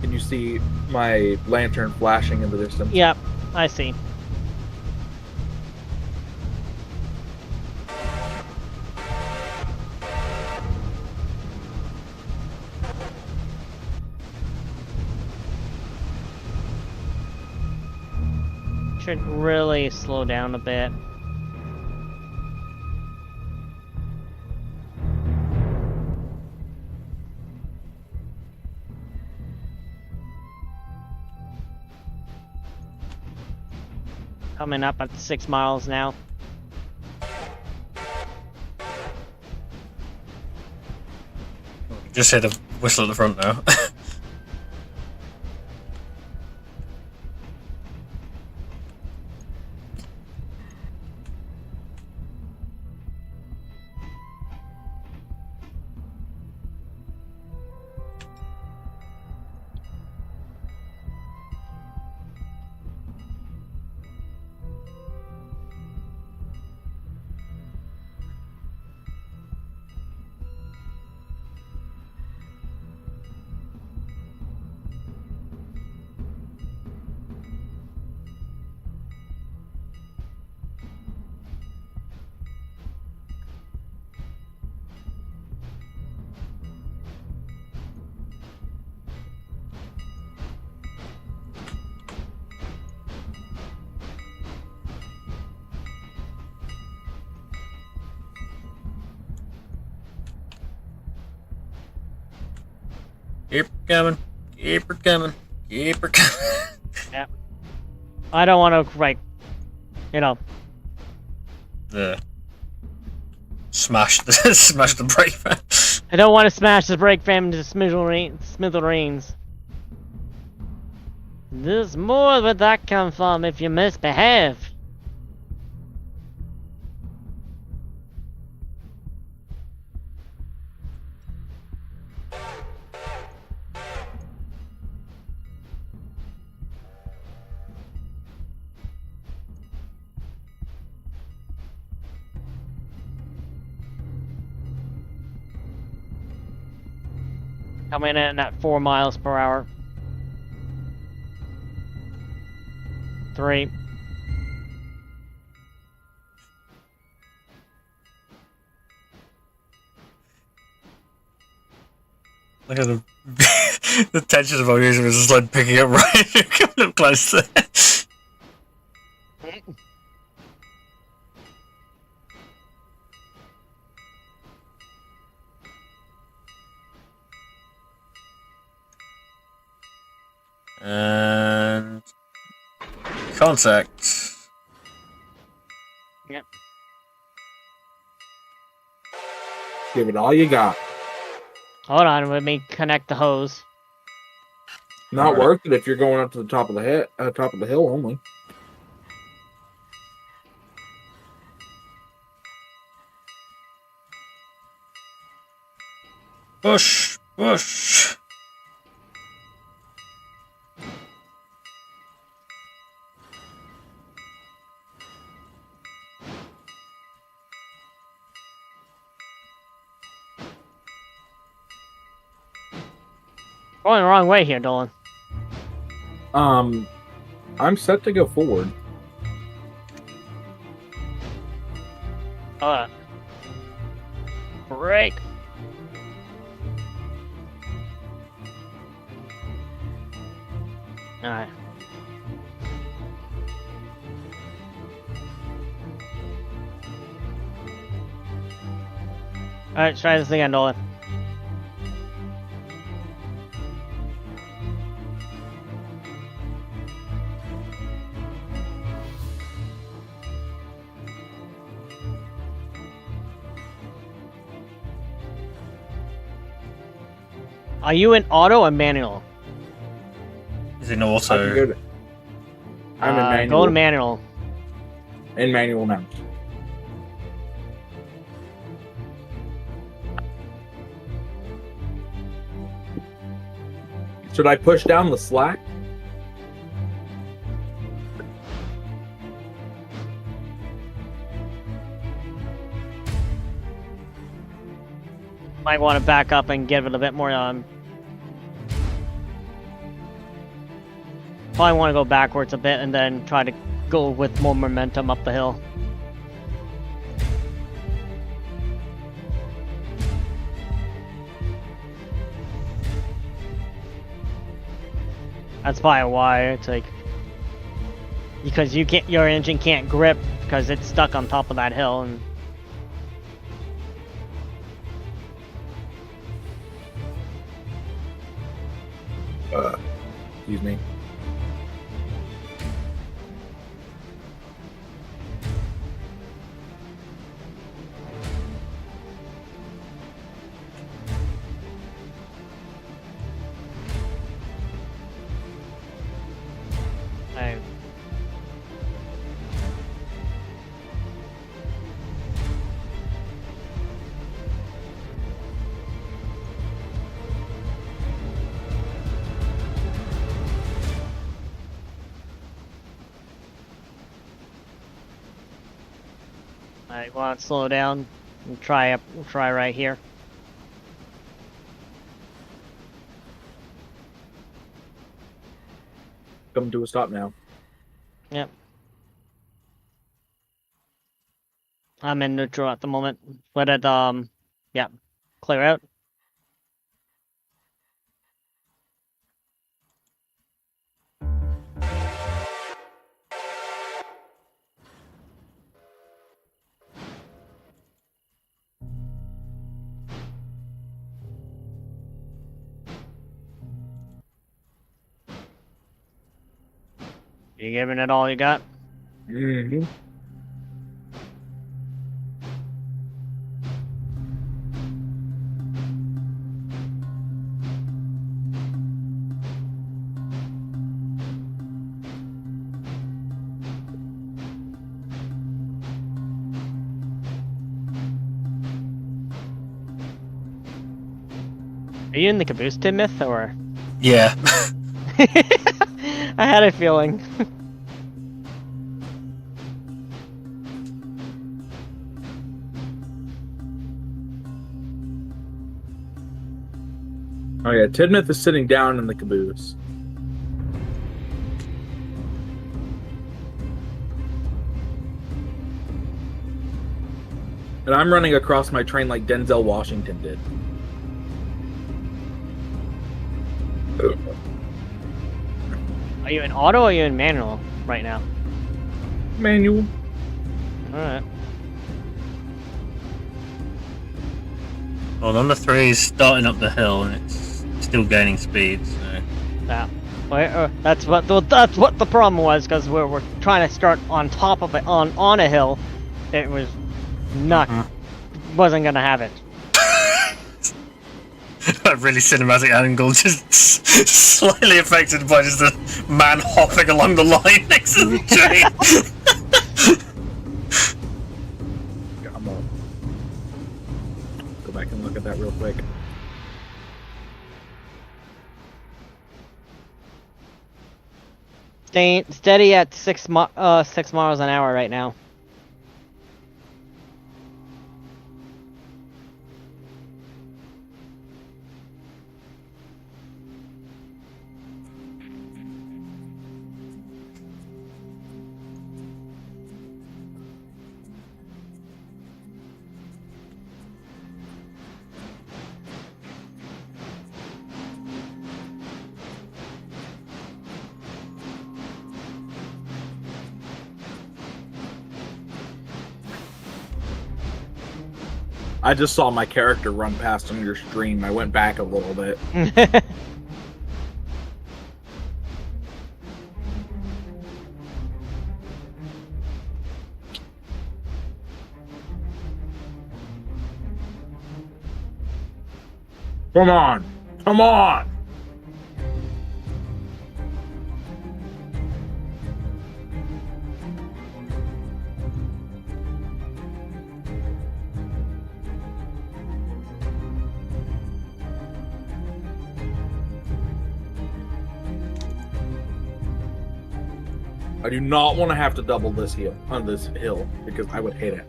Speaker 4: Can you see my lantern flashing in the distance?
Speaker 2: Yep, I see. Should really slow down a bit. Coming up at 6 miles now.
Speaker 1: Just hear the whistle at the front now. Keep her coming. Keep her coming. Keep her coming.
Speaker 2: I don't want to, like, you know.
Speaker 1: Smash the brake van.
Speaker 2: I don't want to smash the brake van into smithereens. There's more where that come from if you misbehave. Coming in at 4 miles per hour. 3.
Speaker 1: Look at the the tension of our user was just like picking up right coming up close there. And contact.
Speaker 2: Yep.
Speaker 4: Give it all you got.
Speaker 2: Hold on, let me connect the hose.
Speaker 4: Not
Speaker 1: Alright.
Speaker 4: worth it if you're going up to the top of the hill only.
Speaker 1: Push, push.
Speaker 2: Going the wrong way here, Dolan.
Speaker 4: I'm set to go forward.
Speaker 2: Hold on. Brake. Alright. Alright, try this again, Dolan. Are you in auto or manual?
Speaker 1: Is in
Speaker 4: I can
Speaker 1: auto.
Speaker 4: go to- I'm in manual.
Speaker 2: Go to manual.
Speaker 4: In manual now. Should I push down the slack?
Speaker 2: Might want to back up and give it a bit more. Probably want to go backwards a bit and then try to go with more momentum up the hill. That's probably why it's like, because your engine can't grip because it's stuck on top of that hill. And
Speaker 4: Excuse me.
Speaker 2: I, I want to slow down and try right here.
Speaker 4: Come to a stop now.
Speaker 2: Yep. I'm in neutral at the moment. Let it yeah, clear out. You giving it all you got?
Speaker 3: Mm-hmm.
Speaker 2: Are you in the caboose, Timoth, or?
Speaker 1: Yeah.
Speaker 2: I had a feeling.
Speaker 3: Oh yeah, Tidmouth is sitting down in the caboose. And I'm running across my train like Denzel Washington did.
Speaker 2: Are you in auto or are you in manual right now?
Speaker 3: Manual.
Speaker 2: Alright.
Speaker 1: Well, number 3 is starting up the hill and it's still gaining speed. So.
Speaker 2: Yeah. That's what the problem was, because we're trying to start on top of it on a hill. It was not wasn't gonna have it.
Speaker 1: A really cinematic angle, just slightly affected by just a man hopping along the line next to the train.
Speaker 3: Come on. Go back and look at that real quick.
Speaker 2: Staying steady at 6 miles an hour right now.
Speaker 3: I just saw my character run past on your stream. I went back a little bit. Come on! Come on! I do not want to have to double this hill on this hill because I would hate it.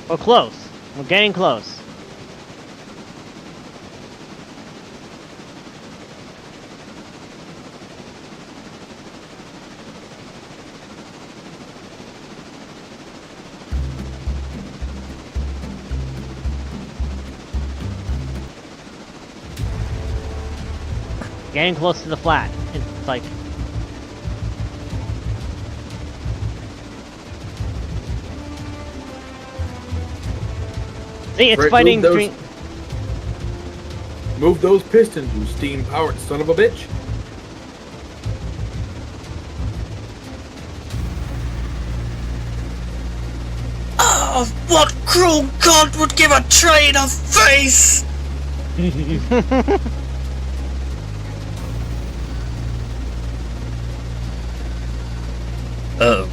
Speaker 2: We're close. We're getting close. Getting close to the flat. It's like... See, it's
Speaker 3: Right,
Speaker 2: fighting
Speaker 3: move
Speaker 2: between...
Speaker 3: Move those pistons, you steam-powered son of a bitch.
Speaker 1: Oh, what cruel god would give a train a face? Oh.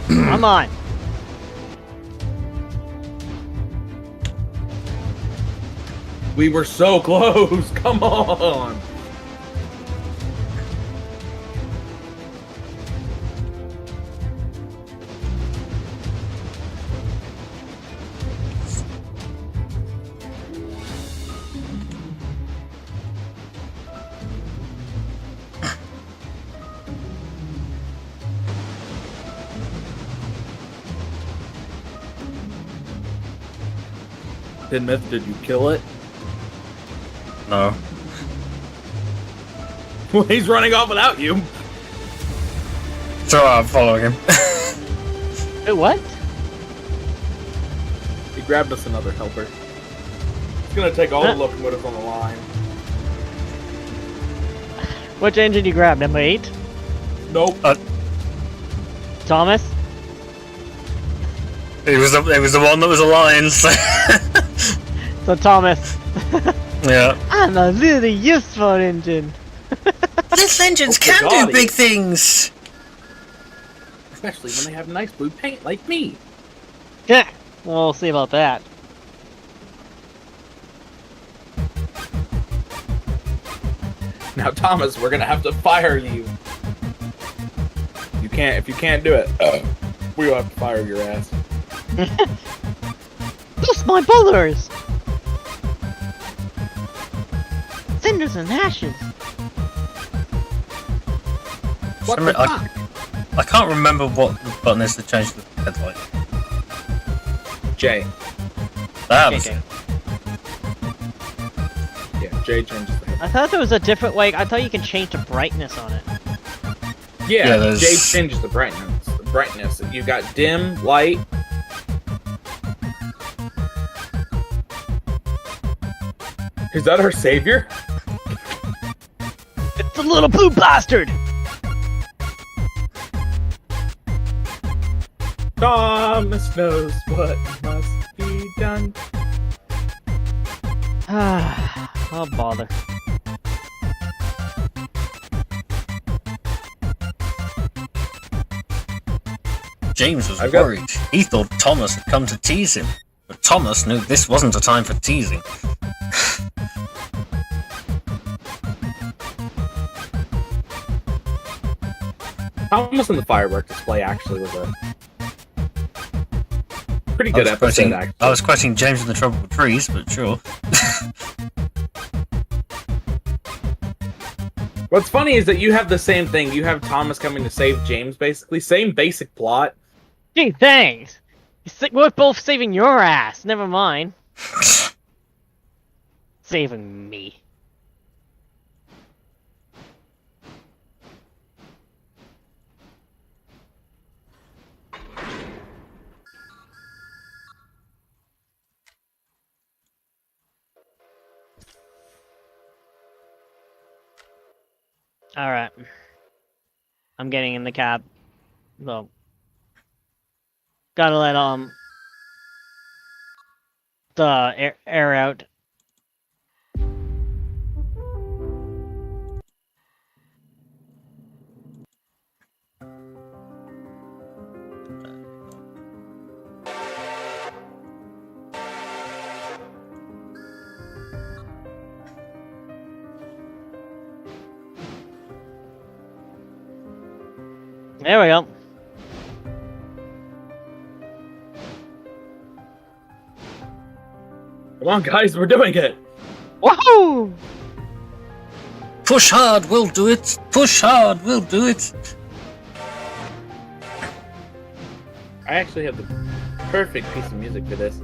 Speaker 2: Come on.
Speaker 3: We were so close. Come on.
Speaker 4: Myth, did you kill it?
Speaker 1: No.
Speaker 4: Well, he's running off without you.
Speaker 1: So I'm following him.
Speaker 2: Wait, what?
Speaker 4: He grabbed us another helper. It's gonna take all the locomotives on the line.
Speaker 2: Which engine you grabbed? Number 8?
Speaker 4: Nope.
Speaker 2: Thomas?
Speaker 1: It was the one that was aligned. So,
Speaker 2: So Thomas.
Speaker 1: yeah.
Speaker 2: I'm a really useful engine.
Speaker 1: Little engines
Speaker 4: Oh,
Speaker 1: can
Speaker 4: God,
Speaker 1: do big things.
Speaker 4: Especially when they have nice blue paint like me.
Speaker 2: Yeah. We'll see about that.
Speaker 4: Now, Thomas, we're gonna have to fire you. If you can't do it, we'll have to fire your ass.
Speaker 2: Lost my bullets! Cinders and ashes.
Speaker 4: What
Speaker 1: I mean,
Speaker 4: the fuck?
Speaker 1: I can't remember what the button is to change the headlight.
Speaker 4: J.
Speaker 1: That was
Speaker 2: Okay.
Speaker 1: it.
Speaker 4: Yeah, J changes the head.
Speaker 2: I thought there was a different way. I thought you can change the brightness on it.
Speaker 4: Yeah,
Speaker 1: there's-
Speaker 4: J changes the brightness. You got dim, light. Is that our savior?
Speaker 2: It's a little blue bastard!
Speaker 4: Thomas knows what must be done.
Speaker 2: Oh, bother.
Speaker 1: James was
Speaker 4: I've got-
Speaker 1: worried. He thought Thomas had come to tease him. But Thomas knew this wasn't a time for teasing.
Speaker 4: Thomas in the firework display actually was a pretty good episode, actually.
Speaker 1: I was quoting James in the Tropical Trees, but sure.
Speaker 4: What's funny is that you have the same thing. You have Thomas coming to save James, basically. Same basic plot.
Speaker 2: Gee, thanks! We're both saving your ass, never mind. Saving me. Alright. I'm getting in the cab. So. Gotta let, the air out. There we go.
Speaker 4: Come on, guys, we're doing it.
Speaker 2: Woohoo!
Speaker 1: Push hard, we'll do it! Push hard, we'll do it!
Speaker 4: I actually have the perfect piece of music for this.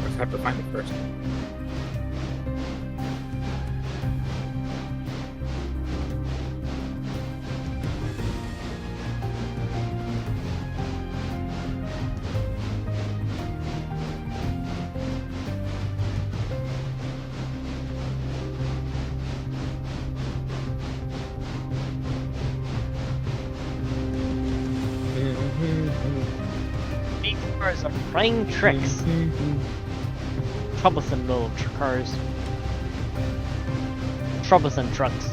Speaker 4: Just have to find it first.
Speaker 2: These cars are playing tricks. Troublesome little cars. Troublesome trucks.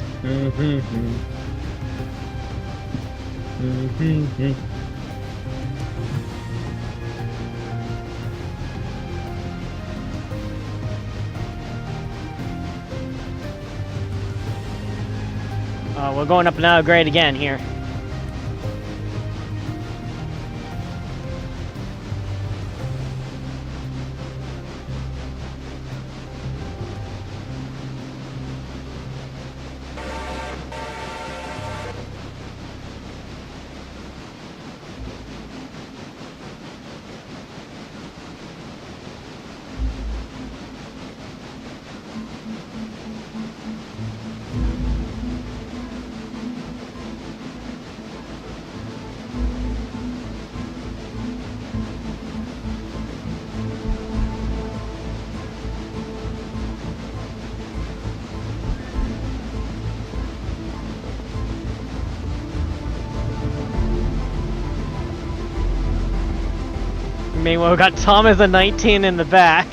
Speaker 2: We're going up another grade again here. Meanwhile, we got Thomas and 19 in the back.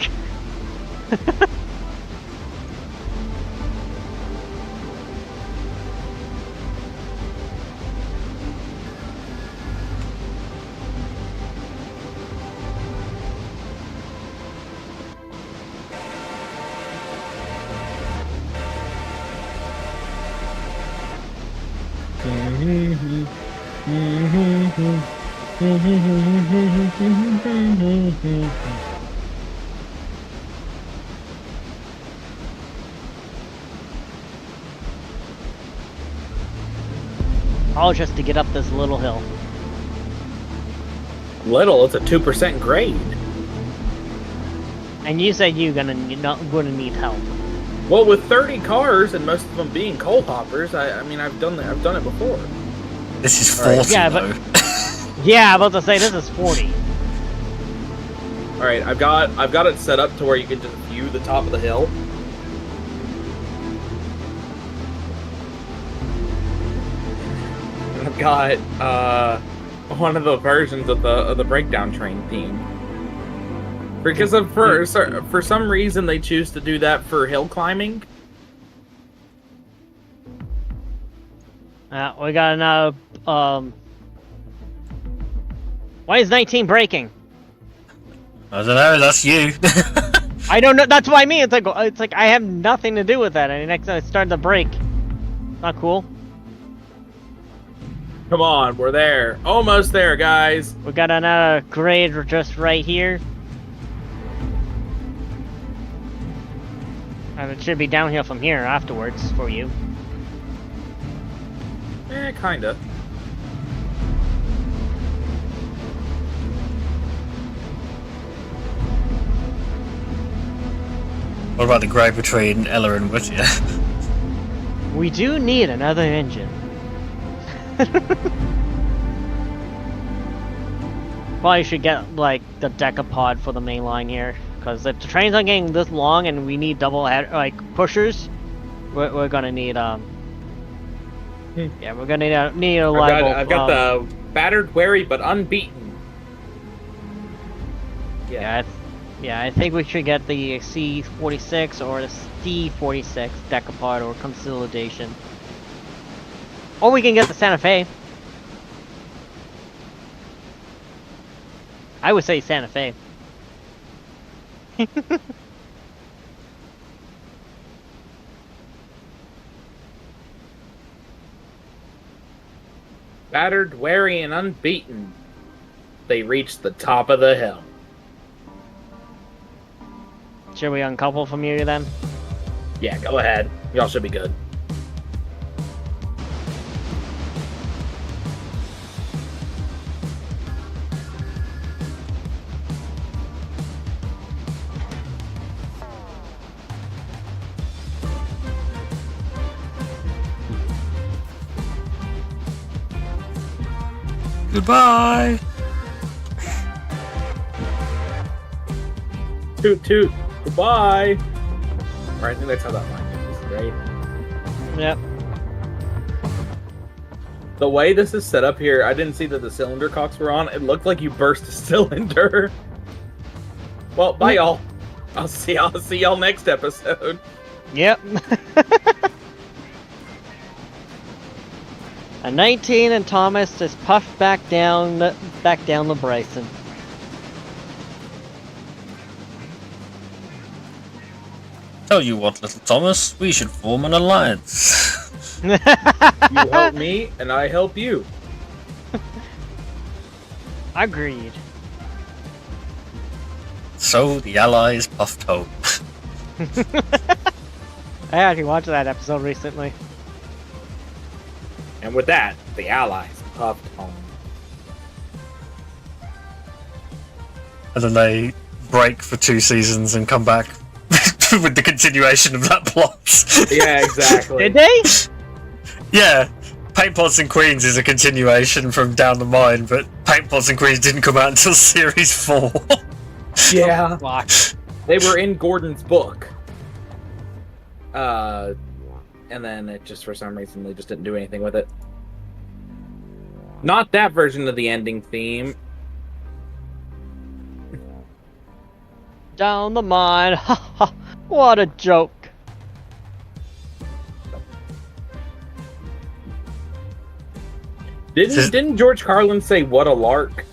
Speaker 2: All just to get up this little hill.
Speaker 4: Little, it's a 2% grade.
Speaker 2: And you said you're gonna need help.
Speaker 4: Well, with 30 cars and most of them being coal hoppers, I mean, I've done it before.
Speaker 1: This is
Speaker 4: All right.
Speaker 1: 40,
Speaker 2: Yeah,
Speaker 1: though.
Speaker 2: Yeah, I'm about to say this is 40.
Speaker 4: All right, I've got it set up to where you can just view the top of the hill. I've got one of the versions of the breakdown train theme. Because for some reason they choose to do that for hill climbing.
Speaker 2: We got another. Why is 19 breaking?
Speaker 1: I don't know, that's you.
Speaker 2: I don't know. That's what I mean. It's like I have nothing to do with that. And next time it started to break. Not cool.
Speaker 4: Come on, we're there. Almost there, guys.
Speaker 2: We got another grade just right here. And it should be downhill from here afterwards for you.
Speaker 4: Kinda.
Speaker 1: What about the grade between Ella and Whittier?
Speaker 2: We do need another engine. Probably should get like the decapod for the main line here, because if the trains are getting this long and we need double head like pushers, we're gonna need yeah, we're gonna need a reliable.
Speaker 4: I've got the battered, wary, but unbeaten.
Speaker 2: Yeah, I think we should get the C46 or the C46 decapod or consolidation, or we can get the Santa Fe. I would say Santa Fe.
Speaker 4: Battered, wary, and unbeaten. They reached the top of the hill.
Speaker 2: Should we uncouple from you then?
Speaker 4: Yeah, go ahead. Y'all should be good.
Speaker 1: Goodbye!
Speaker 4: Toot toot. Goodbye. Or I think that's how that line goes, right?
Speaker 2: Yep.
Speaker 4: The way this is set up here, I didn't see that the cylinder cocks were on. It looked like you burst a cylinder. Well, bye y'all. I'll see y'all next episode.
Speaker 2: Yep. A 19 and Thomas just puffed back down the Bryson.
Speaker 1: Tell you what, little Thomas, we should form an alliance.
Speaker 4: You help me, and I help you.
Speaker 2: Agreed.
Speaker 1: So the allies puffed home.
Speaker 2: I actually watched that episode recently.
Speaker 4: And with that, the Allies puffed home.
Speaker 1: And then they break for 2 seasons and come back with the continuation of that plot.
Speaker 4: Yeah, exactly.
Speaker 2: Did they?
Speaker 1: Yeah, Paint Pots and Queens is a continuation from Down the Mine, but Paint Pots and Queens didn't come out until Series 4.
Speaker 4: Yeah.
Speaker 2: Fuck.
Speaker 4: They were in Gordon's book. And then it just, for some reason, they just didn't do anything with it. Not that version of the ending theme.
Speaker 2: Down the mine. Ha ha. What a joke.
Speaker 4: Didn't George Carlin say "what a lark"?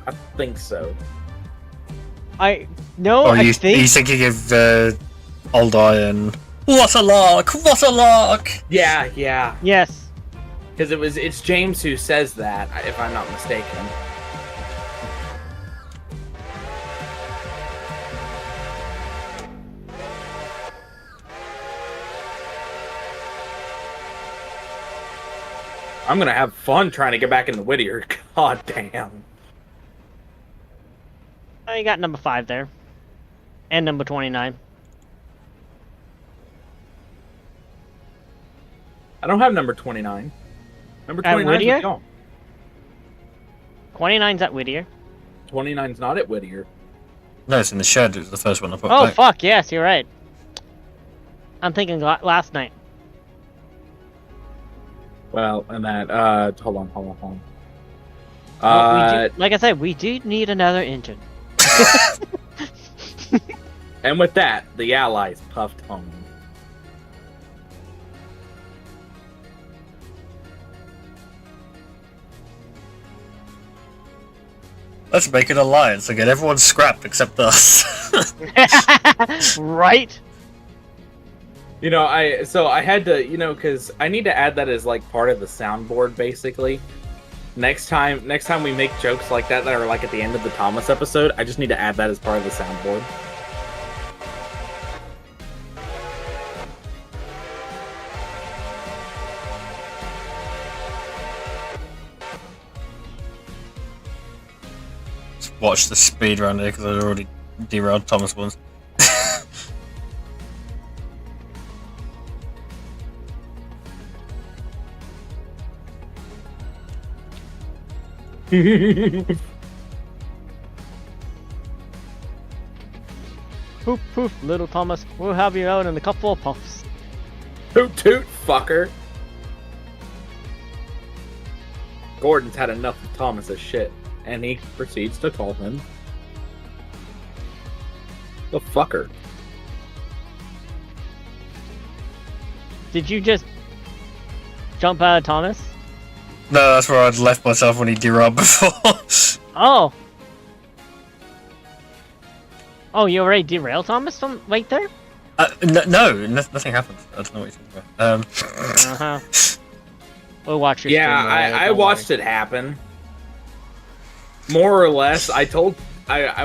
Speaker 4: I think so.
Speaker 2: No,
Speaker 1: Or
Speaker 2: I
Speaker 1: are you
Speaker 2: think
Speaker 1: thinking of Old Iron? What a lark! What a lark!
Speaker 4: Yeah,
Speaker 2: yes.
Speaker 4: because it's James who says that, if I'm not mistaken. I'm gonna have fun trying to get back into Whittier. God damn.
Speaker 2: Oh, you got number 5 there. And number 29.
Speaker 4: I don't have number 29. Number
Speaker 2: At
Speaker 4: 29
Speaker 2: Whittier?
Speaker 4: is gone.
Speaker 2: 29's at Whittier.
Speaker 4: 29's not at Whittier.
Speaker 1: No, it's in the shed. It was the first one I put
Speaker 2: Oh,
Speaker 1: back.
Speaker 2: fuck, yes, you're right. I'm thinking last night.
Speaker 4: Well, and that, hold on.
Speaker 2: Well, like I said, we do need another engine.
Speaker 4: And with that, the Allies puffed home.
Speaker 1: Let's make an alliance and get everyone scrapped except us.
Speaker 2: Right?
Speaker 4: You know, I had to, because I need to add that as like part of the soundboard, basically. Next time we make jokes like that are like at the end of the Thomas episode, I just need to add that as part of the soundboard.
Speaker 1: Watch the speed around here because I already derailed Thomas once.
Speaker 2: Poof, poof, little Thomas. We'll have you out in a couple of puffs.
Speaker 4: Toot toot, fucker. Gordon's had enough of Thomas's shit, and he proceeds to call him the fucker.
Speaker 2: Did you just jump out of Thomas?
Speaker 1: No, that's where I'd left myself when he derailed before.
Speaker 2: Oh. Oh, you already derailed Thomas from right there?
Speaker 1: No, nothing happened. I don't know what you're talking about.
Speaker 2: Uh-huh. We'll watch your
Speaker 4: Yeah,
Speaker 2: stream later,
Speaker 4: I
Speaker 2: don't
Speaker 4: watched
Speaker 2: worry.
Speaker 4: it happen. More or less, I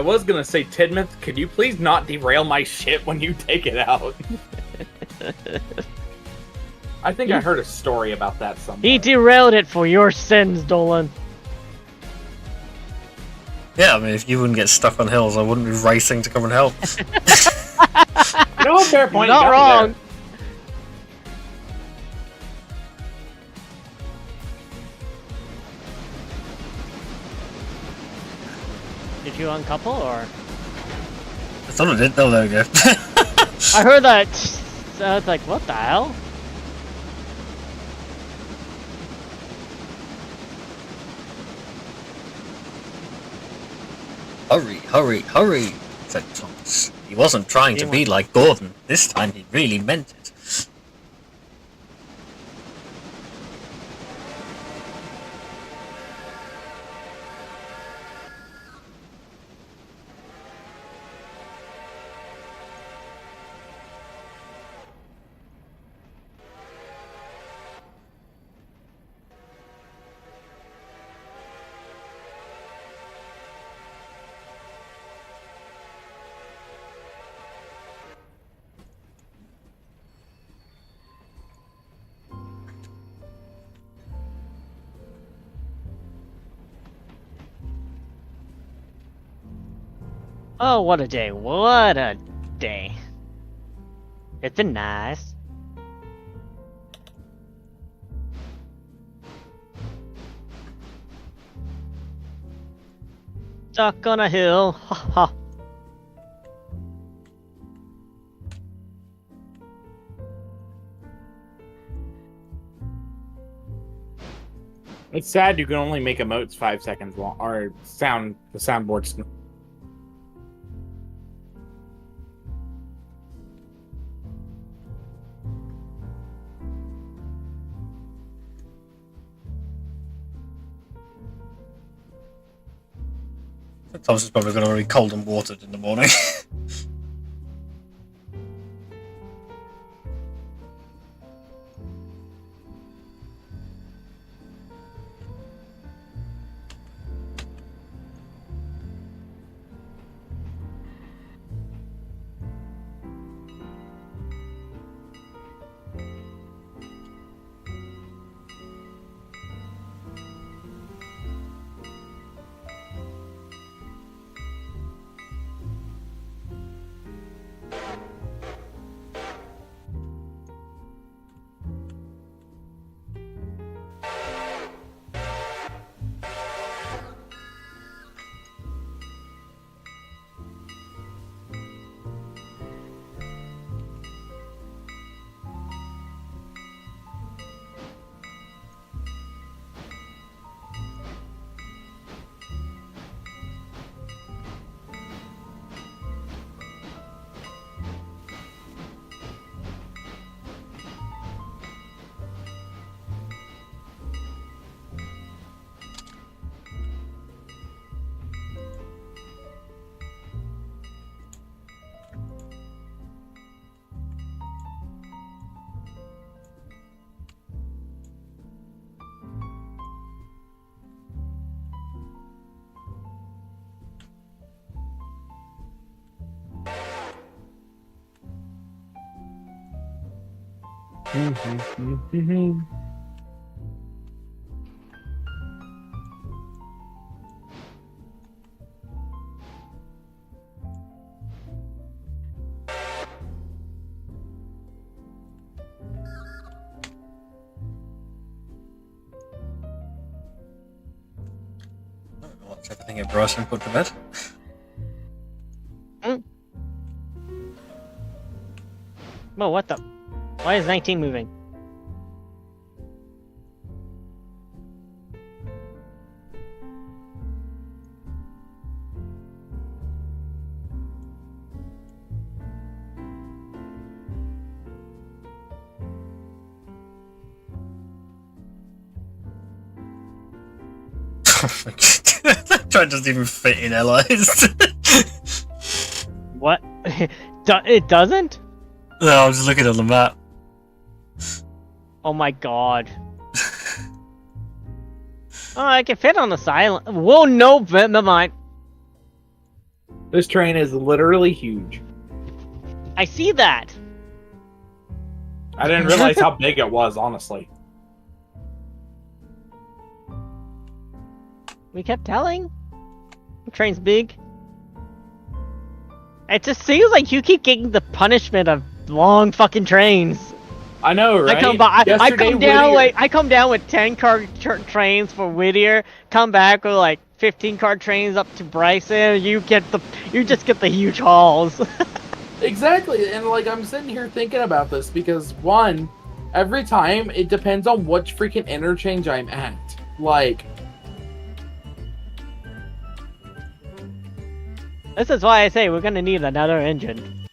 Speaker 4: was gonna say, Tidmouth, could you please not derail my shit when you take it out? I think I heard a story about that somewhere.
Speaker 2: He derailed it for your sins, Dolan.
Speaker 1: Yeah, I mean, if you wouldn't get stuck on hills, I wouldn't be racing to come and help.
Speaker 4: No, fair point.
Speaker 2: Not
Speaker 4: you got me
Speaker 2: wrong. Did you uncouple or?
Speaker 1: I thought I did. Oh, there we go.
Speaker 2: I heard that. So I was like, what the hell?
Speaker 1: Hurry, hurry, hurry, said Thomas. He wasn't trying to be like Gordon. This time he really meant it.
Speaker 2: Oh, what a day! What a day! It's been nice. Stuck on a hill, ha ha.
Speaker 4: It's sad you can only make emotes 5 seconds long, or the soundboard's
Speaker 1: Thomas is probably going to be cold and watered in the morning. Watch everything at Bryson put to bed.
Speaker 2: Whoa, what the? Why is 19 moving?
Speaker 1: That train doesn't even fit in allies.
Speaker 2: What? It doesn't?
Speaker 1: No, I was just looking on the map.
Speaker 2: Oh my god. Oh, I can fit on the silent. Whoa, no, never mind.
Speaker 4: This train is literally huge.
Speaker 2: I see that.
Speaker 4: I didn't realize how big it was, honestly.
Speaker 2: We kept telling. The train's big. It just seems like you keep getting the punishment of long fucking trains.
Speaker 4: I know, right?
Speaker 2: I come by. I
Speaker 4: Yesterday,
Speaker 2: come down
Speaker 4: Whittier-
Speaker 2: like I come down with 10-car trains for Whittier. Come back with like 15-car trains up to Bryson. You just get the huge hauls.
Speaker 4: Exactly, and like I'm sitting here thinking about this because one, every time it depends on which freaking interchange I'm at. Like,
Speaker 2: This is why I say we're gonna need another engine.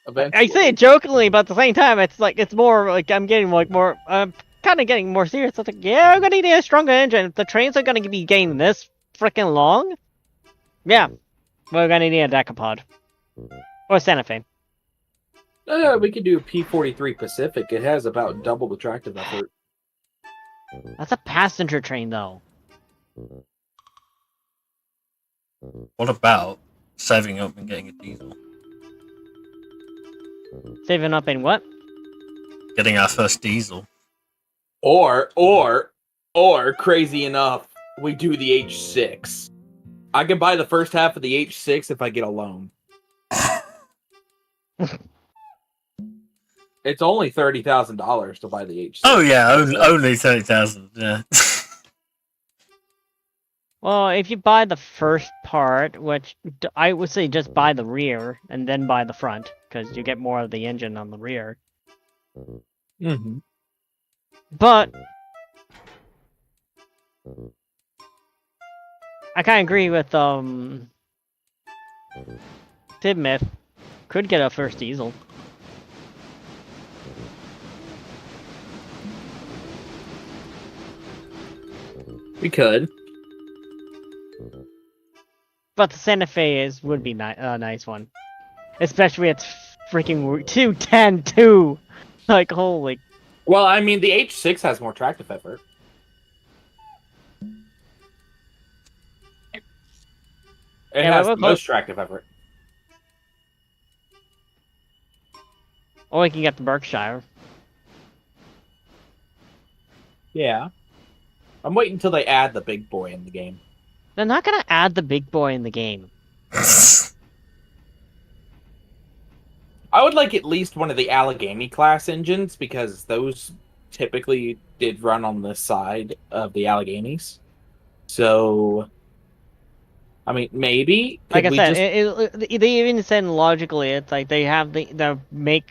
Speaker 4: eventually,
Speaker 2: I say it jokingly, but at the same time, it's more like I'm getting like more. I'm kind of getting more serious. It's like, yeah, we're gonna need a stronger engine. If the trains are gonna be getting this freaking long, yeah, we're gonna need a decapod or Santa Fe.
Speaker 4: we could do a P-43 Pacific. It has about double the tractive effort.
Speaker 2: That's a passenger train, though.
Speaker 1: What about saving up and getting a diesel?
Speaker 2: Saving up in what?
Speaker 1: Getting our first diesel.
Speaker 4: Or crazy enough, we do the H6. I can buy the first half of the H6 if I get a loan. It's only $30,000 to buy the H6.
Speaker 1: Oh yeah, only 30,000. Yeah.
Speaker 2: Well, if you buy the first part, which I would say just buy the rear and then buy the front, because you get more of the engine on the rear.
Speaker 4: Mm-hmm.
Speaker 2: But I kind of agree with Tidmouth. Could get a first diesel.
Speaker 4: We could.
Speaker 2: but the Santa Fe would be a nice one, especially it's freaking 210 too. Like holy.
Speaker 4: Well, I mean, the H6 has more tractive effort. It
Speaker 2: Yeah,
Speaker 4: has
Speaker 2: we're
Speaker 4: the
Speaker 2: close.
Speaker 4: most tractive effort.
Speaker 2: Or we can get the Berkshire.
Speaker 4: Yeah. I'm waiting until they add the big boy in the game.
Speaker 2: They're not gonna add the big boy in the game.
Speaker 4: I would like at least one of the Allegheny class engines because those typically did run on the side of the Alleghenies. So, I mean, maybe
Speaker 2: Like
Speaker 4: could
Speaker 2: I
Speaker 4: we
Speaker 2: said,
Speaker 4: just
Speaker 2: they even said logically, it's like they have the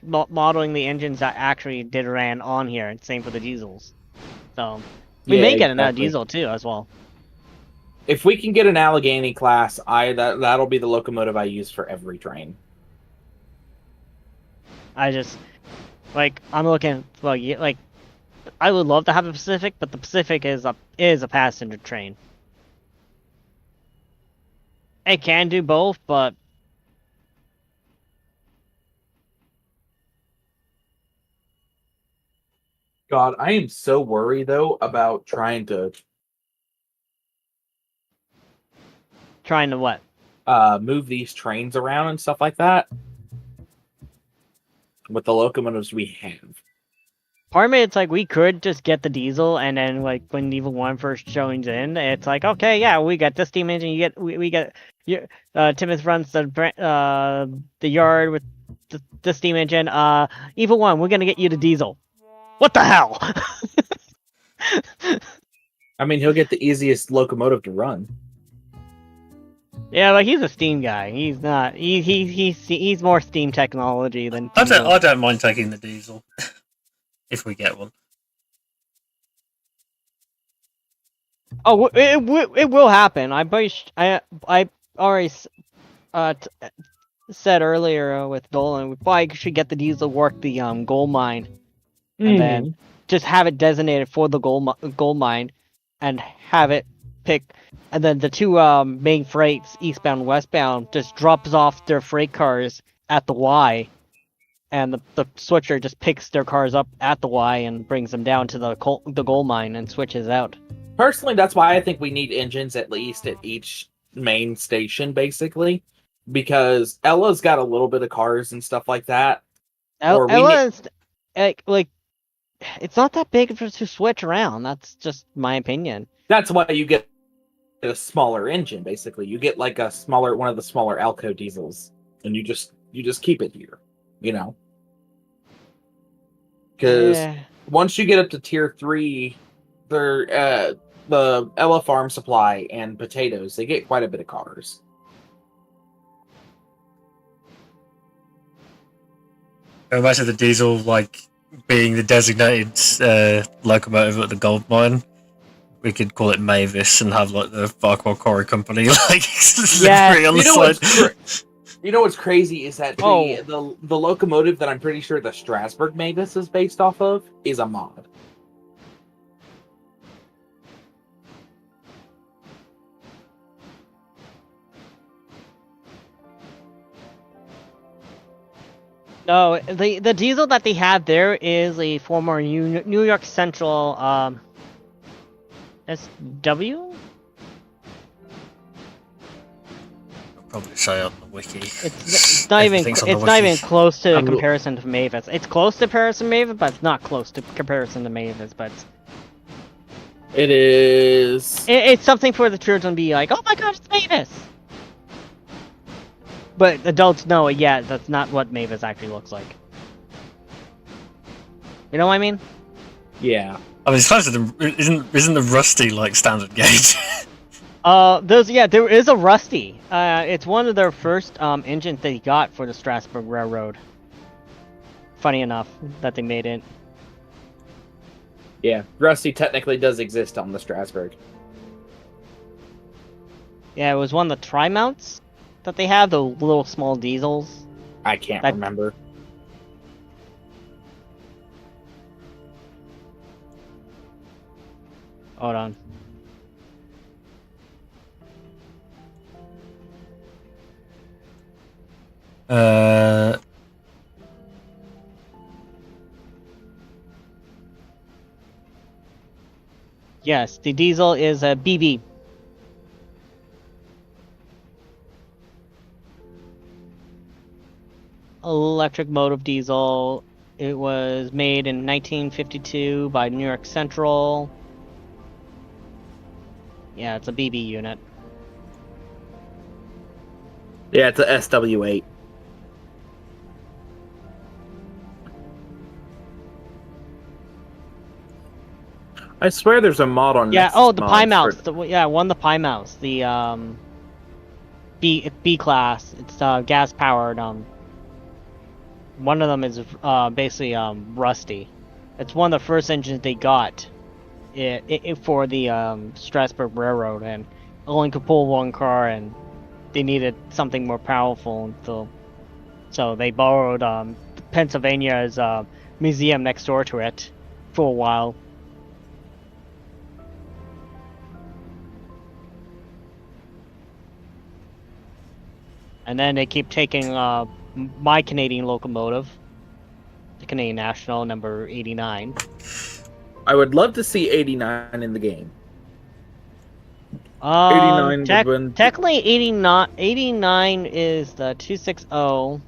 Speaker 2: modeling the engines that actually did ran on here, and same for the diesels. So we
Speaker 4: Yeah,
Speaker 2: may get another
Speaker 4: exactly.
Speaker 2: diesel too as well.
Speaker 4: If we can get an Allegheny class, that'll be the locomotive I use for every train.
Speaker 2: I just I'm looking like I would love to have a Pacific, but the Pacific is a passenger train. It can do both, but
Speaker 4: God, I am so worried though about trying to
Speaker 2: trying to what?
Speaker 4: move these trains around and stuff like that with the locomotives we have.
Speaker 2: Part of me, it's like we could just get the diesel, and then like when Evil One first joins in, it's like okay, yeah, we got the steam engine. We get Timoth runs the yard with the steam engine. Evil One, we're gonna get you the diesel. What the hell?
Speaker 4: I mean, he'll get the easiest locomotive to run.
Speaker 2: Yeah, like he's a steam guy. He's not. He's more steam technology than.
Speaker 1: I
Speaker 2: Diesel.
Speaker 1: don't mind taking the diesel if we get one.
Speaker 2: Oh, it will happen. I already said earlier with Dolan, we probably should get the diesel work the gold mine, and then just have it designated for the gold mine, and have it pick, and then the two main freights, eastbound and westbound, just drops off their freight cars at the Y, and the switcher just picks their cars up at the Y and brings them down to the gold mine and switches out.
Speaker 4: Personally, that's why I think we need engines at least at each main station, basically, because Ella's got a little bit of cars and stuff like that.
Speaker 2: Ella's like it's not that big to switch around. That's just my opinion.
Speaker 4: That's why you get a smaller engine. Basically, you get like one of the smaller Alco diesels, and you just keep it here, you know. Because once you get up to tier 3, they're the Ella Farm Supply and potatoes, they get quite a bit of cars.
Speaker 1: Going back to the diesel, like being the designated locomotive at the gold mine, we could call it Mavis and have like the Farquhar Quarry Company like livery on the side.
Speaker 4: You know what's crazy is that the locomotive that I'm pretty sure the Strasbourg Mavis is based off of is a mod.
Speaker 2: No, the diesel that they have there is a former New York Central SW.
Speaker 1: I'll probably say on the wiki.
Speaker 2: It's not even close to comparison to Mavis. It's close to comparison to Mavis, but it's not close to comparison to Mavis. But
Speaker 4: it is.
Speaker 2: It's something for the children to be like, oh my gosh, it's Mavis. But adults know, yeah, that's not what Mavis actually looks like. You know what I mean?
Speaker 4: Yeah.
Speaker 1: I mean, it's closer to isn't the Rusty like standard gauge?
Speaker 2: There is a Rusty. It's one of their first engines they got for the Strasbourg Railroad. Funny enough that they made it.
Speaker 4: Yeah, Rusty technically does exist on the Strasbourg.
Speaker 2: Yeah, it was one of the tri-mounts that they have, the little small diesels.
Speaker 4: I can't remember.
Speaker 2: Hold on.
Speaker 1: Uh,
Speaker 2: Yes, the diesel is a BB. Electric motive diesel. It was made in 1952 by New York Central. Yeah, it's a BB unit.
Speaker 4: Yeah, it's a SW8. I swear there's a mod on
Speaker 2: Yeah.
Speaker 4: Nexus
Speaker 2: Oh, the
Speaker 4: mods
Speaker 2: Pi
Speaker 4: for-
Speaker 2: Mouse. Yeah, one the Pi Mouse. The B class. It's gas powered. One of them is basically rusty. It's one of the first engines they got. For the Strasbourg Railroad, and only could pull one car, and they needed something more powerful. So they borrowed Pennsylvania's museum next door to it for a while. And then they keep taking my Canadian locomotive, the Canadian National number 89.
Speaker 4: I would love to see 89 in the game. 89 would win-
Speaker 2: Technically 89 is the 260.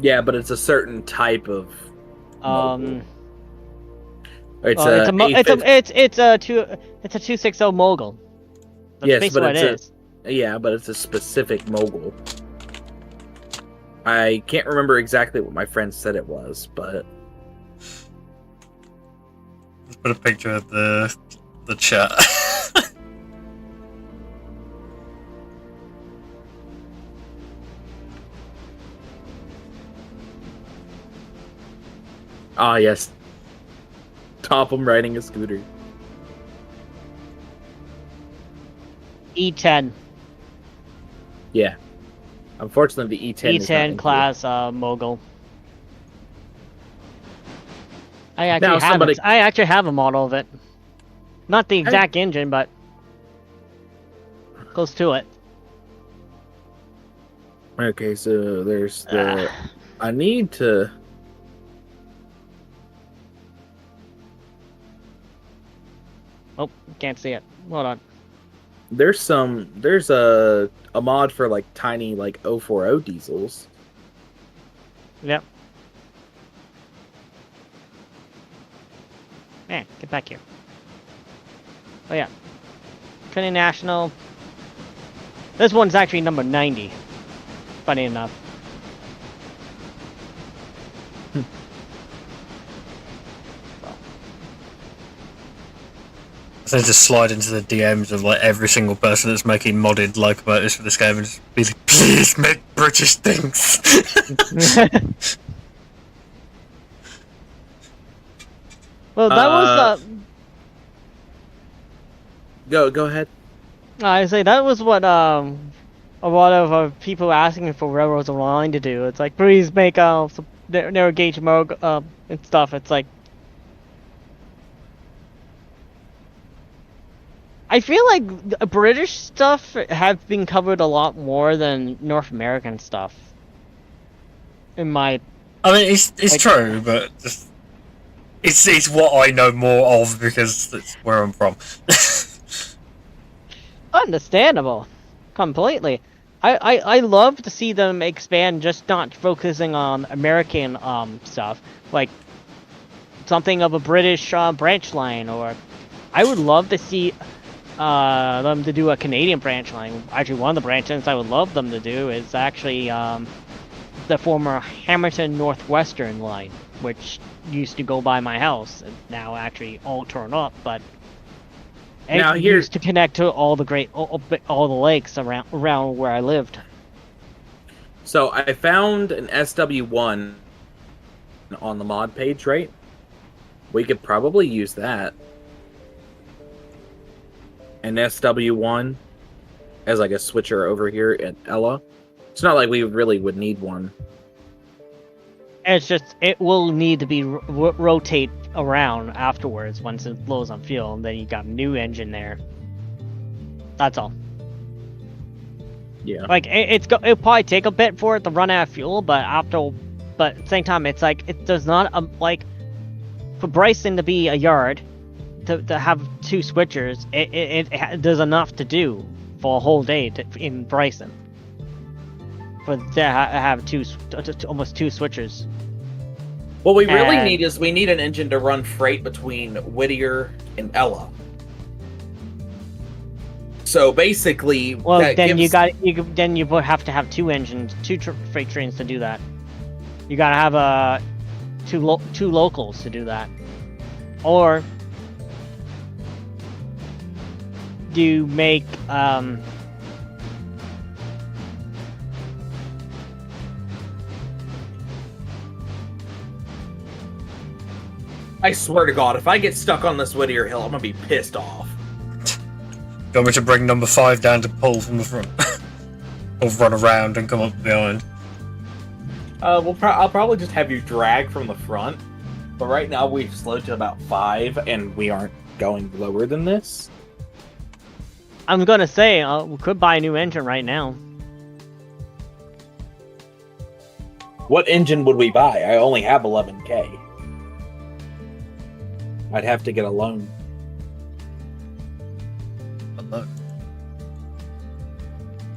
Speaker 4: Yeah, but it's a certain type of.
Speaker 2: Um,
Speaker 4: It's
Speaker 2: well,
Speaker 4: a.
Speaker 2: it's a 260 mogul. That's
Speaker 4: Yes,
Speaker 2: basically
Speaker 4: but
Speaker 2: what
Speaker 4: it's
Speaker 2: it
Speaker 4: a-
Speaker 2: is.
Speaker 4: Yeah, but it's a specific mogul. I can't remember exactly what my friend said it was, but
Speaker 1: let's put a picture of the chat.
Speaker 4: ah, yes, Topham riding a scooter.
Speaker 2: E10.
Speaker 4: Yeah, unfortunately, the E10 is not
Speaker 2: E10
Speaker 4: included.
Speaker 2: class mogul. I actually
Speaker 4: Now,
Speaker 2: have
Speaker 4: somebody-
Speaker 2: it. I actually have a model of it. Not the exact engine, but close to it.
Speaker 4: Okay, so there's the. I need to.
Speaker 2: Oh, can't see it. Hold on.
Speaker 4: There's a mod for like tiny like 040 diesels.
Speaker 2: Yep. Man, get back here. Oh yeah. Canadian National. This one's actually number 90. Funny enough.
Speaker 1: So just slide into the DMs of like every single person that's making modded locomotives for this game and just be like, please make British things.
Speaker 2: Well, that was
Speaker 4: Go ahead.
Speaker 2: I say that was what a lot of people asking for railroads online to do. It's like, please make some narrow gauge mode and stuff. It's like, I feel like the British stuff have been covered a lot more than North American stuff. In my,
Speaker 1: I mean, it's
Speaker 2: Like-
Speaker 1: true, but just, it's what I know more of because that's where I'm from.
Speaker 2: understandable, completely. I love to see them expand, just not focusing on American stuff, like something of a British branch line, or I would love to see them to do a Canadian branch line. Actually, one of the branch lines I would love them to do is actually the former Hamilton Northwestern line, which used to go by my house, and now actually all torn up, but it
Speaker 4: Now, here-
Speaker 2: used to connect to all the lakes around where I lived.
Speaker 4: So I found an SW1 on the mod page, right? We could probably use that. An SW1 as like a switcher over here at Ella. It's not like we really would need one.
Speaker 2: It's just, it will need to be rotate around afterwards once it blows on fuel, and then you got a new engine there. That's all.
Speaker 3: Yeah.
Speaker 2: Like it'll probably take a bit for it to run out of fuel, but at the same time, it's like it does not like for Bryson to be a yard to have 2 switchers. It does enough to do for a whole day in Bryson. For to have almost 2 switchers.
Speaker 4: What we really
Speaker 2: And-
Speaker 4: need is we need an engine to run freight between Whittier and Ella. So basically,
Speaker 2: Well,
Speaker 4: that
Speaker 2: then
Speaker 4: gives...
Speaker 2: you would have to have 2 engines, 2 freight trains to do that. You gotta have two locals to do that, or you make
Speaker 4: I swear to God, if I get stuck on this Whittier Hill, I'm gonna be pissed off.
Speaker 1: Do you want me to bring number 5 down to pull from the front? Or run around and come up behind?
Speaker 3: I'll probably just have you drag from the front. But right now we've slowed to about 5, and we aren't going lower than this.
Speaker 2: I'm gonna say we could buy a new engine right now.
Speaker 3: What engine would we buy? I only have 11K. I'd have to get a loan.
Speaker 1: Hello.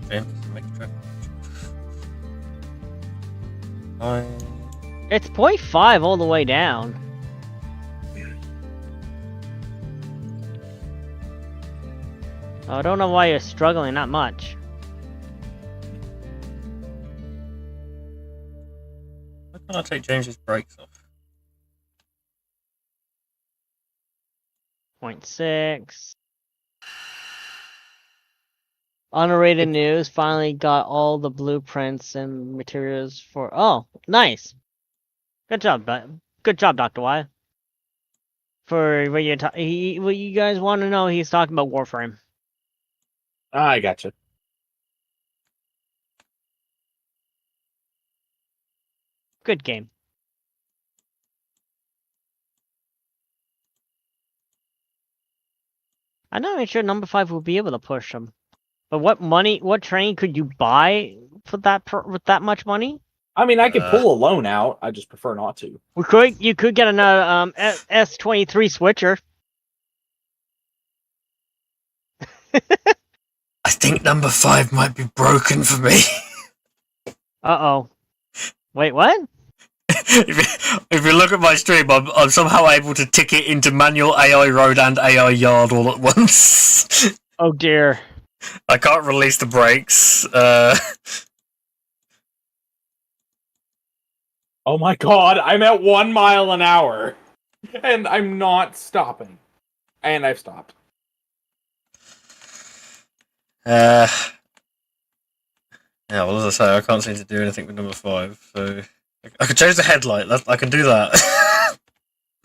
Speaker 1: Okay, make a trip.
Speaker 2: It's 0.5 all the way down. I don't know why you're struggling that much.
Speaker 1: Why can't I take James's brakes off?
Speaker 2: 0.6. Unrated news finally got all the blueprints and materials for. Oh, nice. Good job, Dr. Y. For what what you guys want to know, he's talking about Warframe.
Speaker 3: I gotcha.
Speaker 2: Good game. I'm not even sure number 5 will be able to push him. But what train could you buy for with that much money?
Speaker 3: I mean, I could pull a loan out. I just prefer not to.
Speaker 2: You could get another S23 switcher.
Speaker 1: I think number 5 might be broken for me.
Speaker 2: Uh-oh. Wait, what?
Speaker 1: if you look at my stream, I'm somehow able to tick it into manual AI road and AI yard all at once.
Speaker 2: Oh dear.
Speaker 1: I can't release the brakes.
Speaker 3: Oh my God, I'm at 1 mile an hour. And I'm not stopping. And I've stopped.
Speaker 1: Yeah, well, as I say, I can't seem to do anything with number 5, so I could change the headlight. I can do that.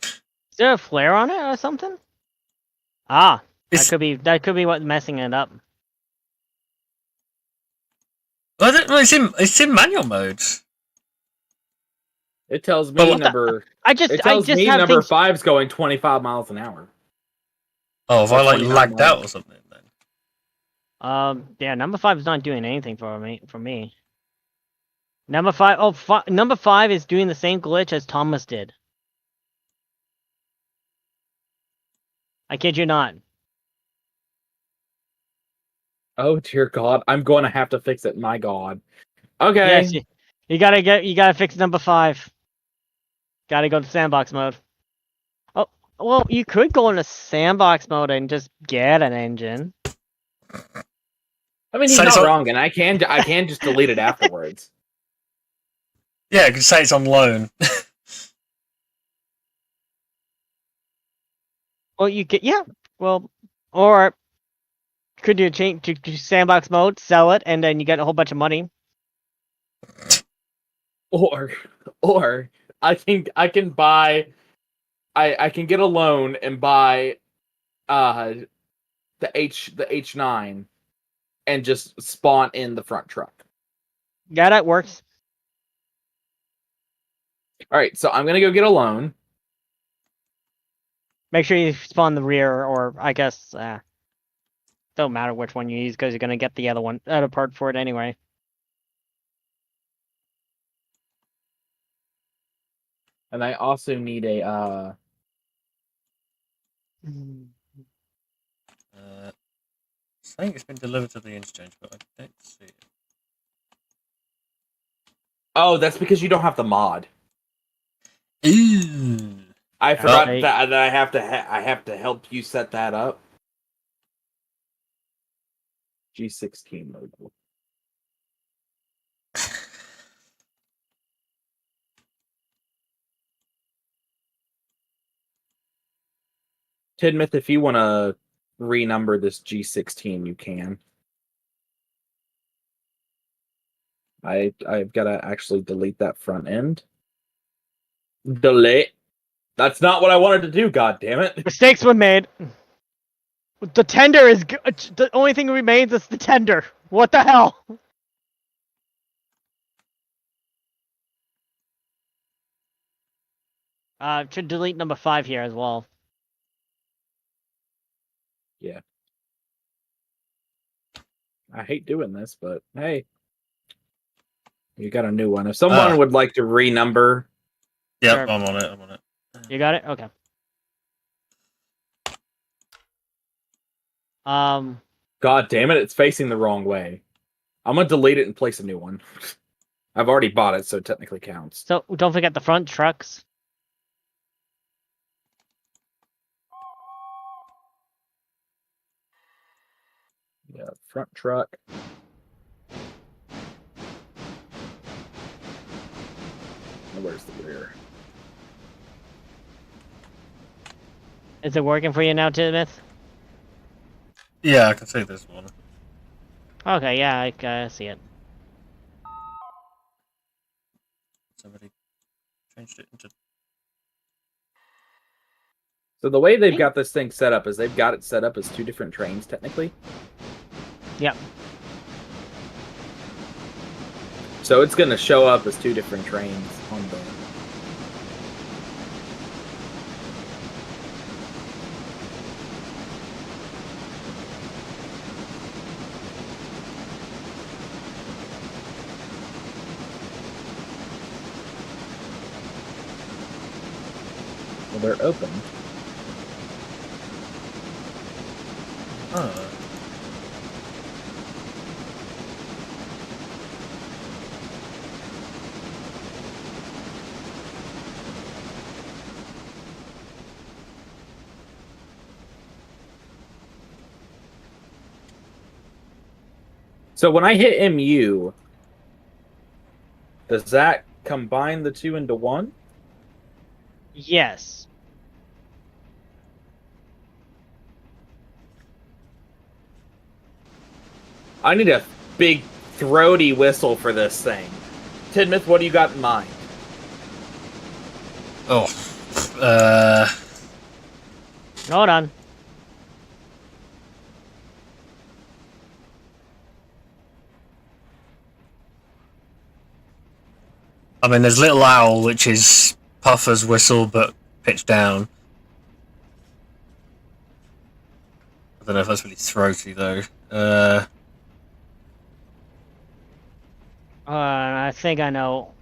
Speaker 2: Is there a flare on it or something? Ah,
Speaker 1: It's-
Speaker 2: that could be what's messing it up.
Speaker 1: I don't know. It's in manual mode.
Speaker 3: It tells me
Speaker 1: But what the-
Speaker 3: number.
Speaker 2: I just
Speaker 3: It tells me
Speaker 2: have
Speaker 3: number
Speaker 2: things.
Speaker 3: 5's going 25 miles an hour.
Speaker 1: Oh, if I like
Speaker 3: 29
Speaker 1: lagged out
Speaker 3: miles.
Speaker 1: or something, then
Speaker 2: Yeah, number 5 is not doing anything for me. Number 5, number 5 is doing the same glitch as Thomas did. I kid you not.
Speaker 3: Oh dear God, I'm going to have to fix it. My God. Okay.
Speaker 2: Yes, you gotta fix number 5. Gotta go to sandbox mode. Oh, well, you could go into sandbox mode and just get an engine.
Speaker 3: I mean, he's
Speaker 1: So-
Speaker 3: not
Speaker 1: so-
Speaker 3: wrong, and I can just delete it afterwards.
Speaker 1: yeah, I could say it's on loan.
Speaker 2: Well, or could you change to sandbox mode, sell it, and then you get a whole bunch of money.
Speaker 3: Or I can buy. I can get a loan and buy, the H9, and just spawn in the front truck.
Speaker 2: Yeah, that works.
Speaker 3: All right, so I'm gonna go get a loan.
Speaker 2: Make sure you spawn the rear, or I guess. Don't matter which one you use because you're gonna get the other part for it anyway.
Speaker 3: And I also need a
Speaker 1: Saying it's been delivered to the interchange, but I don't see it.
Speaker 4: Oh, that's because you don't have the mod.
Speaker 1: Ooh.
Speaker 4: I forgot
Speaker 2: Right.
Speaker 4: that I have to help you set that up. G16 logo. Tidmouth, if you want to renumber this G16, you can. I've got to actually delete that front end. Delete. That's not what I wanted to do. God damn it!
Speaker 2: Mistakes were made. The tender is the only thing that remains is the tender. What the hell? Should delete number 5 here as well.
Speaker 4: Yeah. I hate doing this, but hey, you got a new one. If someone would like to renumber,
Speaker 1: Yep,
Speaker 2: Sure.
Speaker 1: I'm on it. I'm on it.
Speaker 2: You got it? Okay.
Speaker 4: God damn it, it's facing the wrong way. I'm gonna delete it and place a new one. I've already bought it, so it technically counts.
Speaker 2: So don't forget the front trucks.
Speaker 4: Yeah, front truck. Where's the rear?
Speaker 2: Is it working for you now, Timothy?
Speaker 1: Yeah, I can see this one.
Speaker 2: Okay, yeah, I see it.
Speaker 1: Somebody changed it into.
Speaker 4: So the way they've got this thing set up is they've got it set up as 2 different trains, technically.
Speaker 2: Yep.
Speaker 4: So it's going to show up as 2 different trains on the... Well, they're open.
Speaker 1: Oh.
Speaker 4: So when I hit MU, does that combine the 2 into 1?
Speaker 2: Yes.
Speaker 4: I need a big throaty whistle for this thing. Tidmouth, what do you got in mind?
Speaker 1: Oh.
Speaker 2: Hold on.
Speaker 1: I mean, there's Little Owl, which is Puffer's whistle, but pitched down. I don't know if that's really throaty, though.
Speaker 2: I think I know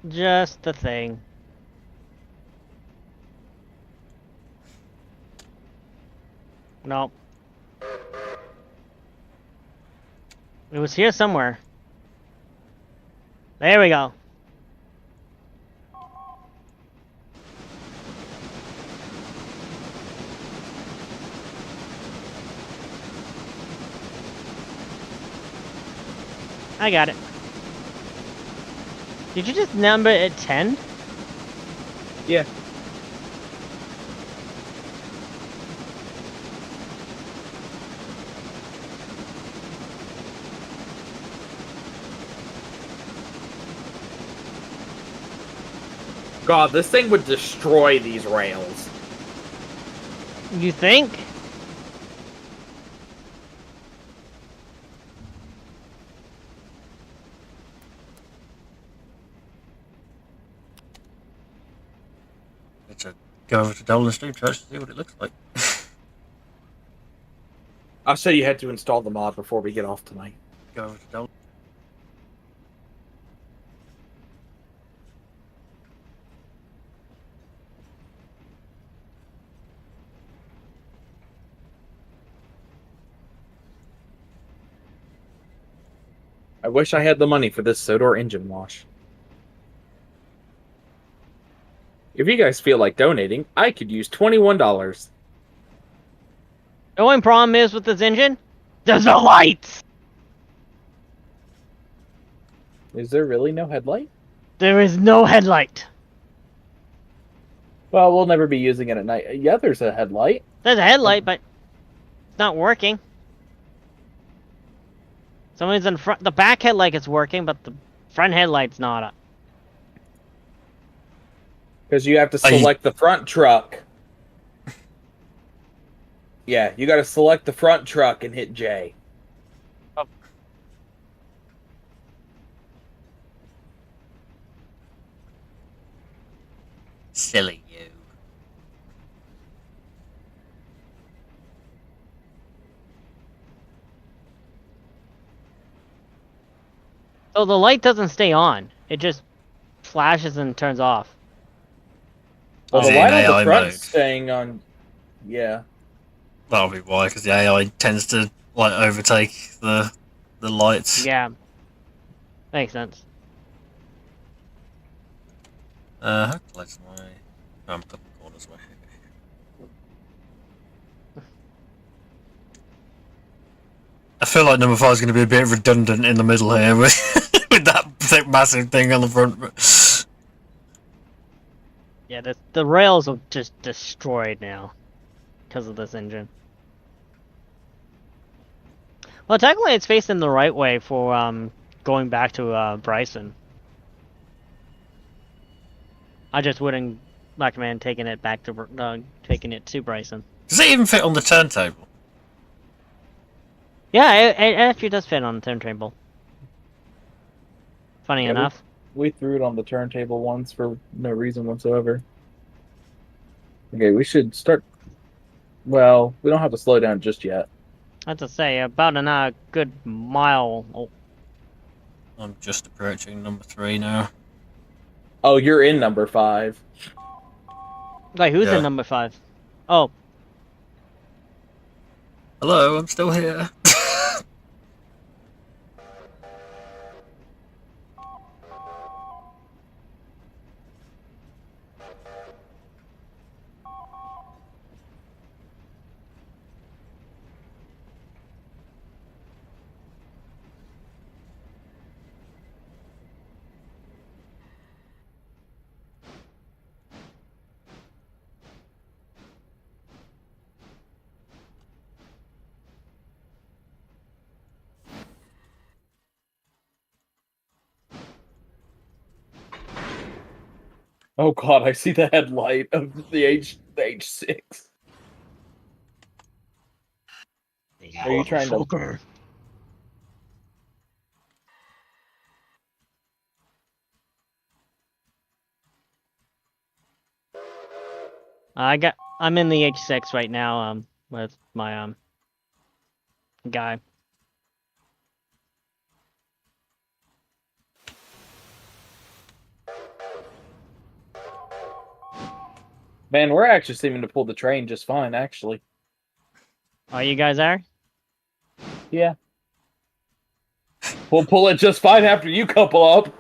Speaker 2: just the thing. No. It was here somewhere. There we go. I got it. Did you just number it 10?
Speaker 4: Yeah. God, this thing would destroy these rails.
Speaker 2: You think?
Speaker 1: Need to go over to Dolan Street to actually see what it looks like.
Speaker 4: I'll show you how to install the mod before we get off tonight.
Speaker 1: Go with Dolan.
Speaker 4: I wish I had the money for this Sodor engine wash. If you guys feel like donating, I could use $21.
Speaker 2: The only problem is with this engine, there's no lights.
Speaker 3: Is there really no headlight?
Speaker 2: There is no headlight.
Speaker 3: Well, we'll never be using it at night. Yeah, there's a headlight.
Speaker 2: There's a headlight, but it's not working. Someone's in front. The back headlight is working, but the front headlight's not.
Speaker 3: Because you have to
Speaker 1: Are you-
Speaker 3: select the front truck. Yeah, you got to select the front truck and hit J.
Speaker 1: Silly you.
Speaker 2: So the light doesn't stay on. It just flashes and turns off.
Speaker 3: Well,
Speaker 1: Is
Speaker 3: the
Speaker 1: it
Speaker 3: light
Speaker 1: in
Speaker 3: on the
Speaker 1: AI
Speaker 3: front
Speaker 1: mode?
Speaker 3: staying on. Yeah.
Speaker 1: That'll be why, because the AI tends to like overtake the lights.
Speaker 2: Yeah. Makes sense.
Speaker 1: How close am I? I'm a couple corners away. I feel like number 5 is going to be a bit redundant in the middle here with, with that massive thing on the front.
Speaker 2: Yeah, the rails are just destroyed now because of this engine. Well, technically, it's facing the right way for going back to Bryson. I just wouldn't recommend taking it back to taking it to Bryson.
Speaker 1: Does it even fit on the turntable?
Speaker 2: Yeah, it actually does fit on the turntable. Funny
Speaker 3: Yeah,
Speaker 2: enough.
Speaker 3: We threw it on the turntable once for no reason whatsoever. Okay, we should start. Well, we don't have to slow down just yet.
Speaker 2: I have to say, about a good mile. Oh,
Speaker 1: I'm just approaching number 3 now.
Speaker 3: Oh, you're in number 5.
Speaker 2: wait, who's
Speaker 1: Yeah.
Speaker 2: in number 5? Oh,
Speaker 1: Hello, I'm still here.
Speaker 3: Oh god, I see the headlight of the H6. Are you trying to?
Speaker 2: I'm in the H6 right now, with my guy.
Speaker 3: Man, we're actually seeming to pull the train just fine, actually.
Speaker 2: Oh, you guys are?
Speaker 3: Yeah. We'll pull it just fine after you couple up.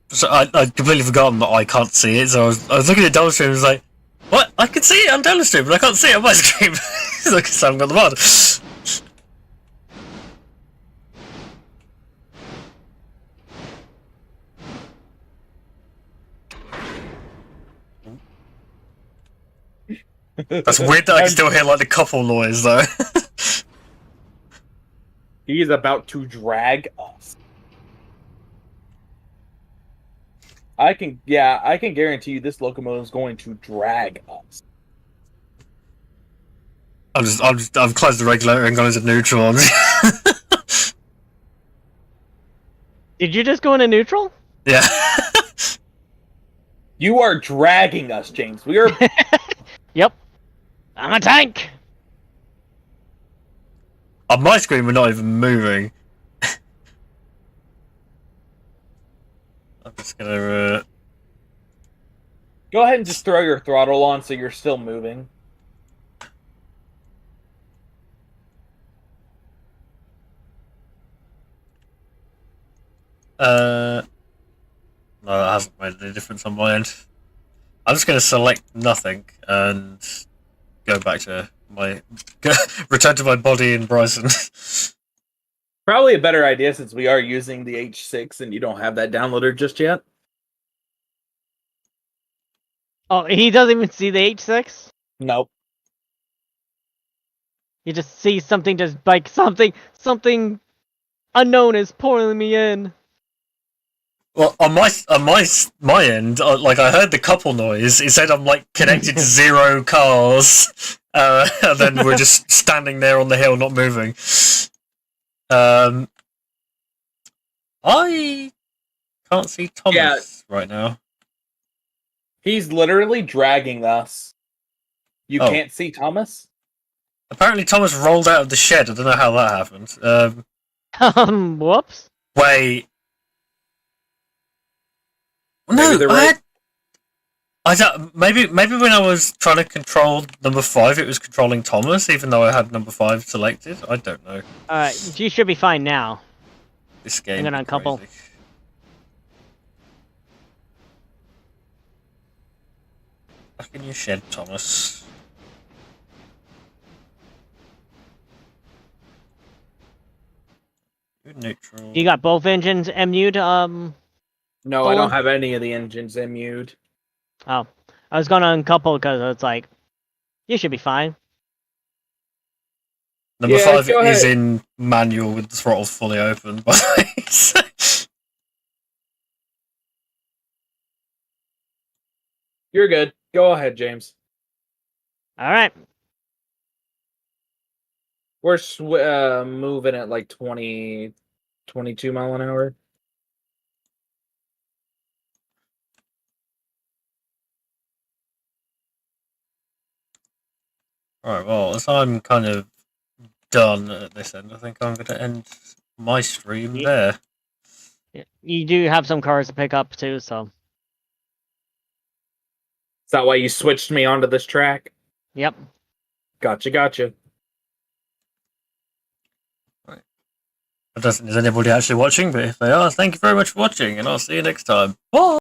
Speaker 1: So I'd completely forgotten that I can't see it, so I was looking at Dolan stream and was like, what? I can see it on Dolan stream, but I can't see it on my stream. It's like, I haven't got the mod. That's weird that I can still hear like the couple noise though.
Speaker 3: He is about to drag us. I can guarantee you this locomotive is going to drag us.
Speaker 1: I've closed the regulator and gone into neutral.
Speaker 2: Did you just go into neutral?
Speaker 1: Yeah.
Speaker 3: You are dragging us, James. We are.
Speaker 2: Yep. I'm a tank!
Speaker 1: On my screen, we're not even moving. I'm just gonna.
Speaker 3: Go ahead and just throw your throttle on so you're still moving.
Speaker 1: No, that hasn't made any difference on my end. I'm just gonna select nothing and go back to my return to my body in Bryson.
Speaker 3: Probably a better idea since we are using the H6 and you don't have that downloaded just yet.
Speaker 2: Oh, he doesn't even see the H6?
Speaker 3: Nope.
Speaker 2: You just see something just like something unknown is pulling me in.
Speaker 1: Well, on my end, like I heard the couple noise. It said I'm like connected to 0 cars, and then we're just standing there on the hill, not moving. I can't see Thomas right now.
Speaker 3: He's literally dragging us. You
Speaker 1: Oh.
Speaker 3: can't see Thomas?
Speaker 1: Apparently, Thomas rolled out of the shed. I don't know how that happened.
Speaker 2: Whoops.
Speaker 1: Wait.
Speaker 3: Maybe
Speaker 1: No,
Speaker 3: they're
Speaker 1: I
Speaker 3: right.
Speaker 1: had. I don't, maybe when I was trying to control number 5, it was controlling Thomas, even though I had number 5 selected. I don't know.
Speaker 2: Alright, you should be fine now.
Speaker 1: This game.
Speaker 2: I'm gonna
Speaker 1: is
Speaker 2: uncouple.
Speaker 1: crazy. Back in your shed, Thomas. You're neutral.
Speaker 2: You got both engines MU'd,
Speaker 3: No, I
Speaker 2: Dolan?
Speaker 3: don't have any of the engines MU'd.
Speaker 2: Oh. I was gonna uncouple because it's like, you should be fine.
Speaker 1: Number
Speaker 3: Yeah,
Speaker 1: 5
Speaker 3: go
Speaker 1: is
Speaker 3: ahead.
Speaker 1: in manual with the throttle fully open, by the way.
Speaker 3: You're good. Go ahead, James.
Speaker 2: Alright.
Speaker 3: We're moving at like 20, 22 mile an hour.
Speaker 1: Alright, well, as I'm kind of done at this end, I think I'm going to end my stream
Speaker 2: Yeah.
Speaker 1: there.
Speaker 2: You do have some cars to pick up too, so.
Speaker 3: Is that why you switched me onto this track?
Speaker 2: Yep.
Speaker 3: Gotcha.
Speaker 1: I don't think there's anybody actually watching, but if they are, thank you very much for watching, and I'll see you next time. Bye!